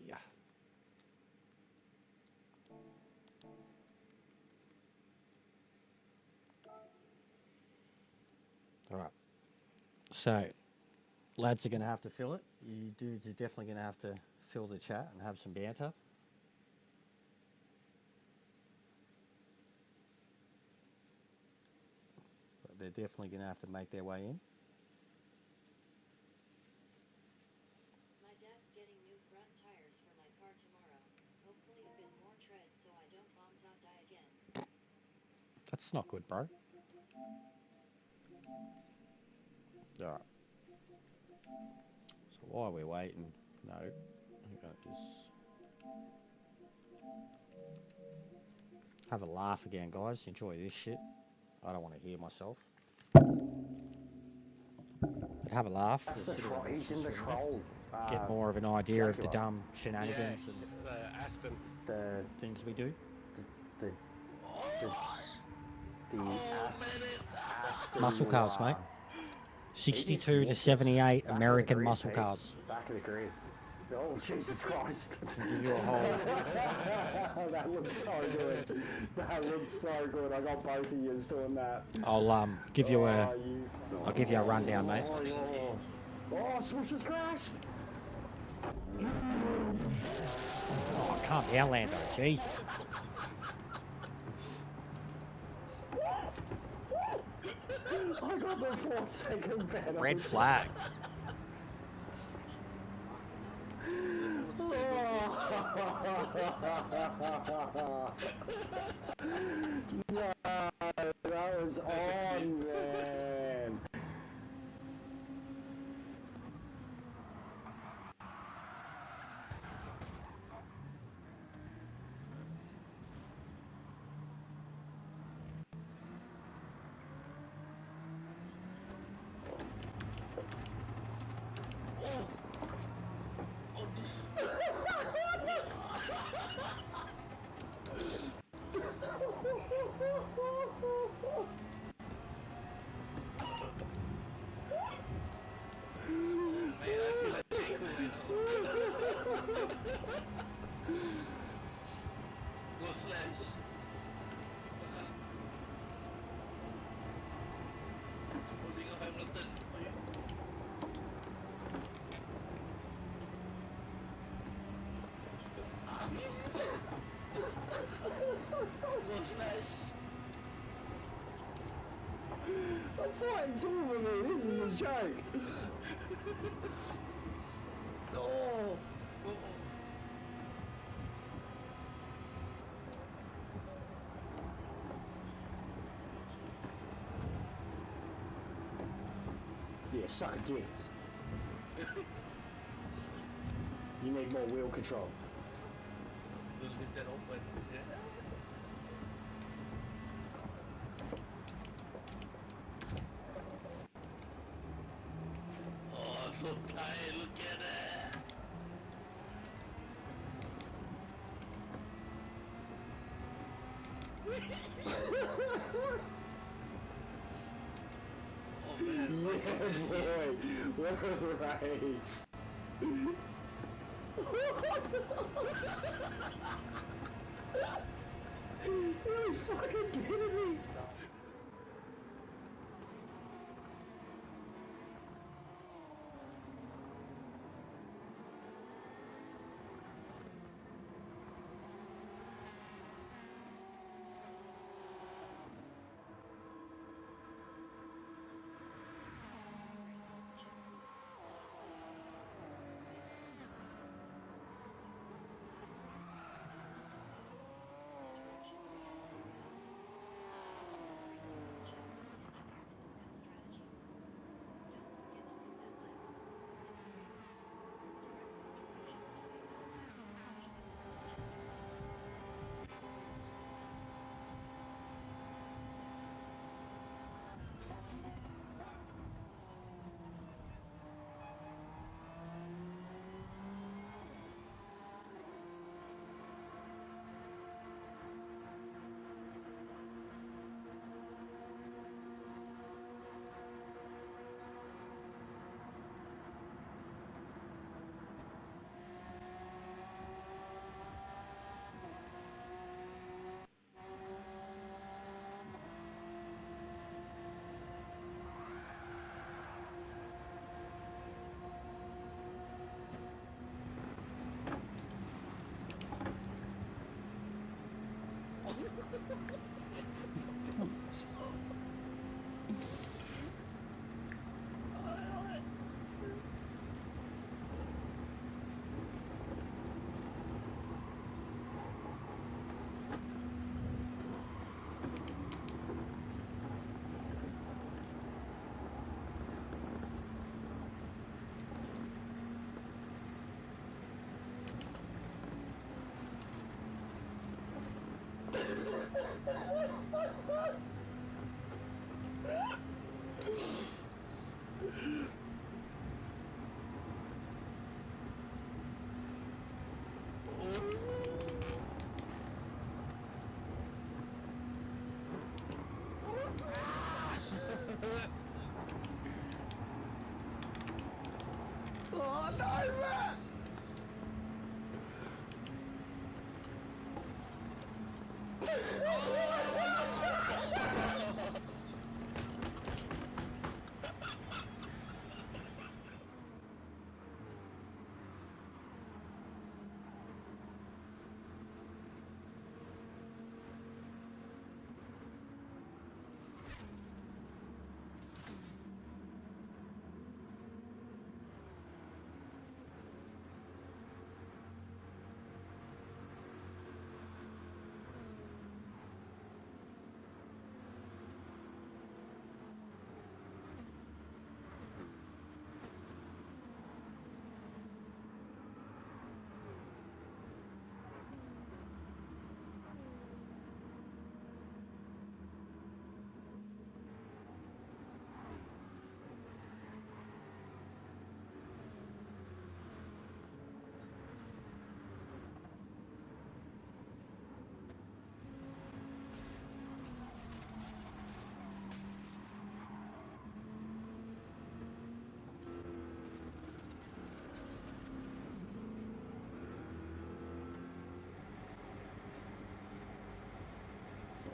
All right. So, lads are going to have to fill it. You dudes are definitely going to have to fill the chat and have some banter. But they're definitely going to have to make their way in. My dad's getting new front tires for my car tomorrow. Hopefully a bit more tread so I don't bombs out die again. That's not good, bro. All right. So while we're waiting, no, we got this. Have a laugh again, guys. Enjoy this shit. I don't want to hear myself. But have a laugh. That's We'll the sit around troll. He's and in the listen. troll. Get more of an idea of the Jaguar. dumb shenanigans and Aston. The things we do. the Aston, Muscle cars, mate. 62 to 78 back of the American grid, muscle Pete. cars. Back of the grid. Oh, Jesus Christ. Give you a whole. That looks so good. That looks so good. I got both of yous doing that. I'll give you a. Oh, I'll give you a rundown, mate. Oh, Swoosh has crashed. Oh, calm down, Lando. Jeez. I got the 4-second penalty. Red flag. No, that was on, man. Go slash. Holding up Hamilton for you. Go slash. I'm fighting two of them. This is a joke. Oh. Yeah, suck a dick. You need more wheel control. Don't leave that open. Yeah. Oh, so tired. Look at that. Oh man. boy. What a race. Are you fucking kidding me? Oh no, Matt!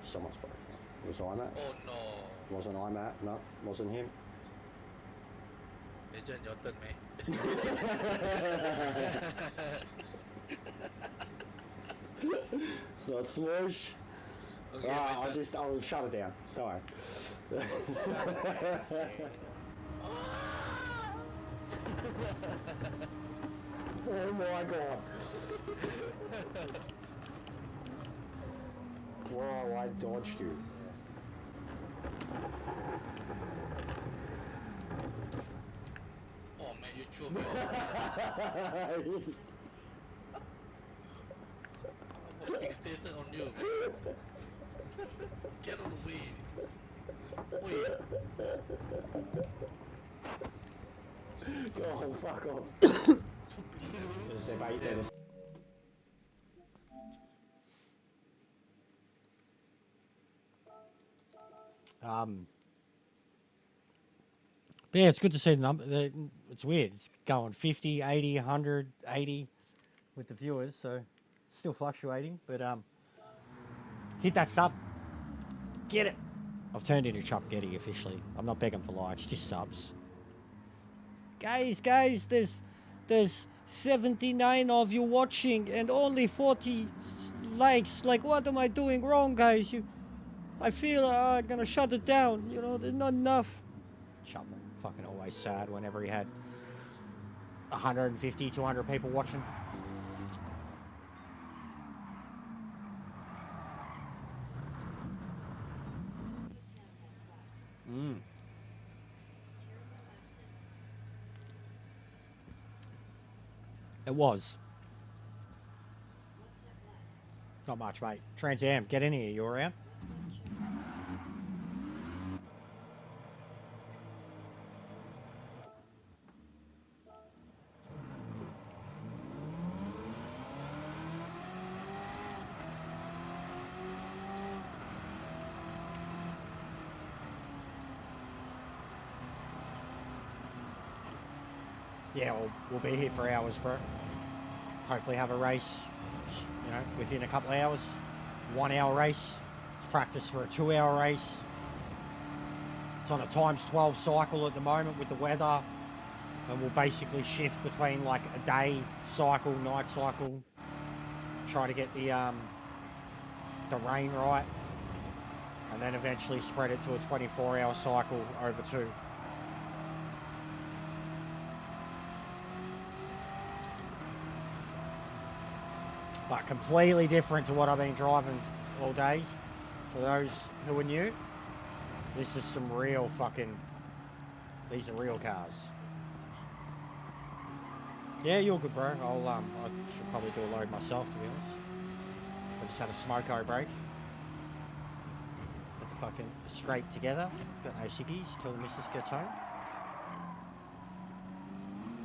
Someone's broken. Was I Matt? Oh no. Wasn't I Matt? No, wasn't him. Agent, your turn, mate. It's not swoosh. Okay, Ah, my turn. I'll shut it down. Don't worry. Oh my god. Bro, I dodged you. Oh man, you threw me off. I was fixated on you. Get out of the way. Wait. Oh, fuck off. Se va a ir de- But yeah, it's good to see the number. It's weird. It's going 50, 80, 100, 80 with the viewers, so still fluctuating. But hit that sub. Get it. I've turned into Chuck Getty officially. I'm not begging for likes, just subs. Guys, there's 79 of you watching and only 40 likes. Like, what am I doing wrong, guys? I feel I'm gonna shut it down. You know, there's not enough. Chopper, fucking always sad whenever he had 150, 200 people watching. Mm. It was. Not much, mate. Trans Am, get in here. You around? Yeah, we'll be here for hours, bro. Hopefully have a race, you know, within a couple of hours. 1 hour race. It's practice for a 2 hour race. It's on a times 12 cycle at the moment with the weather. And we'll basically shift between like a day cycle, night cycle. Try to get the rain right. And then eventually spread it to a 24-hour cycle over 2. But completely different to what I've been driving all day. For those who are new, this is some real fucking, these are real cars. Yeah, you're good, bro. I should probably do a load myself, to be honest. I just had a smoko break. Get the fucking scrape together. Got no ciggies till the missus gets home.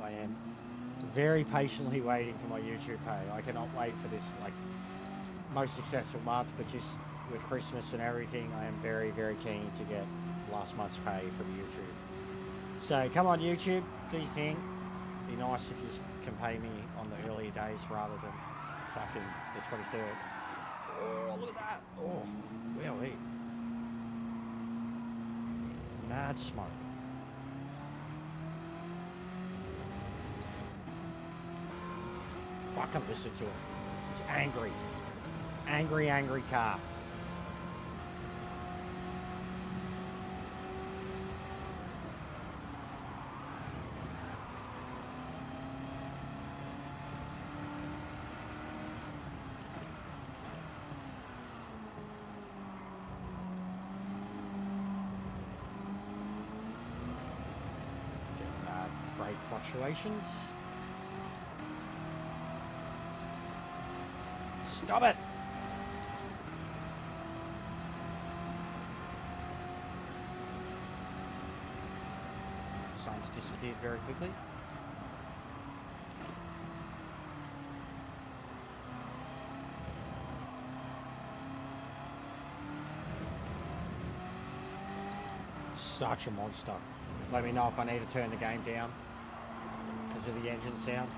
I am very patiently waiting for my YouTube pay. I cannot wait for this, like, most successful month, but just with Christmas and everything, I am very, very keen to get last month's pay from YouTube. So come on, YouTube, do your thing. Be nice if you can pay me on the earlier days rather than fucking the 23rd. Oh, look at that. Oh, well, hey. Mad smoke. Fucking listen to it. It's angry. Angry, angry car. Getting brake fluctuations. Stop it! Sun's disappeared very quickly. Such a monster. Let me know if I need to turn the game down because of the engine sound.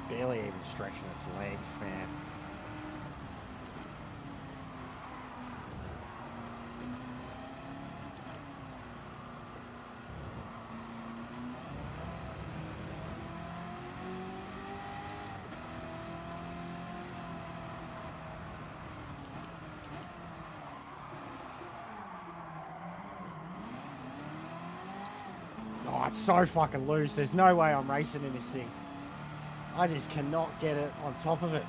Barely even stretching its legs, man. Oh, it's so fucking loose. There's no way I'm racing in this thing. I just cannot get it on top of it.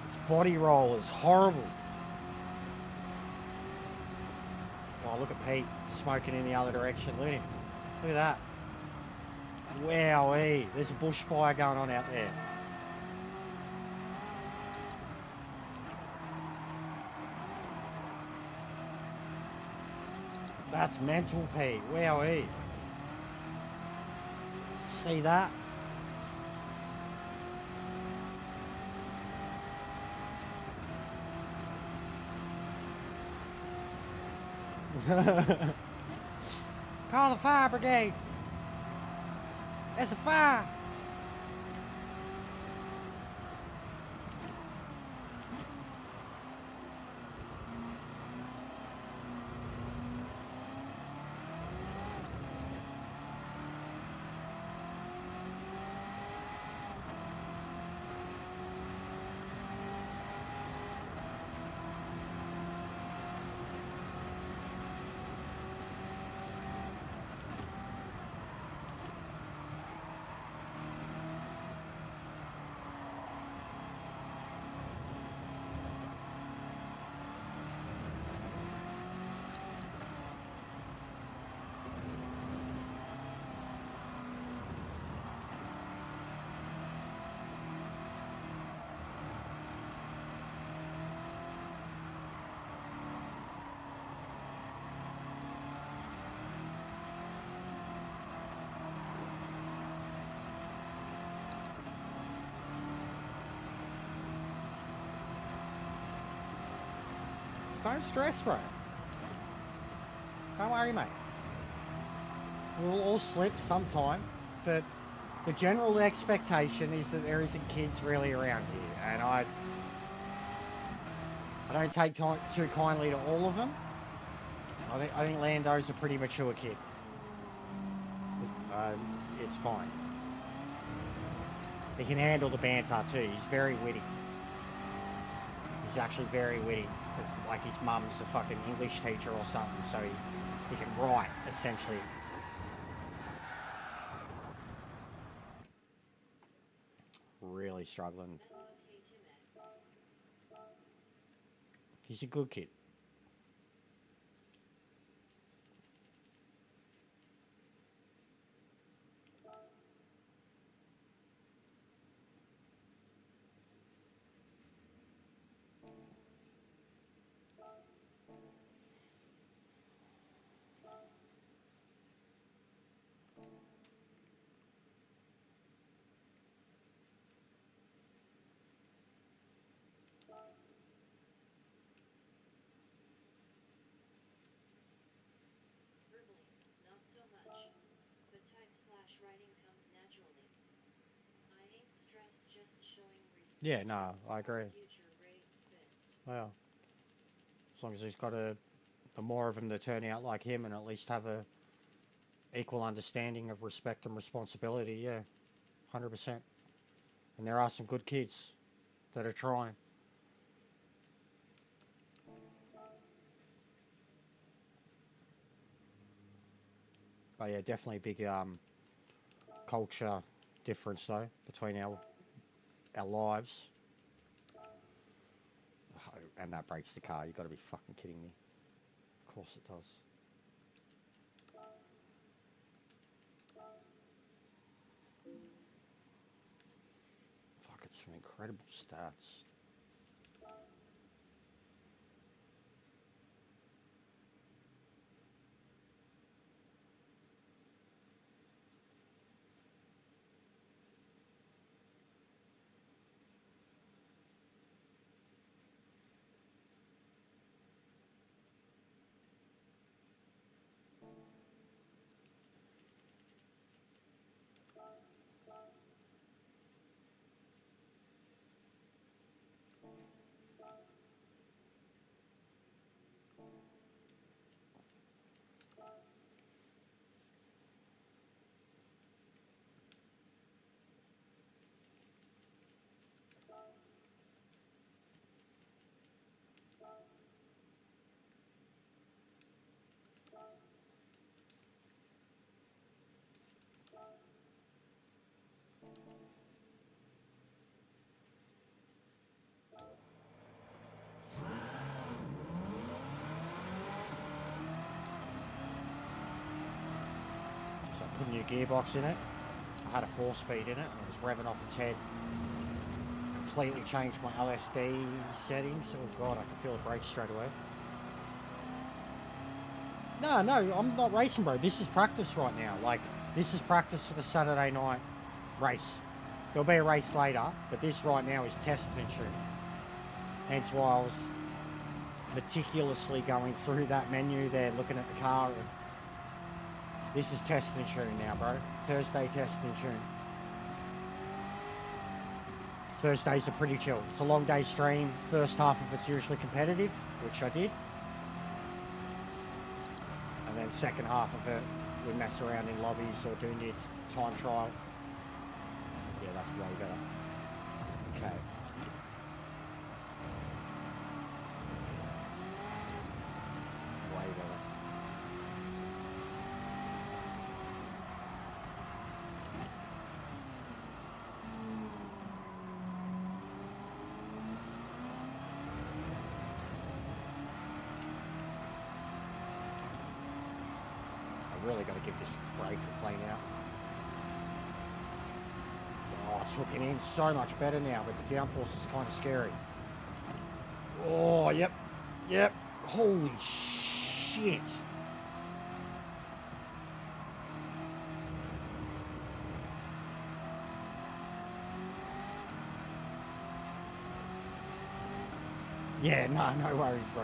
Its body roll is horrible. Oh, look at Pete smoking in the other direction. Look at him. Look at that. Wowee. There's a bushfire going on out there. That's mental, Pete. Wowee. See that? Call the fire brigade. There's a fire. Don't stress, bro. Don't worry, mate. We'll all slip sometime, but the general expectation is that there isn't kids really around here, and I don't take too kindly to all of them. I think Lando's a pretty mature kid. It's fine. He can handle the banter too. He's very witty. He's actually very witty. Because, like, his mum's a fucking English teacher or something, so he can write, essentially. Really struggling. That's okay, Timmy. He's a good kid. Verbally, not so much. But type/writing comes naturally. I ain't stressed, just showing respect. Yeah, no, I agree. Future raised fist. Well, as long as he's got the more of them that turn out like him and at least have a equal understanding of respect and responsibility, yeah, 100%. And there are some good kids that are trying. But yeah, definitely a big culture difference though between our lives. Oh, and that breaks the car. You got to be fucking kidding me. Of course it does. Fuck, it's some incredible stats. So I put a new gearbox in it. I had a 4-speed in it and it was revving off its head. Completely changed my LSD settings. Oh god, I can feel the brakes straight away. No, I'm not racing, bro. This is practice right now. Like, this is practice for the Saturday night race. There'll be a race later, but this right now is test and tuning. Hence why I was meticulously going through that menu there, looking at the car. This is test and tune now, bro. Thursday test and tune. Thursdays are pretty chill. It's a long day stream. First half of it's usually competitive, which I did. And then second half of it, we mess around in lobbies or do near time trial. Yeah, that's way better. Okay. Way better. I really got to give this brake a play now. Oh, it's hooking in so much better now, but the downforce is kind of scary. Oh, yep. Holy shit. Yeah, no worries, bro.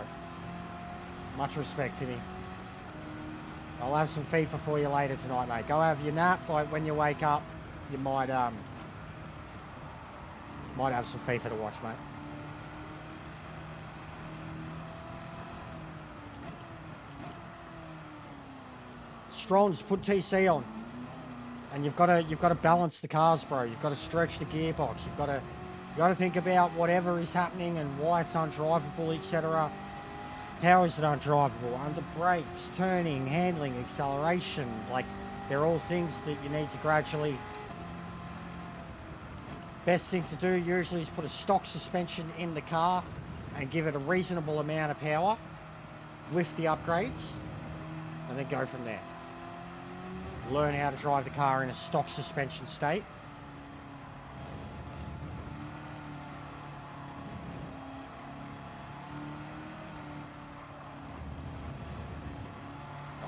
Much respect to me. I'll have some FIFA for you later tonight, mate. Go have your nap. Like when you wake up, you might have some FIFA to watch, mate. Strong, just put TC on, and you've got to balance the cars, bro. You've got to stretch the gearbox. You've got to think about whatever is happening and why it's undrivable, etc. How is it undrivable? Under brakes, turning, handling, acceleration. Like, they're all things that you need to gradually... Best thing to do usually is put a stock suspension in the car and give it a reasonable amount of power with the upgrades, and then go from there. Learn how to drive the car in a stock suspension state.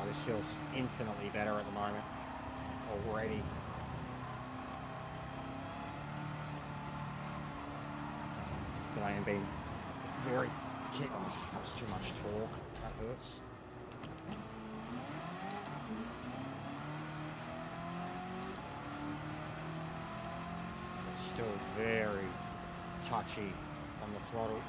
This feels infinitely better at the moment already. But I am being very... Oh, that was too much torque. That hurts. It's still very touchy on the throttle.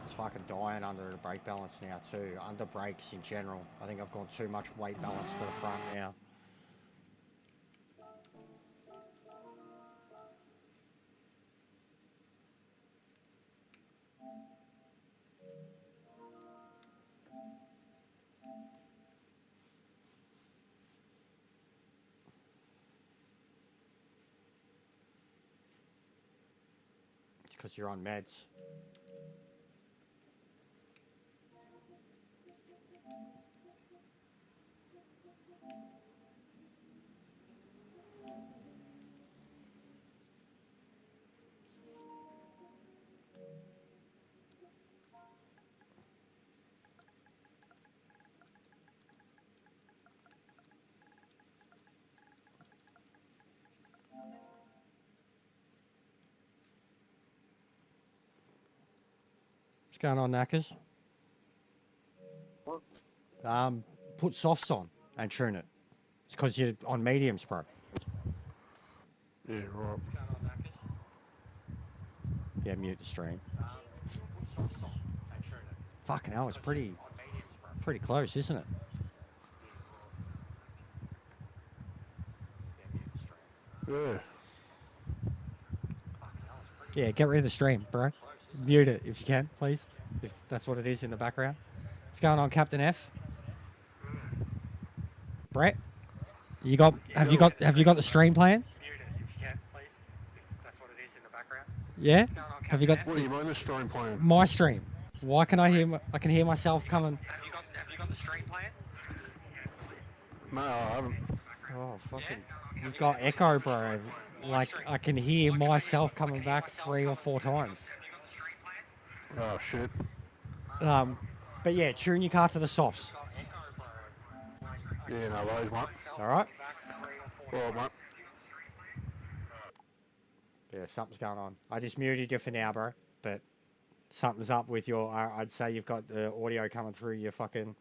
It's fucking dying under the brake balance now too. Under brakes in general. I think I've gone too much weight balance to the front now. It's because you're on meds. What's going on, knackers? Put softs on and tune it. It's because you're on mediums, bro. Yeah, right. Yeah, mute the stream. Fucking hell, it's pretty close, isn't it? Yeah. Yeah, get rid of the stream, bro. Mute it if you can, please. If that's what it is in the background. What's going on, Captain F? Brett, have you got the stream plan? Mute it if you can, please. If that's what it is in the background. Yeah. Have you got What do you mean the stream plan? my stream? Why can I hear? I can hear myself coming. Have you got the stream playing? No, I haven't. Oh fucking! You've got echo, bro. Like I can hear myself coming back 3 or 4 times. Oh shit. But yeah, tune your car to the softs. Yeah, no worries, mate. All right. All right, mate. Yeah, something's going on. I just muted you for now, bro. But something's up with your. I'd say you've got the audio coming through your fucking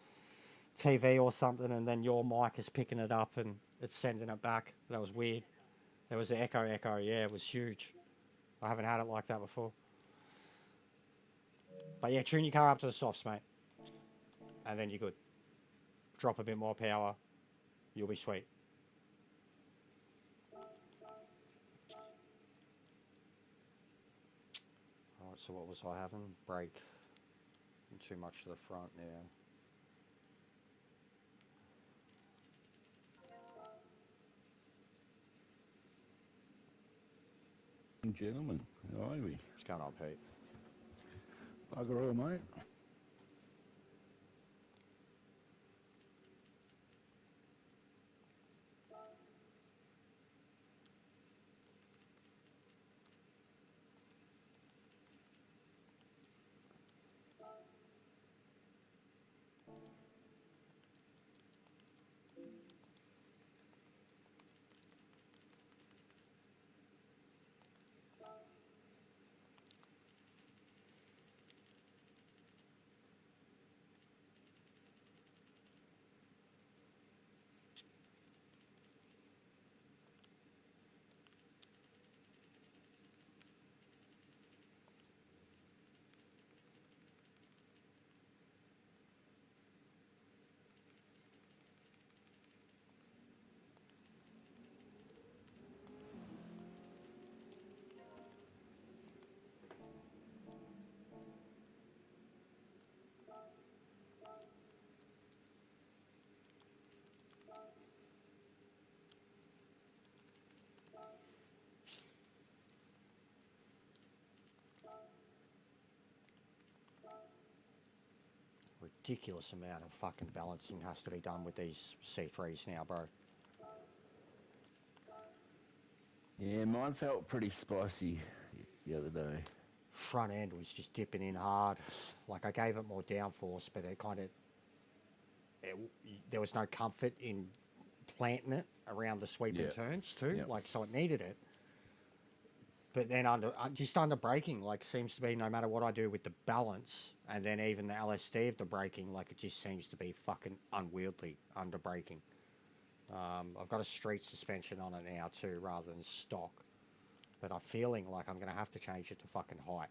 TV or something, and then your mic is picking it up and it's sending it back. That was weird. There was the echo. Yeah, it was huge. I haven't had it like that before. But yeah, tune your car up to the softs, mate. And then you're good. Drop a bit more power. You'll be sweet. Alright, so what was I having? Brake. Too much to the front now. Gentlemen, how are we? What's going on, Pete? Bugger all, mate. Ridiculous amount of fucking balancing has to be done with these C3s now, bro. Yeah, mine felt pretty spicy the other day. Front end was just dipping in hard. Like I gave it more downforce, but it kind of there was no comfort in planting it around the sweeping turns too. Yep. Like so it needed it. But then under braking, like seems to be no matter what I do with the balance, and then even the LSD of the braking, like it just seems to be fucking unwieldy under braking. I've got a street suspension on it now too, rather than stock. But I'm feeling like I'm gonna have to change it to fucking height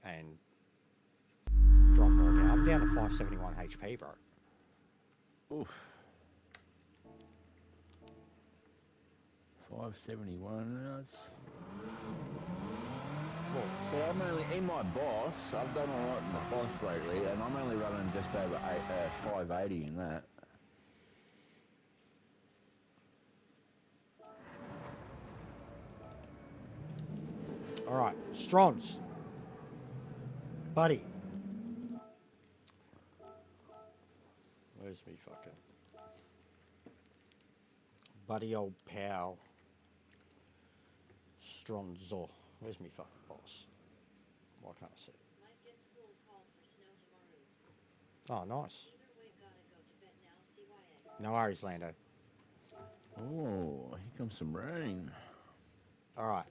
and drop more down. I'm down to 571 HP, bro. Oof. 571, that's... See, I'm only, in my boss, I've done a lot in my boss lately, and I'm only running just over 580 in that. Alright, Strons. Buddy. Where's me fucking... Buddy old pal. Stronzo. Where's me fucking boss? Why can't I see it? Might get school called for snow tomorrow. Oh, nice. Either way, gotta go to bed now, CYA. No worries, Lando. Oh, here comes some rain. Alright.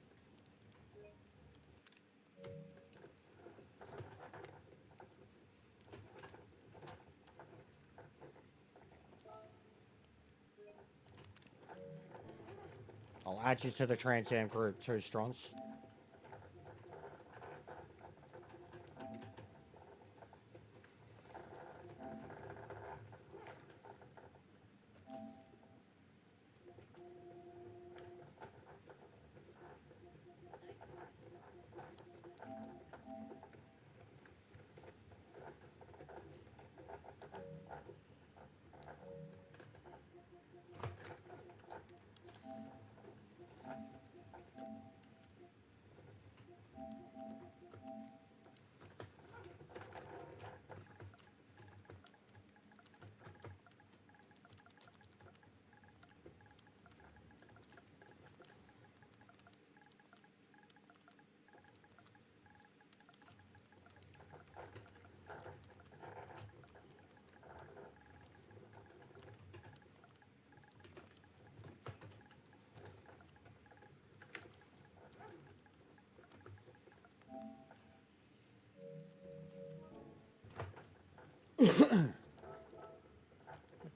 I'll add you to the Trans Am group too, Strons.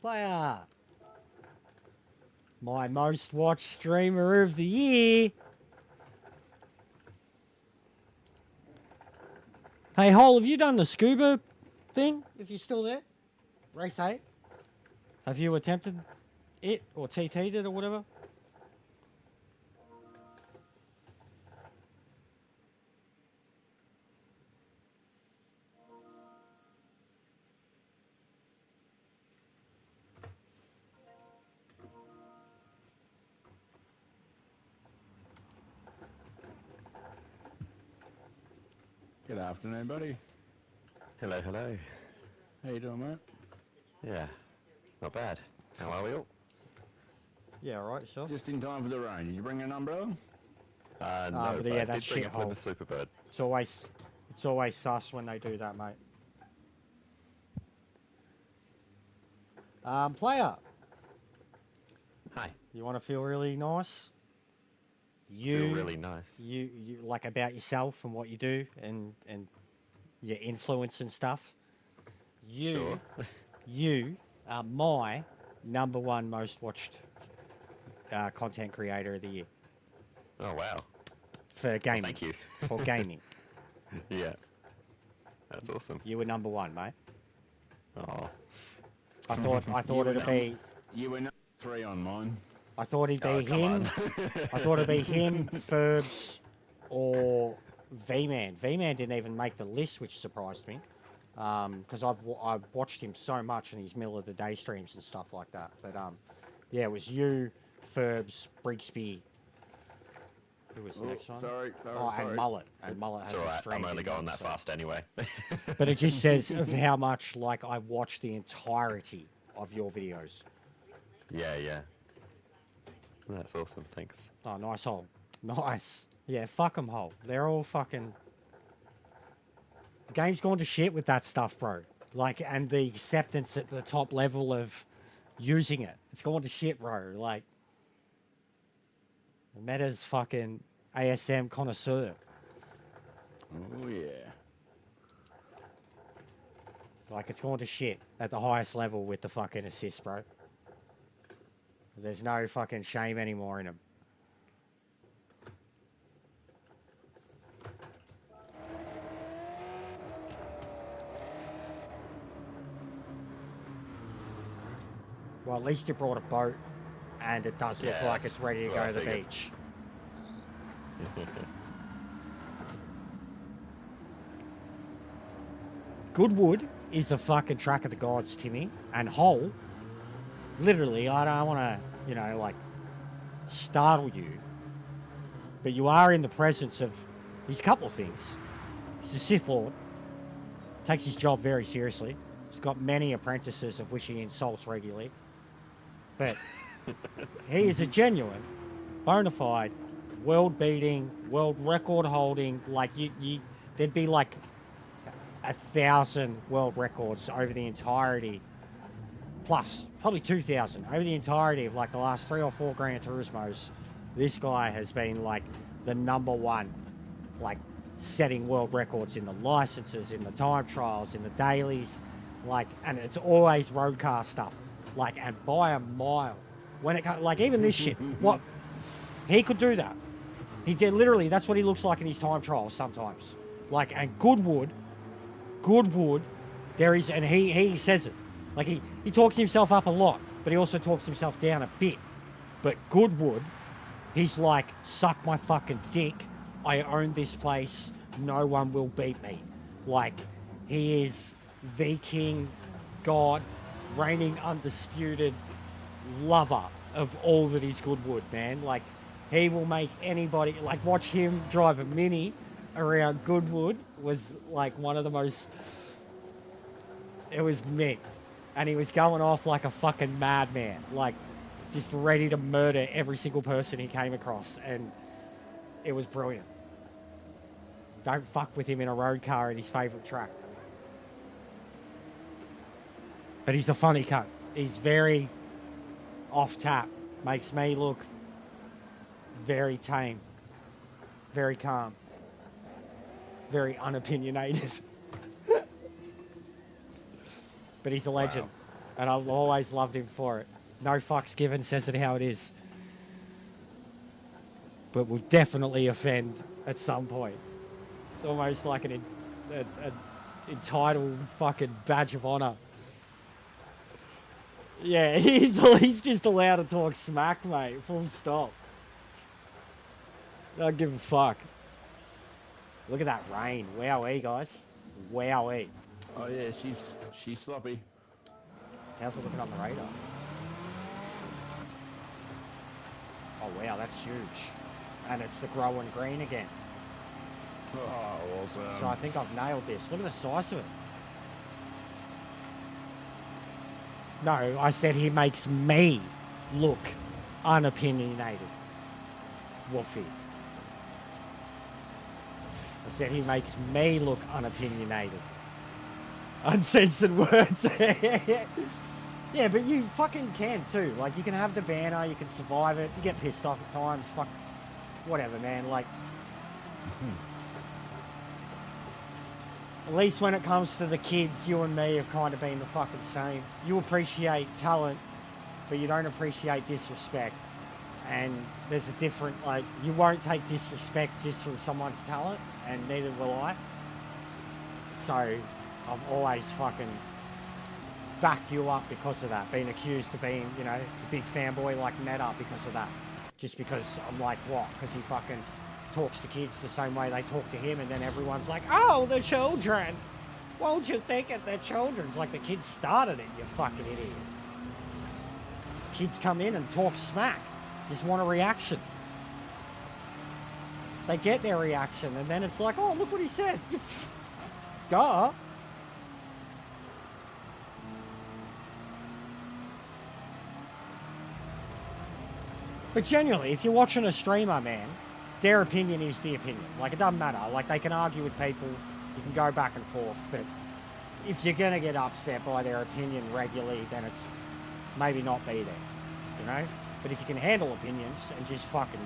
Player. My most watched streamer of the year. Hey, Hole, have you done the scuba thing? If you're still there? Race 8? Have you attempted it or TT'd it or whatever? Good afternoon, buddy. Hello, hello. How you doing, mate? Yeah, not bad. How are we all? Yeah, all right, sure. Just in time for the rain. Did you bring an umbrella? No, but but yeah, I that's did bring a shithole. Plymouth Superbird. It's always sus when they do that, mate. Player, Hi. you want to feel really nice? Feel really nice. You like about yourself and what you do and your influence and stuff. Sure. You are my #1 most watched content creator of the year Oh, wow. for gaming. Thank you. For gaming, Yeah. That's awesome. you were #1, mate. Oh. I thought it'd be. You were number 3 on mine. I thought it'd be come him. on. I thought it'd be him, Ferbs, or V-Man. V-Man didn't even make the list, which surprised me. Because I've watched him so much in his middle of the day streams and stuff like that. But yeah, it was you, Ferbs, Brigsby. Who was the next one? Sorry. And Mullet. And Mullet has It's alright. I'm streamed only in going one, that so- fast anyway. But it just says of how much like I watched the entirety of your videos. Yeah. That's awesome. Thanks. Oh, nice hole. Nice. Yeah, fuck them hole. They're all fucking... The game's gone to shit with that stuff, bro. Like, and the acceptance at the top level of using it. It's gone to shit, bro. Like, the meta's fucking ASM connoisseur. Oh, yeah. Like, it's gone to shit at the highest level with the fucking assist, bro. There's no fucking shame anymore in them. Well, at least you brought a boat, and it does look like Yes, it's ready to well, go to the figured. beach. Goodwood is a fucking track of the gods, Timmy. And Hull, literally, I don't want to, like, startle you. But you are in the presence of, he's a couple of things. He's a Sith Lord. Takes his job very seriously. He's got many apprentices of which he insults regularly. But he is a genuine, bona fide, world-beating, world record-holding, like, there'd be like 1,000 world records over the entirety, plus probably 2,000 over the entirety of like the last 3 or 4 Gran Turismos. This guy has been like the #1, like setting world records in the licenses, in the time trials, in the dailies, like, and it's always road car stuff, like, and by a mile. When it comes, like, even this shit, what he could do that. He did literally. That's what he looks like in his time trials sometimes. Like, and Goodwood, there is, and he says it. Like, he talks himself up a lot, but he also talks himself down a bit. But Goodwood, he's like, suck my fucking dick. I own this place. No one will beat me. Like, he is the king, god, reigning undisputed lover of all that is Goodwood, man. Like, he will make anybody, like, watch him drive a Mini around Goodwood was like one of the most, it was mint. And he was going off like a fucking madman, like just ready to murder every single person he came across. And it was brilliant. Don't fuck with him in a road car at his favourite track. But he's a funny cunt. He's very off tap. Makes me look very tame. Very calm. Very unopinionated. but he's a legend. And I've always loved him for it. No fucks given, says it how it is. But will definitely offend at some point. It's almost like an entitled fucking badge of honor. Yeah, he's just allowed to talk smack, mate. Full stop. Don't give a fuck. Look at that rain. Wowee, guys. Wowee. Oh yeah, she's sloppy. How's it looking on the radar? Oh wow, that's huge. And it's the growing green again. Oh, awesome. So I think I've nailed this. Look at the size of it. No, I said he makes me look unopinionated. Woofy. I said he makes me look unopinionated. Uncensored words. Yeah, but you fucking can too. Like, you can have the banner, you can survive it. You get pissed off at times. Fuck. Whatever, man. Like, at least when it comes to the kids, you and me have kind of been the fucking same. You appreciate talent, but you don't appreciate disrespect. And there's a different, like, you won't take disrespect just from someone's talent, and neither will I. So, I've always fucking backed you up because of that. Been accused of being, you know, a big fanboy like Meta because of that. Just because I'm like, what? Because he fucking talks to kids the same way they talk to him, and then everyone's like, oh, the children. Won't you think of the children? It's like the kids started it, you fucking idiot. Kids come in and talk smack. Just want a reaction. They get their reaction, and then it's like, oh, look what he said. Duh. But genuinely, if you're watching a streamer, man, their opinion is the opinion. Like, it doesn't matter. Like, they can argue with people. You can go back and forth. But if you're going to get upset by their opinion regularly, then it's maybe not be there. You know? But if you can handle opinions and just fucking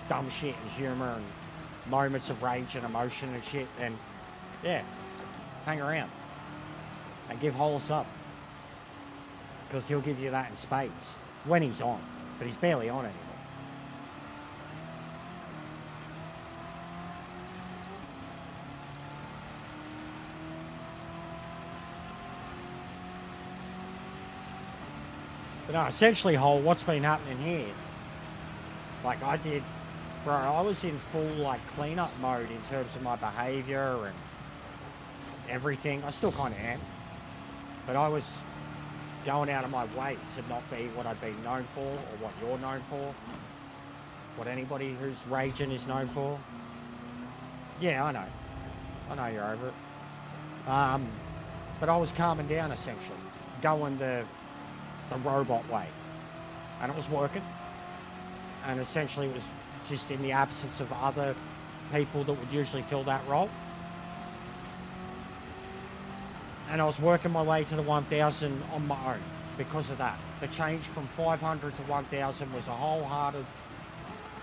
dumb shit and humour and moments of rage and emotion and shit, then, yeah, hang around. And give Hollis up. Because he'll give you that in spades. When he's on. But he's barely on anymore. But no, essentially, Hole, what's been happening here, like I did, bro, I was in full, like, clean-up mode in terms of my behaviour and everything. I still kind of am. But I was going out of my way to not be what I've been known for, or what you're known for, what anybody who's raging is known for. Yeah, I know you're over it. But I was calming down, essentially, going the robot way, and it was working. And essentially it was just in the absence of other people that would usually fill that role. And I was working my way to the 1,000 on my own because of that. The change from 500 to 1,000 was a wholehearted,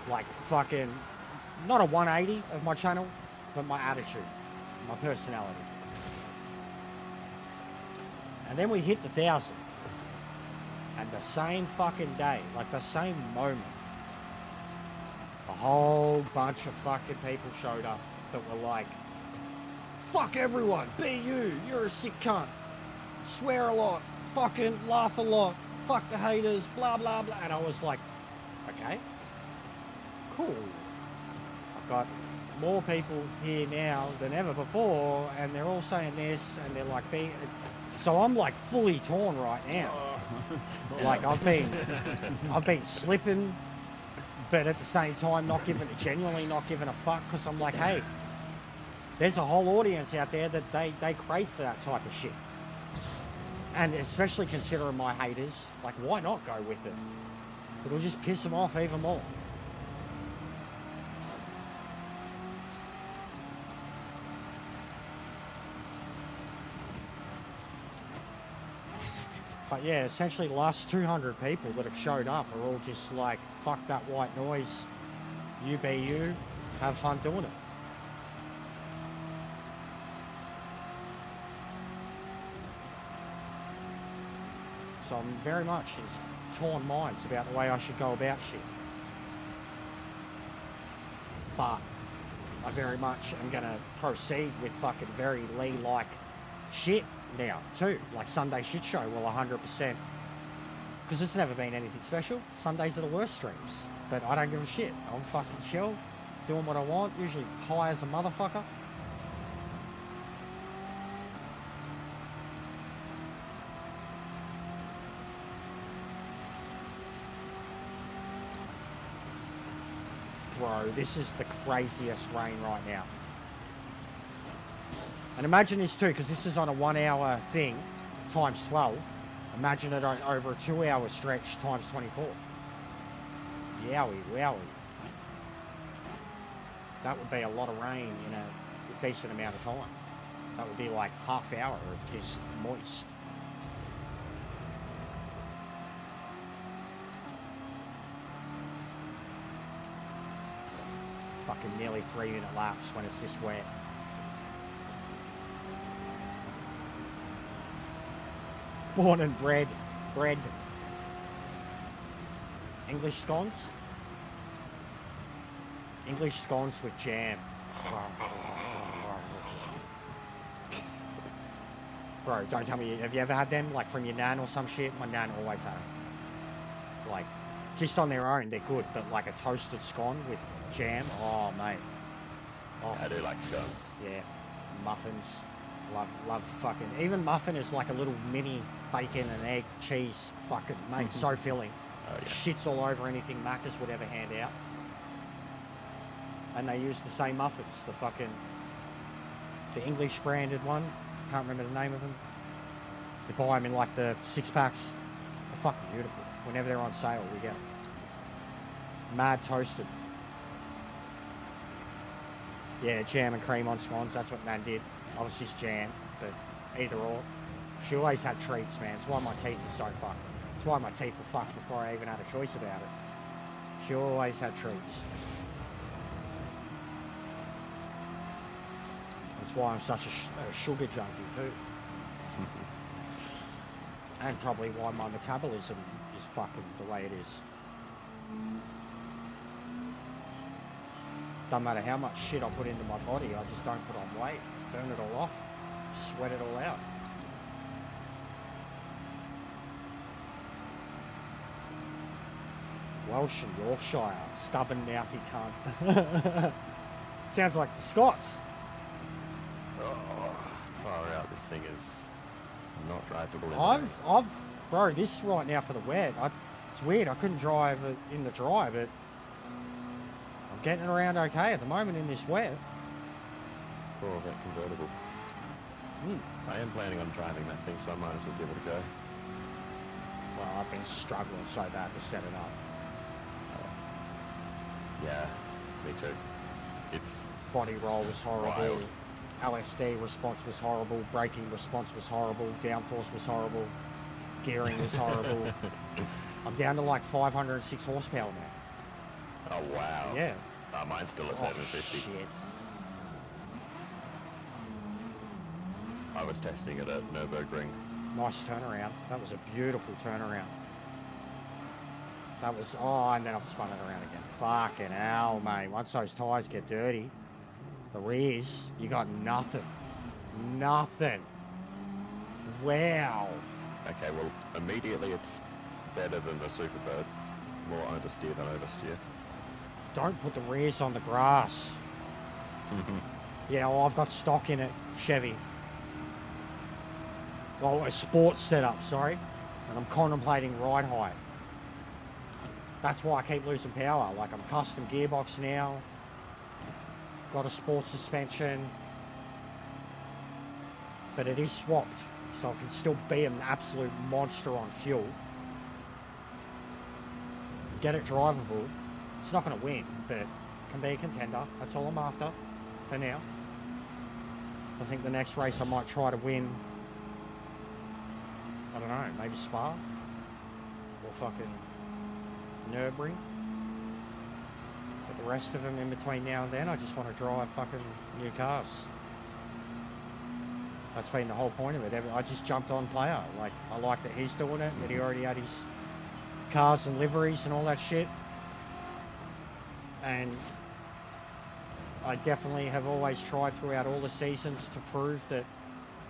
like, fucking, not a 180 of my channel, but my attitude, my personality. And then we hit the 1,000. And the same fucking day, like the same moment, a whole bunch of fucking people showed up that were like, fuck everyone, be you, you're a sick cunt, swear a lot, fucking laugh a lot, fuck the haters, blah, blah, blah. And I was like, okay, cool. I've got more people here now than ever before, and they're all saying this, and they're like, so I'm like fully torn right now. Like, I've been slipping, but at the same time genuinely not giving a fuck, because I'm like, hey, there's a whole audience out there that they crave for that type of shit. And especially considering my haters, like, why not go with it? It'll just piss them off even more. But yeah, essentially the last 200 people that have showed up are all just like, fuck that white noise, you be you, have fun doing it. So I'm very much in torn minds about the way I should go about shit. But I very much am going to proceed with fucking very Lee-like shit now, too. Like Sunday Shit Show, well, 100%. Because it's never been anything special. Sundays are the worst streams. But I don't give a shit. I'm fucking chill, doing what I want, usually high as a motherfucker. Bro, this is the craziest rain right now. And imagine this too, because this is on a 1 hour thing, times 12. Imagine it over a 2 hour stretch, times 24. Yowie, wowie. That would be a lot of rain in a decent amount of time. That would be like half hour of just moist. Fucking nearly 3 minute laps when it's this wet. Born and bred. Bread. English scones? English scones with jam. Bro, don't tell me, have you ever had them? Like from your nan or some shit? My nan always had them. Like, just on their own, they're good. But like a toasted scone with jam, oh mate. Oh. I do like scones. Yeah. Muffins. Love fucking, even muffin is like a little mini bacon and egg cheese fucking mate, so filling. Oh, yeah. Shits all over anything Macca's would ever hand out. And they use the same muffins, the English branded one, can't remember the name of them. They buy them in like the 6-packs. They're fucking beautiful. Whenever they're on sale, we get them. Mad toasted. Yeah, jam and cream on scones, that's what Nan did. I was just jam, but either or. She always had treats, man. It's why my teeth are so fucked. It's why my teeth were fucked before I even had a choice about it. She always had treats. That's why I'm such a sugar junkie too. And probably why my metabolism is fucking the way it is. Doesn't matter how much shit I put into my body, I just don't put on weight. Burn it all off, sweat it all out. Welsh and Yorkshire, stubborn mouthy cunt. Sounds like the Scots. Oh, far out. This thing is not drivable. Bro, this right now for the wet. It's weird. I couldn't drive it in the dry, but I'm getting around okay at the moment in this wet. Oh, that convertible. I am planning on driving that thing, so I might as well give it a go. Well, I've been struggling so bad to set it up. Yeah, me too. It's Body roll was horrible. wild. LSD response was horrible. Braking response was horrible. Downforce was horrible. Gearing was horrible. I'm down to like 506 horsepower now. Oh, wow. Yeah. Mine's still at 750. Shit. I was testing it at Nürburgring. Nice turnaround. That was a beautiful turnaround. That was, oh, and then I've spun it around again. Fucking hell, mate. Once those tyres get dirty, the rears, you got nothing. Nothing. Wow. Okay, well, immediately it's better than the Superbird. More understeer than oversteer. Don't put the rears on the grass. Yeah, well, I've got stock in it, Chevy. Well, a sports setup, sorry. And I'm contemplating ride height. That's why I keep losing power. Like, I'm custom gearbox now. Got a sports suspension. But it is swapped. So I can still be an absolute monster on fuel. Get it drivable. It's not going to win, but can be a contender. That's all I'm after for now. I think the next race I might try to win, I don't know, maybe Spa or fucking Nürburgring. But the rest of them in between now and then, I just want to drive fucking new cars. That's been the whole point of it. I just jumped on player. Like, I like that he's doing it, that he already had his cars and liveries and all that shit. And I definitely have always tried throughout all the seasons to prove that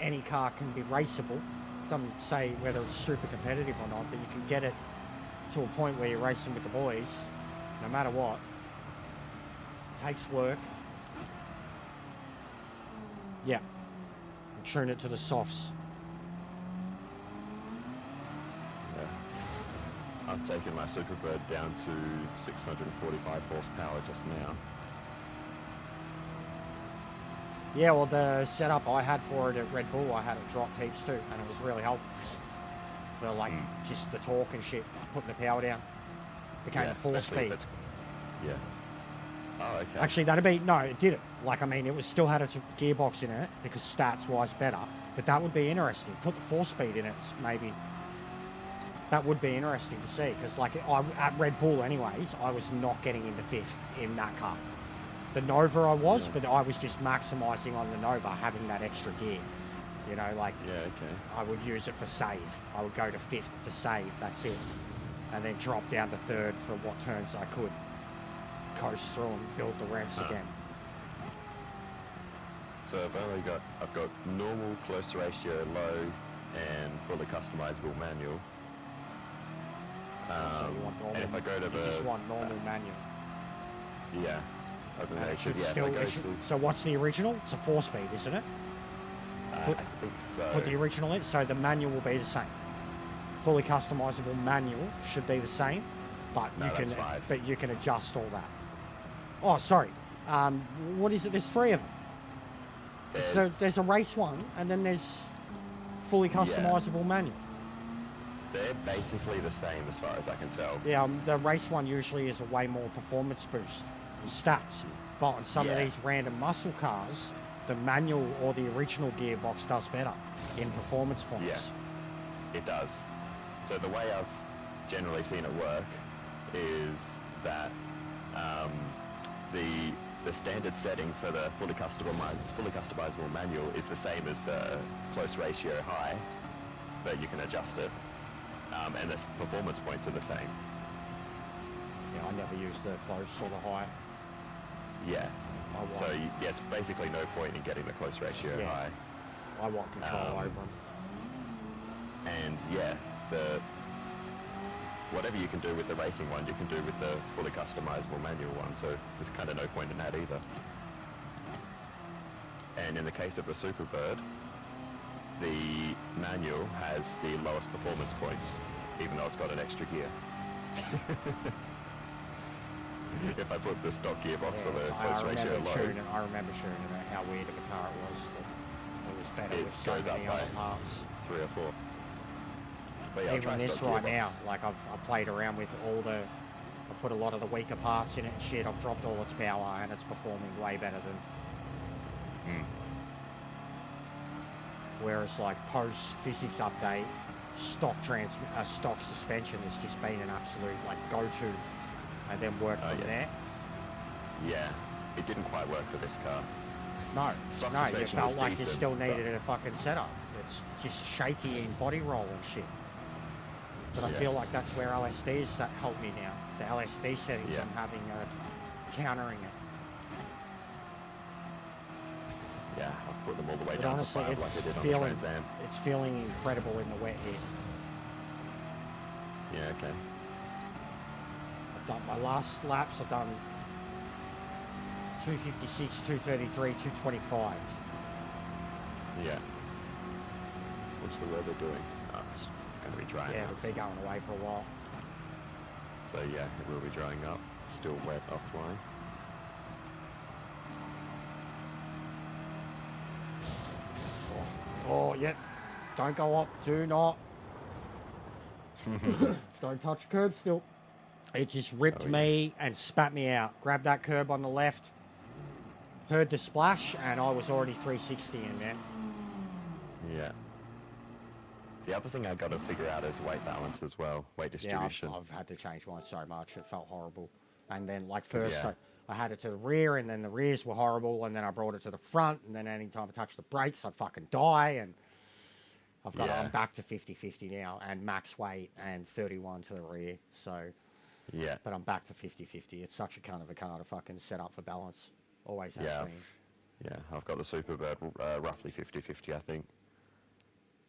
any car can be raceable. Doesn't say whether it's super competitive or not, but you can get it to a point where you're racing with the boys, no matter what. It takes work. Yeah. And tune it to the softs. Yeah. I've taken my Superbird down to 645 horsepower just now. Yeah, well, the setup I had for it at Red Bull, I had it dropped heaps too, and it was really helpful for like just the torque and shit, putting the power down. Became a 4-speed. Yeah. Oh, okay. Actually, no, it didn't. Like, I mean, it was still had its gearbox in it because stats-wise better, but that would be interesting. Put the 4-speed in it, maybe. That would be interesting to see because, like, at Red Bull, anyways, I was not getting into 5th in that car. The Nova I was, but I was just maximising on the Nova, having that extra gear. You know, like, I would use it for save. I would go to 5th for save, that's it. And then drop down to 3rd for what turns I could. Coast through and build the revs again. So I've got normal, close ratio, low, and fully customizable manual. So you want normal, and if I go to you just want normal manual. Yeah. So what's the original? It's a 4-speed, isn't it? I think so. Put the original in, so the manual will be the same. Fully customizable manual should be the same, but you can adjust all that. Oh, sorry. What is it? There's 3 of them. There's a race one, and then there's fully customizable manual. They're basically the same as far as I can tell. Yeah, the race one usually is a way more performance boost. Stats, but on some of these random muscle cars, the manual or the original gearbox does better in performance points. Yeah, it does. So the way I've generally seen it work is that the standard setting for the fully customizable manual is the same as the close ratio high, but you can adjust it, and the performance points are the same. Yeah, I never used the close or the high. Yeah. So it's basically no point in getting the close ratio high. I want control over them. And whatever you can do with the racing one, you can do with the fully customizable manual one. So there's kind of no point in that either. And in the case of the Superbird, the manual has the lowest performance points, even though it's got an extra gear. If I put the stock gearbox on the close ratio low, I remember shooting about how weird of a car it was. That it was better with so many other parts. 3 or 4. But yeah, even this right now, like I've played around with I put a lot of the weaker parts in it and shit. I've dropped all its power and it's performing way better than. Whereas like post physics update, stock suspension has just been an absolute like go-to. And then work from there. Yeah, it didn't quite work for this car. No, you felt like decent, you still needed a fucking setup. It's just shaky in body roll and shit. But I feel like that's where LSD has helped me now. The LSD settings I'm having countering it. Yeah, I've put them all the way but down honestly, to 5 like I did on the Trans Am. It's feeling incredible in the wet here. Yeah, okay. Done my last laps. I've done 256, 233, 225. Yeah. What's the weather doing? Oh, it's going to be drying up. Yeah, it'll be going away for a while. So yeah, it will be drying up. Still wet offline. Oh, yep. Don't go up. Do not. Don't touch the curb still. It just ripped me and spat me out. Grabbed that curb on the left, heard the splash, and I was already 360 in there. Yeah. The other thing I got to figure out is weight balance as well, weight distribution. Yeah, I've had to change mine so much. It felt horrible. And then, like, first Yeah. I had it to the rear, and then the rears were horrible, and then I brought it to the front, and then anytime I touched the brakes, I'd fucking die, and I'm back to 50-50 now, and max weight, and 31 to the rear, so... Yeah. But I'm back to 50-50. It's such a kind of a car to fucking set up for balance. Always has been. Yeah, I've got the Superbird roughly 50-50, I think.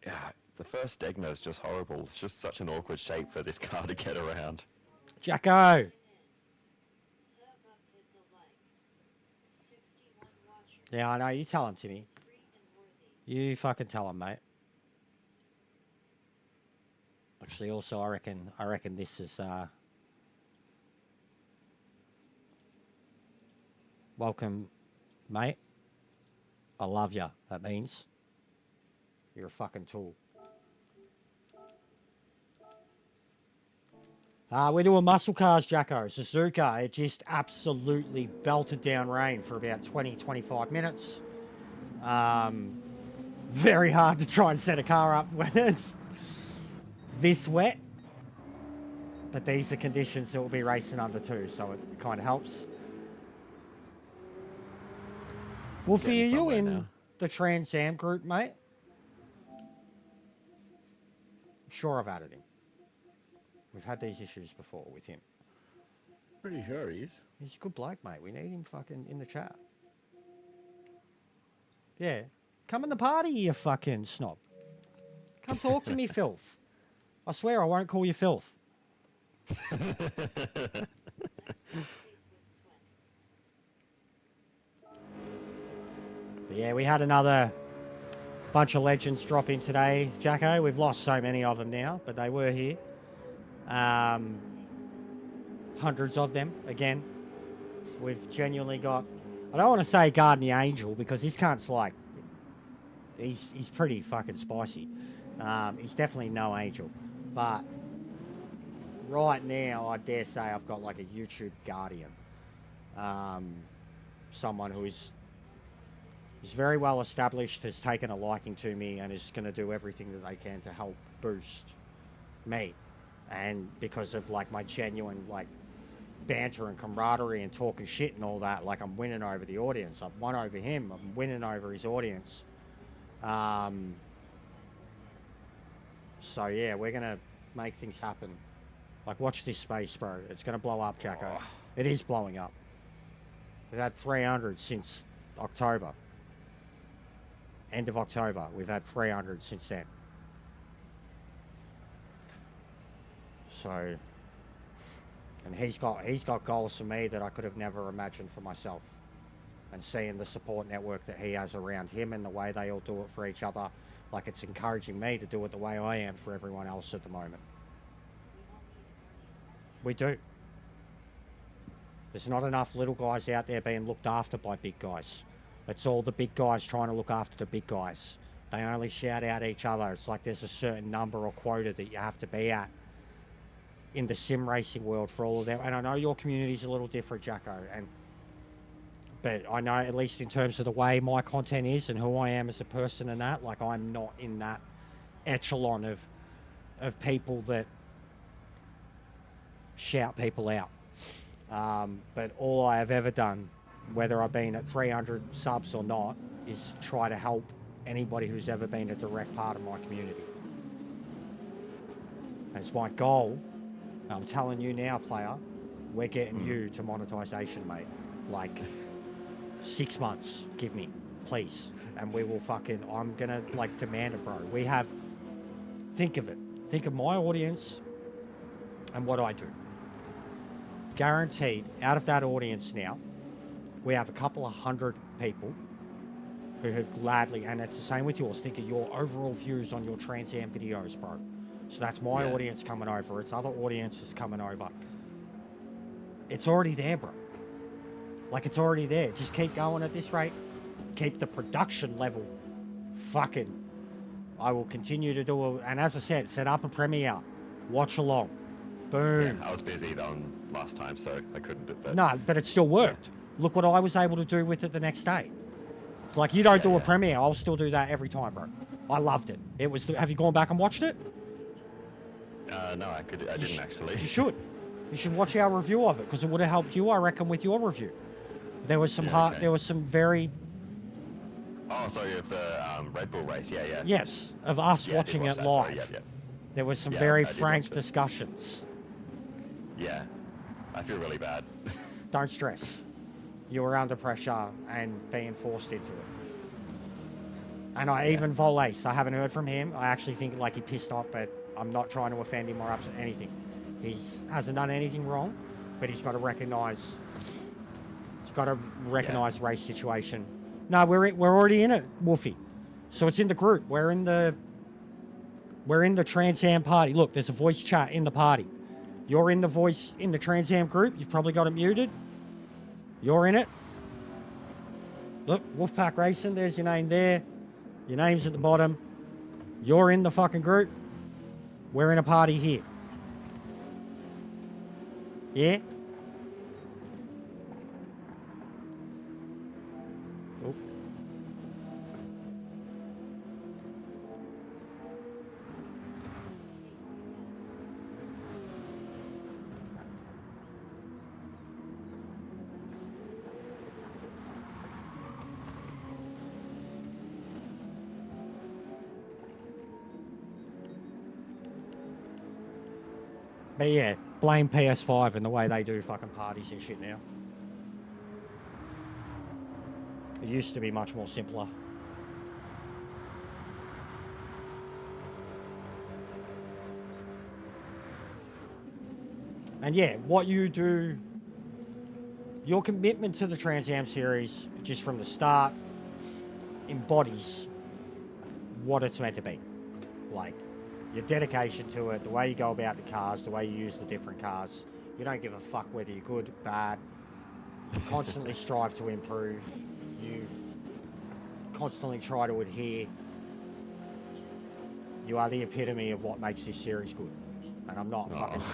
Yeah, the first Degna is just horrible. It's just such an awkward shape for this car to get around. Jacko! Sub up hit the like. 61 watchers. Yeah, I know. You tell him, Timmy. It's free and worthy. You fucking tell him, mate. Actually, also, I reckon this is, welcome, mate. I love ya. That means you're a fucking tool. We're doing muscle cars, Jacko. Suzuka, it just absolutely belted down rain for about 20-25 minutes. Very hard to try and set a car up when it's this wet. But these are conditions that we'll be racing under too, so it kind of helps. Wolfie, are you somewhere in now. the Trans Am group, mate? I'm sure I've added him. We've had these issues before with him. Pretty sure he is. He's a good bloke, mate. We need him fucking in the chat. Yeah. Come in the party, you fucking snob. Come talk to me, filth. I swear I won't call you filth. But yeah, we had another bunch of legends drop in today, Jacko. We've lost so many of them now, but they were here. Hundreds of them, again. We've genuinely got... I don't want to say Guardian the Angel, because this cunt's like... He's pretty fucking spicy. He's definitely no angel. But right now, I dare say I've got like a YouTube guardian. Someone who is very well established, has taken a liking to me, and is going to do everything that they can to help boost me. And because of like my genuine like banter and camaraderie and talking shit and all that, like I'm winning over the audience. I've won over him. I'm winning over his audience. So yeah, we're gonna make things happen. Like, watch this space, bro. It's gonna blow up, Jacko. Oh. It is blowing up. We've had 300 since October. End of October. We've had 300 since then. So, and he's got goals for me that I could have never imagined for myself. And seeing the support network that he has around him and the way they all do it for each other, like it's encouraging me to do it the way I am for everyone else at the moment. We do. There's not enough little guys out there being looked after by big guys. It's all the big guys trying to look after the big guys. They only shout out each other. It's like there's a certain number or quota that you have to be at in the sim racing world for all of them. And I know your community's a little different, Jacko, but I know, at least in terms of the way my content is and who I am as a person and that, like, I'm not in that echelon of people that shout people out. But all I have ever done, whether I've been at 300 subs or not, is try to help anybody who's ever been a direct part of my community. And it's my goal. I'm telling you now, player, we're getting you to monetization, mate. Like, 6 months, give me, please. And we will fucking, I'm gonna, like, demand it, bro. We have, think of it. Think of my audience and what I do. Guaranteed, out of that audience now, we have a couple of hundred people who have gladly, and it's the same with yours, think of your overall views on your Trans Am videos, bro. So that's my audience coming over. It's other audiences coming over. It's already there, bro. Like, it's already there. Just keep going at this rate. Keep the production level fucking. I will continue to do it. And as I said, set up a premiere. Watch along. Boom. Yeah, I was busy last time, so I couldn't do it. No, but it still worked. Look what I was able to do with it the next day. It's like, you don't do a premiere, I'll still do that every time, bro. I loved it. It was. Have you gone back and watched it? No, I didn't actually. You should. You should watch our review of it because it would have helped you, I reckon, with your review. There was some Yeah, okay. there was some very Oh, sorry, of the Red Bull race. Yeah, yeah. yes of us Yeah, I did watching watch it that, live. sorry, yeah. There was some Yeah, very I did frank watch it. discussions. Yeah, I feel really bad. Don't stress. You were under pressure and being forced into it. And even Volace, I haven't heard from him. I actually think like he pissed off, but I'm not trying to offend him or upset anything. He hasn't done anything wrong, but he's got to recognise. He's got to recognise race situation. No, we're already in it, Wolfie. So it's in the group. We're in the Trans Am party. Look, there's a voice chat in the party. You're in the Trans Am group. You've probably got it muted. You're in it. Look, Wolfpack Racing. There's your name there. Your name's at the bottom. You're in the fucking group. We're in a party here. Yeah? Oh. But yeah, blame PS5 and the way they do fucking parties and shit now. It used to be much more simpler. And yeah, what you do, your commitment to the Trans Am series, just from the start, embodies what it's meant to be. Like, your dedication to it, the way you go about the cars, the way you use the different cars. You don't give a fuck whether you're good, bad. You constantly strive to improve. You constantly try to adhere. You are the epitome of what makes this series good. And I'm not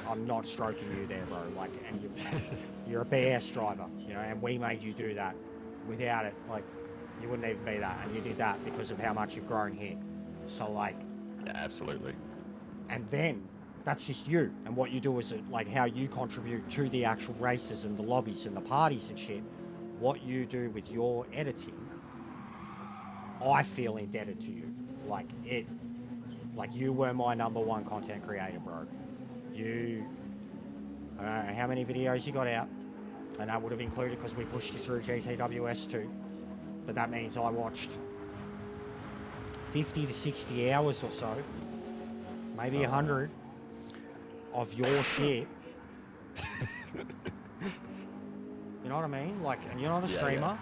I'm not stroking you there, bro. Like, and you're a BS driver, you know, and we made you do that. Without it, like, you wouldn't even be that. And you did that because of how much you've grown here. So, like... Yeah, absolutely. And then, that's just you. And what you do is, like, how you contribute to the actual races and the lobbies and the parties and shit. What you do with your editing, I feel indebted to you. Like, you were my #1 content creator, bro. You... I don't know how many videos you got out. And that would have included because we pushed you through GTWS too. But that means I watched 50 to 60 hours or so, maybe 100 of your shit. You know what I mean? Like, and you're not a streamer.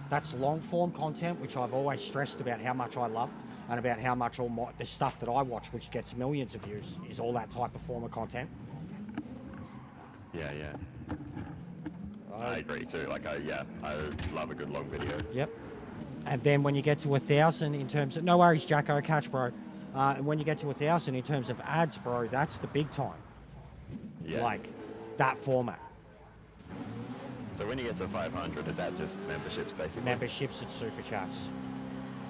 That's long form content, which I've always stressed about how much I love and about how much all the stuff that I watch, which gets millions of views, is all that type of form of content. Yeah, yeah. I agree too. Like, I love a good long video. Yep. And then when you get to 1,000 in terms of... No worries, Jacko. Catch, bro. And when you get to 1,000 in terms of ads, bro, that's the big time. Yeah. Like, that format. So when you get to 500, is that just memberships, basically? Memberships and super chats.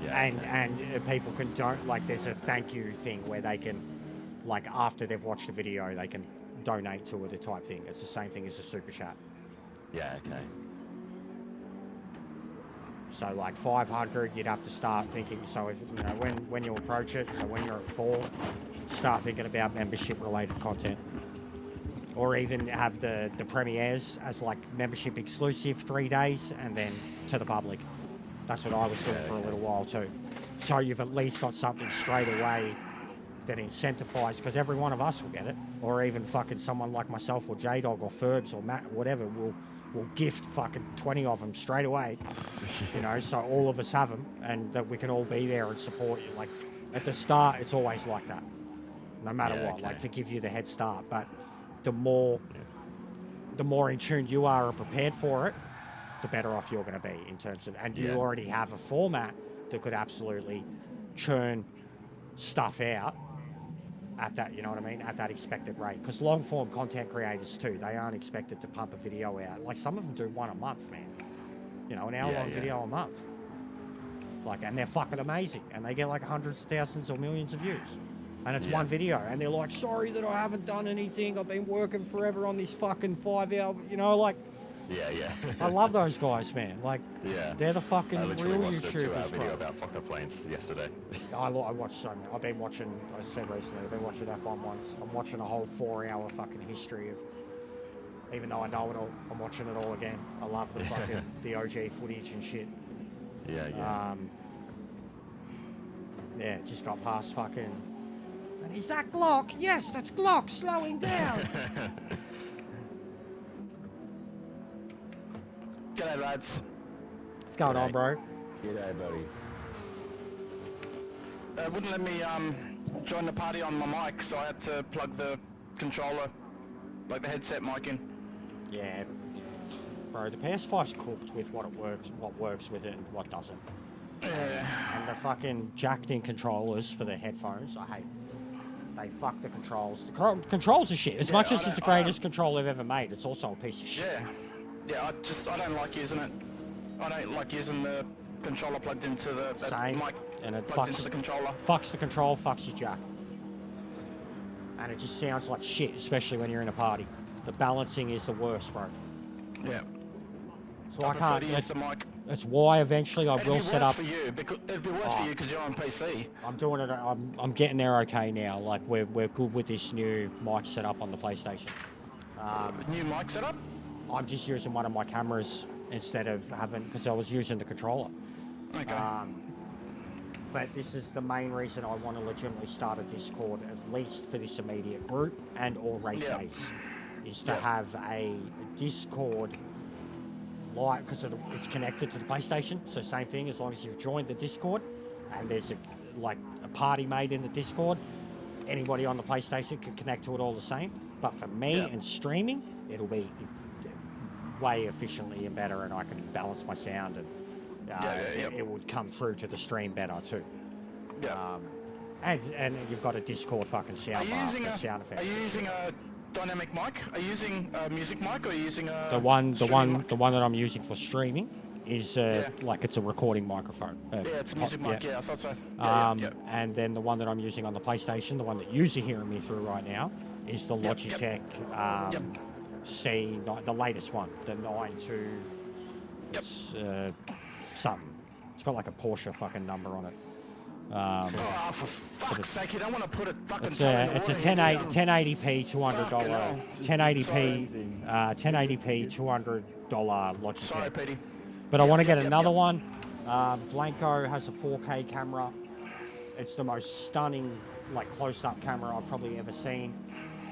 Yeah. And people can like, there's a thank you thing where they can, like, after they've watched a video, they can donate to it, a type thing. It's the same thing as a super chat. Yeah, okay. So, like, 500, you'd have to start thinking, so if, you know, when you approach it, so when you're at 4, start thinking about membership-related content. Or even have the premieres as, like, membership exclusive 3 days and then to the public. That's what I was doing for a little while too. So you've at least got something straight away that incentivizes, because every one of us will get it, or even fucking someone like myself or J-Dog or Ferbs or Matt, whatever, will gift fucking 20 of them straight away, you know, so all of us have them, and that we can all be there and support you. Like, at the start, it's always like that, no matter what, like, to give you the head start. But the more in tune you are and prepared for it, the better off you're going to be in terms of, and you already have a format that could absolutely churn stuff out at that, you know what I mean, at that expected rate. Because long form content creators too, they aren't expected to pump a video out. Like, some of them do one a month, man. You know, an hour-long video a month. Like, and they're fucking amazing, and they get like hundreds of thousands or millions of views. And it's Yeah. one video, and they're like, sorry that I haven't done anything. I've been working forever on this fucking 5-hour, you know, like, Yeah, yeah. I love those guys, man. Like, Yeah. they're the fucking I literally real watched a 2-hour YouTubers, video bro. about Fokker planes yesterday. I watched so many. I've been watching, I said recently, I've been watching F1 once. I'm watching a whole 4-hour fucking history of, even though I know it all, I'm watching it all again. I love the fucking, the OG footage and shit. Yeah, yeah. Yeah, just got past fucking, and is that Glock? Yes, that's Glock slowing down. G'day, lads. What's going on, bro? G'day, buddy. Wouldn't let me join the party on my mic, so I had to plug the controller, like the headset mic in. Yeah, bro, the PS5's cooked with what works with it and what doesn't. Yeah. And the fucking jacked-in controllers for the headphones, I hate. They fuck the controls. The controls are shit. As much as it's the greatest control they've ever made, it's also a piece of shit. Yeah. Yeah, I don't like using it. I don't like using the controller plugged into the Same. mic And it plugged into the controller. fucks the control, fucks your jack. And it just sounds like shit, especially when you're in a party. The balancing is the worst, bro. Yeah. So I prefer can't. to use the mic. That's why eventually I will set up. It'd be worse for you because it'd be worse for you because you're on PC. I'm doing it. I'm getting there okay now. Like we're good with this new mic setup on the PlayStation. New mic setup? I'm just using one of my cameras instead of having, because I was using the controller. Okay. But this is the main reason I want to legitimately start a Discord, at least for this immediate group and or race Yeah. days, is to Yeah. have a Discord live, because it's connected to the PlayStation. So same thing, as long as you've joined the Discord and there's a party made in the Discord, anybody on the PlayStation can connect to it all the same. But for me and streaming, it'll be way efficiently and better, and I can balance my sound, and it would come through to the stream better too. Yeah. And you've got a Discord fucking sound bar for sound effects. Are you using a dynamic mic? Are you using a music mic or are you using a The one streaming mic? that I'm using for streaming is like it's a recording microphone. Yeah, it's a music mic. Yeah, I thought so. And then the one that I'm using on the PlayStation, the one that you're hearing me through right now, is the Logitech C, the latest one, the 9.2 something. It's got like a Porsche fucking number on it. Oh, for fuck's sake, you don't want to put a fucking It's a 1080p $200 1080p $200 Logitech. Sorry, Petey. But I want to get another one. Blanco has a 4K camera. It's the most stunning, like close-up camera I've probably ever seen.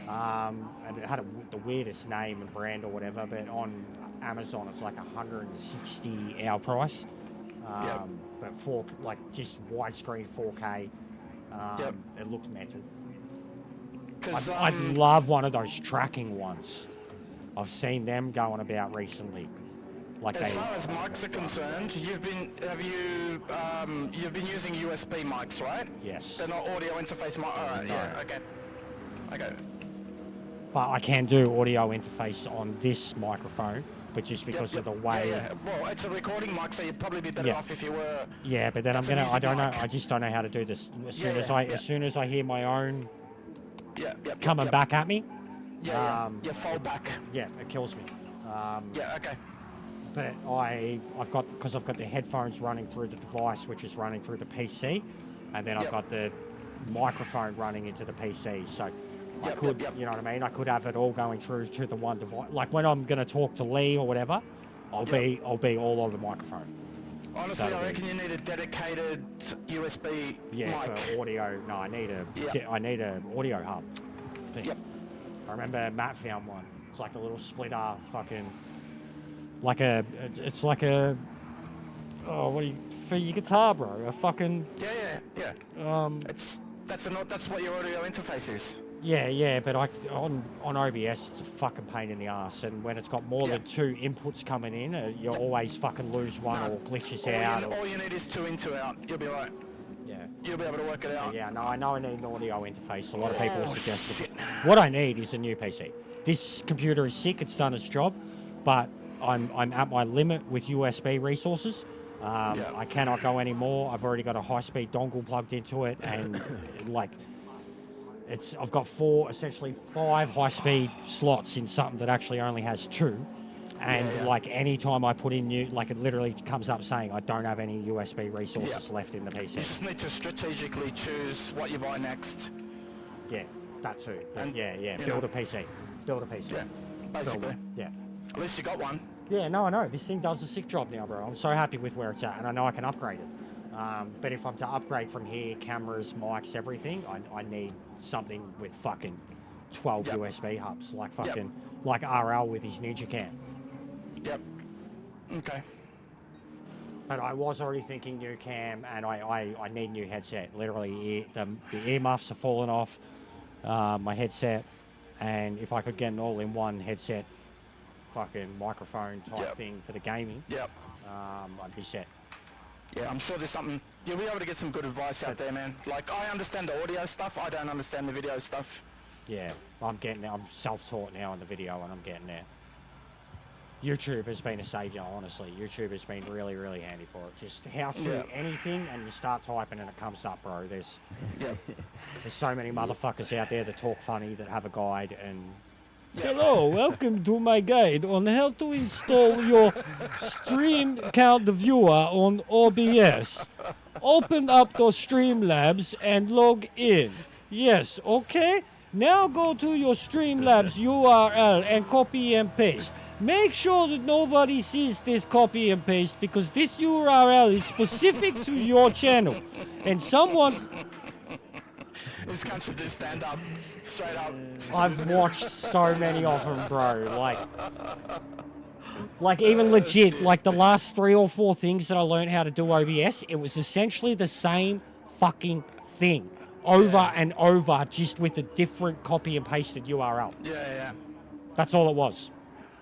And it had the weirdest name and brand or whatever, but on Amazon it's like $160 our price. But just widescreen 4K. It looked mental. I'd love one of those tracking ones. I've seen them going about recently. As far as mics are concerned, you've been using USB mics, right? Yes. They're not audio interface mics. All right. No. Yeah. Okay. But I can do audio interface on this microphone, but just because of the way. Yeah. Well, it's a recording mic, so you'd probably be better off if you were. Yeah, but then I just don't know how to do this. As soon as I hear my own coming back at me. Fall back. Yeah, it kills me. Okay. But I've got the headphones running through the device, which is running through the PC, and then I've got the microphone running into the PC. So I could, you know what I mean? I could have it all going through to the one device. Like when I'm going to talk to Lee or whatever, I'll be all over the microphone. Honestly, I reckon you need a dedicated USB mic. For audio. No, I need a audio hub thing. I remember Matt found one. It's like a little splitter, fucking, it's like a, for your guitar, bro? A fucking. Yeah. That's what your audio interface is. Yeah, but on OBS it's a fucking pain in the ass, and when it's got more than 2 inputs coming in, you always fucking lose one or glitches out. All you need is 2 in, 2 out. You'll be right. Yeah. You'll be able to work it out. Yeah, no, I know I need an audio interface. A lot of people have suggested it. What I need is a new PC. This computer is sick. It's done its job, but I'm at my limit with USB resources. I cannot go anymore. I've already got a high-speed dongle plugged into it, and I've got essentially five high-speed slots in something that actually only has 2. And like any time I put in new, like it literally comes up saying I don't have any USB resources left in the PC. You just need to strategically choose what you buy next. Yeah, that too. And, build a PC. Build a PC. Yeah, basically. Yeah. At least you got one. Yeah, no, I know. This thing does a sick job now, bro. I'm so happy with where it's at, and I know I can upgrade it. But if I'm to upgrade from here, cameras, mics, everything, I need something with fucking 12 USB hubs, like fucking like RL with his Ninja Cam. Yep. Okay. But I was already thinking new cam, and I need new headset. Literally, the earmuffs are falling off my headset, and if I could get an all-in-one headset, fucking microphone type thing for the gaming, I'd be set. Yeah, I'm sure there's something. You'll be able to get some good advice out there, man. Like, I understand the audio stuff. I don't understand the video stuff. Yeah, I'm self-taught now in the video, and I'm getting there. YouTube has been a saviour, honestly. YouTube has been really, really handy for it. Just how to anything, and you start typing and it comes up, bro. There's so many motherfuckers out there that talk funny, that have a guide, and... Hello, welcome to my guide on how to install your stream count the viewer on OBS. Open up the Streamlabs and log in. Yes, okay? Now go to your Streamlabs URL and copy and paste. Make sure that nobody sees this copy and paste, because this URL is specific to your channel. And someone... This guy should do stand up, straight up. I've watched so many of them, bro. Like even legit, like the last 3 or 4 things that I learned how to do OBS, it was essentially the same fucking thing over and over, just with a different copy and pasted URL. Yeah. That's all it was.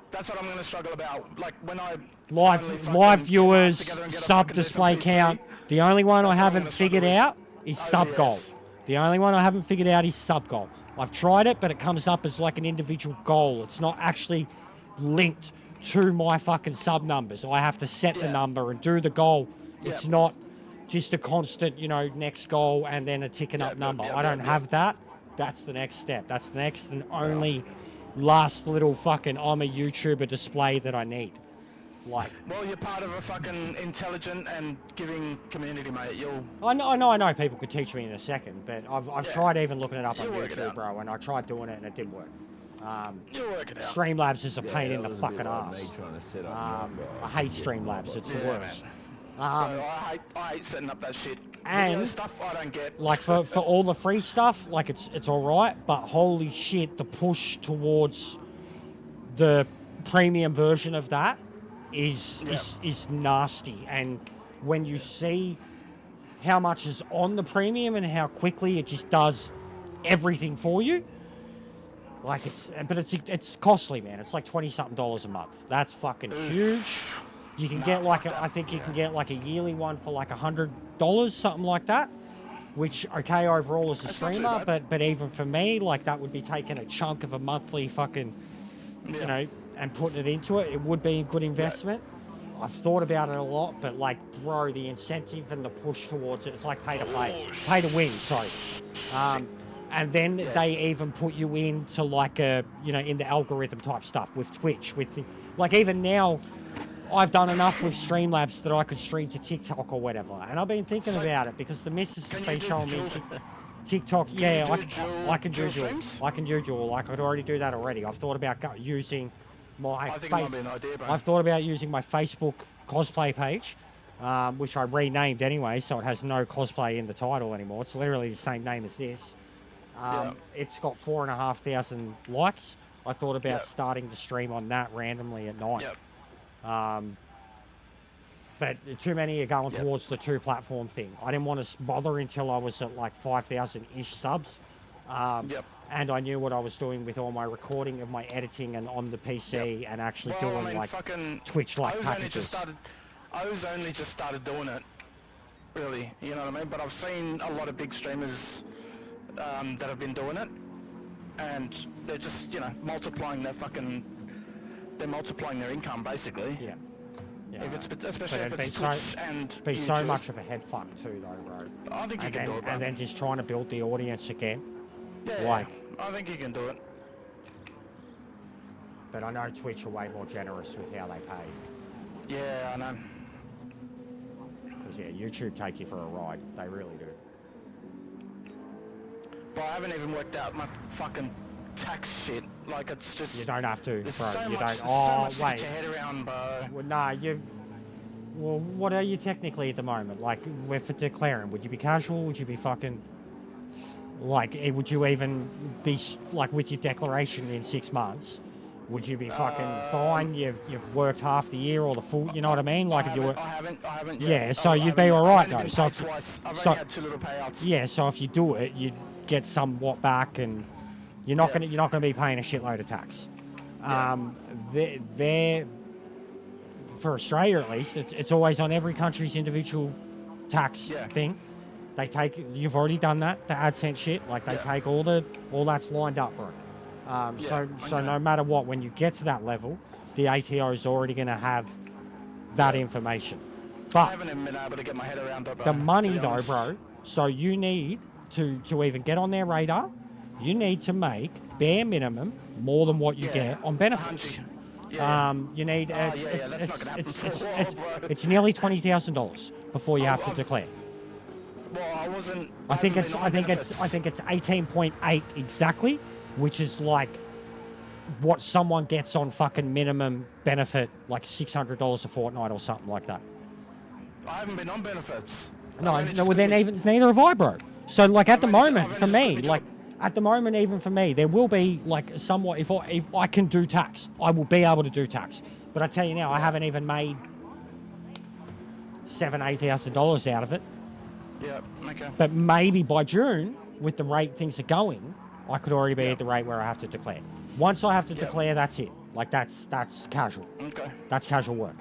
That's what I'm going to struggle about. Like when I live viewers, sub display count. The only one I haven't figured out is sub goal. The only one I haven't figured out is sub goal. I've tried it, but it comes up as like an individual goal. It's not actually linked to my fucking sub numbers. I have to set the number and do the goal. It's not just a constant, next goal and then a ticking up number. I don't have that. That's the next step. That's the next and only last little fucking I'm a YouTuber display that I need. Well, you're part of a fucking intelligent and giving community, mate. I know people could teach me in a second, but I've tried even looking it up on YouTube, bro, and I tried doing it and it didn't work. You'll work it out. Streamlabs is a pain in the fucking ass. I hate Streamlabs. It's the worst. I hate setting up that shit. And stuff I don't get. Like for all the free stuff, like it's all right, but holy shit, the push towards the premium version of that is nasty. And when you see how much is on the premium and how quickly it just does everything for you, like it's costly, man. It's like $20-something a month. That's fucking huge. You can get I think you can get like a yearly one for like $100, something like that. Which, okay, overall as a streamer, but even for me, like that would be taking a chunk of a monthly fucking, and putting it into it. It would be a good investment. I've thought about it a lot, but like, bro, the incentive and the push towards it's like pay to win, sorry. And then they even put you into like in the algorithm type stuff with Twitch, like even now, I've done enough with Streamlabs that I could stream to TikTok or whatever. And I've been thinking about it because the missus has been showing me TikTok. Yeah, I can do dual. I can do dual. Like, I'd already do that already. I've thought about using my... I think it might be an idea, bro. I've thought about using my Facebook cosplay page, which I renamed anyway, so it has no cosplay in the title anymore. It's literally the same name as this. It's got 4,500 likes. I thought about starting to stream on that randomly at night. But too many are going towards the 2-platform thing. I didn't want to bother until I was at like 5,000-ish subs. And I knew what I was doing with all my recording of my editing and on the PC and actually doing like Twitch-like packages. I was only just started doing it, really, you know what I mean? But I've seen a lot of big streamers that have been doing it, and they're just, multiplying their they're multiplying their income, basically. Yeah. If it's, especially if it's Twitch and be YouTube. So much of a head fuck too, though, bro. I think you can do it, bro. And then just trying to build the audience again. Yeah, Like, I think you can do it. but I know Twitch are way more generous with how they pay. Yeah, I know. Because, yeah, YouTube take you for a ride. They really do. But I haven't even worked out my fucking tax shit. Like, it's just... You don't have to, There's bro. so You much, don't. there's so Oh, much to wait. get your head around, bro. Well, nah, you... Well, what are you technically at the moment? Like, for declaring, would you be casual? Would you be fucking... Like, would you even be, like, with your declaration in 6 months? Would you be fucking fine? You've worked half the year or the full, you know what I mean? Like, if you were... I haven't Yeah, yet. so you'd be I've alright, only though. been So paid if you- twice. I've so- only had 2 little payouts. Yeah, so if you do it, you'd get somewhat back, and you're not gonna be paying a shitload of tax. They're for Australia at least, it's always on every country's individual tax thing. They take, you've already done that, the AdSense shit. Like they take all that's lined up, bro. So no matter what, when you get to that level, the ATO is already gonna have that information. I But haven't even been able to get my head around it, bro. the money to be though, honest. bro. So you need to even get on their radar. You need to make bare minimum more than what you get on benefits. You need that's not gonna happen for a while, bro. it's nearly $20,000 before you have to declare. Well, I wasn't. I think haven't it's been on benefits. 18.8 exactly, which is like what someone gets on fucking minimum benefit, like $600 a fortnight or something like that. I haven't been on benefits. No, well then even neither have I, bro. So like at the moment, for me, like at the moment, even for me, there will be like somewhat. If I can do tax, I will be able to do tax. But I tell you now, I haven't even made $7,000-8,000 out of it. Yeah. Okay. But maybe by June, with the rate things are going, I could already be at the rate where I have to declare. Once I have to declare, that's it. Like that's casual. Okay. That's casual work.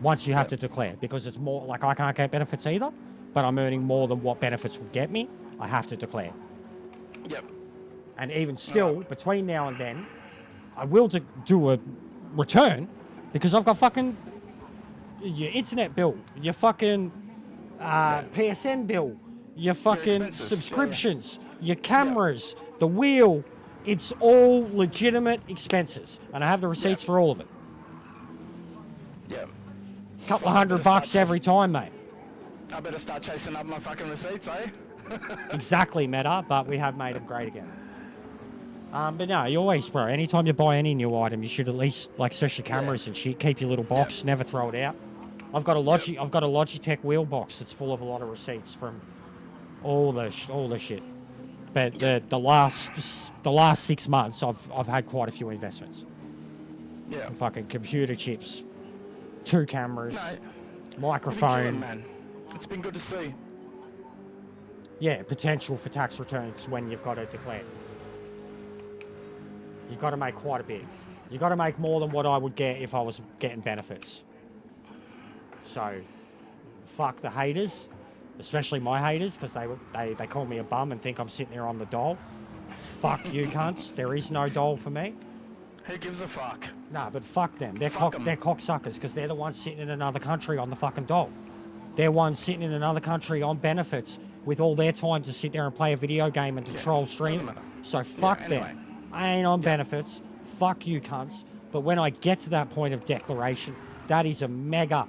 Once you have to declare, because it's more like I can't get benefits either, but I'm earning more than what benefits will get me. I have to declare. Yep. And even still, between now and then, I will do a return because I've got fucking your internet bill, your fucking PSN bill, your fucking expenses, subscriptions, your cameras, the wheel. It's all legitimate expenses, and I have the receipts for all of it. Yep. Couple of $100 every time, mate. I better start chasing up my fucking receipts, eh? Exactly, Meta, but we have made them great again. But no, you always, bro, anytime you buy any new item, you should at least, like, search your cameras and shit, keep your little box, never throw it out. I've got a Logitech wheel box that's full of a lot of receipts from all the shit. But the last 6 months, I've had quite a few investments. Yeah. Fucking computer chips, 2 cameras, No, you've been killing, microphone. man. It's been good to see. Yeah, potential for tax returns when you've got to declare. You've got to make quite a bit. You've got to make more than what I would get if I was getting benefits. So, fuck the haters, especially my haters, because they call me a bum and think I'm sitting there on the dole. Fuck you cunts. There is no dole for me. Who gives a fuck? Nah, but fuck them. They're Fuck 'em. they're cocksuckers because they're the ones sitting in another country on the fucking dole. They're ones sitting in another country on benefits with all their time to sit there and play a video game and to troll stream. doesn't matter. So fuck anyway. them. I ain't on benefits. Fuck you cunts. But when I get to that point of declaration, that is a mega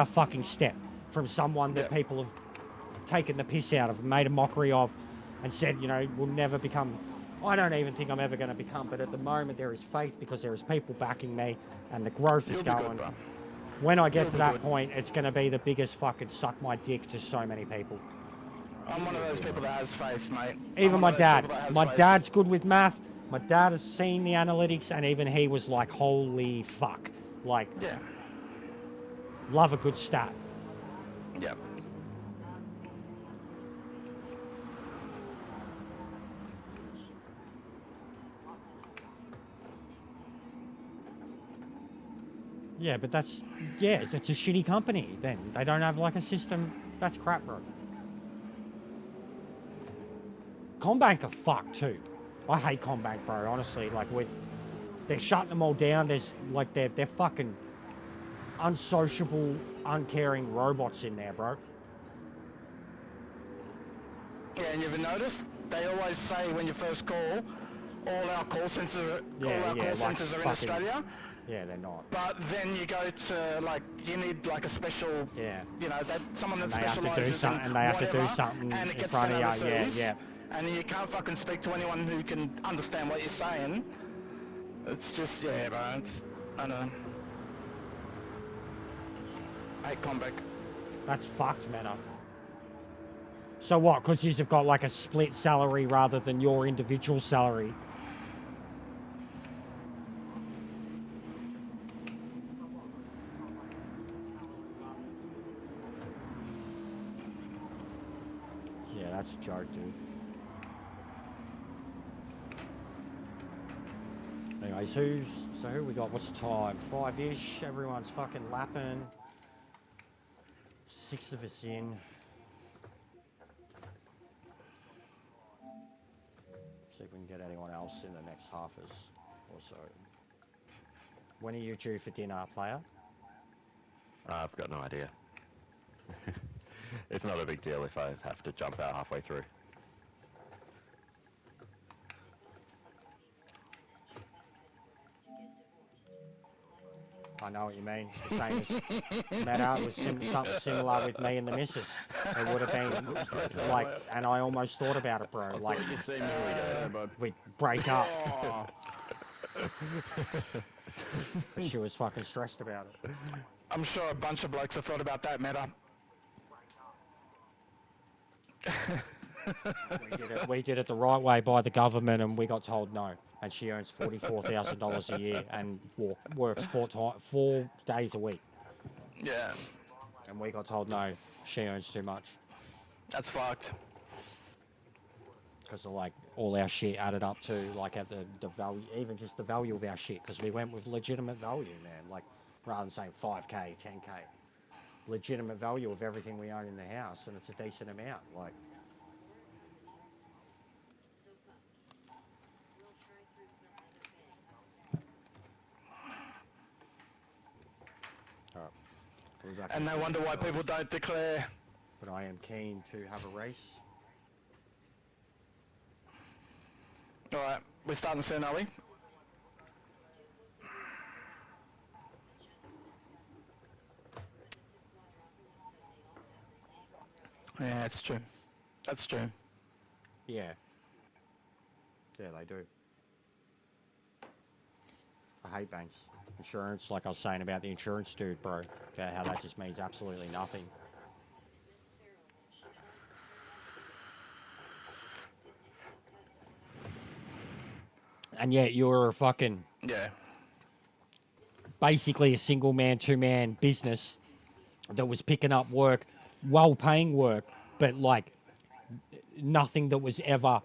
fucking step from someone that people have taken the piss out of, made a mockery of, and said, you know, will never become. I don't even think I'm ever going to become, but at the moment there is faith because there is people backing me and the growth is You'll be good, going. bro. When I get You'll to be that good. point, it's going to be the biggest fucking suck my dick to so many people. I'm one of those people that has faith, mate. Even I'm my one of those dad. people that has My faith. dad's good with math. My dad has seen the analytics, and even he was like, holy fuck. Like, Yeah. love a good stat. Yep. Yeah, but that's, it's a shitty company then. They don't have like a system. That's crap, bro. Combank are fucked too. I hate Combank, bro, honestly. Like, they're shutting them all down. There's, like, they're fucking unsociable, uncaring robots in there, bro. Yeah, and you ever noticed they always say when you first call, all our call centers are like in fucking- Australia. Yeah, they're not. But then you go to like you need like a special, Yeah. you know, that someone that And they have to do specialises in something. And they have to do whatever, something and it in gets front sent of you. Yeah, overseas, yeah. and you can't fucking speak to anyone who can understand what you're saying. It's just yeah, bro. It's I don't know. Hey, come back. That's fucked, man. So what? Because you've got like a split salary rather than your individual salary. Yeah, that's a joke, dude. Anyways, who we got? What's the time? 5-ish. Everyone's fucking lapping. 6 of us in. See if we can get anyone else in the next half or so. When are you due for dinner, player? I've got no idea. It's not a big deal if I have to jump out halfway through. I know what you mean. The same as matter was something similar with me and the missus. It would have been like, and I almost thought about it, bro. Like, You see me there, but we'd break up. She was fucking stressed about it. I'm sure a bunch of blokes have thought about that matter. We did it the right way by the government, and we got told no. And she earns $44,000 a year and works 4 days a week. Yeah, And we got told no, she earns too much. that's fucked. Because of like all our shit added up to like at the value, even just the value of our shit. Because we went with legitimate value, man. Like rather than saying 5k, 10k, legitimate value of everything we own in the house, and it's a decent amount. Like. So pumped. We'll try through some other things. Alright. We'll be back And in no a wonder minute, why guys. people don't declare. But I am keen to have a race. Alright, we're starting soon, are we? Yeah, that's true. That's true. Yeah. Yeah, they do. I hate banks. Insurance, like I was saying about the insurance dude, bro. Okay, how that just means absolutely nothing. And yet you're a fucking, Yeah. basically a single man, 2-man business that was picking up work, well-paying work, but like nothing that was ever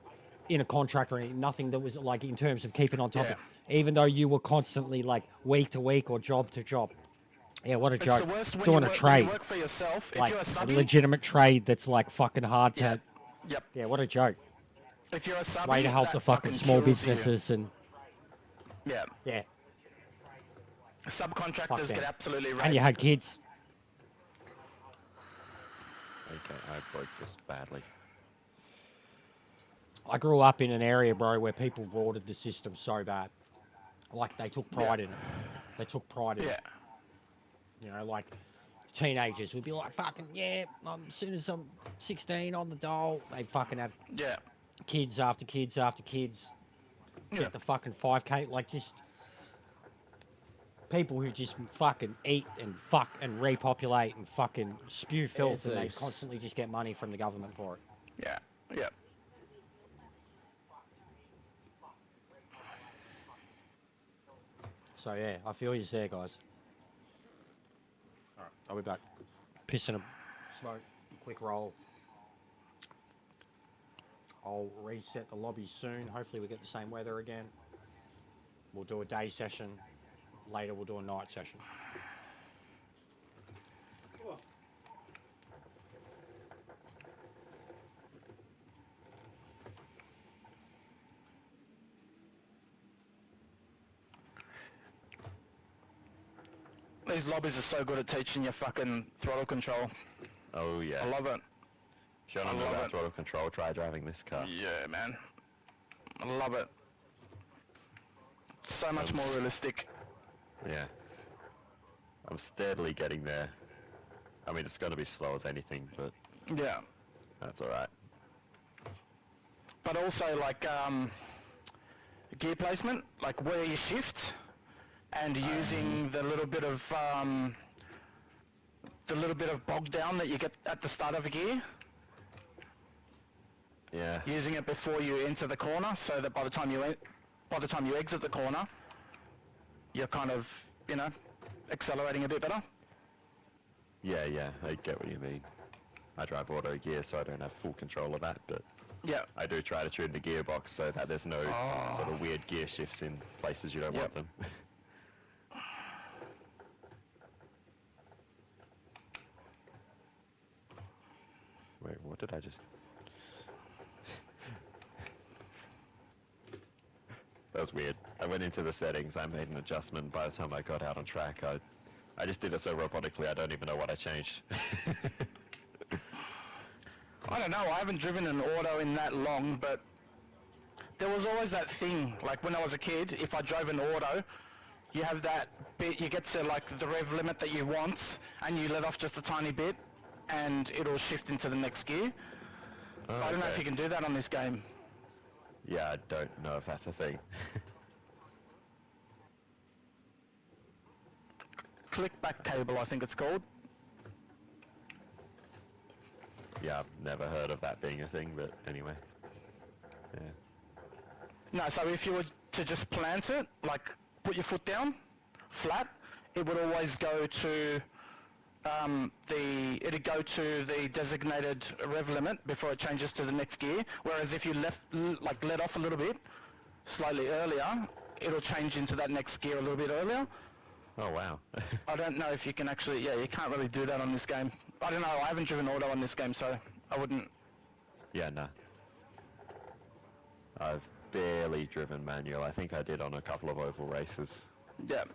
in a contract or anything, nothing that was like in terms of keeping on top Yeah. of, even though you were constantly like week to week or job to job. Yeah, what a It's joke. the worst when Doing you a work, trade. when you work for yourself. Like if you're a a subby, legitimate trade that's like fucking hard to. Yeah. Yep. Yeah, what a joke. If you're a subby, Way to help that the fucking small kills you. businesses and Yeah. yeah, Subcontractors Fuck them. get absolutely raped. and you had kids. Okay, I broke this badly. I grew up in an area, bro, where people rorted the system so bad. Like they took pride in it. They took pride in Yeah. it. You know, like teenagers would be like, fucking yeah. As soon as I'm 16 on the dole, they'd fucking have Yeah. kids after kids after kids. Yeah. Get the fucking 5k, like just people who just fucking eat and fuck and repopulate and fucking spew filth, and they Yes. constantly just get money from the government for it. Yeah. Yeah. So yeah, I feel you there, guys. All right, I'll be back. Piss and a smoke, quick roll. I'll reset the lobby soon. Hopefully we get the same weather again. We'll do a day session. Later we'll do a night session. These lobbies are so good at teaching you fucking throttle control. Oh yeah. I love it. If you're I on love the it. throttle control, try driving this car. Yeah, man. I love it. So much more realistic. Yeah. I'm steadily getting there. I mean, it's going to be slow as anything, but Yeah. that's alright. But also, like, gear placement, like where you shift, and using the little bit of bog down that you get at the start of a gear, Yeah. using it before you enter the corner, so that by the time you exit the corner, you're kind of, you know, accelerating a bit better. Yeah, I get what you mean. I drive auto gear, so I don't have full control of that, but Yeah. I do try to tune the gearbox so that there's no sort of weird gear shifts in places you don't want them. Wait, what did I just... That was weird. I went into the settings, I made an adjustment. By the time I got out on track, I just did it so robotically, I don't even know what I changed. I don't know, I haven't driven an auto in that long, but there was always that thing, like when I was a kid, if I drove an auto, you have that bit, you get to like the rev limit that you want, and you let off just a tiny bit, and it'll shift into the next gear. I don't know if you can do that on this game. Yeah, I don't know if that's a thing. Click back cable, I think it's called. Yeah, I've never heard of that being a thing, but anyway. Yeah. No, so if you were to just plant it, like put your foot down, flat, it would always go to it'd go to the designated rev limit before it changes to the next gear. Whereas if you let off a little bit, slightly earlier, it'll change into that next gear a little bit earlier. Oh wow. I don't know if you can actually, you can't really do that on this game. I don't know, I haven't driven auto on this game, so I wouldn't. Yeah, no. I've barely driven manual. I think I did on a couple of oval races. Yeah.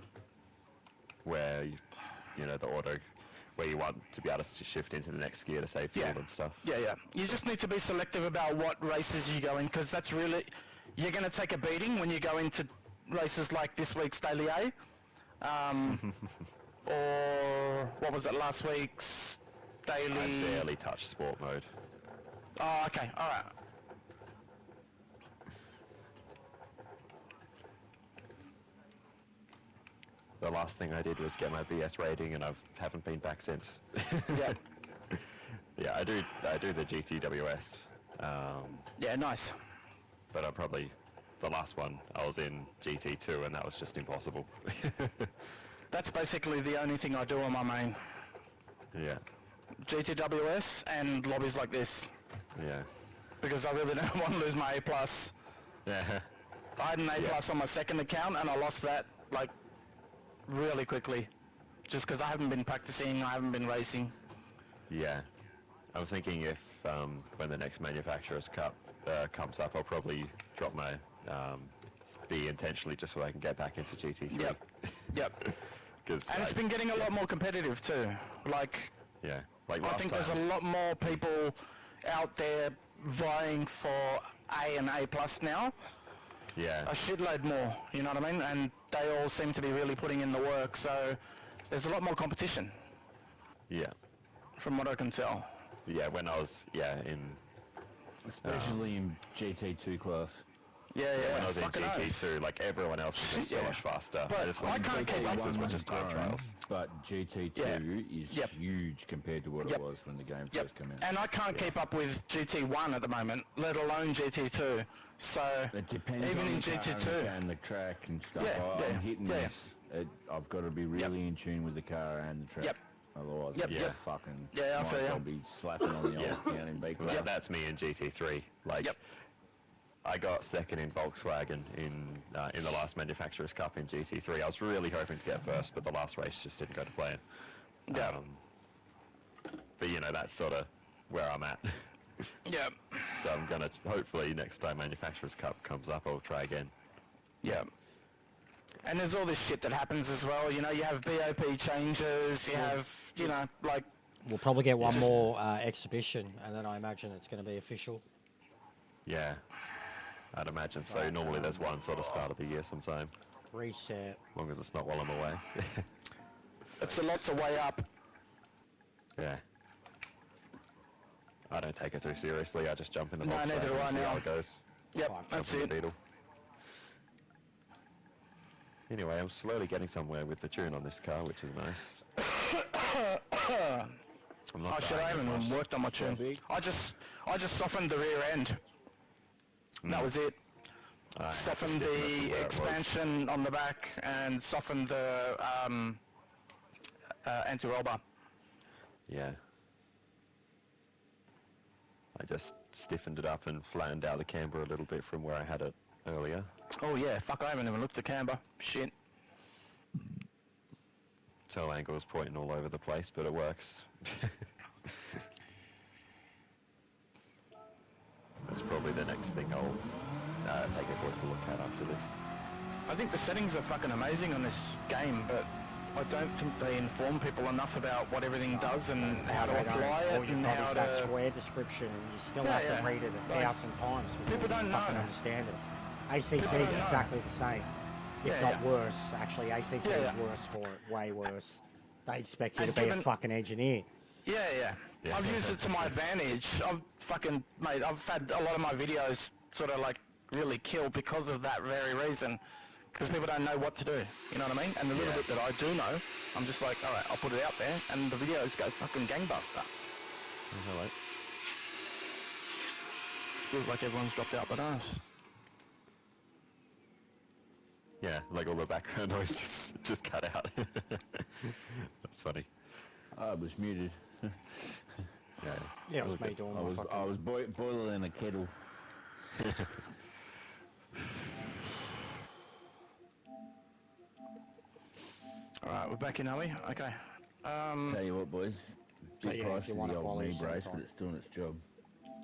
Where, you know, the auto, where you want to be able to shift into the next gear to save fuel and stuff. Yeah. You just need to be selective about what races you go in, because that's really, you're going to take a beating when you go into races like this week's Daily A. Or what was it, last week's Daily... I barely touched sport mode. Oh, okay, alright. The last thing I did was get my BS rating, and I haven't been back since. Yeah. Yeah, I do the GTWS. Yeah, nice. But I'm probably, the last one, I was in GT2, and that was just impossible. That's basically the only thing I do on my main. Yeah. GTWS and lobbies like this. Yeah. Because I really don't want to lose my A+. Yeah. I had an A+ on my second account, and I lost that, like, really quickly. Just because I haven't been practicing, I haven't been racing. Yeah. I'm thinking if, when the next Manufacturers Cup comes up, I'll probably drop my B intentionally just so I can get back into GT3. Yep. And it's been getting a lot more competitive too. Like, yeah, like I last think time. there's a lot more people out there vying for A and A+ now. Yeah. A shitload more, you know what I mean? And they all seem to be really putting in the work, so there's a lot more competition. Yeah. From what I can tell. Yeah, when I was, in... Especially in GT2 class. Yeah. When I was in fucking GT2, like, everyone else was just so much faster. But I can't keep up races were just time trials. But GT2 is huge compared to what it was when the game first came out. And I can't keep up with GT1 at the moment, let alone GT2. So, it depends even on in the car GT2. and the track and stuff. I'm hitting this. I've got to be really in tune with the car and the track. Otherwise, fucking I feel ya. I'll be slapping on the old down in B class. That's me in GT3. Like, I got second in Volkswagen in the last Manufacturers Cup in GT3. I was really hoping to get first, but the last race just didn't go to plan. But you know, that's sort of where I'm at. Yeah. So I'm gonna, hopefully next time Manufacturers Cup comes up, I'll try again. Yeah. And there's all this shit that happens as well, you know, you have BOP changes, you have, you know, like, We'll probably get one more exhibition, and then I imagine it's going to be official. Yeah, I'd imagine so. Right, Normally there's one sort of start of the year sometime, Reset. as long as it's not while I'm away. It's a lots of way up. Yeah. I don't take it too seriously. I just jump in the No, box neither do I and see how now. it goes. Yep, Fuck, that's Jump in it. the Beetle. Anyway, I'm slowly getting somewhere with the tune on this car, which is nice. I'm not Oh shit, I dying as haven't much. even worked on my tune. I just softened the rear end. That was it. I Softened have to stiffen it the from where it was. expansion on the back and softened the anti-roll bar. Yeah. I just stiffened it up and flattened out the camber a little bit from where I had it earlier. Oh yeah, fuck, I haven't even looked at camber. Shit. Toe angle is pointing all over the place, but it works. That's probably the next thing I'll take a closer look at after this. I think the settings are fucking amazing on this game, but I don't think they inform people enough about what everything does and how to apply All it you've and got how is that to... square description, and you still Yeah, have yeah. to read it a Like, 1,000 times before people don't you fucking know. understand it. ACC is don't know. exactly the same, if Yeah, not yeah. worse. Actually, ACC Yeah, is yeah. worse for it, way worse. They expect you And to be a given- fucking engineer. Yeah, yeah. Yeah. I've used it to my advantage. I've had a lot of my videos sort of like really kill because of that very reason. Because people don't know what to do, you know what I mean? And the little Yeah. bit that I do know, I'm just like, alright, I'll put it out there, and the videos go fucking gangbuster. Hello. Feels like everyone's dropped out but us. Yeah, like all the background noise just cut out. That's funny. I was muted. Yeah. Yeah, it was me doing I my was fucking... boiling a kettle. Alright, we're back in, are we? Okay. Tell you what, boys. So Bit yeah, if pricey, you want the a old quality knee brace, sometime. but it's doing its job.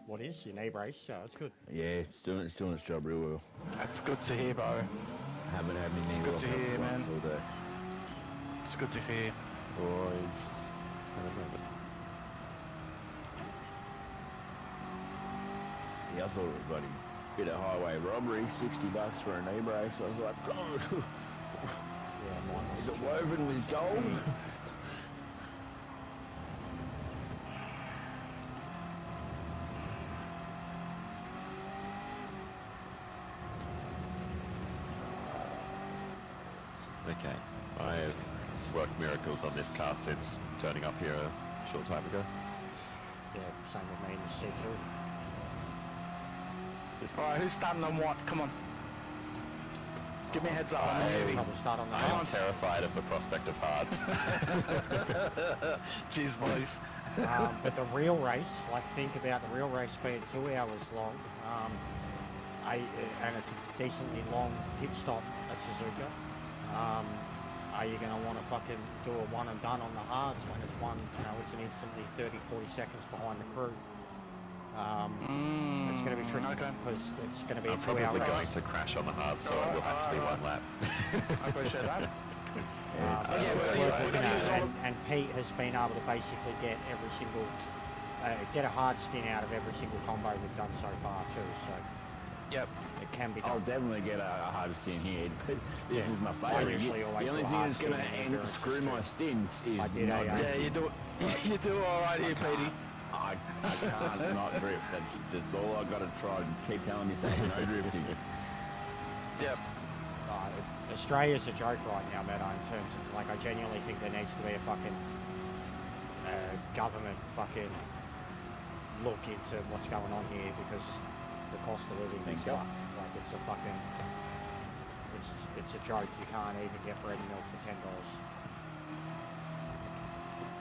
What is your knee brace? Yeah, that's good. Yeah, it's doing its job real well. That's good to hear, bro. I haven't had my knee good locked to up hear, once man. all day. It's good to hear. Boys. At the moment. Yeah, I thought it was bloody bit of highway robbery, $60 for a knee brace. I was like, God, Yeah, mine is was... it woven with gold? Okay. I've worked miracles on this car since turning up here a short time ago. Yeah, same with me in the C2. Alright, who's starting on what? Come on. Give me a heads up. I'm heavy. Probably start on the I'm hard. terrified of the prospect of hards. Cheers, boys. But the real race, like think about the real race being 2 hours long, and it's a decently long pit stop at Suzuka. Are you going to want to fucking do a one and done on the hards when it's one, it's an instantly 30, 40 seconds behind the crew? It's going to be tricky okay. because it's going to be I'm a 2 hour probably race. going to crash on the hard, so it will have to be one lap. I appreciate that. And Pete has been able to basically get every single, get a hard stint out of every single combo we've done so far too, so Yep. it can be I'll done. definitely get a hard stint here, but this Yeah. is my I favourite. usually always The only do a thing hard that's going stint in to endurance screw too. my stints is I did not a, drift. Yeah, you do alright here, Petey. I can't not drift. That's all I got to try and keep telling myself no drifting. Yep. Australia's a joke right now, Meadow, in terms of, like, I genuinely think there needs to be a fucking government fucking look into what's going on here, because the cost of living is up. Like, it's a fucking, it's a joke. You can't even get bread and milk for $10.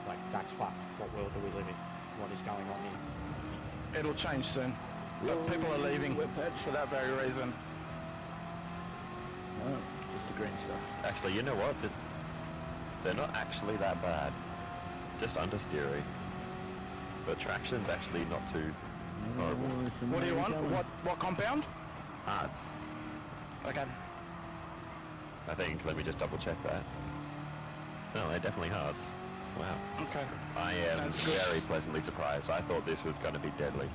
Like, that's fucked. What world do we live in? What is going on here? It'll change soon. But people are leaving for that very reason. Oh, just the green stuff. Actually, you know what? They're not actually that bad. Just understeery. But traction's actually not too horrible. What do you want? What compound? Hards. Okay. I think. Let me just double check that. No, they're definitely hards. Wow. Okay. I am That's good. very pleasantly surprised. I thought this was going to be deadly.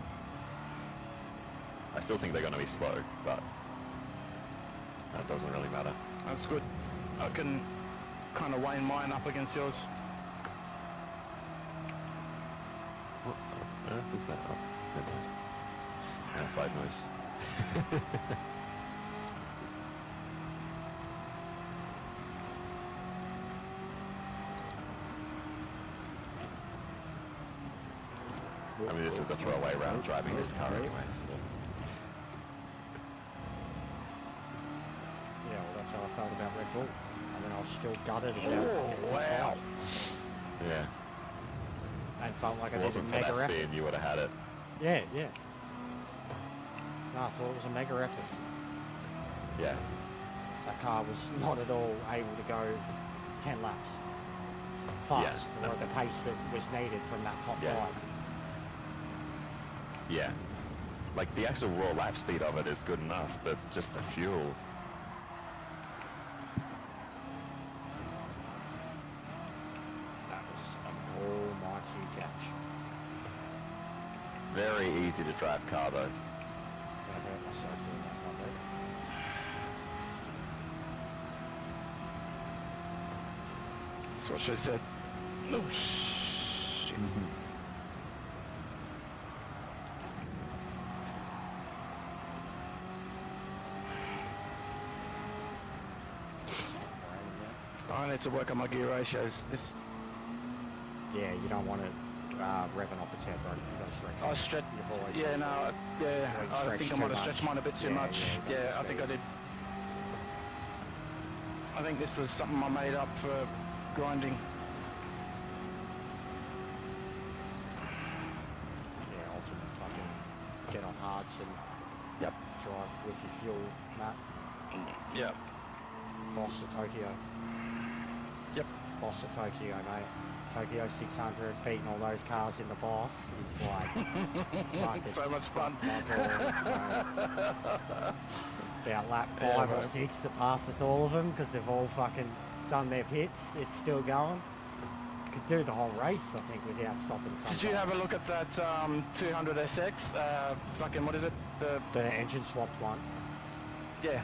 I still think they're going to be slow, but that doesn't really matter. That's good. I can kind of weigh mine up against yours. What on earth is that? Oh, never mind. Outside noise. I mean, this is a throwaway round driving this car anyway, so... Yeah, well, that's how I felt about Red Bull. I mean, I was still gutted about wow. Yeah. and felt like If I it did a wasn't for mega that effort. spin, you would have had it. Yeah, yeah. No, I thought it was a mega effort. Yeah. That car was not at all able to go 10 laps fast, or at the pace that was needed from that top Yeah. five. Yeah. Like, the actual raw lap speed of it is good enough, but just the fuel... That was an almighty catch. Very easy to drive car, though. I hurt myself doing that one there. That's what she said. Oh, shit. I need to work on my gear ratios. This Yeah, you don't want to revving off its head, bro. You got to stretch. I stretch. You've always Yeah, no, yeah. Like I stretch think I too might have much. stretched mine a bit too Yeah, much. yeah, Yeah, I think I did. I think this was something I made up for grinding. Yeah, ultimate fucking get on hards and Yep. drive with your fuel, Matt. Yep. Boss to Tokyo. Yep. Boss to Tokyo, mate. Tokyo 600, beating all those cars in the boss is like fucking So much fun. suck my balls, bro. About lap 5 Yeah, or bro. 6 that passes all of them because they've all fucking done their pits. It's still going. Could do the whole race, I think, without stopping sometimes. Did you have a look at that 200 SX? Fucking, what is it? The engine swapped one. Yeah.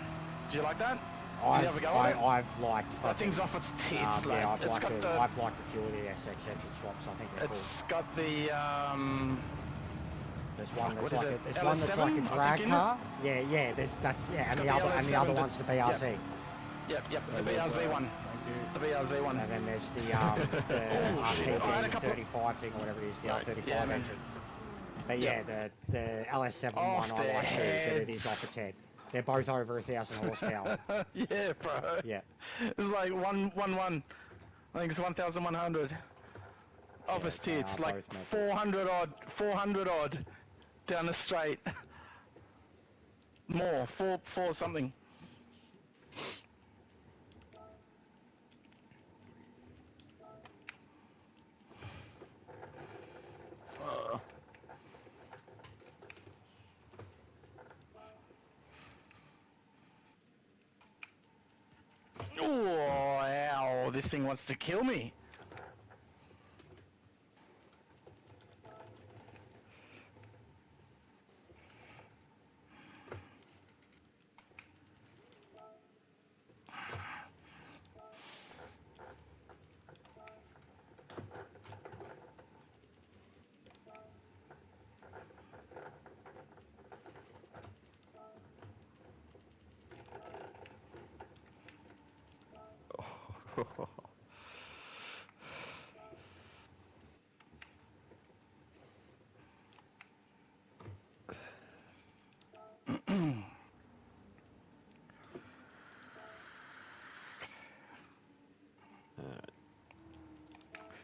Did you like that? Did you have a go at it? I've liked That fucking, thing's off its tits, like. yeah, It's got the... I've liked a few of the SX engine swaps. I think they're cool. It's got the, There's one what that's is like it? there's one that's like a LS7, I drag think, car. Yeah, yeah. And got the the other LS7 one's the BRZ. Yep, the BRZ one. The BRZ one. And then there's the RTD 35 thing or whatever it is, the Right, R35 yeah, man. engine. But yeah, the LS7 Off one I their like too, but it heads. is off its head. They're both over 1,000 horsepower. Yeah, bro. Yeah. It's like 111. I think it's 1,100. Off its they tits, are like both meant 400 odd down the straight. More, four something. Oh, ow, this thing wants to kill me.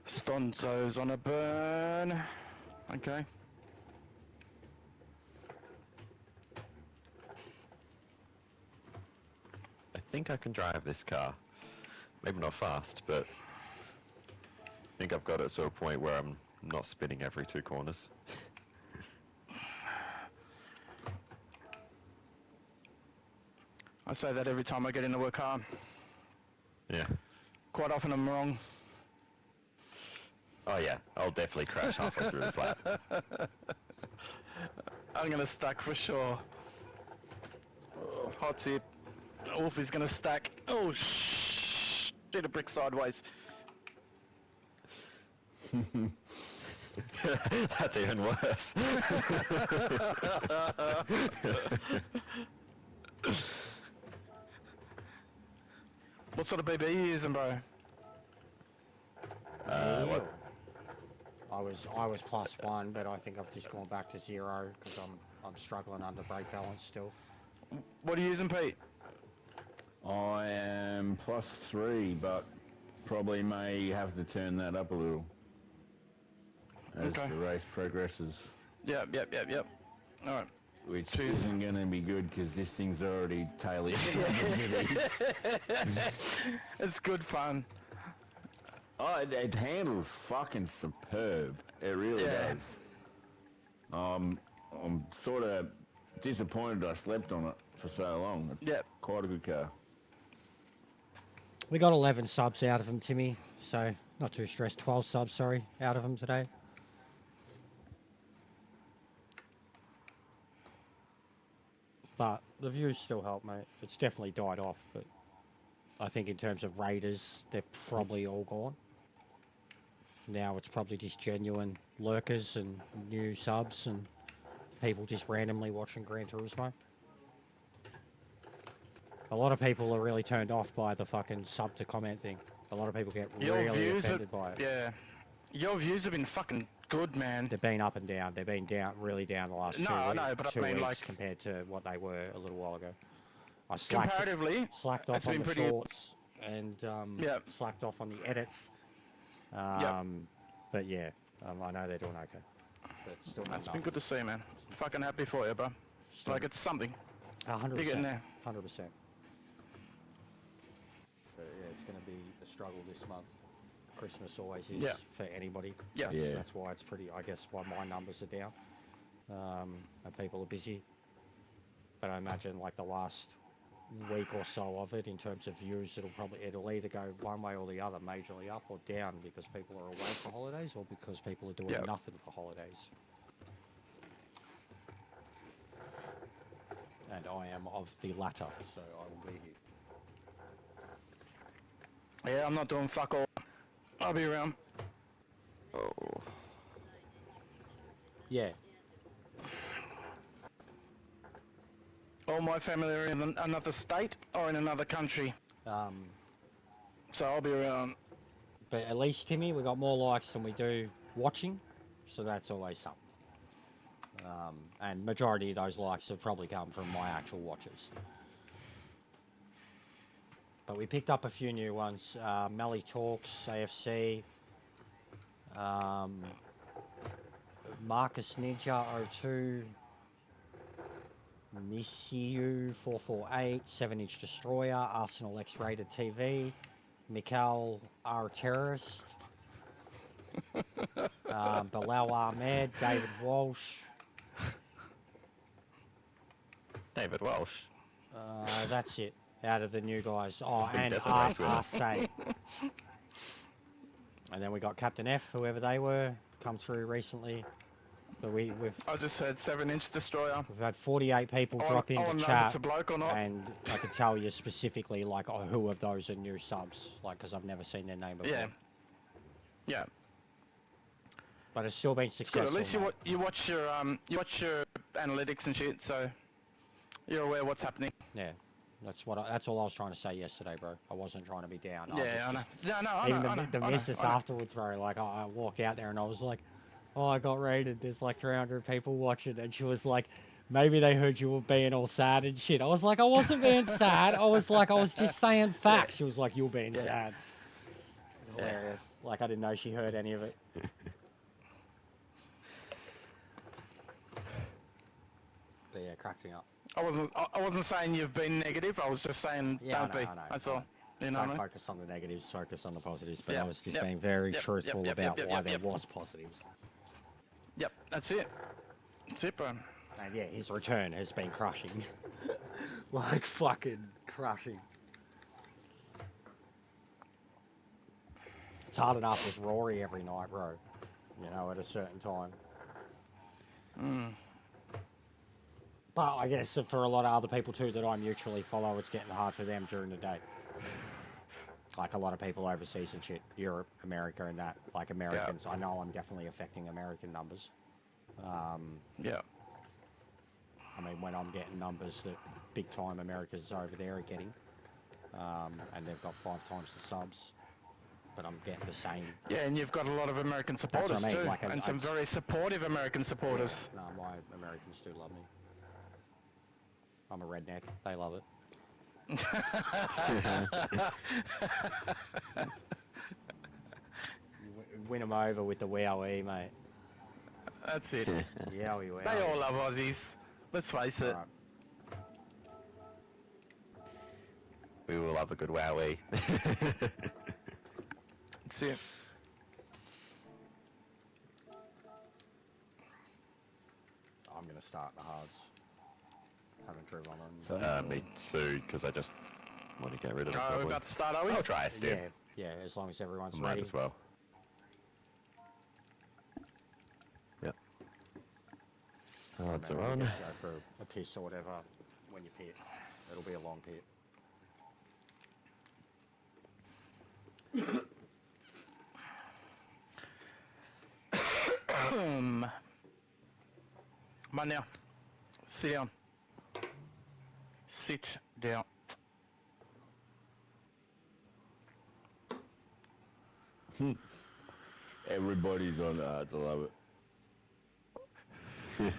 Stonzo's on a burn. Okay. I think I can drive this car. Maybe not fast, but I think I've got it to a point where I'm not spinning every 2 corners. I say that every time I get into a car. Yeah. Quite often I'm wrong. Oh yeah, I'll definitely crash halfway through this lap. I'm gonna stack for sure. Hot tip. Wolf is gonna stack. Oh shit! A brick sideways. That's even worse. What sort of BB are you using, bro? What? I was +1, but I think I've just gone back to 0 because I'm struggling under brake balance still. What are you using, Pete? I am +3, but probably may have to turn that up a little as Okay. the race progresses. Yep. All right. Which Jeez. isn't going to be good because this thing's already tailing the cities. It's good fun. Oh, it handles fucking superb. It really Yeah. does. I'm sort of disappointed I slept on it for so long. It's Yep. quite a good car. We got 11 subs out of him, Timmy, so not too stressed. 12 subs, sorry, out of him today. But the views still help, mate. It's definitely died off, but I think in terms of raiders, they're probably all gone. Now it's probably just genuine lurkers and new subs and people just randomly watching Gran Turismo. A lot of people are really turned off by the fucking sub to comment thing. A lot of people get really offended by it. Yeah. Your views have been fucking good, man. They've been up and down. They've been down, really down the last No, I know, but I 2 mean, weeks like- compared to what they were a little while ago. I Comparatively, slacked off it's on been the pretty- shorts and Yep. slacked off on the edits. Yep. But yeah, I know they're doing okay. But still not That's been enough. good to see, man. Fucking happy for you, bro. Still- Like, it's something. 100%. You're getting there. 100%. But yeah, it's going to be a struggle this month. Christmas always is Yeah. for anybody. Yeah. That's, Yeah. that's why it's pretty, I guess, why my numbers are down. And people are busy. But I imagine like the last week or so of it, in terms of views, it'll either go one way or the other, majorly up or down, because people are away for holidays or because people are doing Yep. nothing for holidays. And I am of the latter, so I will be here. Yeah, I'm not doing fuck all. I'll be around. Oh. Yeah. All my family are in another state or in another country, so I'll be around. But at least, Timmy, we got more likes than we do watching, so that's always something. And majority of those likes have probably come from my actual watchers. But we picked up a few new ones. Melly Talks, AFC, Marcus Ninja 02, Missiu 448, 7-inch Destroyer, Arsenal X-Rated TV, Mikhail R. Terrorist, Bilal Ahmed, David Walsh. David Welsh. That's it, out of the new guys. Oh, Big and Desert Race winner. Arse. And then we got Captain F, whoever they were, come through recently. But we've I just heard 7-inch Destroyer. had 48 people drop I into wanna know if chat, it's a bloke or not. and I could tell you specifically, like, oh, who of those are new subs, like, because I've never seen their name before. Yeah. Yeah. But it's still been It's good. successful. At least mate. you watch your analytics and shit, so you're aware what's happening. Yeah, that's all I was trying to say yesterday, bro. I wasn't trying to be down. Yeah, I know. No, I Even know. the missus afterwards, bro. Like, I walked out there and I was like, oh, I got rated. There's like 300 people watching, and she was like, maybe they heard you were being all sad and shit. I was like, I wasn't being sad. I was just saying facts. She was like, you were being sad. It's hilarious. Like, I didn't know she heard any of it. But yeah, cracking up. I wasn't saying you've been negative. I was just saying Yeah, don't I be. know. That's all. You know what I Don't mean? focus on the negatives, focus on the positives. But Yep, I was just yep, being very yep, truthful yep, about yep, why yep, there yep. was positives. Yep, that's it. That's it, bro. And yeah, his return has been crushing. Like, fucking crushing. it's hard enough with Rory every night, bro. You know, at a certain time. But I guess that for a lot of other people too that I mutually follow, it's getting hard for them during the day. Like a lot of people overseas and shit, Europe, America and that. Like Americans, I know I'm definitely affecting American numbers. Yeah. I mean, when I'm getting numbers that big time Americans over there are getting, and they've got 5 times the subs, but I'm getting the same. Yeah, and you've got a lot of American supporters I mean, too, like and some very supportive American supporters. No, my Americans do love me. I'm a redneck. They love it. Win them over with the WoE, mate. That's it. Yowie, wowie. They all love Aussies. Let's face it. Right. We will have a good wowie. That's it. I'm gonna start the hards. Haven't driven on them. Me too, because I just want to get rid of them. Oh, we're probably. about to start, are we? I'll try a stint. Yeah, as long as everyone's Might ready. as well. Yep. Odds are on. Go for a piss or whatever when you pit. It'll be a long pit. Come on now. Sit down. Sit down. Everybody's on the odds. I love it.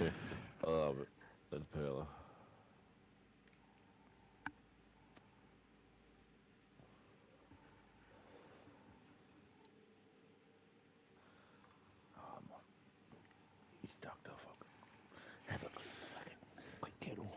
I love it. That's Perla. He's ducked off. Have a quick kettle.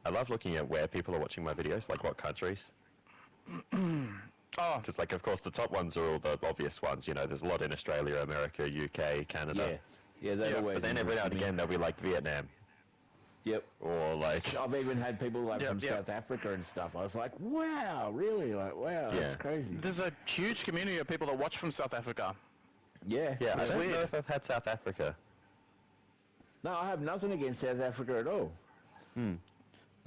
I love looking at where people are watching my videos, like what countries. Oh, Because, like, of course, the top ones are all the obvious ones. You know, there's a lot in Australia, America, UK, Canada. Yeah, that always. But then every now and again there'll be like Vietnam, Yep. or like I've even had people like from Yep. South Africa and stuff. I was like, wow, really? Like, wow, that's Yeah. crazy. there's a huge community of people that watch from South Africa. Yeah. I don't know weird. if I've had South Africa. No, I have nothing against South Africa at all. I've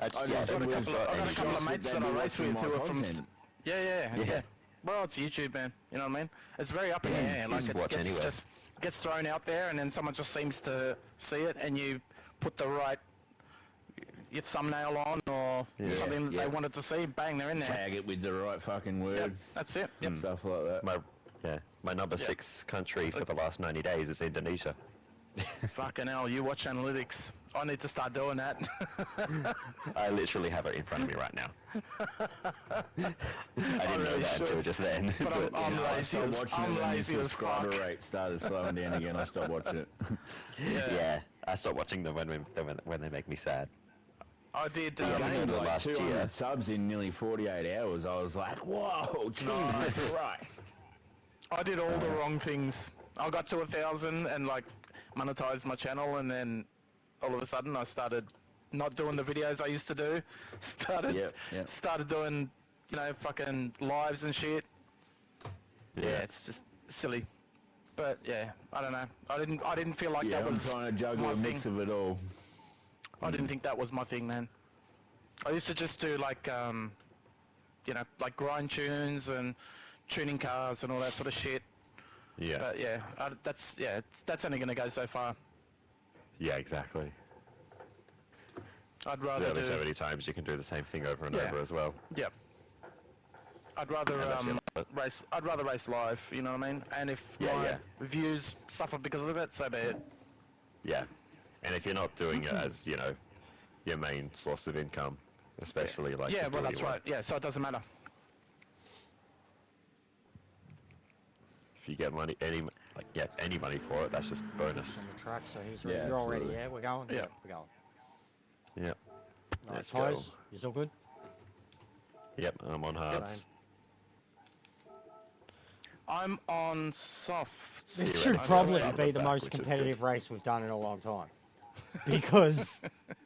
I got just I've got a was, couple of, I've got a any couple of chance mates that that I they'd be race with watching who my are from. content? Yeah. Well, it's YouTube, man. You know what I mean? It's very up in the air. Like Just it watch gets anyway. just gets thrown out there, and then someone just seems to see it, and you put the right your thumbnail on or something that yeah. they wanted to see. Bang, they're in there. Tag it with the right fucking word. Yep, that's it. Yep. Stuff like that. My number 6 country for the last 90 days is Indonesia. Fucking hell, you watch analytics. I need to start doing that. I literally have it in front of me right now. I didn't know really that until should. just then. But I'm I lazy stopped as watching I'm it when the lazy as subscriber fuck. rate started slowing down again. I stopped watching it. Yeah, I stopped watching them when they make me sad. I did. Yeah, I Gained the like last 200 year. subs in nearly 48 hours. I was like, whoa, Jesus Nice. Christ. I did all the wrong things. I got to 1,000 and like monetized my channel, and then all of a sudden I started not doing the videos I used to do. Started doing, you know, fucking lives and shit. Yeah, it's just silly. But yeah, I don't know. I didn't feel like Yeah, that I'm was trying to juggle my a mix thing. of it all. I didn't think that was my thing, man. I used to just do like, you know, like grind tunes and tuning cars and all that sort of shit. Yeah. But yeah, that's only gonna go so far. Yeah, exactly. I'd rather There'll be do. so many times you can do the same thing over and Yeah. over as well. Yep. I'd rather And that's it. race. I'd rather race live. You know what I mean? And if Yeah, my yeah. views suffer because of it, so be it. Yeah. And if you're not doing it as, you know, your main source of income, especially like Yeah, just well do what that's you want. right. Yeah, so it doesn't matter. If you get money, any money for it, that's just bonus. On the track, so he's ready. Yeah, You're all ready, absolutely. yeah? We're going? Yeah. We're going. Yeah. Alright, Let's go. tyres, you all good? Yep, I'm on hards. I'm on soft. This Yeah, should I probably started be with the that, most which is competitive race we've done in a long time. Because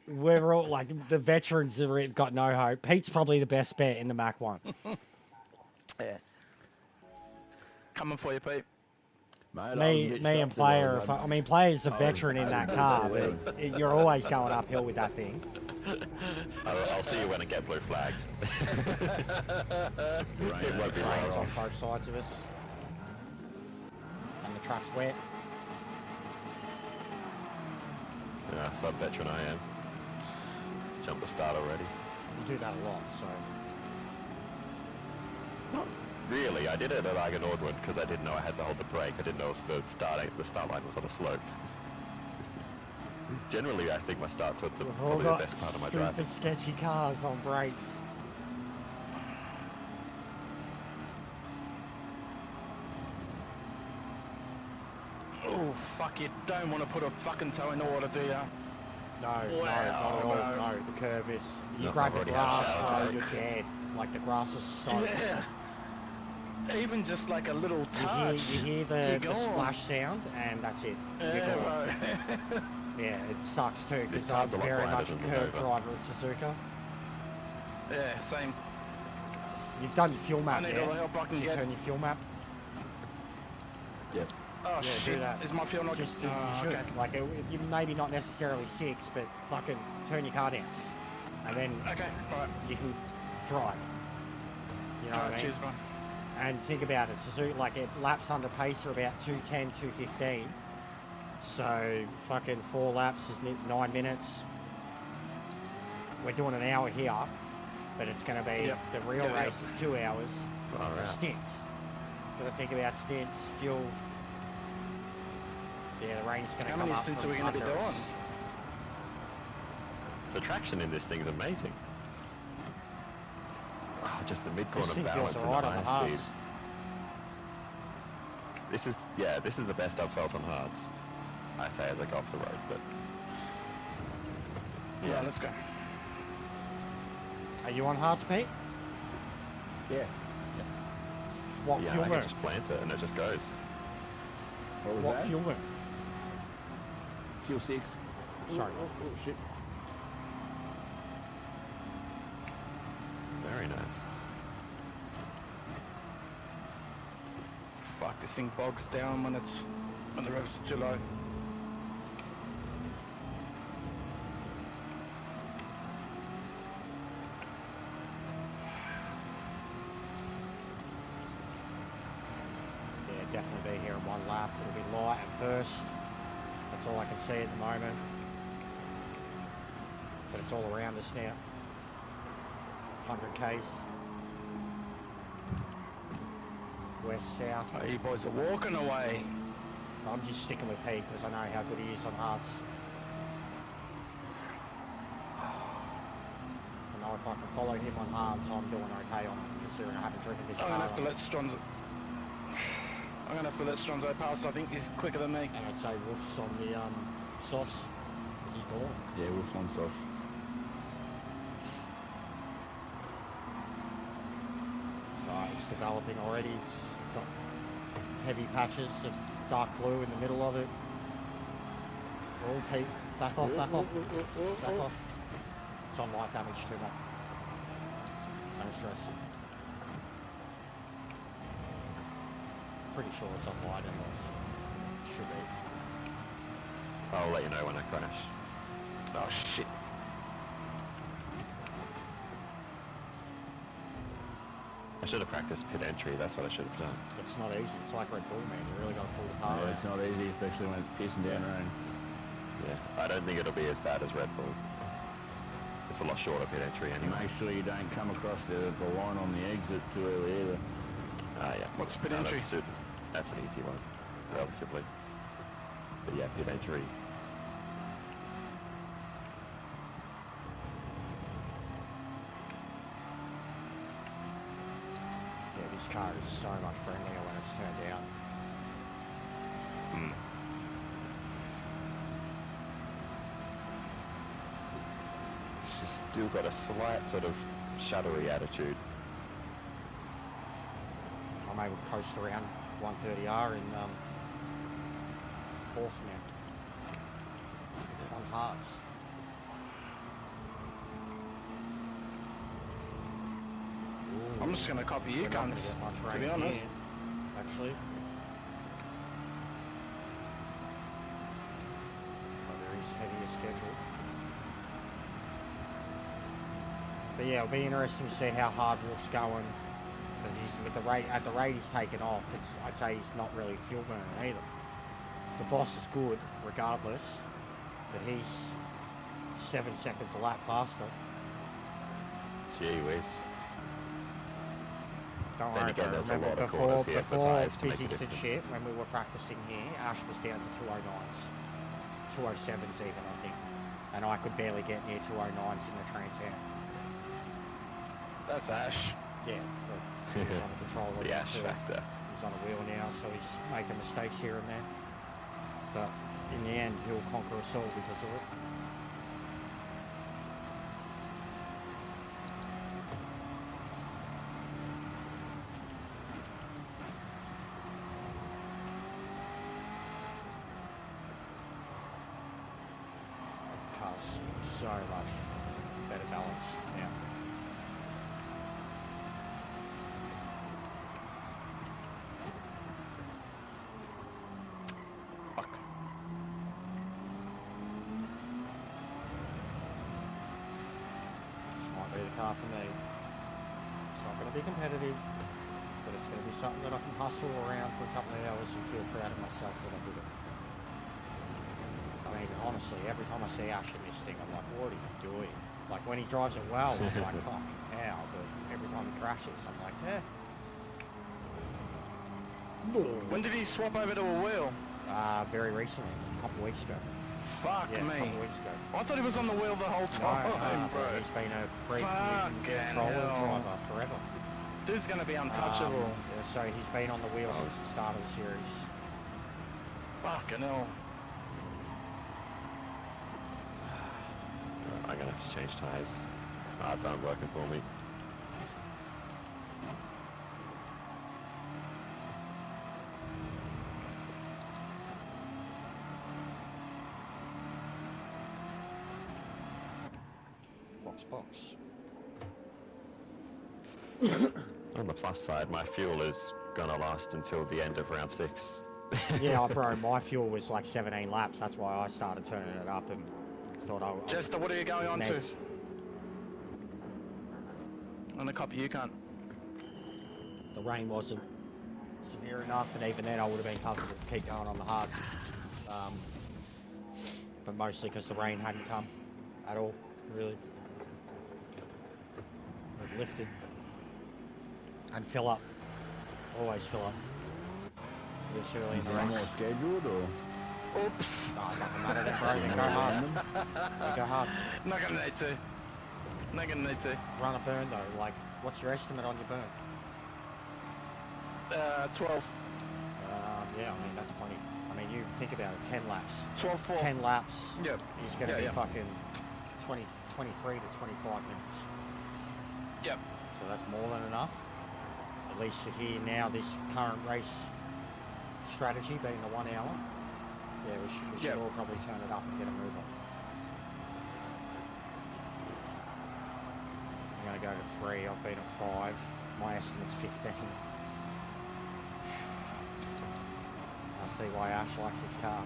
we're all like the veterans have got no hope. Pete's probably the best bet in the Mac 1. Yeah. Coming for you, Pete. Mate, I was a Me bit and shocked Player, that I mean, Player's a I was veteran in that car, but you're always going uphill with that thing. I'll see you when I get blue flagged. It won't be Rain's long. on both sides of us. And the track's wet. Yeah, sub veteran I am. Jump the start already. You do that a lot, so... Really, I did it at Argon Ordwood because I didn't know I had to hold the brake. I didn't know the start line was on a slope. Generally, I think my starts are We've all probably the got best part of my super driving. sketchy cars on brakes. Oh, fuck, you don't want to put a fucking toe in the water, do ya? No, Wow, no, not at all. no. No, the curve is... You No, grab I've the already had a grass, shower bro, today. you're dead. Like, the grass is so... Yeah. Even just like a little You touch. hear the you're gone. splash sound, and that's it. You're Yeah, gone. bro. Yeah, it sucks too, This because I'm car's a lot very quieter much a than the curve Nova. driver at Suzuka. Yeah, same. You've done your fuel I map, need yeah? all the help I can Did you get. turn your fuel map? Yep. Oh, Yeah, do shit. that. Is my fuel not Just Oh, you should. okay. Like, you maybe not necessarily 6, but fucking turn your car down. And then Okay, alright. you can drive. You know what I Alright, mean? cheers, man. And think about it, Suzuki, like, it laps under pace are about 2:10, 2:15. So, fucking 4 laps is 9 minutes. We're doing an hour here, but it's going to be, Yep. the real Yep, yep. race is 2 hours. Far out. Stints. Got to think about stints, fuel. Yeah, the rain's going to How come many up stints from are we gonna be under us. doing? The traction in this thing is amazing. Oh, just the This mid-corner thing balance feels and the alright on the iron hards. speed. This is the best I've felt on hards. I say as I go off the road, but Yeah, let's go. Are you on hards, Pete? Yeah. What yeah, fuel I burn? can just plant it and it just goes. What was What that? fuel burn? Fuel 6. Sorry. Oh, shit. Very nice. Fuck, this thing bogs down when the revs are too low. Yeah, definitely be here in 1 lap. It'll be light at first. That's all I can see at the moment. But it's all around us now. 100 Ks. West, south. Oh, you boys are walking away. I'm just sticking with Pete because I know how good he is on hards. I know if I can follow him on hards, I'm doing okay on considering I haven't driven this I'm car. gonna have to let Stronzo. I'm gonna have to let Stronzo pass. I think he's quicker than me. And I'd say Wolf's on the sauce. He's gone. Yeah, Wolf's on soft. Right, it's developing already. It's got heavy patches of dark blue in the middle of it. Oh, Pete, back off, back off, back off. It's on light damage too much. No stress. Pretty sure it's on light anyways. Should be. I'll let you know when I crash. Oh shit. I should have practiced pit entry, that's what I should have done. It's not easy. It's like Red Bull, man. You really got to pull the car Yeah, out. it's not easy, especially when it's pissing down rain. Yeah, I don't think it'll be as bad as Red Bull. It's a lot shorter pit entry And anyway. make sure you don't come across the line on the exit too early either. Ah, yeah. What's pit No, entry? That's an easy one, relatively. But yeah, pit entry. Yeah, this car is so much friendlier when it's turned down. Hmm. It's just still got a slight sort of shuddery attitude. I'm able to coast around 130R in fourth now. On hards. I'm just gonna copy you We're not gonna guns, get much to rain be honest. here, actually. Oh, there is heavier schedule. But yeah, it'll be interesting to see how hard Wolf's going. Because he's with the rate at the rate he's taken off, I'd say he's not really fuel burning either. The boss is good regardless, but he's 7 seconds a lap faster. Gee whiz. Don't Then worry, again, bro. there's a Remember lot of corners here for before tyres to make a physics and difference. shit, when we were practicing here, Ash was down to 209s. 207s even, I think. And I could barely get near 209s in the Trans Am. That's Ash. Yeah, but he's on the controller. The Ash too. factor. He's on a wheel now, so he's making mistakes here and there. But in the end, he'll conquer us all because of it. Car's so much better balance now. Fuck. This might be the car for me. It's not going to be competitive, but it's going to be something that I can hustle around for a couple of hours and feel proud of myself that I did it. I mean, honestly, every time I see Ash in this thing, I'm like, what are you doing? Like, when he drives it well, I'm like, fuck, how? But every time he crashes, I'm like, eh. When did he swap over to a wheel? Very recently, a couple of weeks ago. Fuck Yeah, a me. couple of weeks ago. I thought he was on the wheel the whole time, bro. He's been a freak Fucking controller hell. driver forever. Dude's gonna be untouchable. So he's been on the wheel since the start of the series. Fucking hell. I'm gonna have to change tyres. Hards aren't working for me. Box. On the plus side, my fuel is gonna last until the end of round 6. Yeah, bro, my fuel was like 17 laps. That's why I started turning it up and thought I would. Jester, what are you going on to? On the copy you can't. The rain wasn't severe enough, and even then I would have been comfortable to keep going on the hards. But mostly because the rain hadn't come at all, really. It lifted. And fill up. Always fill up. This early in the race. More scheduled or? Oops. No, it doesn't matter then, bro. Then go hard. Then go hard. Not gonna need to. Not gonna need to. Run a burn though. Like, what's your estimate on your burn? 12. Yeah, I mean, that's plenty. I mean, you think about it, 10 laps. 12-4. 10 laps. Yep. He's going to be Yeah. fucking 23 to 25 minutes. Yep. So that's more than enough. At least for here now, this current race strategy being the 1 hour. Yeah, we should all probably turn it up and get a move on. I'm going to go to 3. I've been at 5. My estimate's 15. I see why Ash likes his car.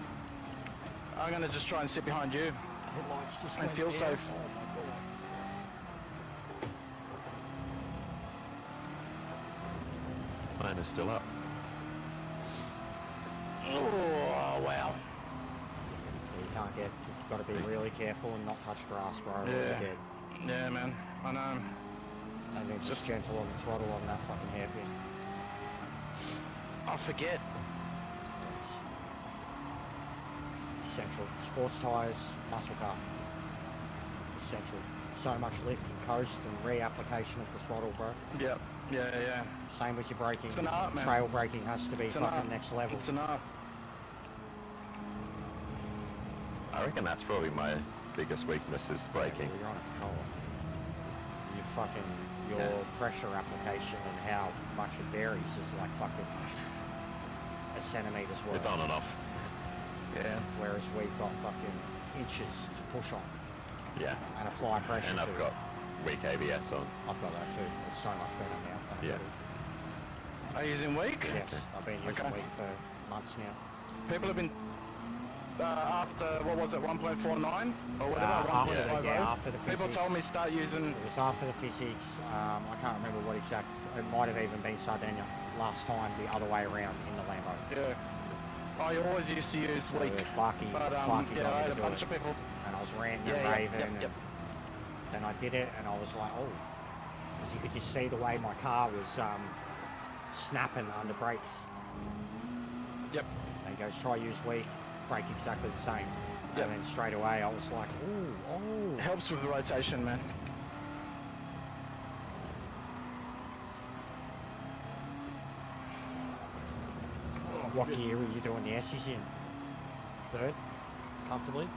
I'm gonna just try and sit behind you. Headlights just I went feel down. safe. Oh my god. Mine is still up. Oh, wow. You can't get, you've got to be really careful and not touch grass, bro. or you'll Yeah. get- Yeah, man. I know. And then just Just- gentle on the throttle on that fucking hairpin. I forget. Essential. Sports tyres, muscle car. Essential. So much lift and coast and reapplication of the throttle, bro. Yep. Yeah. Same with your braking. It's an art, man. Trail braking has to be It's an fucking art. next level. It's an art. I reckon that's probably my biggest weakness is braking. You're on a controller. Your pressure application and how much it varies is like fucking centimetres worth. It's on and off. Yeah. Whereas we've got fucking inches to push on Yeah. and apply pressure And to. I've got weak ABS on. I've got that too. It's so much better now. Yeah. Are you using weak? Yes, I've been using Okay. week for months now. People have been after what was it, 1.49 or whatever, After, 1.50. yeah, after the People physics. told me start using. It was after the physics. I can't remember what exact. It might have even been Sardinia last time, the other way around in the Lambo. Yeah. I always used to use weak. Clarky, But Clarky yeah, got I me had to a do bunch it. of people. And I was ranting Yeah, and yeah, raving, yep, and yep. then I did it, and I was like, oh, because you could just see the way my car was snapping under brakes. Yep. And he goes, try use weak, brake exactly the same. Yep. And then straight away, I was like, ooh, oh. Helps with the rotation, man. What gear are you doing the S's in? Third, comfortably?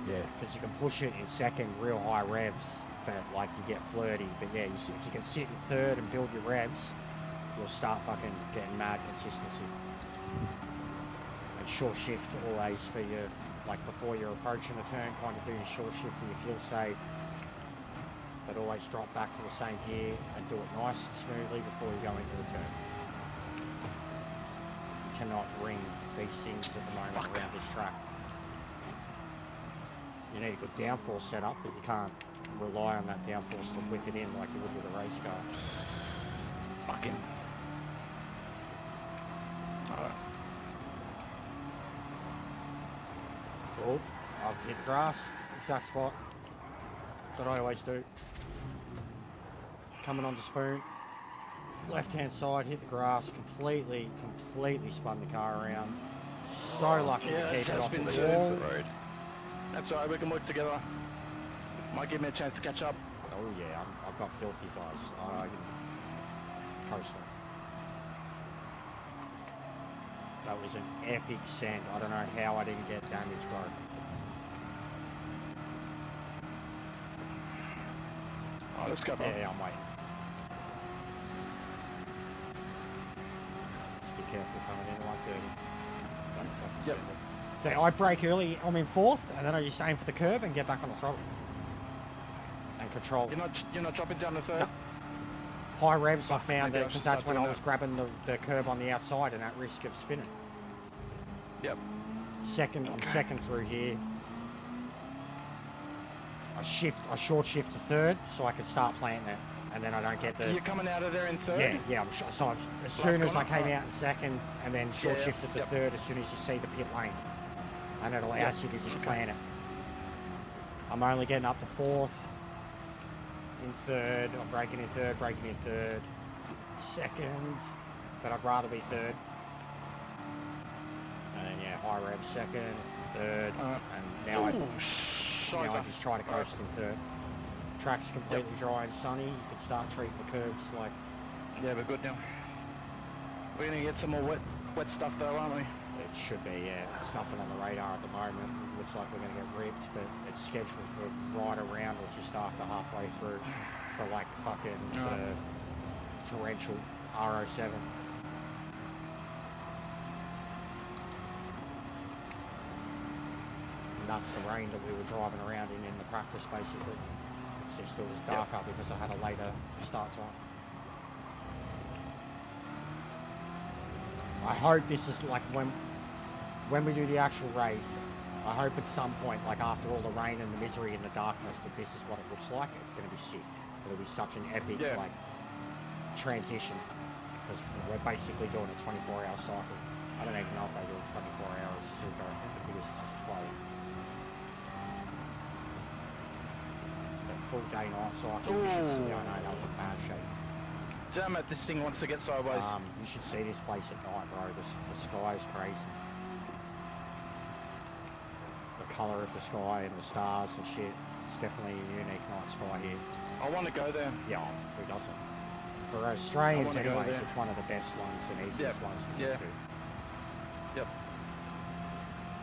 Yeah. Because you can push it in second, real high revs, but like you get flirty. But yeah, if you can sit in third and build your revs, you'll start fucking getting mad consistency. And short shift always for your, like before you're approaching a turn, kind of do your short shift for your fuel save. But always drop back to the same gear and do it nice and smoothly before you go into the turn. You cannot ring these things at the moment around this track. You need a good downforce setup, but you can't rely on that downforce to whip it in like you would with a race car. Fucking. Alright. Oh, I've hit the grass, exact spot. That's what I always do. Coming onto spoon, left hand side, hit the grass, completely spun the car around. So lucky Yeah, to keep it that's off been the the wall. road. That's alright, we can work together. Might give me a chance to catch up. Oh yeah, I've got filthy tyres. I can coast them. That was an epic send. I don't know how I didn't get damage, bro. Alright, let's go, bro. Yeah, I'm waiting. Just be careful coming into 130. Yep. So I brake early, I'm in fourth, and then I just aim for the curb and get back on the throttle. And control. You're not dropping down the third? No. High revs, I found maybe it I because should that's start when I doing was grabbing the curb on the outside and at risk of spinning. Yep. Second, I'm second through here. I short shift to third so I can start planting it, and then I don't get the. You're coming out of there in third? Yeah, so as soon as I came out in second, and then short shifted to third as soon as you see the pit lane, and it allows you to just plan it. I'm only getting up to fourth, in third. I'm braking in third, second, but I'd rather be third. And then yeah, high rev second, third, and now I just try to coast in third. Track's completely dry and sunny. You can start treating the curbs like. Yeah, we're good now. We're gonna get some more wet stuff though, aren't we? It should be, yeah. It's nothing on the radar at the moment. Looks like we're gonna get ripped, but it's scheduled for right around or just after halfway through for like fucking the torrential R07. And that's the rain that we were driving around in the practice basically. It's just it was darker because I had a later start time. I hope this is like when we do the actual race, I hope at some point, like after all the rain and the misery and the darkness, that this is what it looks like. It's going to be sick. It'll be such an epic like transition because we're basically doing a 24-hour cycle. I don't even know if they do it 24 hours. Super, I think the biggest is 12. That full day-night cycle. You should see. I know that was in bad shape. Damn it, this thing wants to get sideways. You should see this place at night, bro. The sky is crazy. The colour of the sky and the stars and shit. It's definitely a unique night sky here. I want to go there. Yeah, who doesn't? For Australians wanna go anyways, there. it's one of the best ones and easiest ones to get to. Yep.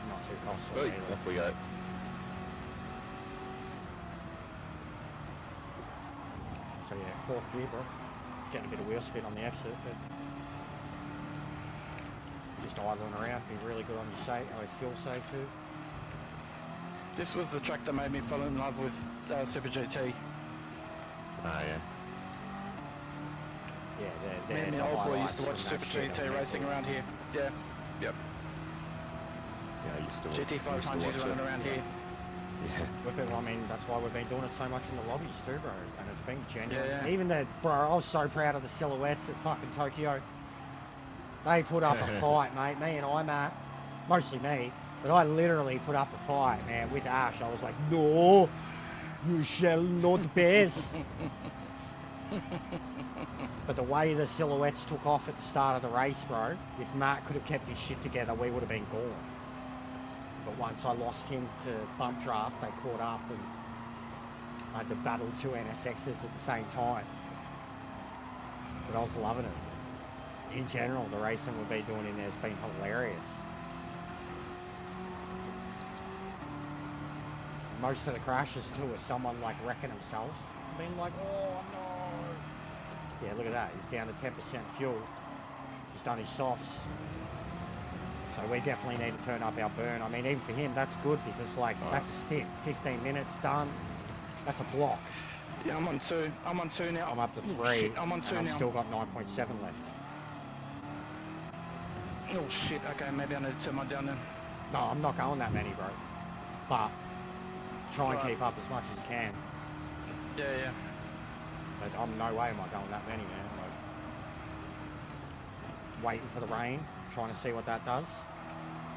Not too costly either. Off we go. So yeah, fourth gear, bro. Getting a bit of wheel spin on the exit, but Just idling around, be really good on your fuel save too. This was the track that made me fall in love with Super GT. Oh yeah. Yeah, Me and the old boy used to watch Super GT racing around here. Yeah. Yep. Yeah, I used to watch, GT500s running around here. Yeah. I mean, that's why we've been doing it so much in the lobbies too, bro. And it's been genuine. Yeah. Even bro, I was so proud of the silhouettes at fucking Tokyo. They put up a fight, mate. Me and Matt, mostly me, but I literally put up a fight, man, with Ash. I was like, no, you shall not pass. But the way the silhouettes took off at the start of the race, bro, if Matt could have kept his shit together, we would have been gone. But once I lost him to bump draft, they caught up and I had to battle two NSXs at the same time. But I was loving it. In general, the racing we've been doing in there has been hilarious. Most of the crashes too are someone like wrecking themselves. Being like, oh no. Yeah, look at that. He's down to 10% fuel. He's done his softs. So we definitely need to turn up our burn. I mean, even for him, that's good because, like, that's a stint. 15 minutes done. That's a block. Yeah, I'm on 2. I'm on 2 now. I'm up to 3. Oh, shit, I'm on 2 and now. I've still got 9.7 left. Oh shit, okay, maybe I need to turn mine down then. No, I'm not going that many, bro. But try and keep up as much as you can. Yeah. But I'm no way am I going that many, man. Like, waiting for the rain, trying to see what that does.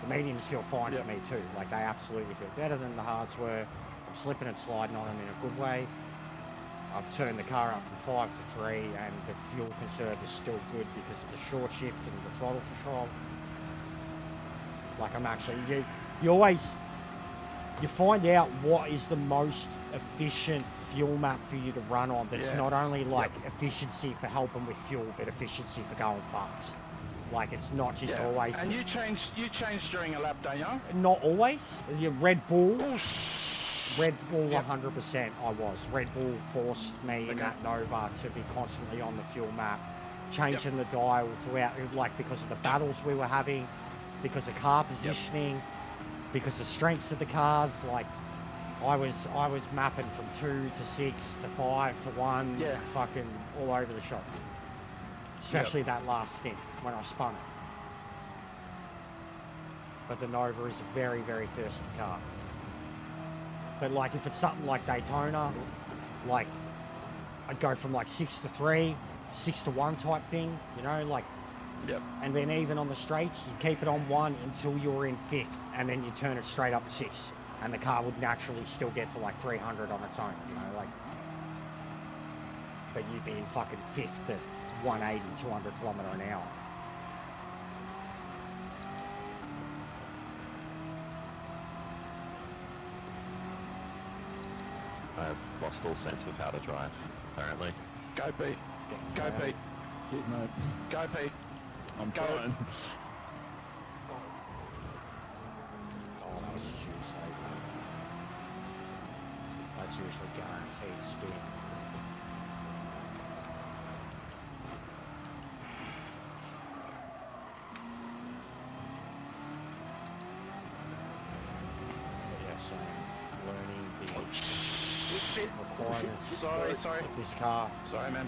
The mediums feel fine for me too. Like, they absolutely feel better than the hards were. I'm slipping and sliding on them in a good way. I've turned the car up from 5 to 3 and the fuel conserve is still good because of the short shift and the throttle control. Like, I'm actually, you find out what is the most efficient fuel map for you to run on that's not only like efficiency for helping with fuel, but efficiency for going fast. Like, it's not just always. And you change during a lap, don't you? Not always. Your Red Bull. Oh, Red Bull 100% I was. Red Bull forced me in that Nova to be constantly on the fuel map, changing the dial throughout, like, because of the battles we were having, because of car positioning, because of strengths of the cars. Like, I was mapping from 2 to 6 to 5 to 1, fucking all over the shop. Especially that last stint when I spun it. But the Nova is a very, very thirsty car. But like, if it's something like Daytona, like, I'd go from like 6 to 3, 6 to 1 type thing, you know, like. And then even on the straights, you keep it on 1 until you're in 5th, and then you turn it straight up to 6, and the car would naturally still get to like 300 on its own, you know, like. But you'd be in fucking 5th at 180, 200 kilometre an hour. I've lost all sense of how to drive, apparently. Go Pete. Go Pete. Get mate. Go Pete. I'm trying. Oh, that was a huge save. That's usually guaranteed spin. Requirements Sorry. of this car. Sorry, man.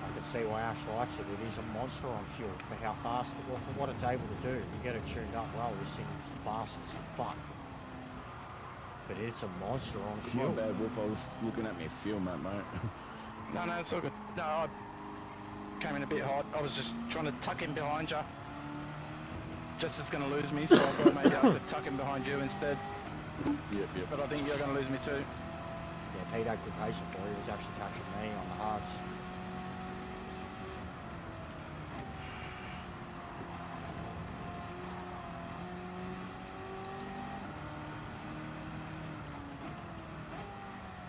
I can see why Ash likes it. It is a monster on fuel for how fast, for what it's able to do. You get it tuned up well, this thing is fast as fuck. But it's a monster on fuel. My bad, Wolf. I was looking at my fuel map, mate. No, it's all good. No, I came in a bit hot. I was just trying to tuck in behind you. Just as going to lose me, so I thought maybe I could tuck in behind you instead. Yep. But I think you're going to lose me too. Yeah, Pete had good patience for it. He was actually catching me on the hards.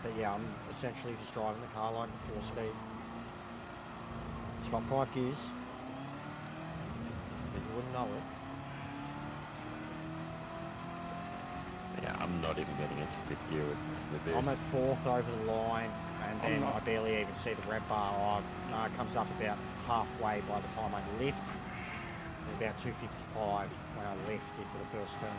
But yeah, I'm essentially just driving the car like a 4-speed. It's got 5 gears. But you wouldn't know it. Yeah, I'm not even getting into 5th gear with this. I'm at 4th over the line, and then I barely even see the red bar. No, it comes up about halfway by the time I lift. About 255 when I left into the first turn.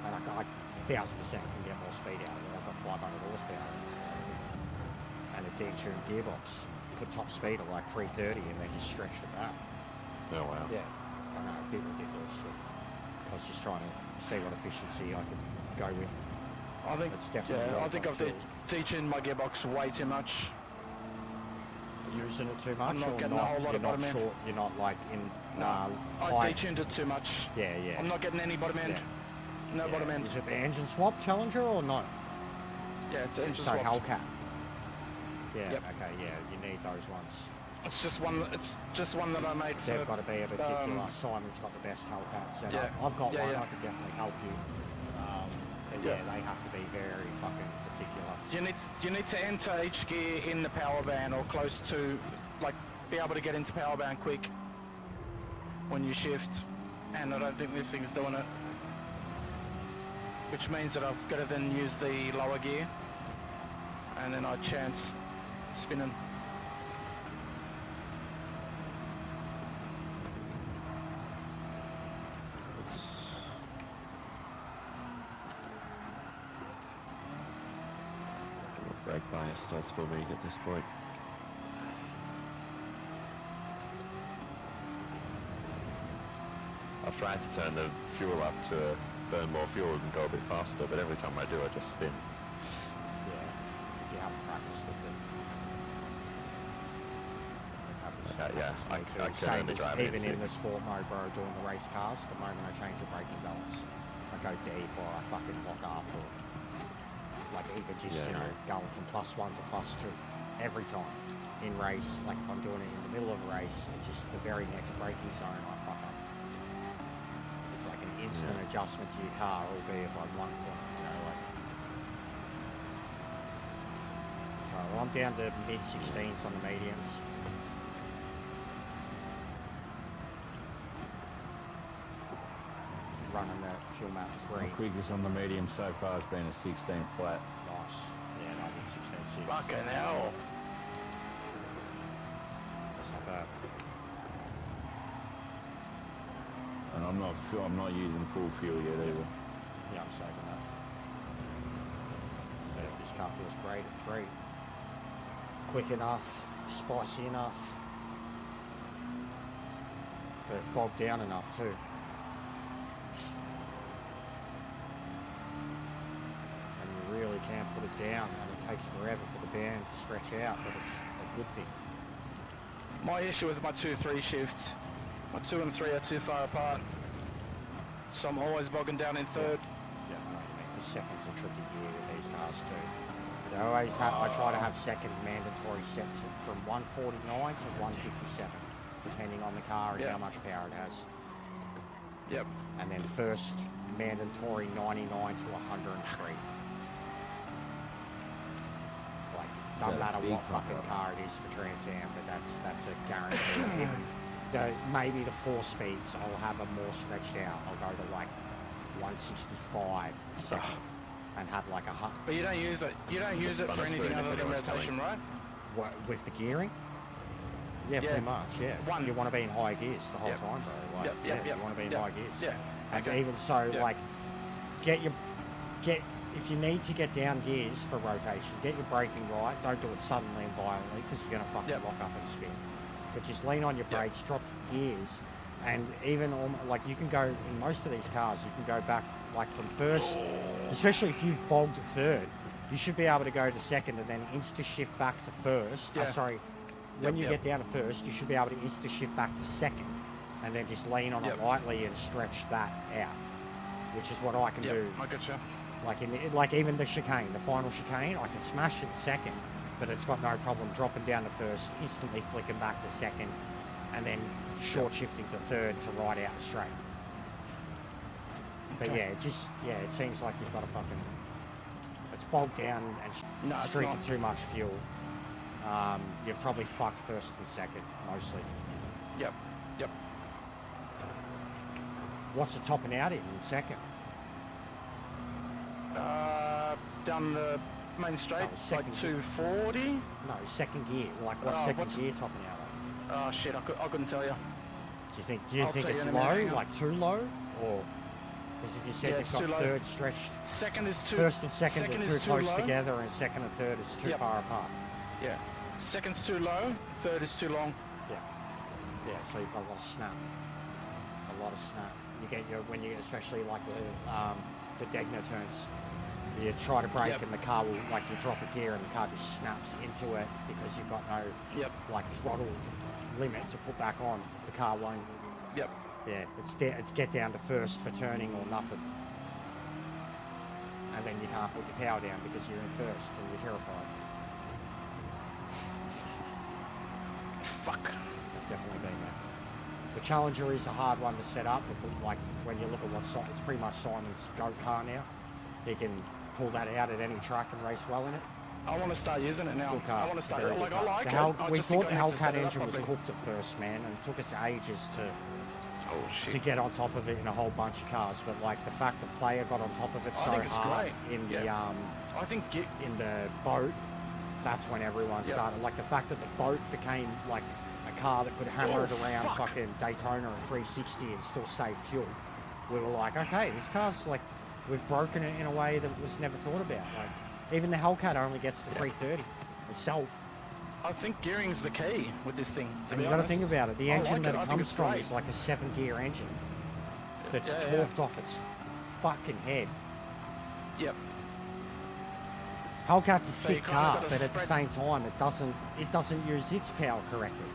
And I 1000% can get more speed out of it. I've got 500 horsepower. And a detuned gearbox. Put top speed at like 330 and then just stretched it back. Oh wow. Yeah. I know, a bit ridiculous. I was just trying to see what efficiency I could go with. I think, It's definitely yeah, not I think I've fuel. detuned my gearbox way too much. Using it too much, I'm not or getting a not, whole lot you're of not bottom end. short, you're not like in I high. detuned it too much. Yeah, yeah. I'm not getting any bottom end. Yeah. No Yeah. bottom end. Is it the engine swap Challenger or not? Yeah, it's engine So swapped. Hellcat. Yeah. Yep. Okay. Yeah, you need those ones. It's just one. It's just one that I made for. They've got to be a particular. Simon's got the best Hellcat set yeah, up. I've got yeah, one. yeah. I could definitely help you. But yeah, they have to be very fucking particular. You need to enter each gear in the power band or close to, like, be able to get into power band quick when you shift. And I don't think this thing's doing it. Which means that I've got to then use the lower gear, and then I chance spinning. Brake bias starts for me at this point. I've tried to turn the fuel up to burn more fuel and go a bit faster, but every time I do, I just spin. Yeah. If you haven't practiced with it. Yeah, I can Same only as drive it even in the six. sport mode, bro, doing the race cars, the moment I change the braking balance, I go deep or I fucking lock up or like either just, Yeah, you know, yeah. going from +1 to +2 every time in race. Like if I'm doing it in the middle of a race, it's just the very next braking zone I fuck up. It's like an instant adjustment to your car, albeit by 1 point, you know, like. Well, I'm down to mid-16s on the mediums. Running the fuel map 3. My quickest on the medium so far has been a 16 flat. Nice. Yeah, no, I'm 16.6. Fucking hell. That's not bad. And I'm not using full fuel yet either. Yeah, I'm saving that. But this car feels great. It's great. Quick enough, spicy enough, but bogged down enough too. And you really can't put it down, and it takes forever for the band to stretch out, but it's a good thing. My issue is my 2-3 shift. My 2 and 3 are too far apart, so I'm always bogging down in third. Yeah, I know what you mean. The second's a tricky gear with these cars too. They always have, I try to have second mandatory sets from 149 to 157, depending on the car and Yeah. how much power it has. Yep. And then first mandatory 99 to 103. Like, doesn't that matter big what fuck fucking up? car it is for Trans Am, but that's a guarantee. Even maybe the 4 speeds, I'll have them more stretched out. I'll go to like 165 second and have like a But you don't use it. You don't use it for anything other than rotation, right? What, with the gearing? Yeah, Yeah. pretty much, yeah. One. You want to be in high gears the whole Yep. time, bro. Like, Yep, yep, yeah, yep, you want to be in yep. high gears. Yeah. And Okay. even so, Yep. like, if you need to get down gears for rotation, get your braking right. Don't do it suddenly and violently because you're going to fucking Yep. lock up and spin. But just lean on your Yep. brakes, drop your gears, and even like you can go in most of these cars, you can go back like from first, especially if you've bogged to third. You should be able to go to second and then insta shift back to first. Yeah. When you Yep. get down to first, you should be able to insta shift back to second, and then just lean on it Yep. lightly and stretch that out, which is what I can Yep. do. I getcha. Like even the chicane, the final chicane, I can smash it second, but it's got no problem dropping down to first, instantly flicking back to second, and then short shifting to third to right out straight. But Okay. yeah, it seems like you've got a fucking, it's bogged down and No, it's streaking not. too much fuel. You've probably fucked first and second, mostly. Yep. Yep. What's it topping out in second? Down the main straight, No, like second. 240. No, second gear. Like what's Oh, second what's- gear topping out Oh shit, I couldn't tell you. Do you I'll think tell you it's in a minute, low, hang on. like too low, or because if you said Yeah, you've it's got too low. third stretch, Second is too. first and second are is too close low. together, and second and third is too Yep. far apart. Yeah. Second's too low. Third is too long. Yeah, so you've got a lot of snap. A lot of snap. You get your when you especially like the Degner turns. You try to brake Yep. and the car will like you drop a gear and the car just snaps into it because you've got no Yep. like throttle limit to put back on. The car won't. Yep. Yeah, it's get down to first for turning or nothing. And then you can't put your power down because you're in first and you're terrified. Fuck. I've definitely been there. The Challenger is a hard one to set up, but like when you look at it's pretty much Simon's GOAT car now. He can pull that out at any track and race well in it. I want to start using it now. Good car. I want to start. Very Like good I car. like The it. Hell- I we just think thought the I need to set Hellcat it up engine was properly. cooked at first, man, and it took us ages to Oh shit. get on top of it in a whole bunch of cars. But like the fact the player got on top of it I so think it's hard great. in I think in the boat, that's when everyone Yep. started. Like the fact that the boat became like a car that could hammer it around fuck. fucking Daytona at 360 and still save fuel. We were like, okay, this car's like, we've broken it in a way that was never thought about. Like even the Hellcat only gets to 330 itself. I think gearing's the key with this thing. To And be you got to honest. think about it. The I engine like that I it think comes it's from great. is like a 7-gear engine that's Yeah, torqued off its fucking head. Yep. Hellcat's a So you sick kinda car, gotta but at the spread- same time, it doesn't use its power correctly.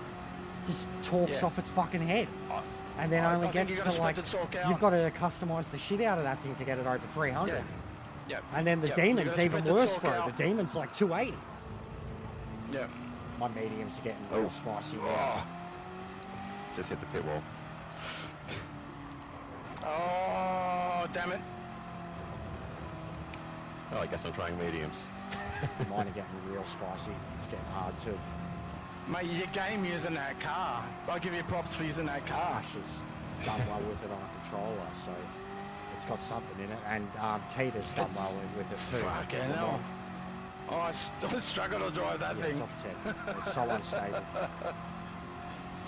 Just torques Yeah. off its fucking head, and then I only think gets you gotta to spread like the torque out. you've got to customize the shit out of that thing to get it over 300. Yep. And then the Yep. You Demon's gotta even spread the worse, torque bro. out. The Demon's like 280. Yep. My mediums are getting real spicy now. Oh. Just hit the pit wall. Oh damn it. Oh, I guess I'm trying mediums. Mine are getting real spicy. It's getting hard to. Mate, your game using that car. I'll give you props for using that car. Ash has done well with it on a controller, so it's got something in it. And Tita's done well with it too. Fucking hell. Oh, I struggle to drive that Yeah, thing. it's off 10. It's so unstable.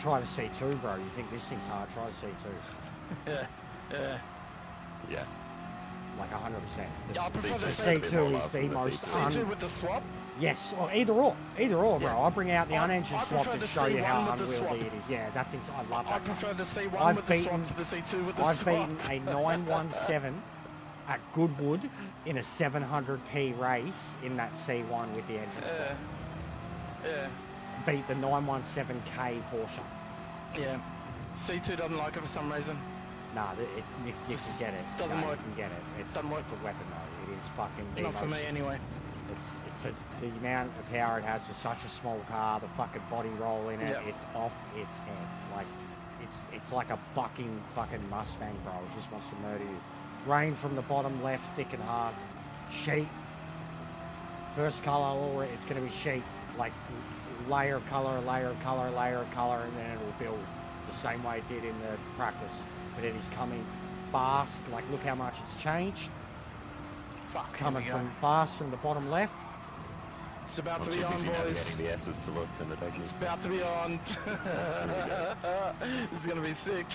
Try the C2, bro. You think this thing's hard? Try the C2. Yeah. Yeah. Like 100%. Yeah, I prefer the C2 more is love the for the most C2 with the swap. Yes, or either or, bro. Yeah. I'll bring out the I unengined swap prefer to the show you how C1 with the swap. unwieldy it is. Yeah, that thing's. I love that. I car. prefer the C1 I've with beaten- the swap to the C2 with the I've swap. beaten a 917 at Goodwood in a 700p race in that C1 with the engine swap. Yeah. Beat the 917K Porsche. Yeah. C2 doesn't like it for some reason. Nah, you can Just get it. doesn't No, work. You can get it. It's, Doesn't work. It's a weapon though. It is fucking the Not for most- me anyway. It's the amount of power it has for such a small car, the fucking body roll in it, Yep. it's off its head. Like, it's like a bucking fucking Mustang, bro. It just wants to murder you. Rain from the bottom left, thick and hard. Sheet. First colour, or it's going to be sheet. Like, layer of colour, layer of colour, layer of colour, and then it'll build the same way it did in the practice. But it is coming fast. Like, look how much it's changed. Fuck. It's coming here we go. from fast from the bottom left. It's about I'm to too be on, busy boys. navigating the S's to look in the deck. It's about to be on. It's gonna be sick.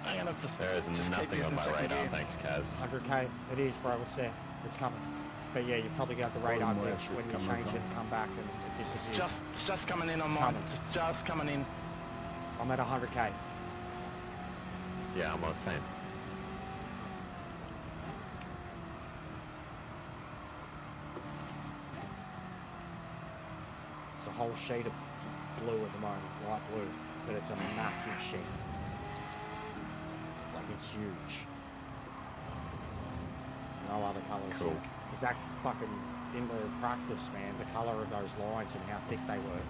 I'm gonna have to There is just keep nothing on using my second radar, gear. thanks, Kaz. 100k, it is, bro. It's there. It's coming. But yeah, you probably got the radar Bottom glitch left, when you coming change from. it and come back and it It's disappears. just coming in on mine. coming. Just coming in. I'm at 100k. Yeah, I'm on the same. It's a whole sheet of blue at the moment, light blue, but it's a massive sheet. Like it's huge. No other colours. Cool. Is that fucking in the practice, man? The colour of those lines and how thick they were.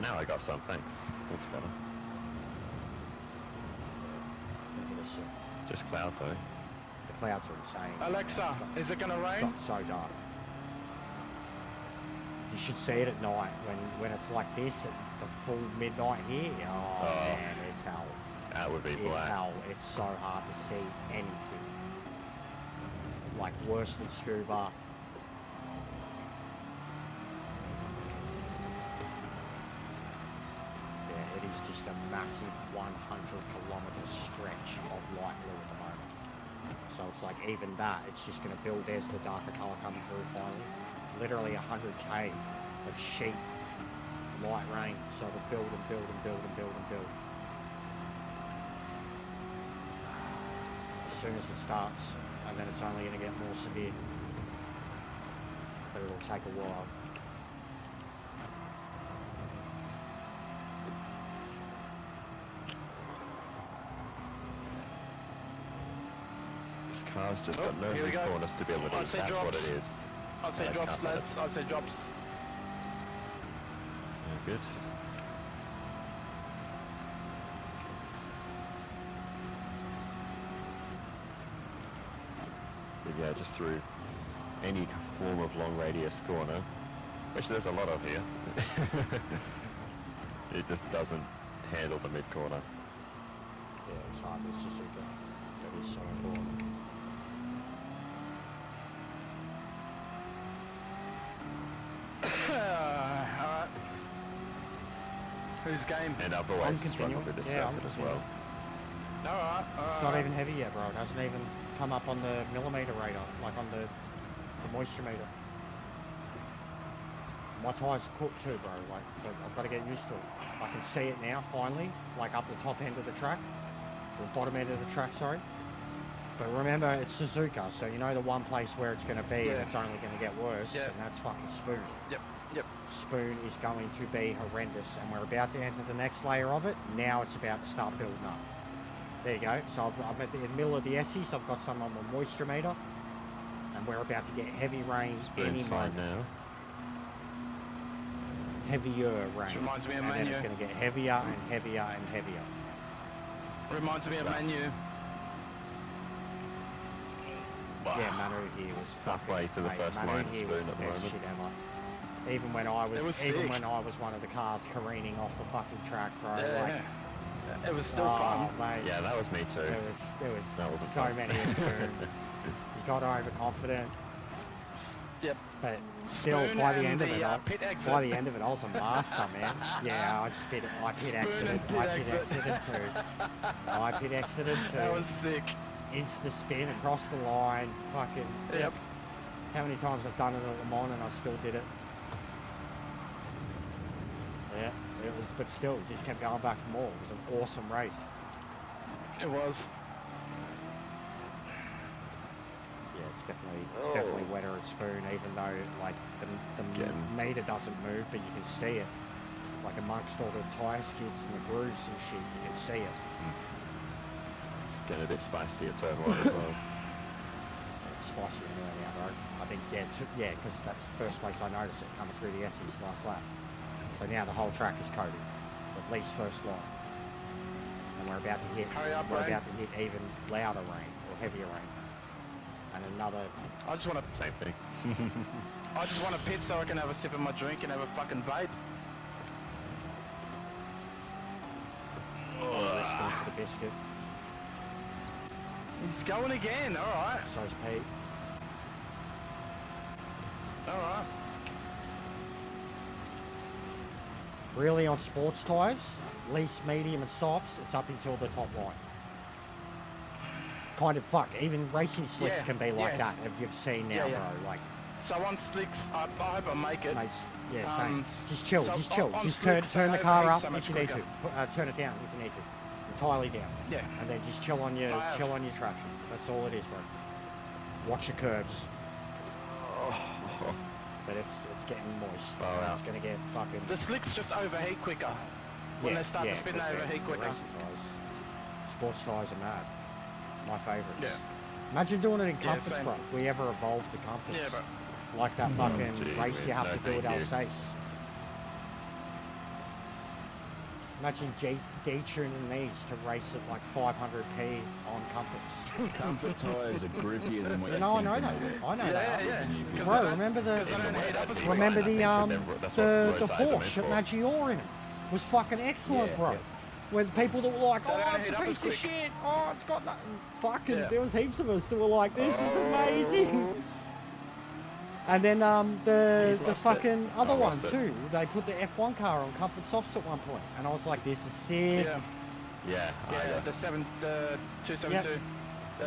Now I got some, thanks. That's better. Look at this shit. Just cloud though. The clouds are insane. Alexa, is it gonna It's rain? got so dark. You should see it at night when it's like this at the full midnight here. Oh, Oh. man, it's hell. That would be It's black. hell. It's so hard to see anything. Like worse than scuba. just a massive 100-kilometre stretch of light blue at the moment. So it's like even that, it's just going to build as the darker colour coming through finally. Literally 100k of sheet light rain. So it'll build and build and build and build and build. As soon as it starts, and then it's only going to get more severe. But it'll take a while. This car's just got no here we go. corner stability. I say That's what drops. it is. I say I drops, can't let lads. I say drops. Yeah, good. But yeah, just through any form of long radius corner, which there's a lot of here, it just doesn't handle the mid corner. Yeah, it's hard with Suzuka. That is so important. Alright. Whose game? And I've I'm always struggled continuing. with this Yeah, I'm circuit as well. Alright. It's not even heavy yet, bro. It hasn't even come up on the millimeter radar, like on the moisture meter. My tyres are cooked too, bro. Like, but I've got to get used to it. I can see it now, finally, like up the top end of the track, or bottom end of the track, sorry. But remember, it's Suzuka, so you know the one place where it's going to be, and it's only going to get worse, and that's fucking Spoon. Yep. Spoon is going to be horrendous, and we're about to enter the next layer of it. Now it's about to start building up. There you go. So I'm at the middle of the Essie, so I've got some on the moisture meter, and we're about to get heavy rain any Spoon's fine moment. now. Heavier rain. This reminds me of and then Manu. it's going to get heavier and heavier and heavier. Reminds me of Manu. Yeah, Manu here was Halfway to the first Manu line of here Spoon was the at the best moment. shit ever. Even when I It was was, even sick. when I was one of the cars careening off the fucking track, bro. Yeah, Like, it was still oh, fun. mate. Yeah, that was me too. There That was wasn't so fun. many of Spoon. You got overconfident, Yep. but still Spoon by the and end of the, it, pit exit. by the end of it, I was a master, man. Yeah, I pit Spoon exited. and pit I pit exit. exited too. I pit exited too. That was sick. Insta spin across the line. Fucking. Yep. How many times I've done it at Le Mans and I still did it. Yeah, it was, but still, it just kept going back for more. It was an awesome race. It was. Yeah, it's definitely wetter at Spoon, even though like the meter doesn't move, but you can see it. Like amongst all the tyre skids and the grooves and shit, you can see it. It's getting a bit spicy at turn one as well. It's spicy anyway now, bro. I think because that's the first place I noticed it coming through the Essex last lap. So now the whole track is coated, at least first line. And we're about to hit. Hurry up, we're rain. about to hit even louder rain or heavier rain. And another. I just want to. Same thing. I just want to pit so I can have a sip of my drink and have a fucking vape. Let's go for the biscuit. He's going again. All right. So's Pete. All right. Really on sports tyres, least, medium and softs, it's up until the top line. Kind of fuck, even racing slicks Yeah, can be like yes. that, if you've seen now, Yeah, yeah. bro. Like, So on slicks, I hope I make it. mate, yeah, same. Just chill, so just chill. on Just slicks, turn the they car overheat up so much if you need to. quicker. Turn it down if you need to. Entirely down. Yeah. And then just chill on your I have. traction. That's all it is, bro. Watch your curbs. But it's getting moist. Far And out. It's gonna get fucking. The slicks just overheat quicker. When they start to spin, they because overheat the quicker. racing tyres. Sports tyres are mad. My favourites. Yeah. Imagine doing it in Yeah, comforts, same. bro. If we ever evolved to comforts. Yeah, but Like that fucking gee race whiz, you have no to do at thank you. Alsace. Imagine detuning these to race at like 500p on comforts. Comfort tyres are grippier than what you No, I think know they that. were. I know Yeah, that. yeah. Because Bro, remember because they don't heat up as quick. remember I think that's what the road tyres are Porsche meant at for. Maggiore in it was fucking excellent, Yeah, bro. yeah. When people that were like, They don't oh, it's heat a up piece as of quick. shit. Oh, it's got nothing. Fucking, Yeah. there was heaps of us that were like, this is amazing. And then the He's lost it. fucking other I one lost it. too. They put the F1 car on comfort softs at one point, and I was like, "This is sick." Yeah, Yeah. yeah, the 272.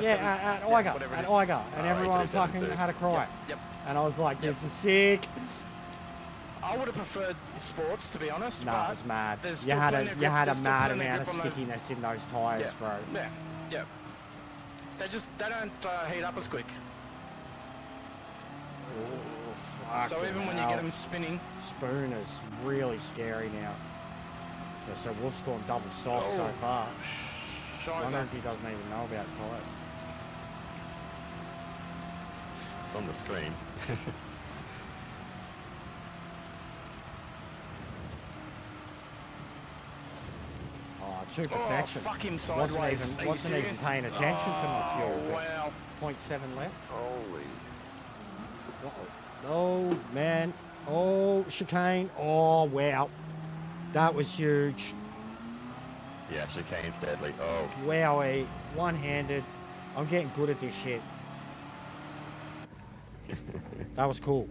Yeah, at Iga, whatever it at is. Iga, and Oh, everyone 272. fucking had a cry. Yep. And I was like, Yep. "This is sick." I would have preferred sports, to be honest. Nah, but it's mad. there's You still had plenty a of you grip- had a there's still mad plenty amount of grip on those- stickiness in those tires, Yeah. bro. Yeah. They don't heat up as quick. Oh, So fucking even when you hell. get them spinning, Spoon is really scary now. Yeah, so Wolf's gone double soft so Oh. far. I wonder Shiza. if he doesn't even know about tyres. It's on the screen. Oh, to Oh, perfection. fuck him Wasn't sideways. Are you even serious? paying attention to my fuel. Oh, wow. 0.7 left. Holy. Oh, man. Oh, chicane. Oh, wow. That was huge. Yeah, chicane's deadly. Oh. Wowie. One-handed. I'm getting good at this shit. That was cool.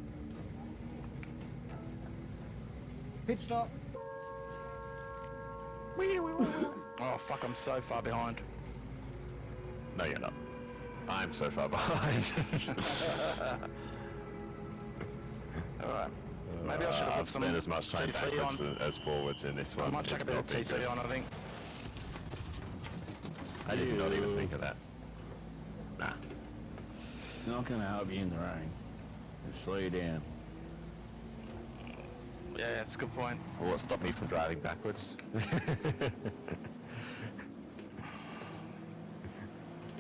Pit stop. Oh, fuck, I'm so far behind. No, you're not. I'm so far behind. Alright. Maybe I should have I've put some spent as much time TC backwards on. as forwards in this I one. might chuck a It's bit not of been TC good. on, I think. I did not even think of that. Nah. Not gonna help you in the rain. Just slow you down. Yeah, that's a good point. Will it stop me from driving backwards?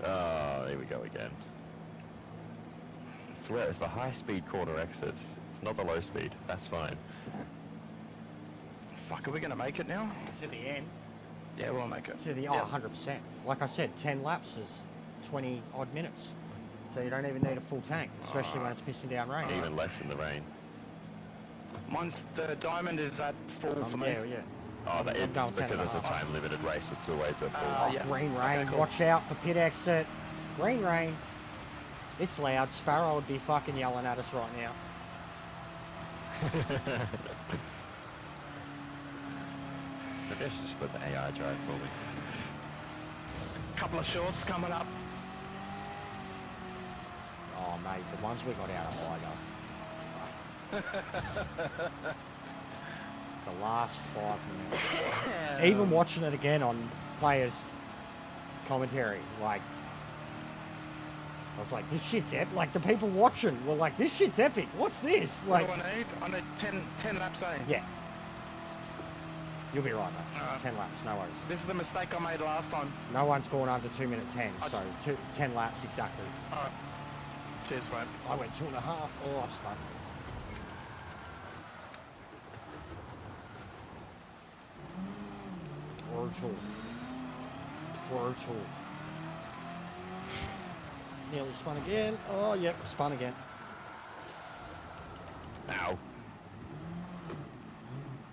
Oh, here we go again. I swear, it's the high-speed corner exits. It's not the low speed. That's fine. Fuck, are we going to make it now? To the end. Yeah, we'll make it. To the, Yeah. 100%. Like I said, 10 laps is 20 odd minutes. So you don't even need a full tank, especially when it's pissing down rain. Even less in the rain. Mine's the diamond is at full for me. Yeah. Oh, that I'm it's going because 10 it's a time-limited race. It's always a full. Oh, yeah. green Okay, rain. cool. Watch out for pit exit. Green rain. It's loud. Sparrow would be fucking yelling at us right now. Maybe I should just let the AI drive for me. Couple of shorts coming up. Oh, mate, the ones we got out of Ligo. The last 5 minutes. Even watching it again on players' commentary, like, I was like, this shit's epic. Like, the people watching were like, this shit's epic. What's this? Like, What do I need? I need 10 laps, eh? yeah. You'll be right, mate. Alright. 10 laps, no worries. This is the mistake I made last time. No one's gone under 2 minute 10, I so 10 laps exactly. Alright. Cheers, mate. I went 2.5. Oh, I've spun. Brutal. Nearly spun again. Oh, yep, spun again. Ow.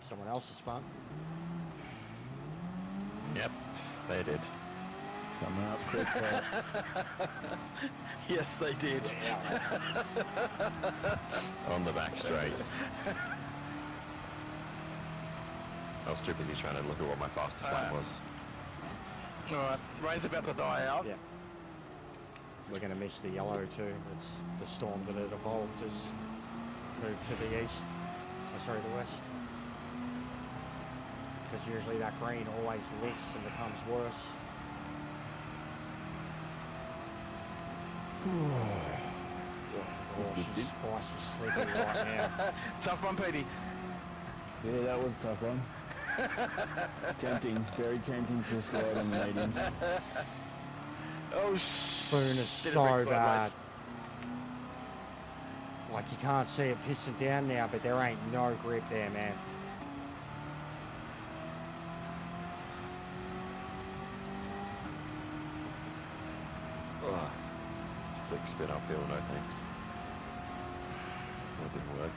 Someone else has spun. Yep, they did. Coming up quick. Yes, they did. On the back straight. I was too busy trying to look at what my fastest lap was. Alright, rain's about to die out. Yeah. We're going to miss the yellow too. It's the storm that had evolved has moved to the east. Oh, sorry, the west. Because usually that green always lifts and becomes worse. Oh, she's spicy sleeping right now. Tough one, Petey. Yeah, that was a tough one. Tempting, very tempting to slide on the mediums. Oh, Spoon is Did it so rig bad. sideways. Like, you can't see it pissing down now, but there ain't no grip there, man. Ugh. Quick spin uphill, no thanks. That didn't work.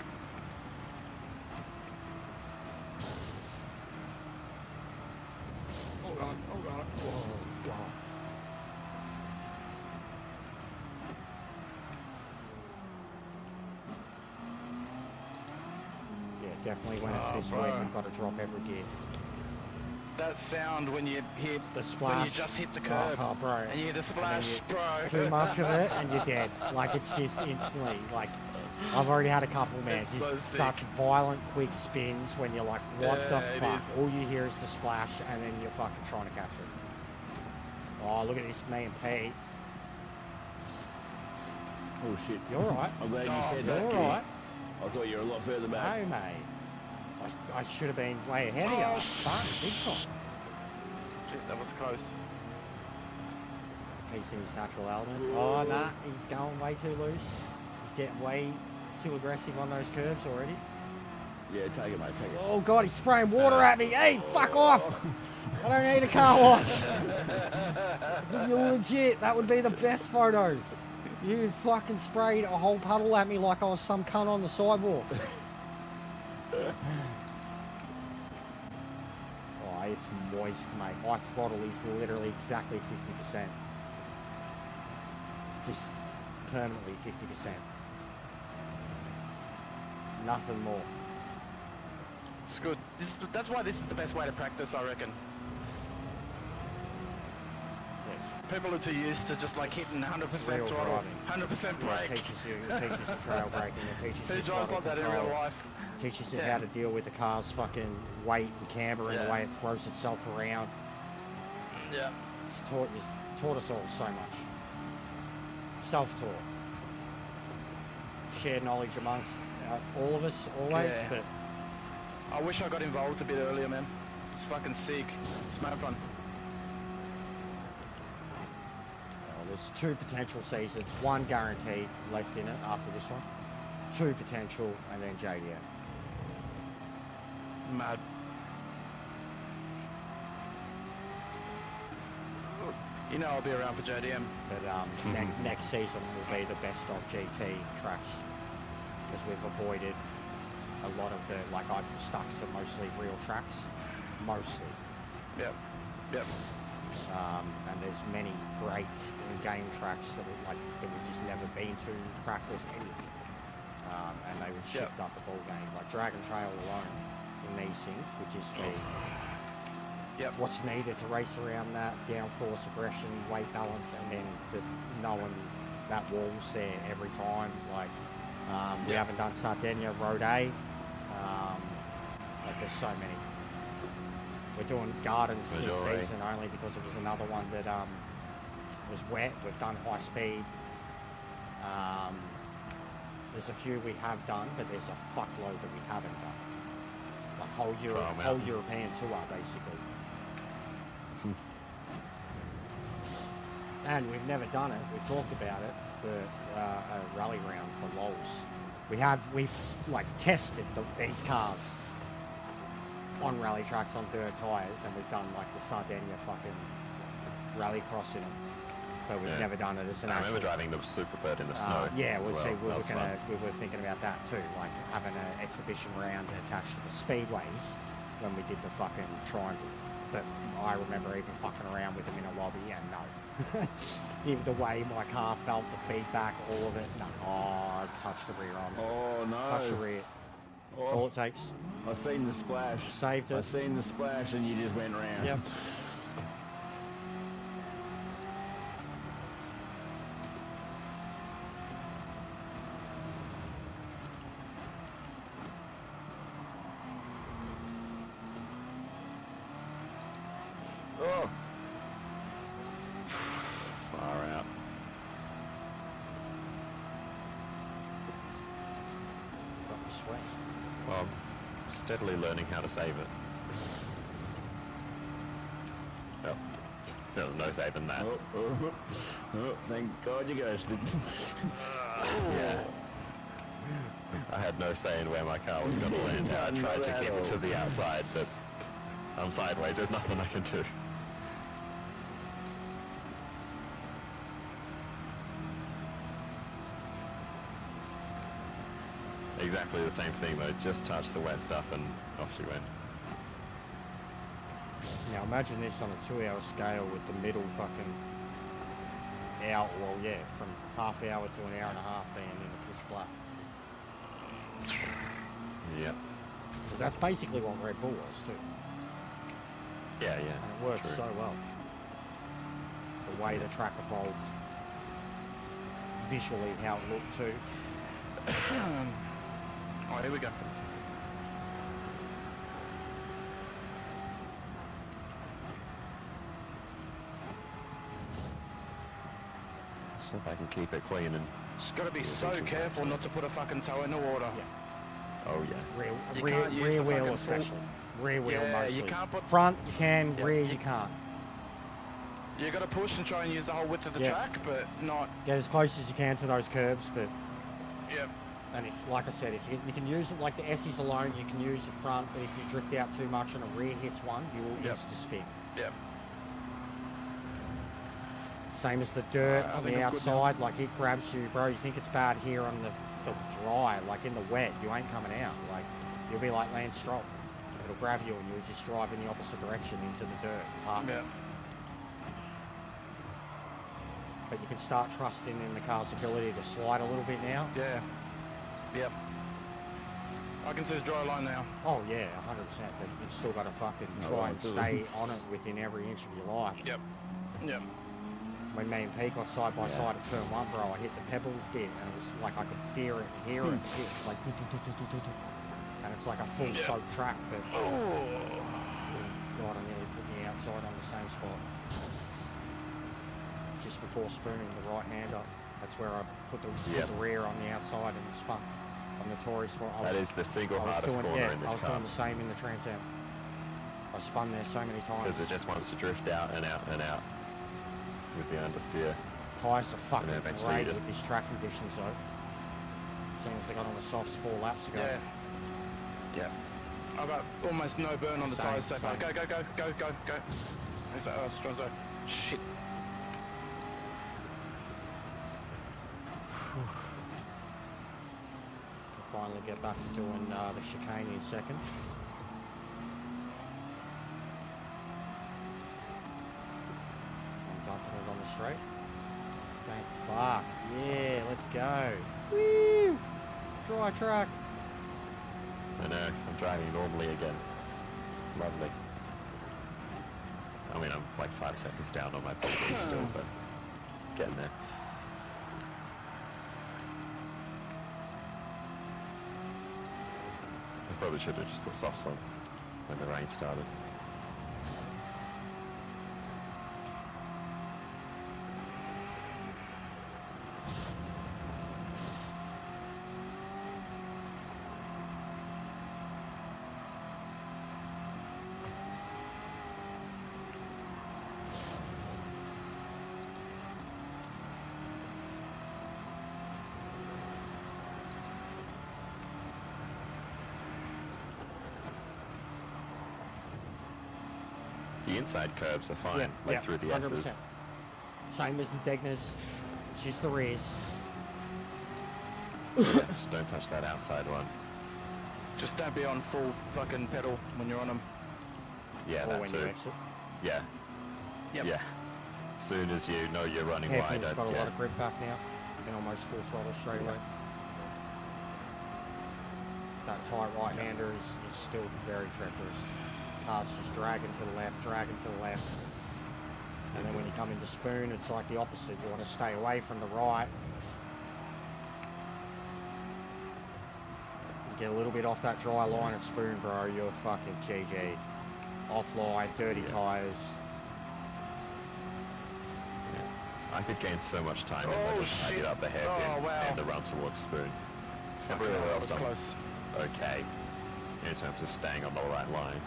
Oh god, oh god, oh god. definitely when it's this bro. week, I've got to drop every gear. That sound when you hit The when splash. you just hit the curb Oh, bro. and you hear the splash, you- bro. Too much of it and you're dead. Like, it's just instantly, like, I've already had a couple, man. It's Just so sick. such violent, quick spins when you're like, what Yeah, the it fuck? is. All you hear is the splash and then you're fucking trying to catch it. Oh, look at this, me and Pete. Oh shit. You're alright. I'm glad you Oh, said You're that. 'cause alright. I thought you were a lot further back. No, mate. I should have been way ahead of Oh, you. Fun, big time. Shit, that was close. Pete's in his natural element. Oh, nah, he's going way too loose. He's getting way too aggressive on those curves already. Yeah, take it, mate. Take it. Oh, God, he's spraying water at me. Hey, fuck off. I don't need a car wash. You're legit. That would be the best photos. You fucking sprayed a whole puddle at me like I was some cunt on the sidewalk. Oh, it's moist, mate. My throttle is literally exactly 50%. Just permanently 50%. Nothing more. It's good. That's why this is the best way to practice, I reckon. Yes. People are too used to just like hitting 100% Real throttle, driving. 100% It brake. teaches you trail braking. It teaches Who you drives throttle like that in control. real life? Teaches you Yeah. how to deal with the car's fucking weight and camber and the Yeah. way it throws itself around. Yeah. It's taught us all so much. Self-taught. Shared knowledge amongst all of us, always, Yeah. but I wish I got involved a bit earlier, man. It's fucking sick. It's mad fun. there's 2 potential seasons, 1 guaranteed left in it after this one. 2 potential, and then JDM. Mad. You know I'll be around for JDM. But next season will be the best of GT tracks, because we've avoided a lot of the, like, I've stuck to mostly real tracks, mostly. Yep. Yep. And there's many great game tracks that we've just never been to practice anything. And they would shift up the ball game, like Dragon Trail alone in these things would just be what's needed to race around that, downforce, aggression, weight balance, and then knowing that wall's there every time. Like we haven't done Sardinia Road A. Like there's so many. We're doing Gardens this season only because it was another one that was wet. We've done high speed. There's a few we have done, but there's a fuckload that we haven't done. Like whole European tour, basically. And we've never done it. We've talked about it, a rally round for lols. We've like tested these cars on rally tracks on dirt tyres, and we've done like the Sardinia fucking rally cross in them. But we've never done it as an I actual... remember driving the Superbird in the snow. Yeah, as we well. were thinking about that too, like having an exhibition round attached to the speedways when we did the fucking triangle. But I remember even fucking around with them in a lobby, and no. The way my car felt, the feedback, all of it, no. Oh, I touched the rear on it. Oh no. Touched the rear. That's all it takes. I seen the splash. Saved it. I seen the splash and you just went round. Yep. Oh. Far out. Got me sweat. Well, I'm steadily learning how to save it. Oh, no saving that. Oh, thank God you ghosted. Yeah. I had no say in where my car was going to land. I tried to keep it to the outside, but I'm sideways. There's nothing I can do. Exactly the same thing though. Just touched the wet stuff and off she went. Now imagine this on a 2-hour scale with the middle fucking hour, well yeah, from half hour to an hour and a half being in the pitch black. Yep. That's basically what Red Bull was too. Yeah, And it worked true. so well. The way the track evolved. Visually, how it looked too. Oh, here we go. So if I can keep it clean and... Just gotta be so careful not to put a fucking toe in the water. Oh, yeah. You Rear can't use the wheel fucking full- especially. Rear wheel Yeah, mostly. you can't put- Front you can, Yeah, rear you- you can't. You gotta push and try and use the whole width of the Yeah. track, but not... Get as close as you can to those curves, but Yep. and if, like I said, if you can use it like the S's alone, you can use the front, but if you drift out too much and a rear hits one, you will Yep. insta-spin. Yep. Same as the dirt I on think the I'm good now. outside, like it grabs you, bro. You think it's bad here on the dry, like in the wet, you ain't coming out. Like, you'll be like Lance Stroll. It'll grab you and you'll just drive in the opposite direction into the dirt. Park. Yep. But you can start trusting in the car's ability to slide a little bit now. Yeah. Yep. I can see the dry line now. Oh yeah, 100%. But you've still got to fucking try and stay on it within every inch of your life. Yep. Yep. When me and Pete got side by side at turn 1, bro, I hit the pebble bit and it was like I could hear it and hear it. It was like do, do, do, do, do, do. And it's like a full Yeah. soaked track, but Oh. God, I nearly put me outside on the same spot. Just before spooning the right hand up. That's where I put the rear on the outside and spun. I'm notorious for it. That is the single hardest corner in this I was car. doing the same in the Trans Am. I spun there so many times. Because it just wants to drift out and out and out with the understeer. Tyres are fucking And then eventually you great just- with these track conditions though. Seeing as they got on the softs 4 laps ago. Yeah. Yep. I got almost no burn on the Same, tyres so far. same. Go, go, go, go, go, go. Is that us? Shit. We'll finally get back to doing the chicane in a second. I'm dumping it on the straight. Thank fuck. Yeah, let's go. Woo! Dry track. I know, I'm driving normally again. Lovely. I mean, I'm like 5 seconds down on my PB still, but getting there. I probably should have just put softs on when the rain started. The inside curves are fine, like through the 100%. S's. Same as the Degnas. It's just the rears. Yeah, just don't touch that outside one. Just don't be on full fucking pedal when you're on them. Yeah, Or that when too. you exit. Yeah. Yep. Yeah. Soon as you know you're running wide, Hairpin's got a yeah. lot of grip back now. You can almost full throttle straight away. That tight right-hander is still very treacherous. Car's just dragging to the left, dragging to the left. And then when you come into spoon, it's like the opposite. You want to stay away from the right. You get a little bit off that dry line at spoon, bro, you're fucking GG. Offline, dirty tyres. I could gain so much time if Oh, I just tidied shit. up the hairpin Oh, wow. and the run towards spoon. Fucking Everywhere hell, else that I'm was close. okay in terms of staying on the right line.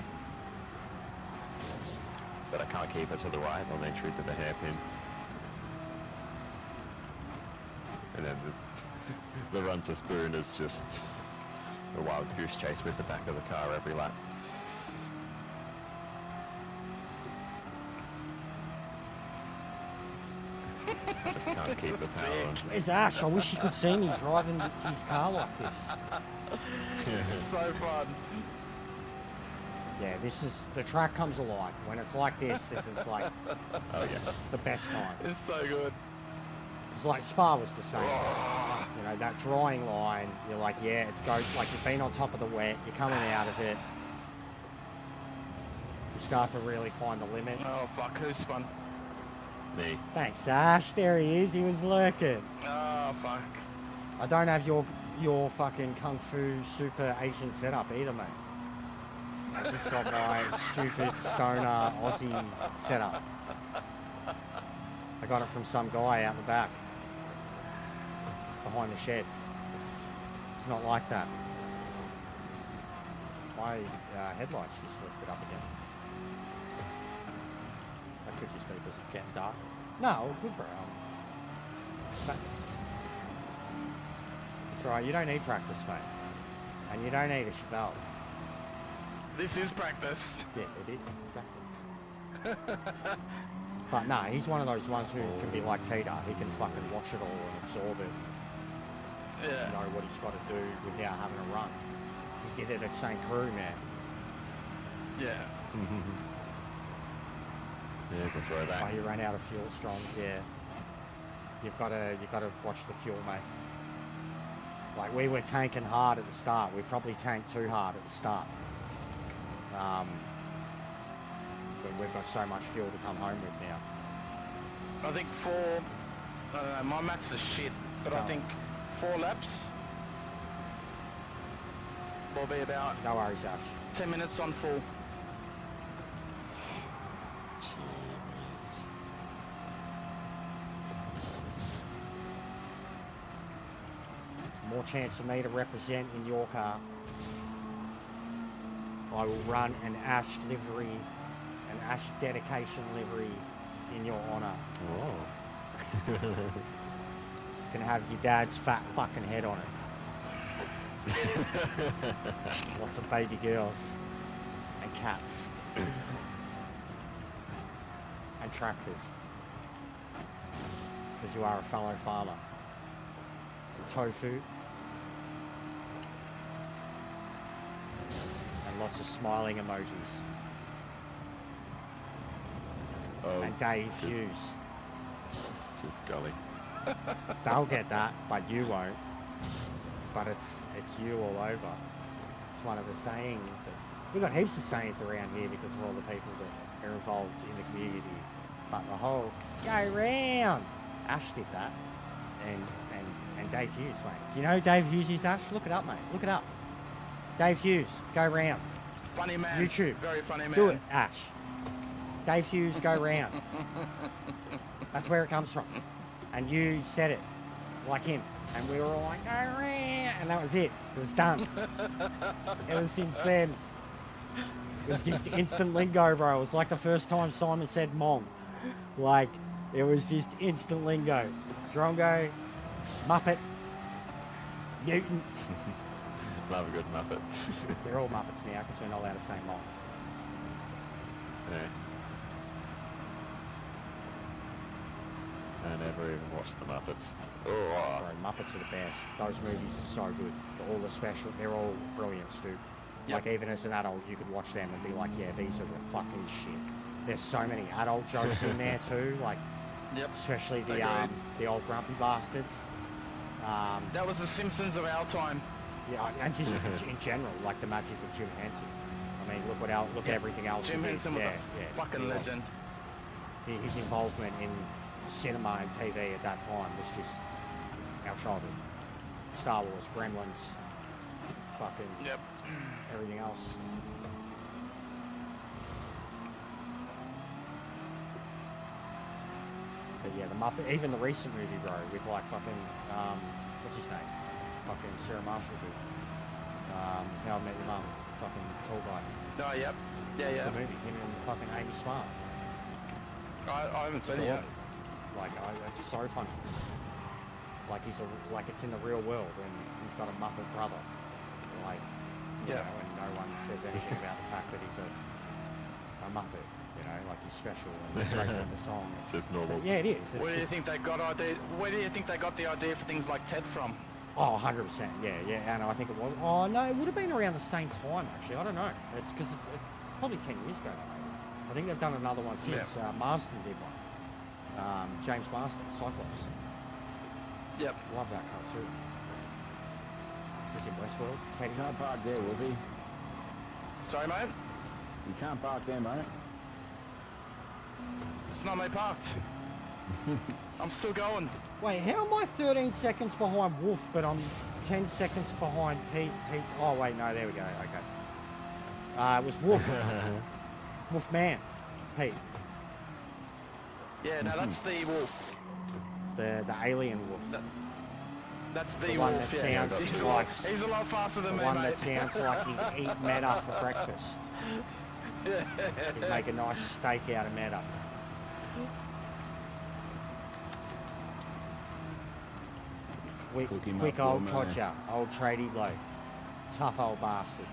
But I can't keep it to the right on entry to the hairpin. And then the run to spoon is just a wild goose chase with the back of the car every lap. Just can't keep the power on. Where's Ash? I wish you could see me driving his car like this. So fun. Yeah, this is, the track comes alive. When it's like this is like, Oh yeah. it's the best time. It's so good. Because like Spa was the same. You know, that drawing line, you're like, yeah, it's go like you've been on top of the wet, you're coming out of it. You start to really find the limits. Oh fuck, who spun? Me. Thanks, Ash. There he is. He was lurking. Oh fuck. I don't have your fucking Kung Fu Super Asian setup either, mate. I just got my stupid stoner Aussie setup. I got it from some guy out the back, behind the shed. It's not like that. My headlights just lifted up again. That could just be because it's getting dark. No, good bro. That's right, you don't need practice, mate. And you don't need a Chevelle. This is practice. Yeah, it is, exactly. But nah, he's one of those ones who can be like Tita. He can fucking watch it all and absorb it. Yeah. Know what he's got to do without having to run. He did it at St. Crew, man. Yeah. There's a Oh, throwback. he ran out of fuel strongs, yeah. You've got to watch the fuel, mate. Like, we were tanking hard at the start. We probably tanked too hard at the start. But we've got so much fuel to come home with now. I think I don't know, my maths is shit, but I No. think 4 laps will be about No worries, Ash. 10 minutes on full. More chance for me to represent in your car. I will run an Ash livery, an Ash dedication livery in your honour. Oh. It's going to have your dad's fat fucking head on it. Lots of baby girls and cats and tractors. Because you are a fellow farmer. Tofu. And lots of smiling emojis. Oh, And Dave Hughes. good golly. They'll get that, but you won't. But it's you all over. It's one of the sayings. We've got heaps of sayings around here because of all the people that are involved in the community. But the whole go round. Ash did that. And Dave Hughes, mate. Do you know who Dave Hughes is, Ash? Look it up, mate. Look it up. Dave Hughes, go round. Funny man. YouTube. Very funny man. Do it, Ash. Dave Hughes, go round. That's where it comes from. And you said it like him. And we were all like, go round. And that was it. It was done. Ever since then, it was just instant lingo, bro. It was like the first time Simon said Mong. Like, it was just instant lingo. Drongo, Muppet, Newton. Love a good Muppet. They're all Muppets now because we're not allowed to say Mong. Yeah. I never even watched the Muppets. Oh, Bro, Muppets are the best. Those movies are so good. All the special, they're all brilliant, dude. Yep. Like, even as an adult, you could watch them and be like, yeah, these are the fucking shit. There's so many adult jokes in there too, like, Yep. especially Agreed. the old grumpy bastards. That was the Simpsons of our time. Yeah, and just in general, like the magic of Jim Henson. I mean, look at everything else. Jim he did. Henson was Yeah, a yeah, fucking he was. legend. His involvement in cinema and TV at that time was just our childhood. Star Wars, Gremlins, fucking Yep. everything else. But yeah, the Muppet, even the recent movie, bro, with like fucking, what's his name? Fucking Sarah Marshall dude. How I Met Your Mum, fucking tall guy. Oh, yep. Yeah, yeah. The movie, him and fucking Amy Smart. I haven't seen it yet. Like, that's so funny. Like like it's in the real world, and he's got a Muppet brother. Like, you Yeah. know, and no one says anything about the fact that he's a Muppet. You know, like he's special and great in the song. it's just normal. Yeah, it is. It's Where do you just- think they got the idea for things like TED from? Oh, 100%. Yeah, yeah. And I think it was. Oh no, it would have been around the same time actually. I don't know. It's because it's probably 10 years ago. Maybe. I think they've done another one since. Yeah. Marston did one. James Marston, Cyclops. Yep. Love that car too. Is it Westworld? You can't park there, Wolfie. Sorry, mate. You can't park there, mate. It's not me parked. I'm still going. Wait, how am I 13 seconds behind Wolf, but I'm 10 seconds behind Pete? Oh, wait, no, there we go. Okay. It was Wolf. Wolf Man. Pete. Yeah, no, that's the wolf. The alien wolf. That's the, The one wolf, that yeah. sounds He's like... he's a lot faster than The me, one mate. that sounds like he'd eat meta for breakfast. He'd make a nice steak out of meta. Cook him Quick up, old little man. codger, old tradie bloke. Tough old bastard.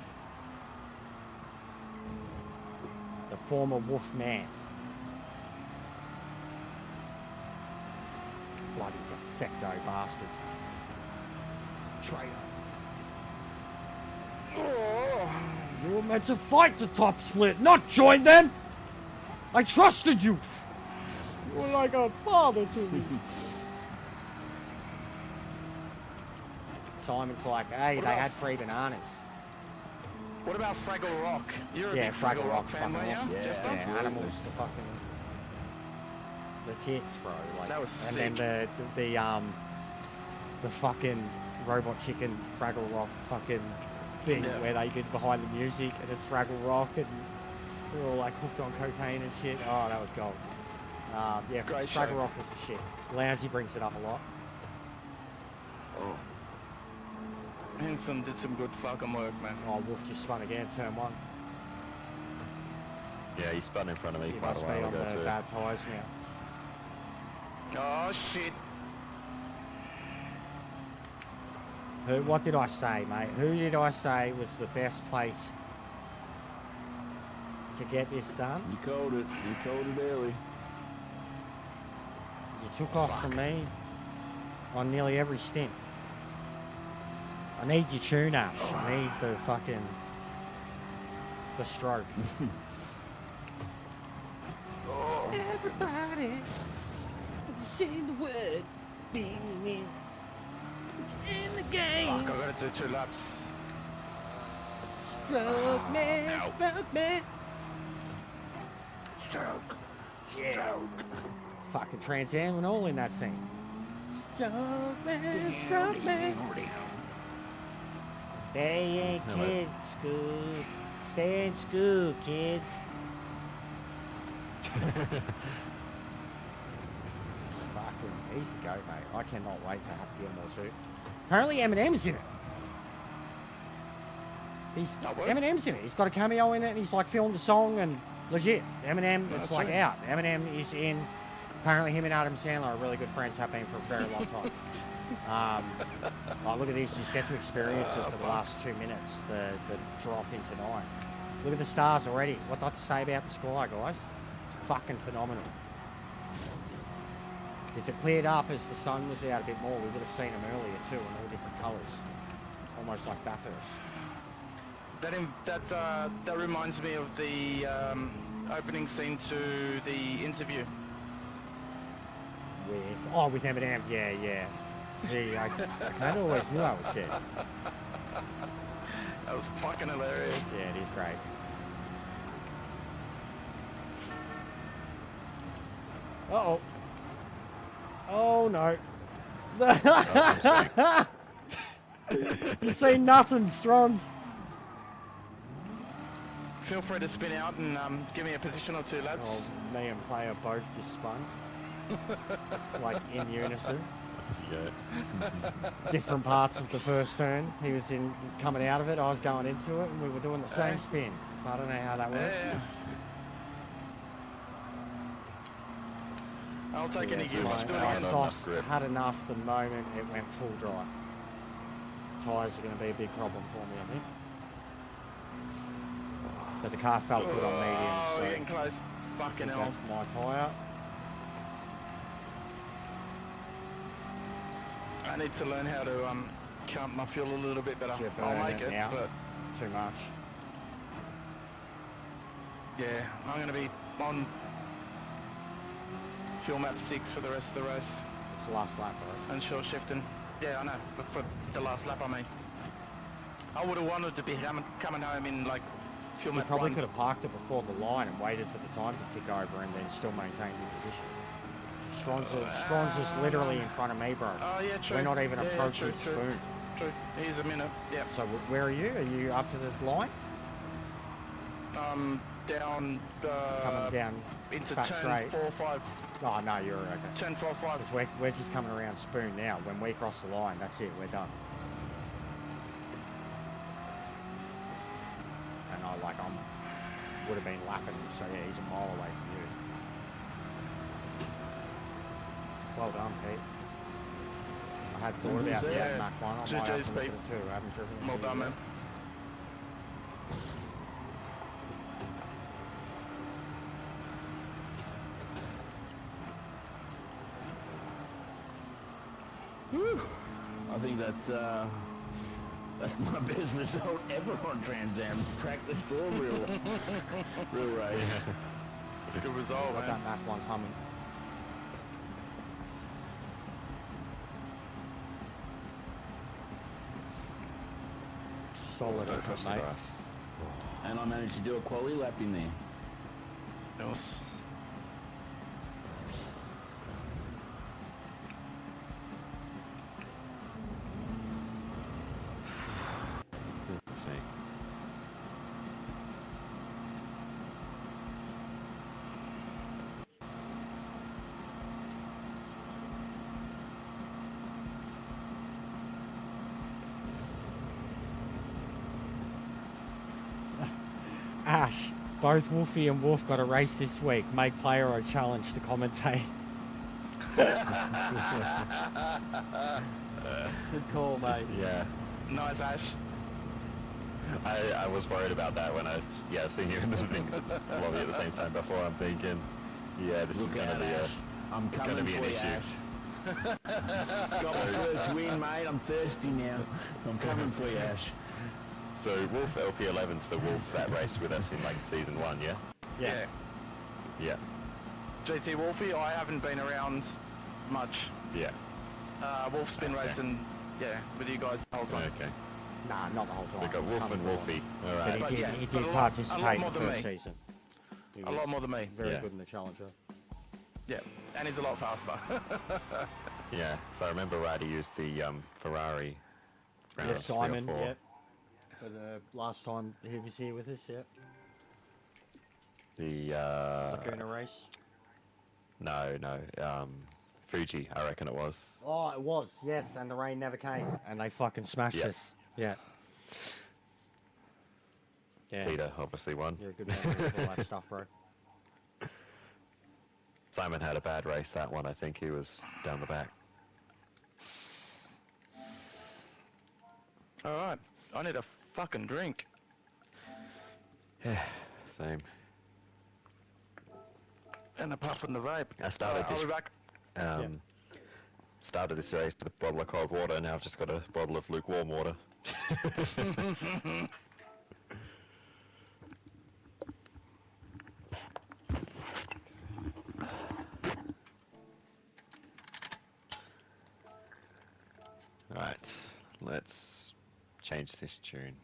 The former wolf man. Bloody defecto bastard. Traitor. Oh. You were meant to fight the top split, not join them! I trusted you! You were like a father to me. Simon's like, hey, What they about- had free bananas. What about Fraggle Rock? You're a Yeah, big Fraggle Rock fucking fan, weren't you? Yeah. Just Yeah, now? animals, the fucking... The tits, bro. Like, That was and then the fucking Robot Chicken Fraggle Rock fucking thing Yeah. where they get behind the music and it's Fraggle Rock and they're all like hooked on cocaine and shit. Oh, that was gold. Yeah, Great Fraggle show. Rock was the shit. Lousy brings it up a lot. Henson did some good fucking work, man. Oh, Wolf just spun again, turn one. Yeah, he spun in front of me He quite a must be while on ago the too. bad tyres now. Oh, shit. What did I say, mate? Who did I say was the best place to get this done? You called it. You called it early. You took off from me on nearly every stint. I need your tune-up. I need the fucking... the stroke. Everybody, have you seen the word being in the game? Fuck, I gotta do 2 laps. Stroke me, Ow. stroke me. Stroke. Yeah. Stroke. Fucking Trans Am and all in that scene. Stroke me, stroke me. Stay in Hello. kids school. Stay in school, kids. Fucking easy to go, mate. I cannot wait to have to get them all too. Apparently Eminem's in it. Oh, what? Eminem's in it. He's got a cameo in it and he's like filmed a song and legit. Eminem, it's That's like right. out. Eminem is in. Apparently him and Adam Sandler are really good friends, have been for a very long time. Oh, look at this. Just get to experience it for the last 2 minutes. The drop into night. Look at the stars already. What not to say about the sky, guys? It's fucking phenomenal. If it cleared up as the sun was out a bit more, we would have seen them earlier too, in all different colours. Almost like Bathurst. That reminds me of the opening scene to the interview. With Eminem, yeah. See, I kind of always knew I was good. That was fucking hilarious. Yeah, it is great. Uh-oh. Oh, no. You see nothing, Strons. Feel free to spin out and give me a position or 2, lads. Oh, me and Player both just spun. Like, in unison. Yeah. Different parts of the first turn. He was coming out of it, I was going into it, and we were doing the same spin. So I don't know how that works. Yeah. I'll take any it's use. fine. Do it Our again. softs grip. had enough the moment it went full dry. Tyres are going to be a big problem for me, I think. But the car felt good on medium, Oh, so getting close. I Fucking think hell. that's my tyre. I need to learn how to count my fuel a little bit better. You're I'll burning make it, now. but Too much. yeah, I'm going to be on fuel map 6 for the rest of the race. It's the last lap, right? And short shifting. Yeah, I know. But for the last lap, I mean. I would have wanted to be coming home in like fuel You map probably 1. could have parked it before the line and waited for the time to tick over and then still maintained your position. Stronza's literally in front of me, bro. Oh yeah, true. We're not even yeah, approaching true, Spoon. True. Here's a minute. Yeah. So where are you? Are you up to the line? Down. Coming down into back turn straight. 4-5. Oh no, you're okay. Turn 4-5. Because we're just coming around Spoon now. When we cross the line, that's it. We're done. And would have been lapping, so yeah, he's a mile away from you. Well done, Pete. I had thought about the Yeah. Mach 1. I might GG's, have to look at Pete. it too. I haven't driven it. Well too done, yet. man. I think that's my best result ever on Trans Am's practice or real race. It's a good result, Got man. that Mach 1 humming. Solid effort, mate. And I managed to do a quali lap in there. Nice. Goodness me. Ash, both Wolfie and Wolf got a race this week. Make player a challenge to commentate. Good call, mate. Yeah. Nice, Ash. I was worried about that when I've seen you in the things lobby at the same time before. I'm thinking, yeah, this Look is gonna out, be Ash. I'm coming gonna be for an you, issue. Ash. Got my first win, mate. I'm thirsty now. I'm coming for you, Ash. So Wolf LP11's the Wolf that raced with us in like season 1, yeah? Yeah. Yeah. GT Wolfie, I haven't been around much. Yeah. Wolf's been Okay. racing, yeah, with you guys the whole time. Okay. Nah, not the whole time. We got Wolf Come and on. Wolfie. All But right. But he yeah, did but a lot participate in more the than first me. season. He A was lot more than me. very Yeah. good in the Challenger. Yeah, and he's a lot faster. Yeah. If I remember right, he used the Ferrari. Yeah, round 3 or Simon, 4. yep. For the last time he was here with us, yep. The Laguna race. no, Fuji, I reckon it was. Oh, it was, yes, and the rain never came. And they fucking smashed Yeah. us. Yeah. Yeah. Tita obviously won. Yeah, good memory of all that stuff, bro. Simon had a bad race that one. I think he was down the back. All right, I need a fucking drink. Yeah, same. And apart from the vape. I started I'll this. be back. Started this race with a bottle of cold water. Now I've just got a bottle of lukewarm water. Alright, let's change this tune.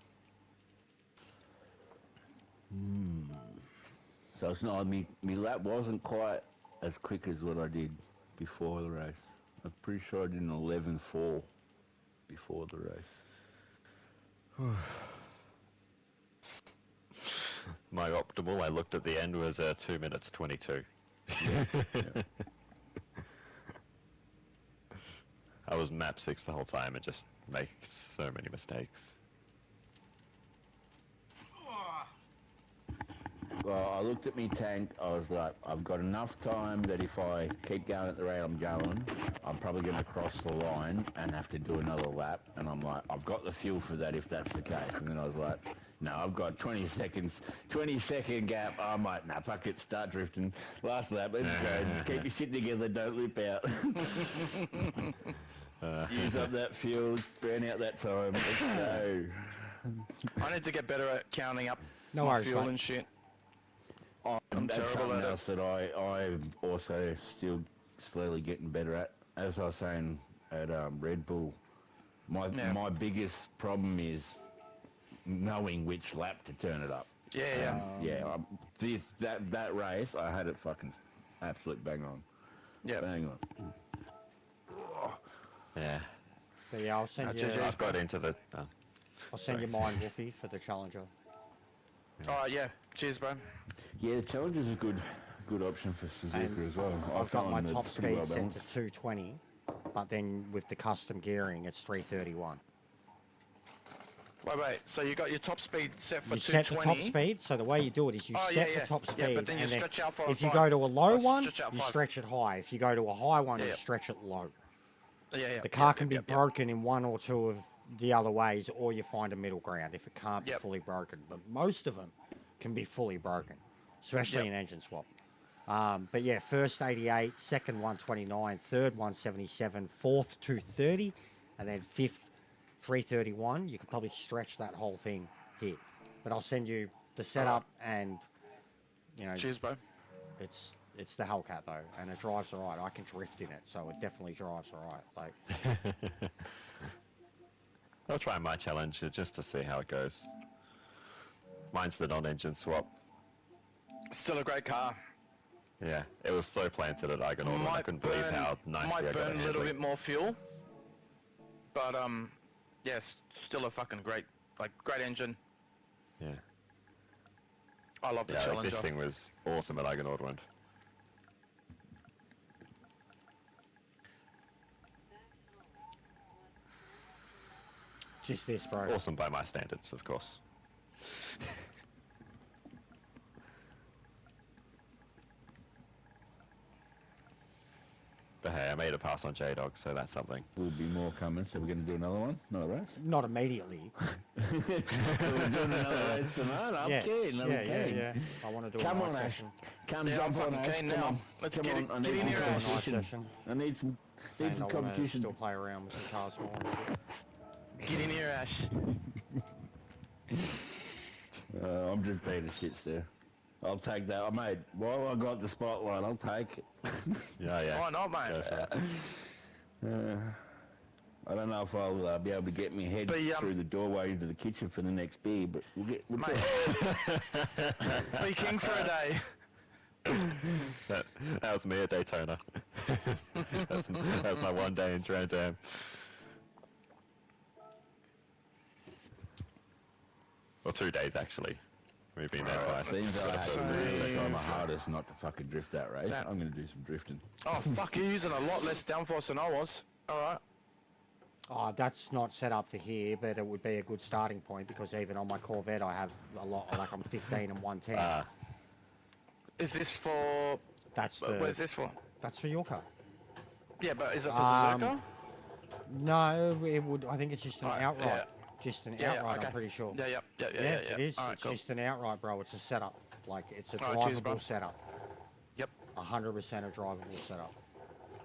So it's not, me lap wasn't quite as quick as what I did before the race. I'm pretty sure I did an 11.4 before the race. My optimal, I looked at the end, was 2 minutes 22. I was map 6 the whole time and just makes so many mistakes. Well, I looked at me tank, I was like, I've got enough time that if I keep going at the rate I'm going, I'm probably going to cross the line and have to do another lap. And I'm like, I've got the fuel for that if that's the case. And then I was like, no, I've got 20 second gap. I'm like, nah, fuck it, start drifting. Last lap, let's go. Just keep your shit together, don't lip out. Use up that fuel, burn out that time, let's go. I need to get better at counting up No my worries, fuel mate. and shit. That's terrible something at it. else that I'm also still slowly getting better at. as I was saying at Red Bull, my biggest problem is knowing which lap to turn it up. That race, I had it fucking absolute bang on. Yeah. Bang on. Yeah. But yeah, I'll send you. I've got into the. I'll send you mine, Wolfie, for the Challenger. Alright, yeah. Cheers, bro. Yeah, the Challenger's a good option for Suzuka And as well. I've got my top it's pretty speed well set to balanced. 220, but then with the custom gearing, it's 331. Wait. So you got your top speed set for You set 220. the top speed, so the way you do it is you set the top speed, but then you and then stretch out for if you 5. go to a low one, stretch out you 5. stretch it high. If you go to a high one, you Yeah. stretch it low. Yeah. The car can be broken in one or two of the other ways, or you find a middle ground if it can't be fully broken. But most of them can be fully broken, especially in engine swap. But yeah, first 88, second 129, third 177, fourth 230, and then fifth 331. You could probably stretch that whole thing here. But I'll send you the setup and, you know. Cheers, bro. It's the Hellcat though, and it drives alright. I can drift in it, so it definitely drives alright. Like, I'll try my Challenger just to see how it goes. Mine's the non-engine swap. Still a great car. Yeah, it was so planted at Eigenorder. I couldn't believe how nicely I might got burn it a little handling. bit more fuel, but yeah, still a fucking great engine. Yeah. I love the Yeah, like Challenger. this thing was awesome at Eigenorder. just this, bro. Awesome by my standards, of course. But hey, I made a pass on J-Dog, so that's something. There'll be more coming, so we're going to do another one? Another race? Not immediately. We're doing another race tonight? I'm keen, I'm keen. Yeah. I want to do Come a on, nice Ash. session. Come Yeah, jump I'm on, fucking Ash. keen Come now. on. Let's Come get on, it- I get need in some here, Ash. Nice competition. session. I need some And I want to competition. still play around with the cars more and shit. Get in here, Ash. I'm just being a shit there. I'll take that. Mate, while I got the spotlight, I'll take it. Yeah. Why not, mate? Go for it. I don't know if I'll be able to get my head But, through the doorway into the kitchen for the next beer, but we'll Mate. try. Be king for a day. That was me at Daytona. That's my one day in Trans Am. Well, 2 days actually. We've been there twice. Seems For the like first I'm day. going to try my hardest not to fucking drift that race. I'm going to do some drifting. Oh, fuck, you're using a lot less downforce than I was. Alright. Oh, that's not set up for here, but it would be a good starting point because even on my Corvette, I have a lot. Like I'm 15 and 110. Is this for... That's the. Where's this for? That's for your car. Yeah, but is it for Um, Suzuka? No, it would. I think it's just an Alright, outright. yeah. Just an Yeah, outright. okay. I'm pretty sure. Yeah, it is. Alright, It's cool. just an outright, bro. It's a setup. Like it's a Alright, cheers, bro. drivable setup. Yep. 100% a drivable setup.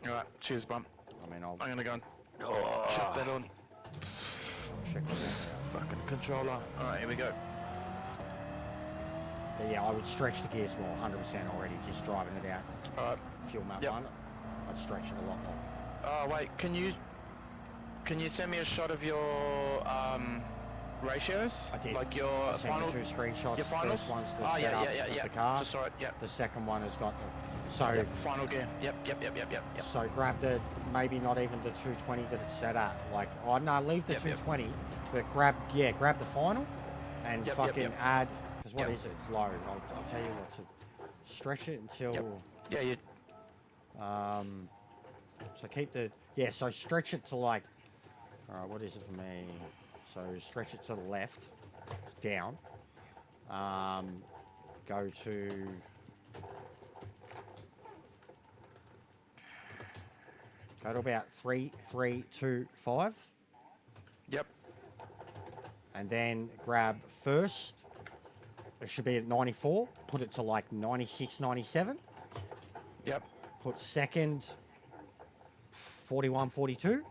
Alright, cheers, bump. I mean, I'll I'm gonna go and chuck that on. check on that. Fucking controller. Alright, here we go. But yeah, I would stretch the gears more, 100% already. Just driving it out. Alright. Fuel map Yep. one. I'd stretch it a lot more. Oh, wait, can you send me a shot of your ratios? I did. Like your I'll send final... you 2 screenshots. Your finals? First one's the Oh, setup yeah, of the car. Just saw it, yeah. The second one has got the. So. Yep, final gear. Yep. So grab the, maybe not even the 220 that it's set at. Like, oh no, leave the Yep, 220, but grab the final and Yep, fucking yep. add, because what Yep. is it? It's low. I'll tell you what, to stretch it until, Yeah, you... so keep the, so stretch it to like, alright, what is it for me? So stretch it to the left, down, go to, go to about 3, 3, 2, 5. Yep. And then grab first. It should be at 94. Put it to like 96, 97. Yep. Put second 41, 42.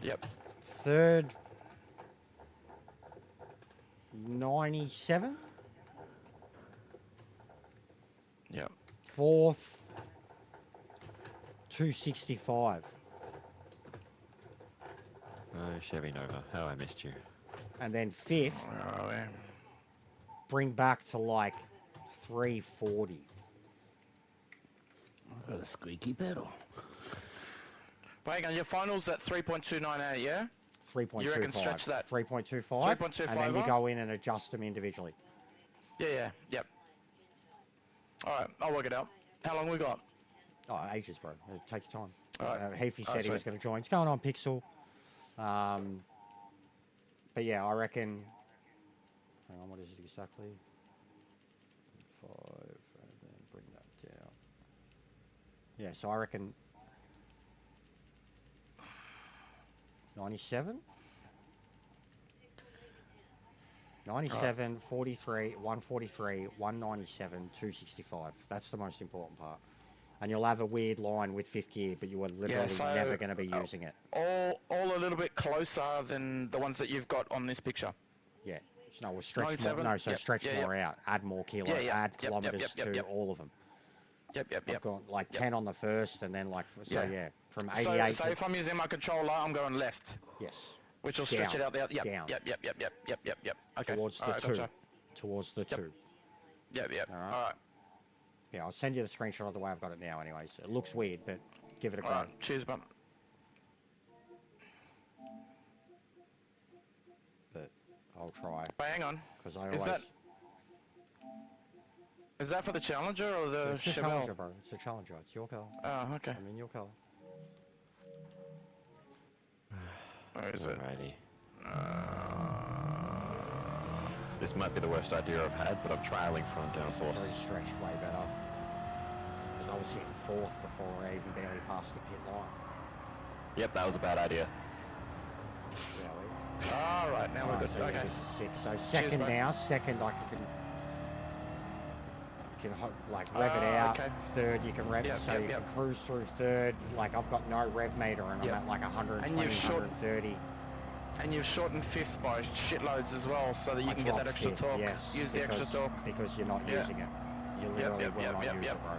Yep. Third 97. Yep. Fourth 265. Oh, Chevy Nova, how I missed you. And then fifth, Where are we? bring back to like 340. I've got a squeaky pedal. But hang on, your finals at 3.298, yeah? 3.25. You reckon stretch that? 3.25. 3.25, And then you huh? go in and adjust them individually. Yeah, yep. Alright, I'll work it out. How long we got? Oh, ages, bro. Take your time. Alright. Heafy said he was going to join. It's going on, Pixel. But yeah, I reckon... Hang on, what is it exactly? 5, and then bring that down. Yeah, so I reckon... 97? 97, 43, 143, 197, 265. That's the most important part. And you'll have a weird line with fifth gear, but you are literally never going to be using it. All a little bit closer than the ones that you've got on this picture. Yeah. So no, we'll stretch more. 97? No, so Yep. stretch more out. Add more kilos. Add kilometers to all of them. Yep. I've got like 10 on the first, and then like so from 88. So if I'm using my controller, I'm going left. Yes. Which will stretch it out there. Yep. Down. Yep. Okay. Towards the two. Gotcha. Towards the two. Yep. All right. All right. Yeah, I'll send you the screenshot of the way I've got it now. Anyways, it looks weird, but give it a go. All right. Cheers, bud. But I'll try. Wait, hang on. Because I always. Is that for the Challenger or the It's a Chevelle? Challenger, bro. It's a Challenger. It's your car. Oh, okay. I mean, your car. Where is it? Alrighty. This might be the worst idea I've had, but I'm trialing front downforce. Very stretched, way better. Because I was hitting fourth before I even barely passed the pit line. Yep, that was a bad idea. All right, now we're good. So Okay. yeah, this is six. So second mate. now. Second, like you can like rev it out. Okay. Third, you can rev Yep, it, so yep, you yep. can cruise through third. Like I've got no rev meter, and Yep. I'm at like 120, And you've short- 130. And you've shortened fifth by shitloads as well, so that you I can get that dropped extra fifth, torque. Yes, Use the extra torque. because you're not Yeah. using it. You literally will not use yep. it, bro.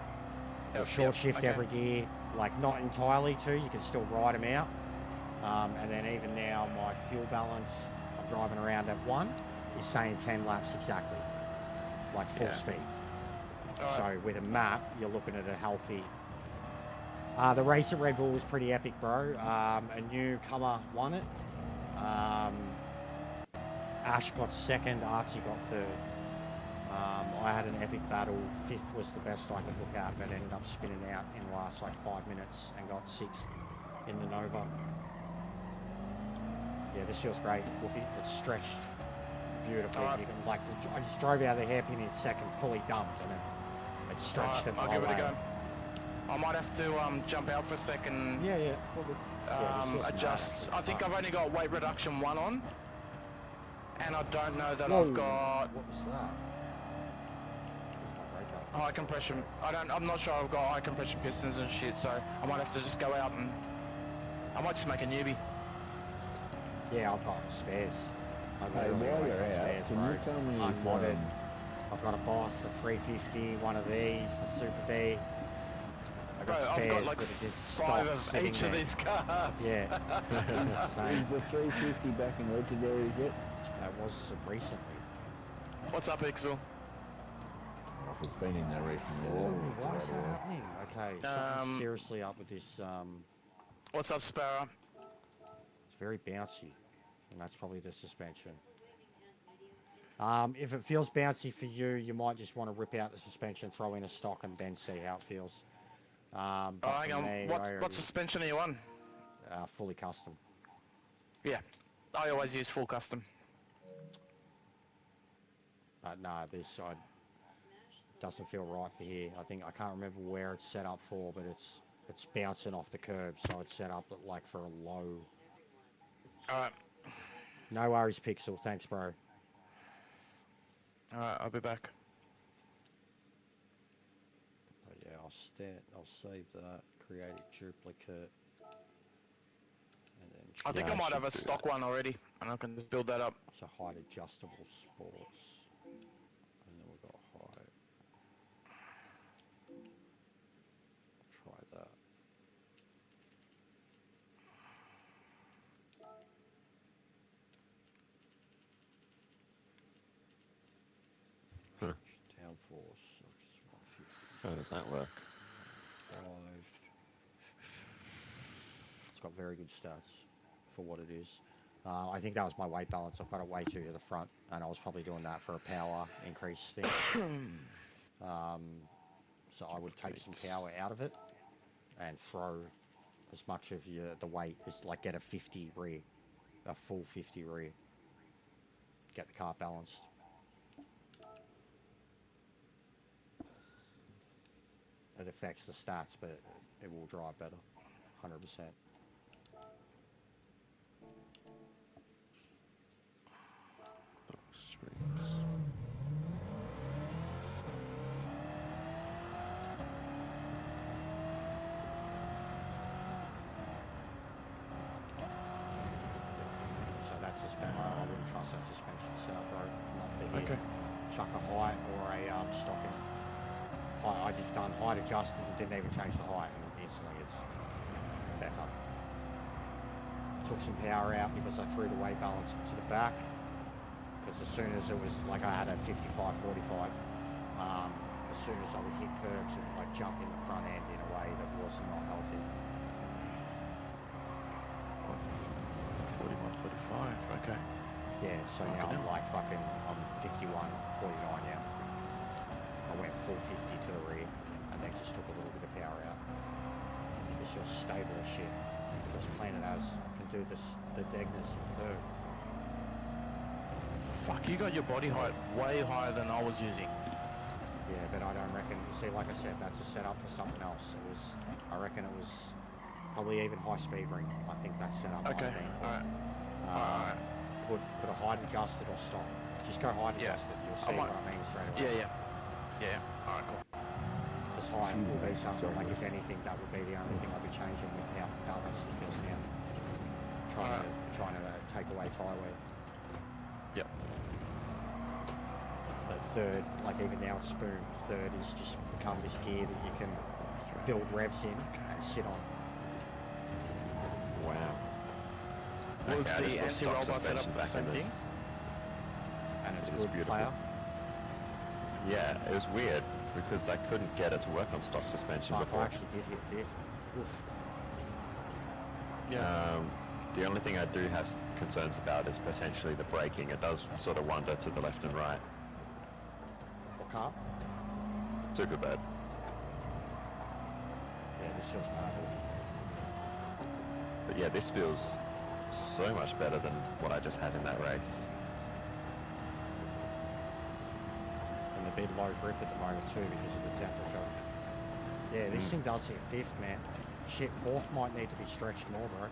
You'll Yep, short yep, shift okay. every gear, like not entirely too. You can still ride them out. And then even now, my fuel balance, I'm driving around at 1, is saying 10 laps exactly, like full speed. Alright. So with a map, you're looking at a healthy. The race at Red Bull was pretty epic, bro. A newcomer won it. Ash got second, Archie got third. I had an epic battle. Fifth was the best I could look at, but ended up spinning out in the last like 5 minutes and got sixth in the Nova. Yeah, this feels great, Wolfie. It's stretched beautifully. Alright. You can like, I just drove out of the hairpin in second, fully dumped, and it's stretched it I'll my give it a way. go. I might have to jump out for a second. Yeah, all good. Yeah, this feels Adjust. mad, I think actually. I've only got weight reduction 1 on, and I don't know that Whoa. I've got What was that? Where's my brake up? high compression. I'm not sure I've got high compression pistons and shit, so I might have to just go out and I might just make a newbie. Yeah, I've got spares. I've Hey, literally while always you're got out, spares, can bro. you tell me if, Unmodded. I've got a Boss, a 350, one of these, the Super B. I've Bro, got I've spares got like that are just 5 stock of sitting each there. of these cars. Yeah. Same. Is the 350 back in legendaries yet? That was recently. What's up, Ixel? If it's been in there recently. Oh, then we'll why is try that it out. happening? Okay, something's seriously up with this. What's up, Sparrow? It's very bouncy, and that's probably the suspension. If it feels bouncy for you, you might just want to rip out the suspension, throw in a stock, and then see how it feels. But Oh, hang for on. me, What suspension are you on? fully custom. Yeah, I always use full custom. No, this side doesn't feel right for here. I can't remember where it's set up for, but it's bouncing off the curb, so it's set up like for a low. Alright. No worries, Pixel. Thanks, bro. Alright, I'll be back. But yeah, I'll save that. Create a duplicate. And then I think I I might should have a do stock one already, and I can just build that up. so height adjustable sports. And then we've got height. Try that. Downforce. How does that work? 5. It's got very good stats for what it is. I think that was my weight balance. I've got it way too to the front, and I was probably doing that for a power increase thing. So I would take some power out of it and throw as much of the weight as, like, get a 50 rear, a full 50 rear. Get the car balanced. It affects the stats, but it will drive better, 100%. So that's suspension. I wouldn't trust that suspension setup, bro. Not for here. Okay. Chuck a height or a stocking. I just done height adjusted and didn't even change the height, and instantly it's better. Took some power out because I threw the weight balance to the back. Because as soon as it was like I had a 55-45, as soon as I would hit curbs, it would like jump in the front end in a way that was not healthy. 41, 45, okay. Yeah, so now I'm like I'm 51, 49 now. I went full 50 to the rear and then just took a little bit of power out. It's just stable as shit. Just plain it as. Can do the Degners in third. Fuck, you got your body height way higher than I was using. Yeah, but I don't reckon, you see, like I said, that's a setup for something else. I reckon it was probably even high speed ring. I think that setup might Okay, have been for. alright. Put a height adjusted or stop. Just go height adjusted, you'll see what I mean straight away. Yeah, alright, cool. Because height will be something, like if anything, that would be the only thing I'd be changing with how balanced it is now. Trying to take away tyre wear. Yep. But third, like even now it's spoon, third is just become this gear that you can build revs in and sit on. Wow. Was Okay, I the just put anti-roll stock bar setup suspension the back same in thing? this. And it's It is good beautiful. player. Yeah, it was weird because I couldn't get it to work on stock suspension Fuck, I before. actually did hit fifth. Oof. The only thing I do have concerns about is potentially the braking. It does sort of wander to the left and right. What car? Super bad. Yeah, this feels mad. But yeah, this feels so much better than what I just had in that race. And a bit low grip at the moment too because of the temperature. Yeah, this thing does hit fifth, man. Shit, fourth might need to be stretched more, bro.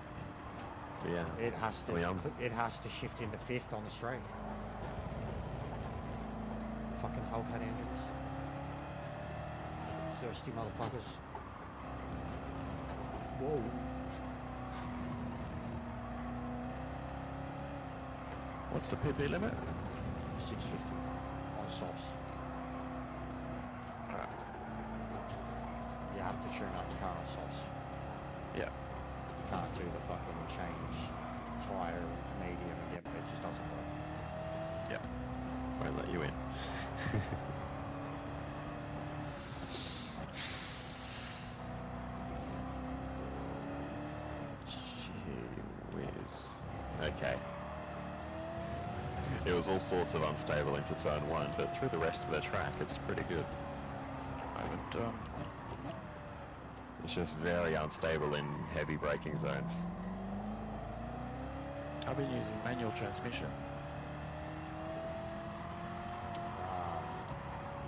Yeah. It has to. I mean, It has to shift into fifth on the straight. Fucking Hellcat engines. Thirsty motherfuckers. Whoa. What's the PB limit? 650 on softs. You have to tune up the car on softs. Yeah. You can't do the fucking change tyre into medium and it just doesn't work. Yeah. Won't let you in. Gee whiz. Okay. It was all sorts of unstable into turn one, but through the rest of the track, it's pretty good. I haven't, It's just very unstable in heavy braking zones. I've been using manual transmission.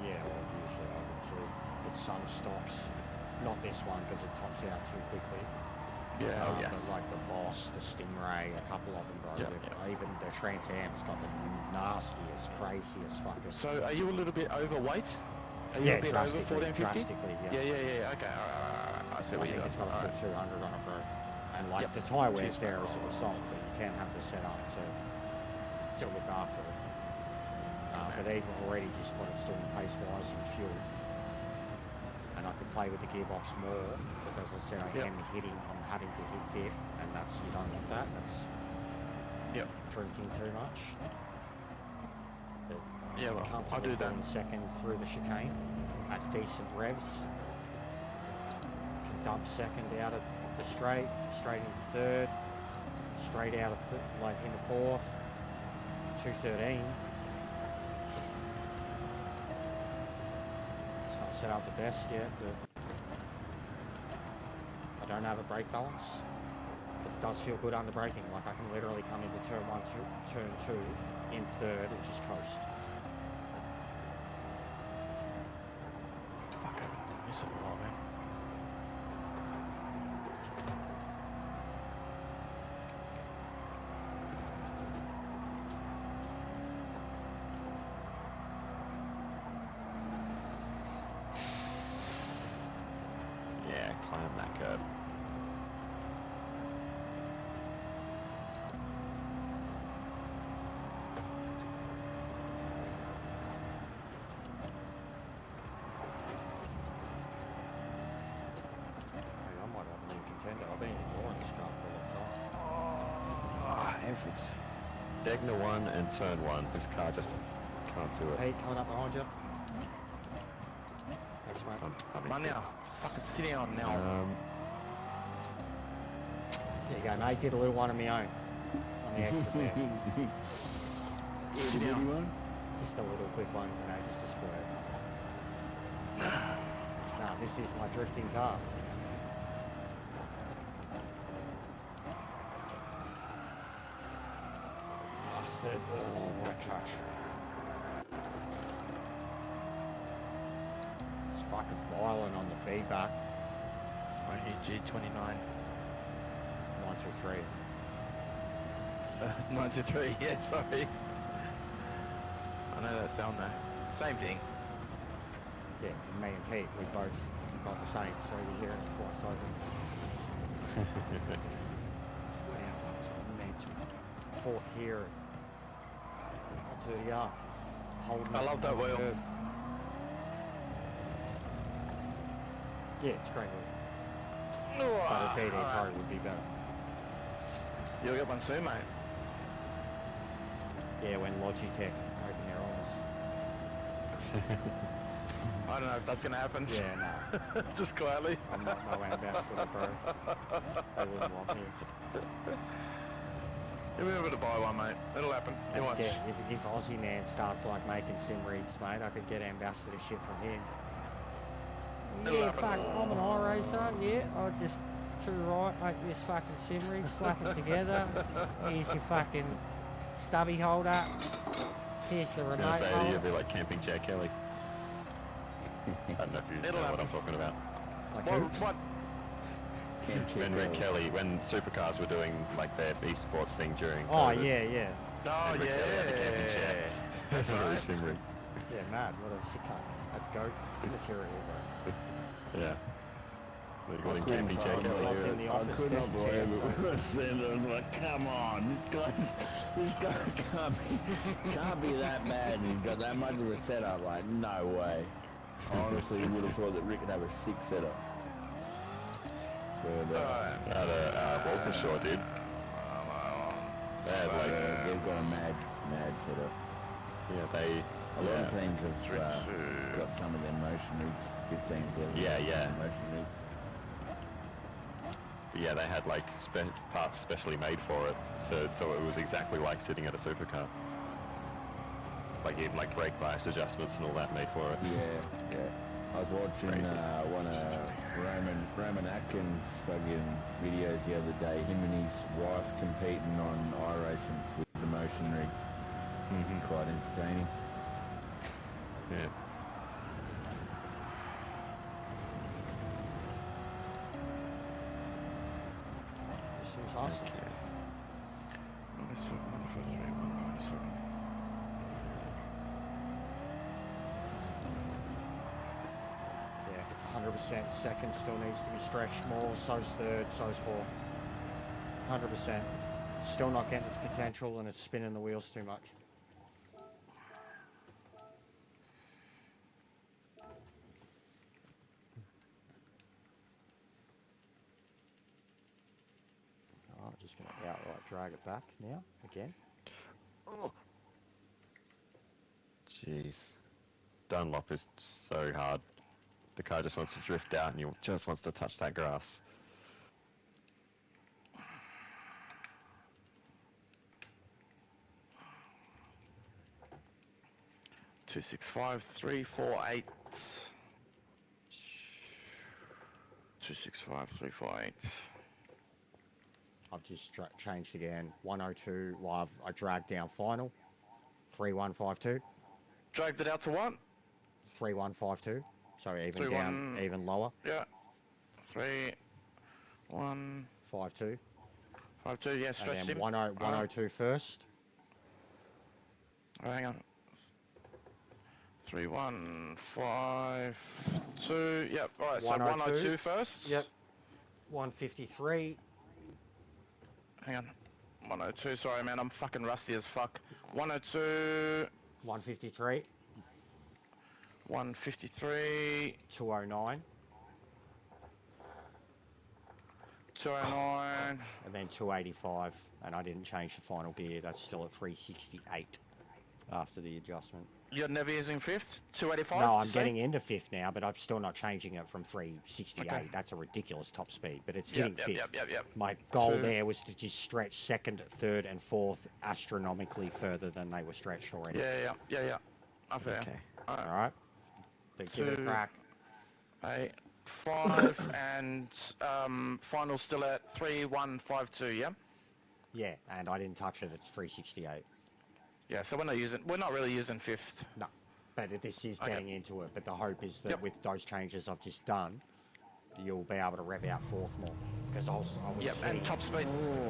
Yeah, well, usually I would too. With some stocks, not this one because it tops out too quickly. Yeah. Oh, yes. But like the Boss, the Stingray, a couple of them, bro. Yeah, Even the Trans Am's got the nastiest, craziest fucking. So are you a little bit overweight? Are you Yeah, a bit over drastically, 1450? drastically, yeah. Yeah. Okay, alright. I see I what you think got. it's got a Alright. full 200 on it, bro. And like Yep. the tyre wear's Jeez, there man. as a result, but you can have the setup to look after it. But even already just what it's doing pace-wise and fuel. And I could play with the gearbox more, because as I said, I'm having to hit fifth, and that's, you don't want that, that's Yep. drinking too much. But Yeah, well, I'll Comfortably do that. doing second through the chicane at decent revs. Can dump second out of the straight into third, straight out of like into fourth, 213. It's not set up the best yet, but I don't have a brake balance. It does feel good under braking. Like I can literally come into turn one, turn two in third and just coast. Fuck, I've been missing a lot, man. Yeah, climb that curb. Hey, I might have a new contender. I've been ignoring this car for a long time. Ah, everything. Degna 1 and turn 1. This car just can't do it. Hey, coming up behind you. Thanks, mate. Run now. Fucking sit down now. There you go, mate. Did a little one of my own. On the exit there. Sit down. Just a little quick one, you know, just a square. Nah, this is my drifting car. Bastard. Oh, what a touch. It's fucking violent on the feedback. I hear G29. 923. 93, yeah, sorry. I know that sound though. Same thing. Yeah, me and Pete, we both got the same, so you're hearing it twice over. Wow, that was mental. Fourth gear onto the yard. Holding I it love that on the wheel. curb. Yeah, it's great wheel. But a DD Pro would be better. You'll get one soon, mate. Yeah, when Logitech open their eyes. I don't know if that's gonna happen. Yeah, no. Just quietly. I'm not no ambassador, bro. They wouldn't want me. You'll be able to buy one, mate. It'll happen. You watch. Yeah, if Aussie Man starts like making sim rigs, mate, I could get ambassadorship from him. It'll Yeah, happen. fuck, I'm an iRacer, yeah, I'll just to the right, make this fucking sim rig, slap it together. Here's your fucking stubby holder. Here's the I was remote gonna say, holder. you'll be like camping chair Kelly. I don't know if you It'll know what happen. I'm talking about. Like What? who? What? When Kelly, when supercars were doing like their esports thing during Oh, COVID, yeah, yeah. Oh, Rick Kelly had the camping chair. yeah. That's That's a right. sim rig. Yeah, mad, what a sicko. That's goat material, bro. Yeah. What do you got in That's camping really chair fun. Kelly? I was in the office I could desk not chair, believe it. so- I was sitting there, I was like, come on, this guy can't be that bad, and he's got that much of a setup, like, no way. I honestly would have thought that Rick would have a sick setup. But, Walker Shaw did. They had like, they've got a mad setup. yeah, they, A lot of teams have 3-2. got some of their motion rigs, 15 Yeah, yeah. motion rigs. yeah, they had like parts specially made for it, so it was exactly like sitting at a supercar. Like even like brake bias adjustments and all that made for it. Yeah. I was watching Crazy. one of Roman Atkins' fucking videos the other day. Him and his wife competing on iRacing with the motion rig. Quite entertaining. Yeah. This is awesome. Okay. 97, 143, 197. Yeah, 100%. Second still needs to be stretched more, so's third, so's fourth. 100%. Still not getting its potential and it's spinning the wheels too much. Oh, I'm just going to outright drag it back now, again. Oh. Jeez. Dunlop is so hard. The car just wants to drift out and you just wants to touch that grass. Two 265 348. I've just changed again. 102. Well, I dragged down final. 3152. Dragged it out to what? 3152. So even 3, down, 1, even lower. Yeah. 3, 1, 52. 5, 2. Yeah, stretch And then him. 102 first. Oh, hang on. 3, 1, 5, 2. Yep. All right. So 102 first. Yep. 153. Hang on. 102. Sorry, man. I'm fucking rusty as fuck. 102. 153. 153. 209. 209. And then 285. And I didn't change the final gear. That's still at 368 after the adjustment. You're never using fifth? 285? No, I'm getting into fifth now, but I'm still not changing it from 368. Okay. That's a ridiculous top speed, but it's hitting fifth. Yep. My goal there was to just stretch second, third, and fourth astronomically further than they were stretched already. Yeah. I fair. Okay. All right. Then give it a crack. 8, 5, and final still at 3152. Yeah. Yeah, and I didn't touch it. It's 368. Yeah. So we're not really using fifth. No, but this is Okay. getting into it. But the hope is that Yep. with those changes I've just done, you'll be able to rev out fourth more. Because I was Yep. hitting- And top speed.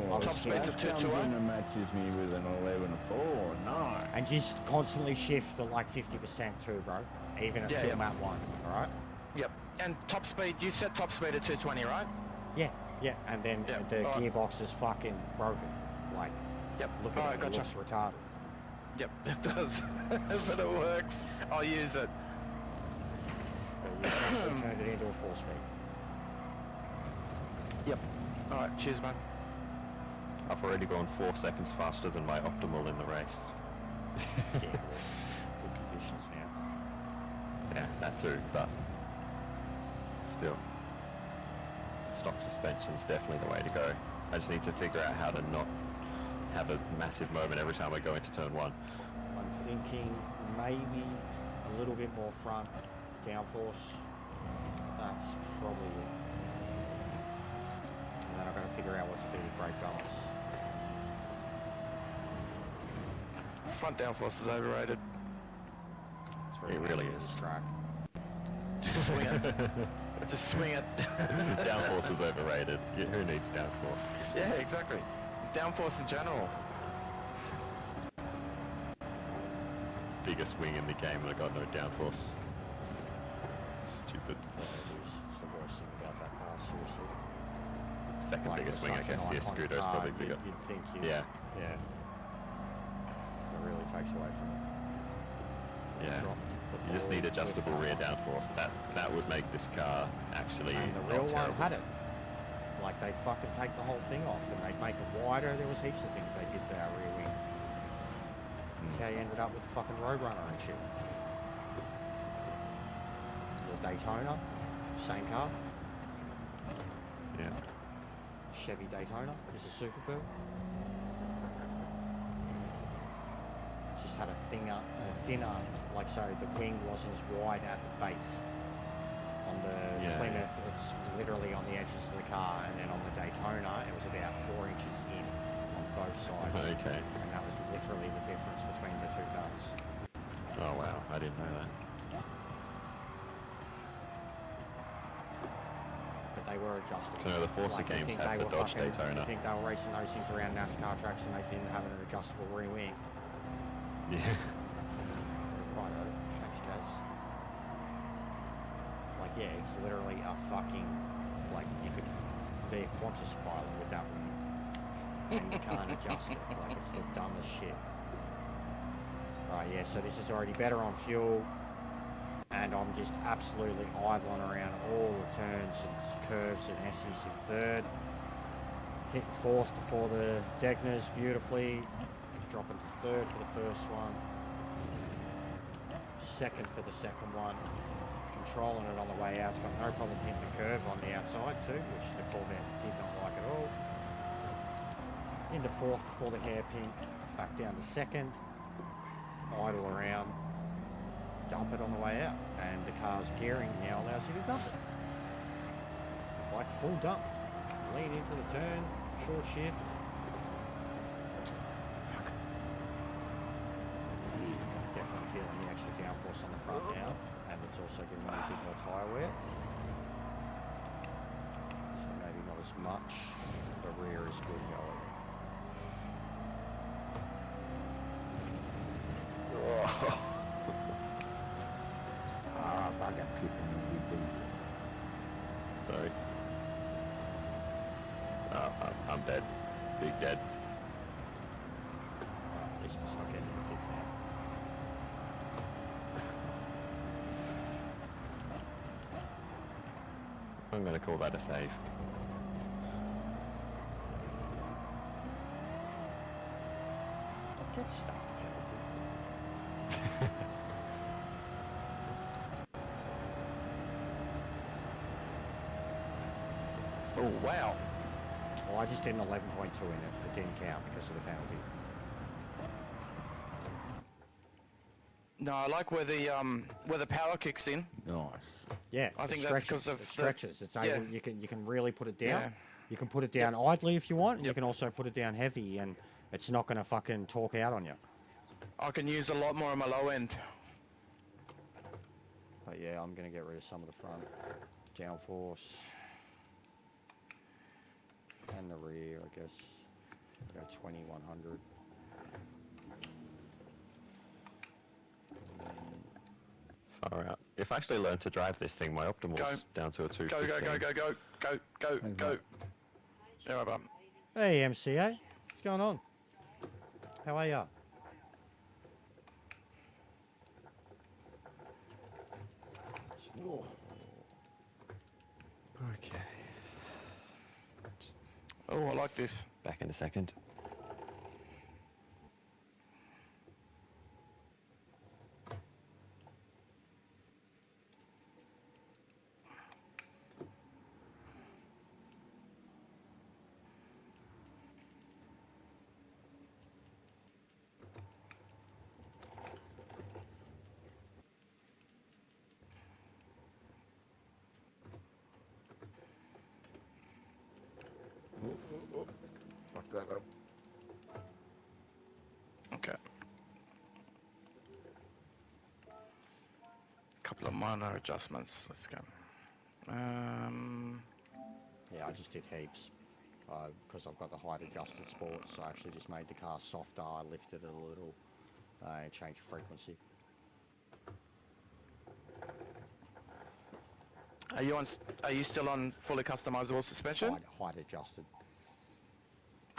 Oh, Top speed's that at comes 220. in and matches me with an 11.4. Nice. And just constantly shift to like 50% too, bro. Even at Yeah, full yeah. map 1, alright? Yep. And top speed. You set top speed at 220, right? Yeah, and then Yeah, the alright. gearbox is fucking broken. Like, Yep. look All at right, it, gotcha. it looks retarded. Yep. It does. But it works. I'll use it. But you actually turned it into a 4-speed. Yep. All right. Cheers, man. I've already gone 4 seconds faster than my optimal in the race. Yeah, well, good conditions now. Yeah, that too, but still. Stock suspension's definitely the way to go. I just need to figure out how to not have a massive moment every time I go into turn 1. I'm thinking maybe a little bit more front downforce. That's probably it. And then I've got to figure out what to do with brake balance. Front downforce is overrated. It's very It really handy is. this track. Just swing it. Just swing it. Downforce is overrated. Yeah, who needs downforce? Yeah, exactly. Downforce in general. Biggest wing in the game and I got no downforce. Stupid. Yeah, it is. It's the worst thing about that car, seriously. Second Like, biggest it's wing, I such an guess. The iconic Escudo's car, probably bigger. You'd think Yeah. Yeah. It really takes away from it. Yeah. Drop the You just ball need adjustable with rear that downforce. That would make this car actually And the not real one terrible. had it. Like, they'd fucking take the whole thing off and they'd make it wider. There was heaps of things they did to our rear wing. That's how you ended up with the fucking Roadrunner and shit. The Daytona, same car. Yeah. Chevy Daytona is a Super Bowl. Just had a thinner, like, so the wing wasn't as wide at the base. On the Yeah, Plymouth, it's literally on the edges of the car, and then on the Daytona, it was about 4 inches in on both sides. Okay. And that was literally the difference between the two cars. Oh wow, I didn't know that. But they were adjustable. So the Forza Like, you games think have they the were Dodge fucking- Daytona. You think they were racing those things around NASCAR tracks and they didn't have an adjustable rear wing? Yeah. Righto, thanks guys. Like, yeah, it's literally a fucking, like, you could be a Qantas pilot with that wing. And you can't adjust it. Like, it's the dumbest shit. Right, yeah, so this is already better on fuel. And I'm just absolutely idling around all the turns and curves and S's in third. Hit fourth before the Degners beautifully. Dropping to third for the first one. second for the second one. Controlling it on the way out. It's got no problem hitting the curve on the outside too, which the Corvette did not like at all. Into fourth before the hairpin. Back down to second. Idle around. Dump it on the way out. And the car's gearing now allows you to dump it. Like full dump. Lean into the turn. Short shift. Definitely feeling the extra downforce on the front now. And it's also giving me a bit more tyre wear. So maybe not as much. The rear is good, however. I got people in the big. Sorry. I'm dead. Big dead. At least it's not getting the fifth now. I'm gonna call that a save. Get stuff. Oh, wow. Well, I just did an 11.2 in it. It didn't count because of the penalty. No, I like where the power kicks in. Nice. Yeah, I it think that's stretches, 'cause of it the- stretches. It's able, yeah. you can really put it down. Yeah. You can put it down idly if you want. And You Yep. can also put it down heavy, and it's not going to fucking torque out on you. I can use a lot more on my low end. But yeah, I'm going to get rid of some of the front downforce and the rear. I guess go 2100. Far out. If I actually learned to drive this thing, my optimal's Go. down to a 215. Go, go, go, go, go, go, go, go. There I am. Hey MCA, what's going on? How are ya? Okay. Oh, I like this. Back in a second. Fuck that up. Okay. Couple of minor adjustments. Let's go. Yeah, I just did heaps. Because I've got the height adjusted sports, so I actually just made the car softer. I lifted it a little and changed frequency. Are you still on fully customizable suspension? Height adjusted.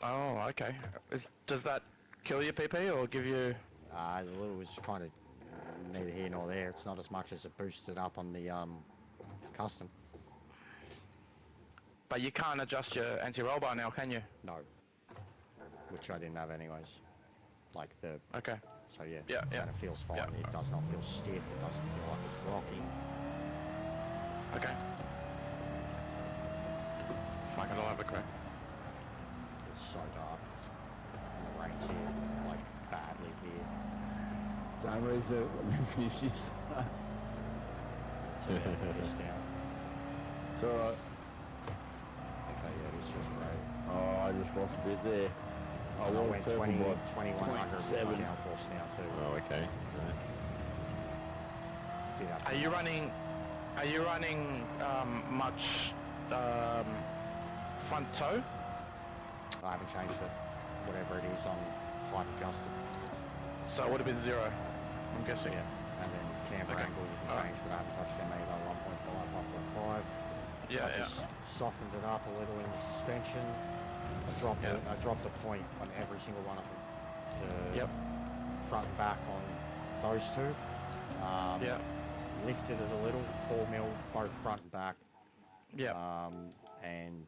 Oh, okay. Does that kill your PP or give you? It was kind of neither here nor there. It's not as much as it boosted up on the custom. But you can't adjust your anti-roll bar now, can you? No. Which I didn't have anyways. Like the... Okay. So yeah, Yeah, yeah. and it feels fine. Yeah. It does not feel stiff. It doesn't feel like it's rocking. Okay. Fucking I'll have a crack. It's so dark. And the rain's here, like, badly here. Don't raise it when the finishes. So yeah, put this down. It's alright. Okay, yeah, this was great. Oh, I just lost a bit there. I I was went purple 20, by 2100 with my 0.7. downforce now too. Oh, okay. Nice. Did have Are you running? Are you running much front toe? I haven't changed it. Whatever it is on height adjusted. So it would have been 0. I'm guessing. Yeah. And then camber Okay. angle you can Alright. change, but I haven't touched them either. 1.5, 1.5. Yeah, I yeah. just softened it up a little in the suspension. I dropped a point on every single one of them. The Yep. front and back on those two. Yeah. Lifted it a little, 4 mil, both front and back. Yeah. And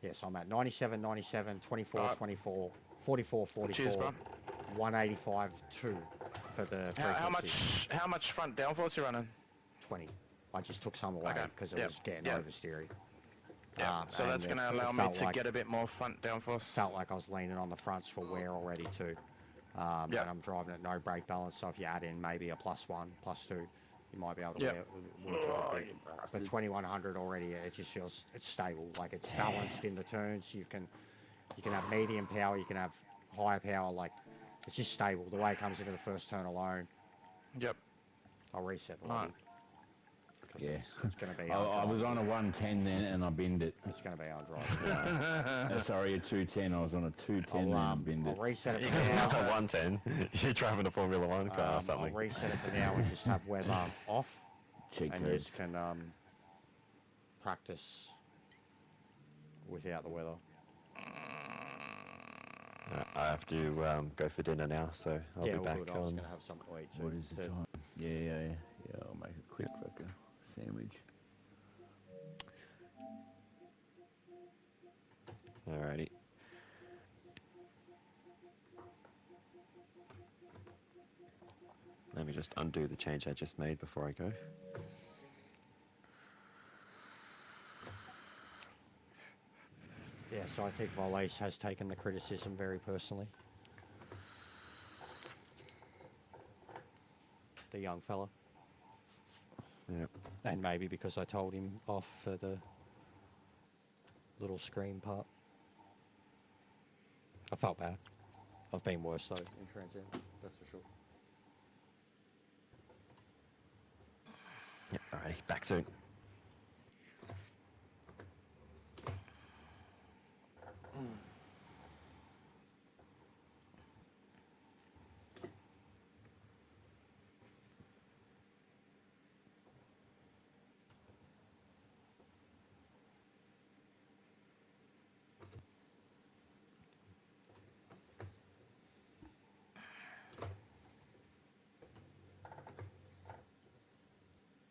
yes, I'm at 97, 97, 24, Alright. 24, 44, 44, Cheers, bro. 185, 2. for the How frequency. much front downforce you running? 20. I just took some away Okay. because it Yep. was getting Yep. oversteery. Yeah. So and that's going to it allow me felt to like- get a bit more front downforce. Felt like I was leaning on the fronts for wear already too. And I'm driving at no brake balance, so if you add in maybe a +1, +2, you might be able to work it a bit. But 2100 already, it just feels it's stable, like it's balanced in the turns. You can have medium power, you can have higher power, like it's just stable. The way it comes into the first turn alone. Yep. I'll reset the lobby. Yeah. It's going to be I was on a 110 then and I binned it. It's going to be undriveable. Sorry, a 210. I was on a 210 then and binned I'll it. reset it You for can now. have a 110. You're driving a Formula 1 car or I'll something. reset it for now and just have weather off. Cheat And codes. you can practice without the weather. I have to go for dinner now, so I'll Yeah, be all back good. I was on. going to have something to eat too. What is the time? Yeah, I'll make a quick fucker sandwich. Alrighty. Let me just undo the change I just made before I go. Yeah, so I think Volase has taken the criticism very personally. The young fella. Yep. And maybe because I told him off for the little scream part. I felt bad. I've been worse though in Trans Am, that's for sure. Yep, alrighty, back soon.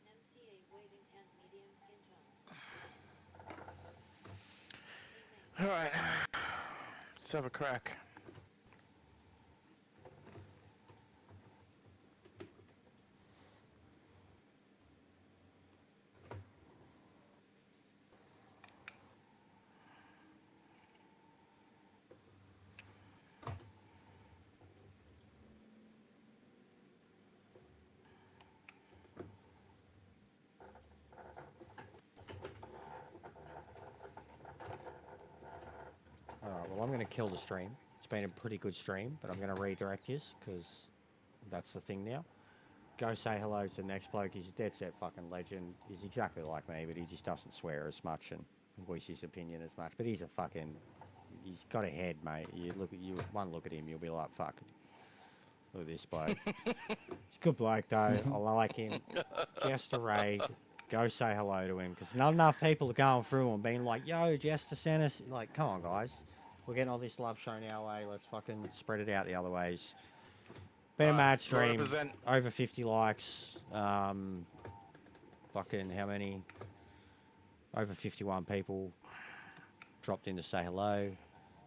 MCA waving hand medium skin tone. Alright. Let's have a crack. Alright, well I'm going to kill the stream. It's been a pretty good stream, but I'm going to redirect his, because that's the thing now. Go say hello to the next bloke. He's a dead set fucking legend. He's exactly like me, but he just doesn't swear as much and voice his opinion as much. But he's a fucking... He's got a head, mate. You look at him, you'll be like, fuck. Look at this bloke. He's a good bloke, though. I like him. Just a raid. Go say hello to him, because not enough people are going through and being like, yo, Jester sent us. Like, come on, guys. We're getting all this love shown our way. Let's fucking spread it out the other ways. Been a mad stream. Represent. Over 50 likes. Fucking how many? Over 51 people dropped in to say hello.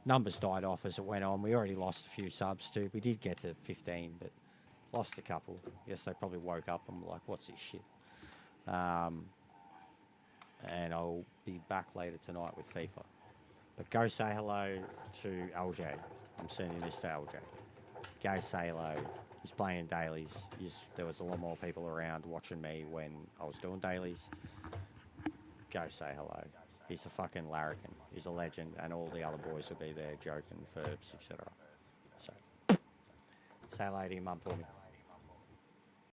Numbers died off as it went on. We already lost a few subs too. We did get to 15, but lost a couple. Guess they probably woke up and were like, what's this shit? And I'll be back later tonight with FIFA. But go say hello to LJ. I'm sending this to LJ. Go say hello. He's playing dailies. There was a lot more people around watching me when I was doing dailies. Go say hello. He's a fucking larrikin. He's a legend, and all the other boys will be there joking, Ferbs, etc. So, say hello to your mum for me.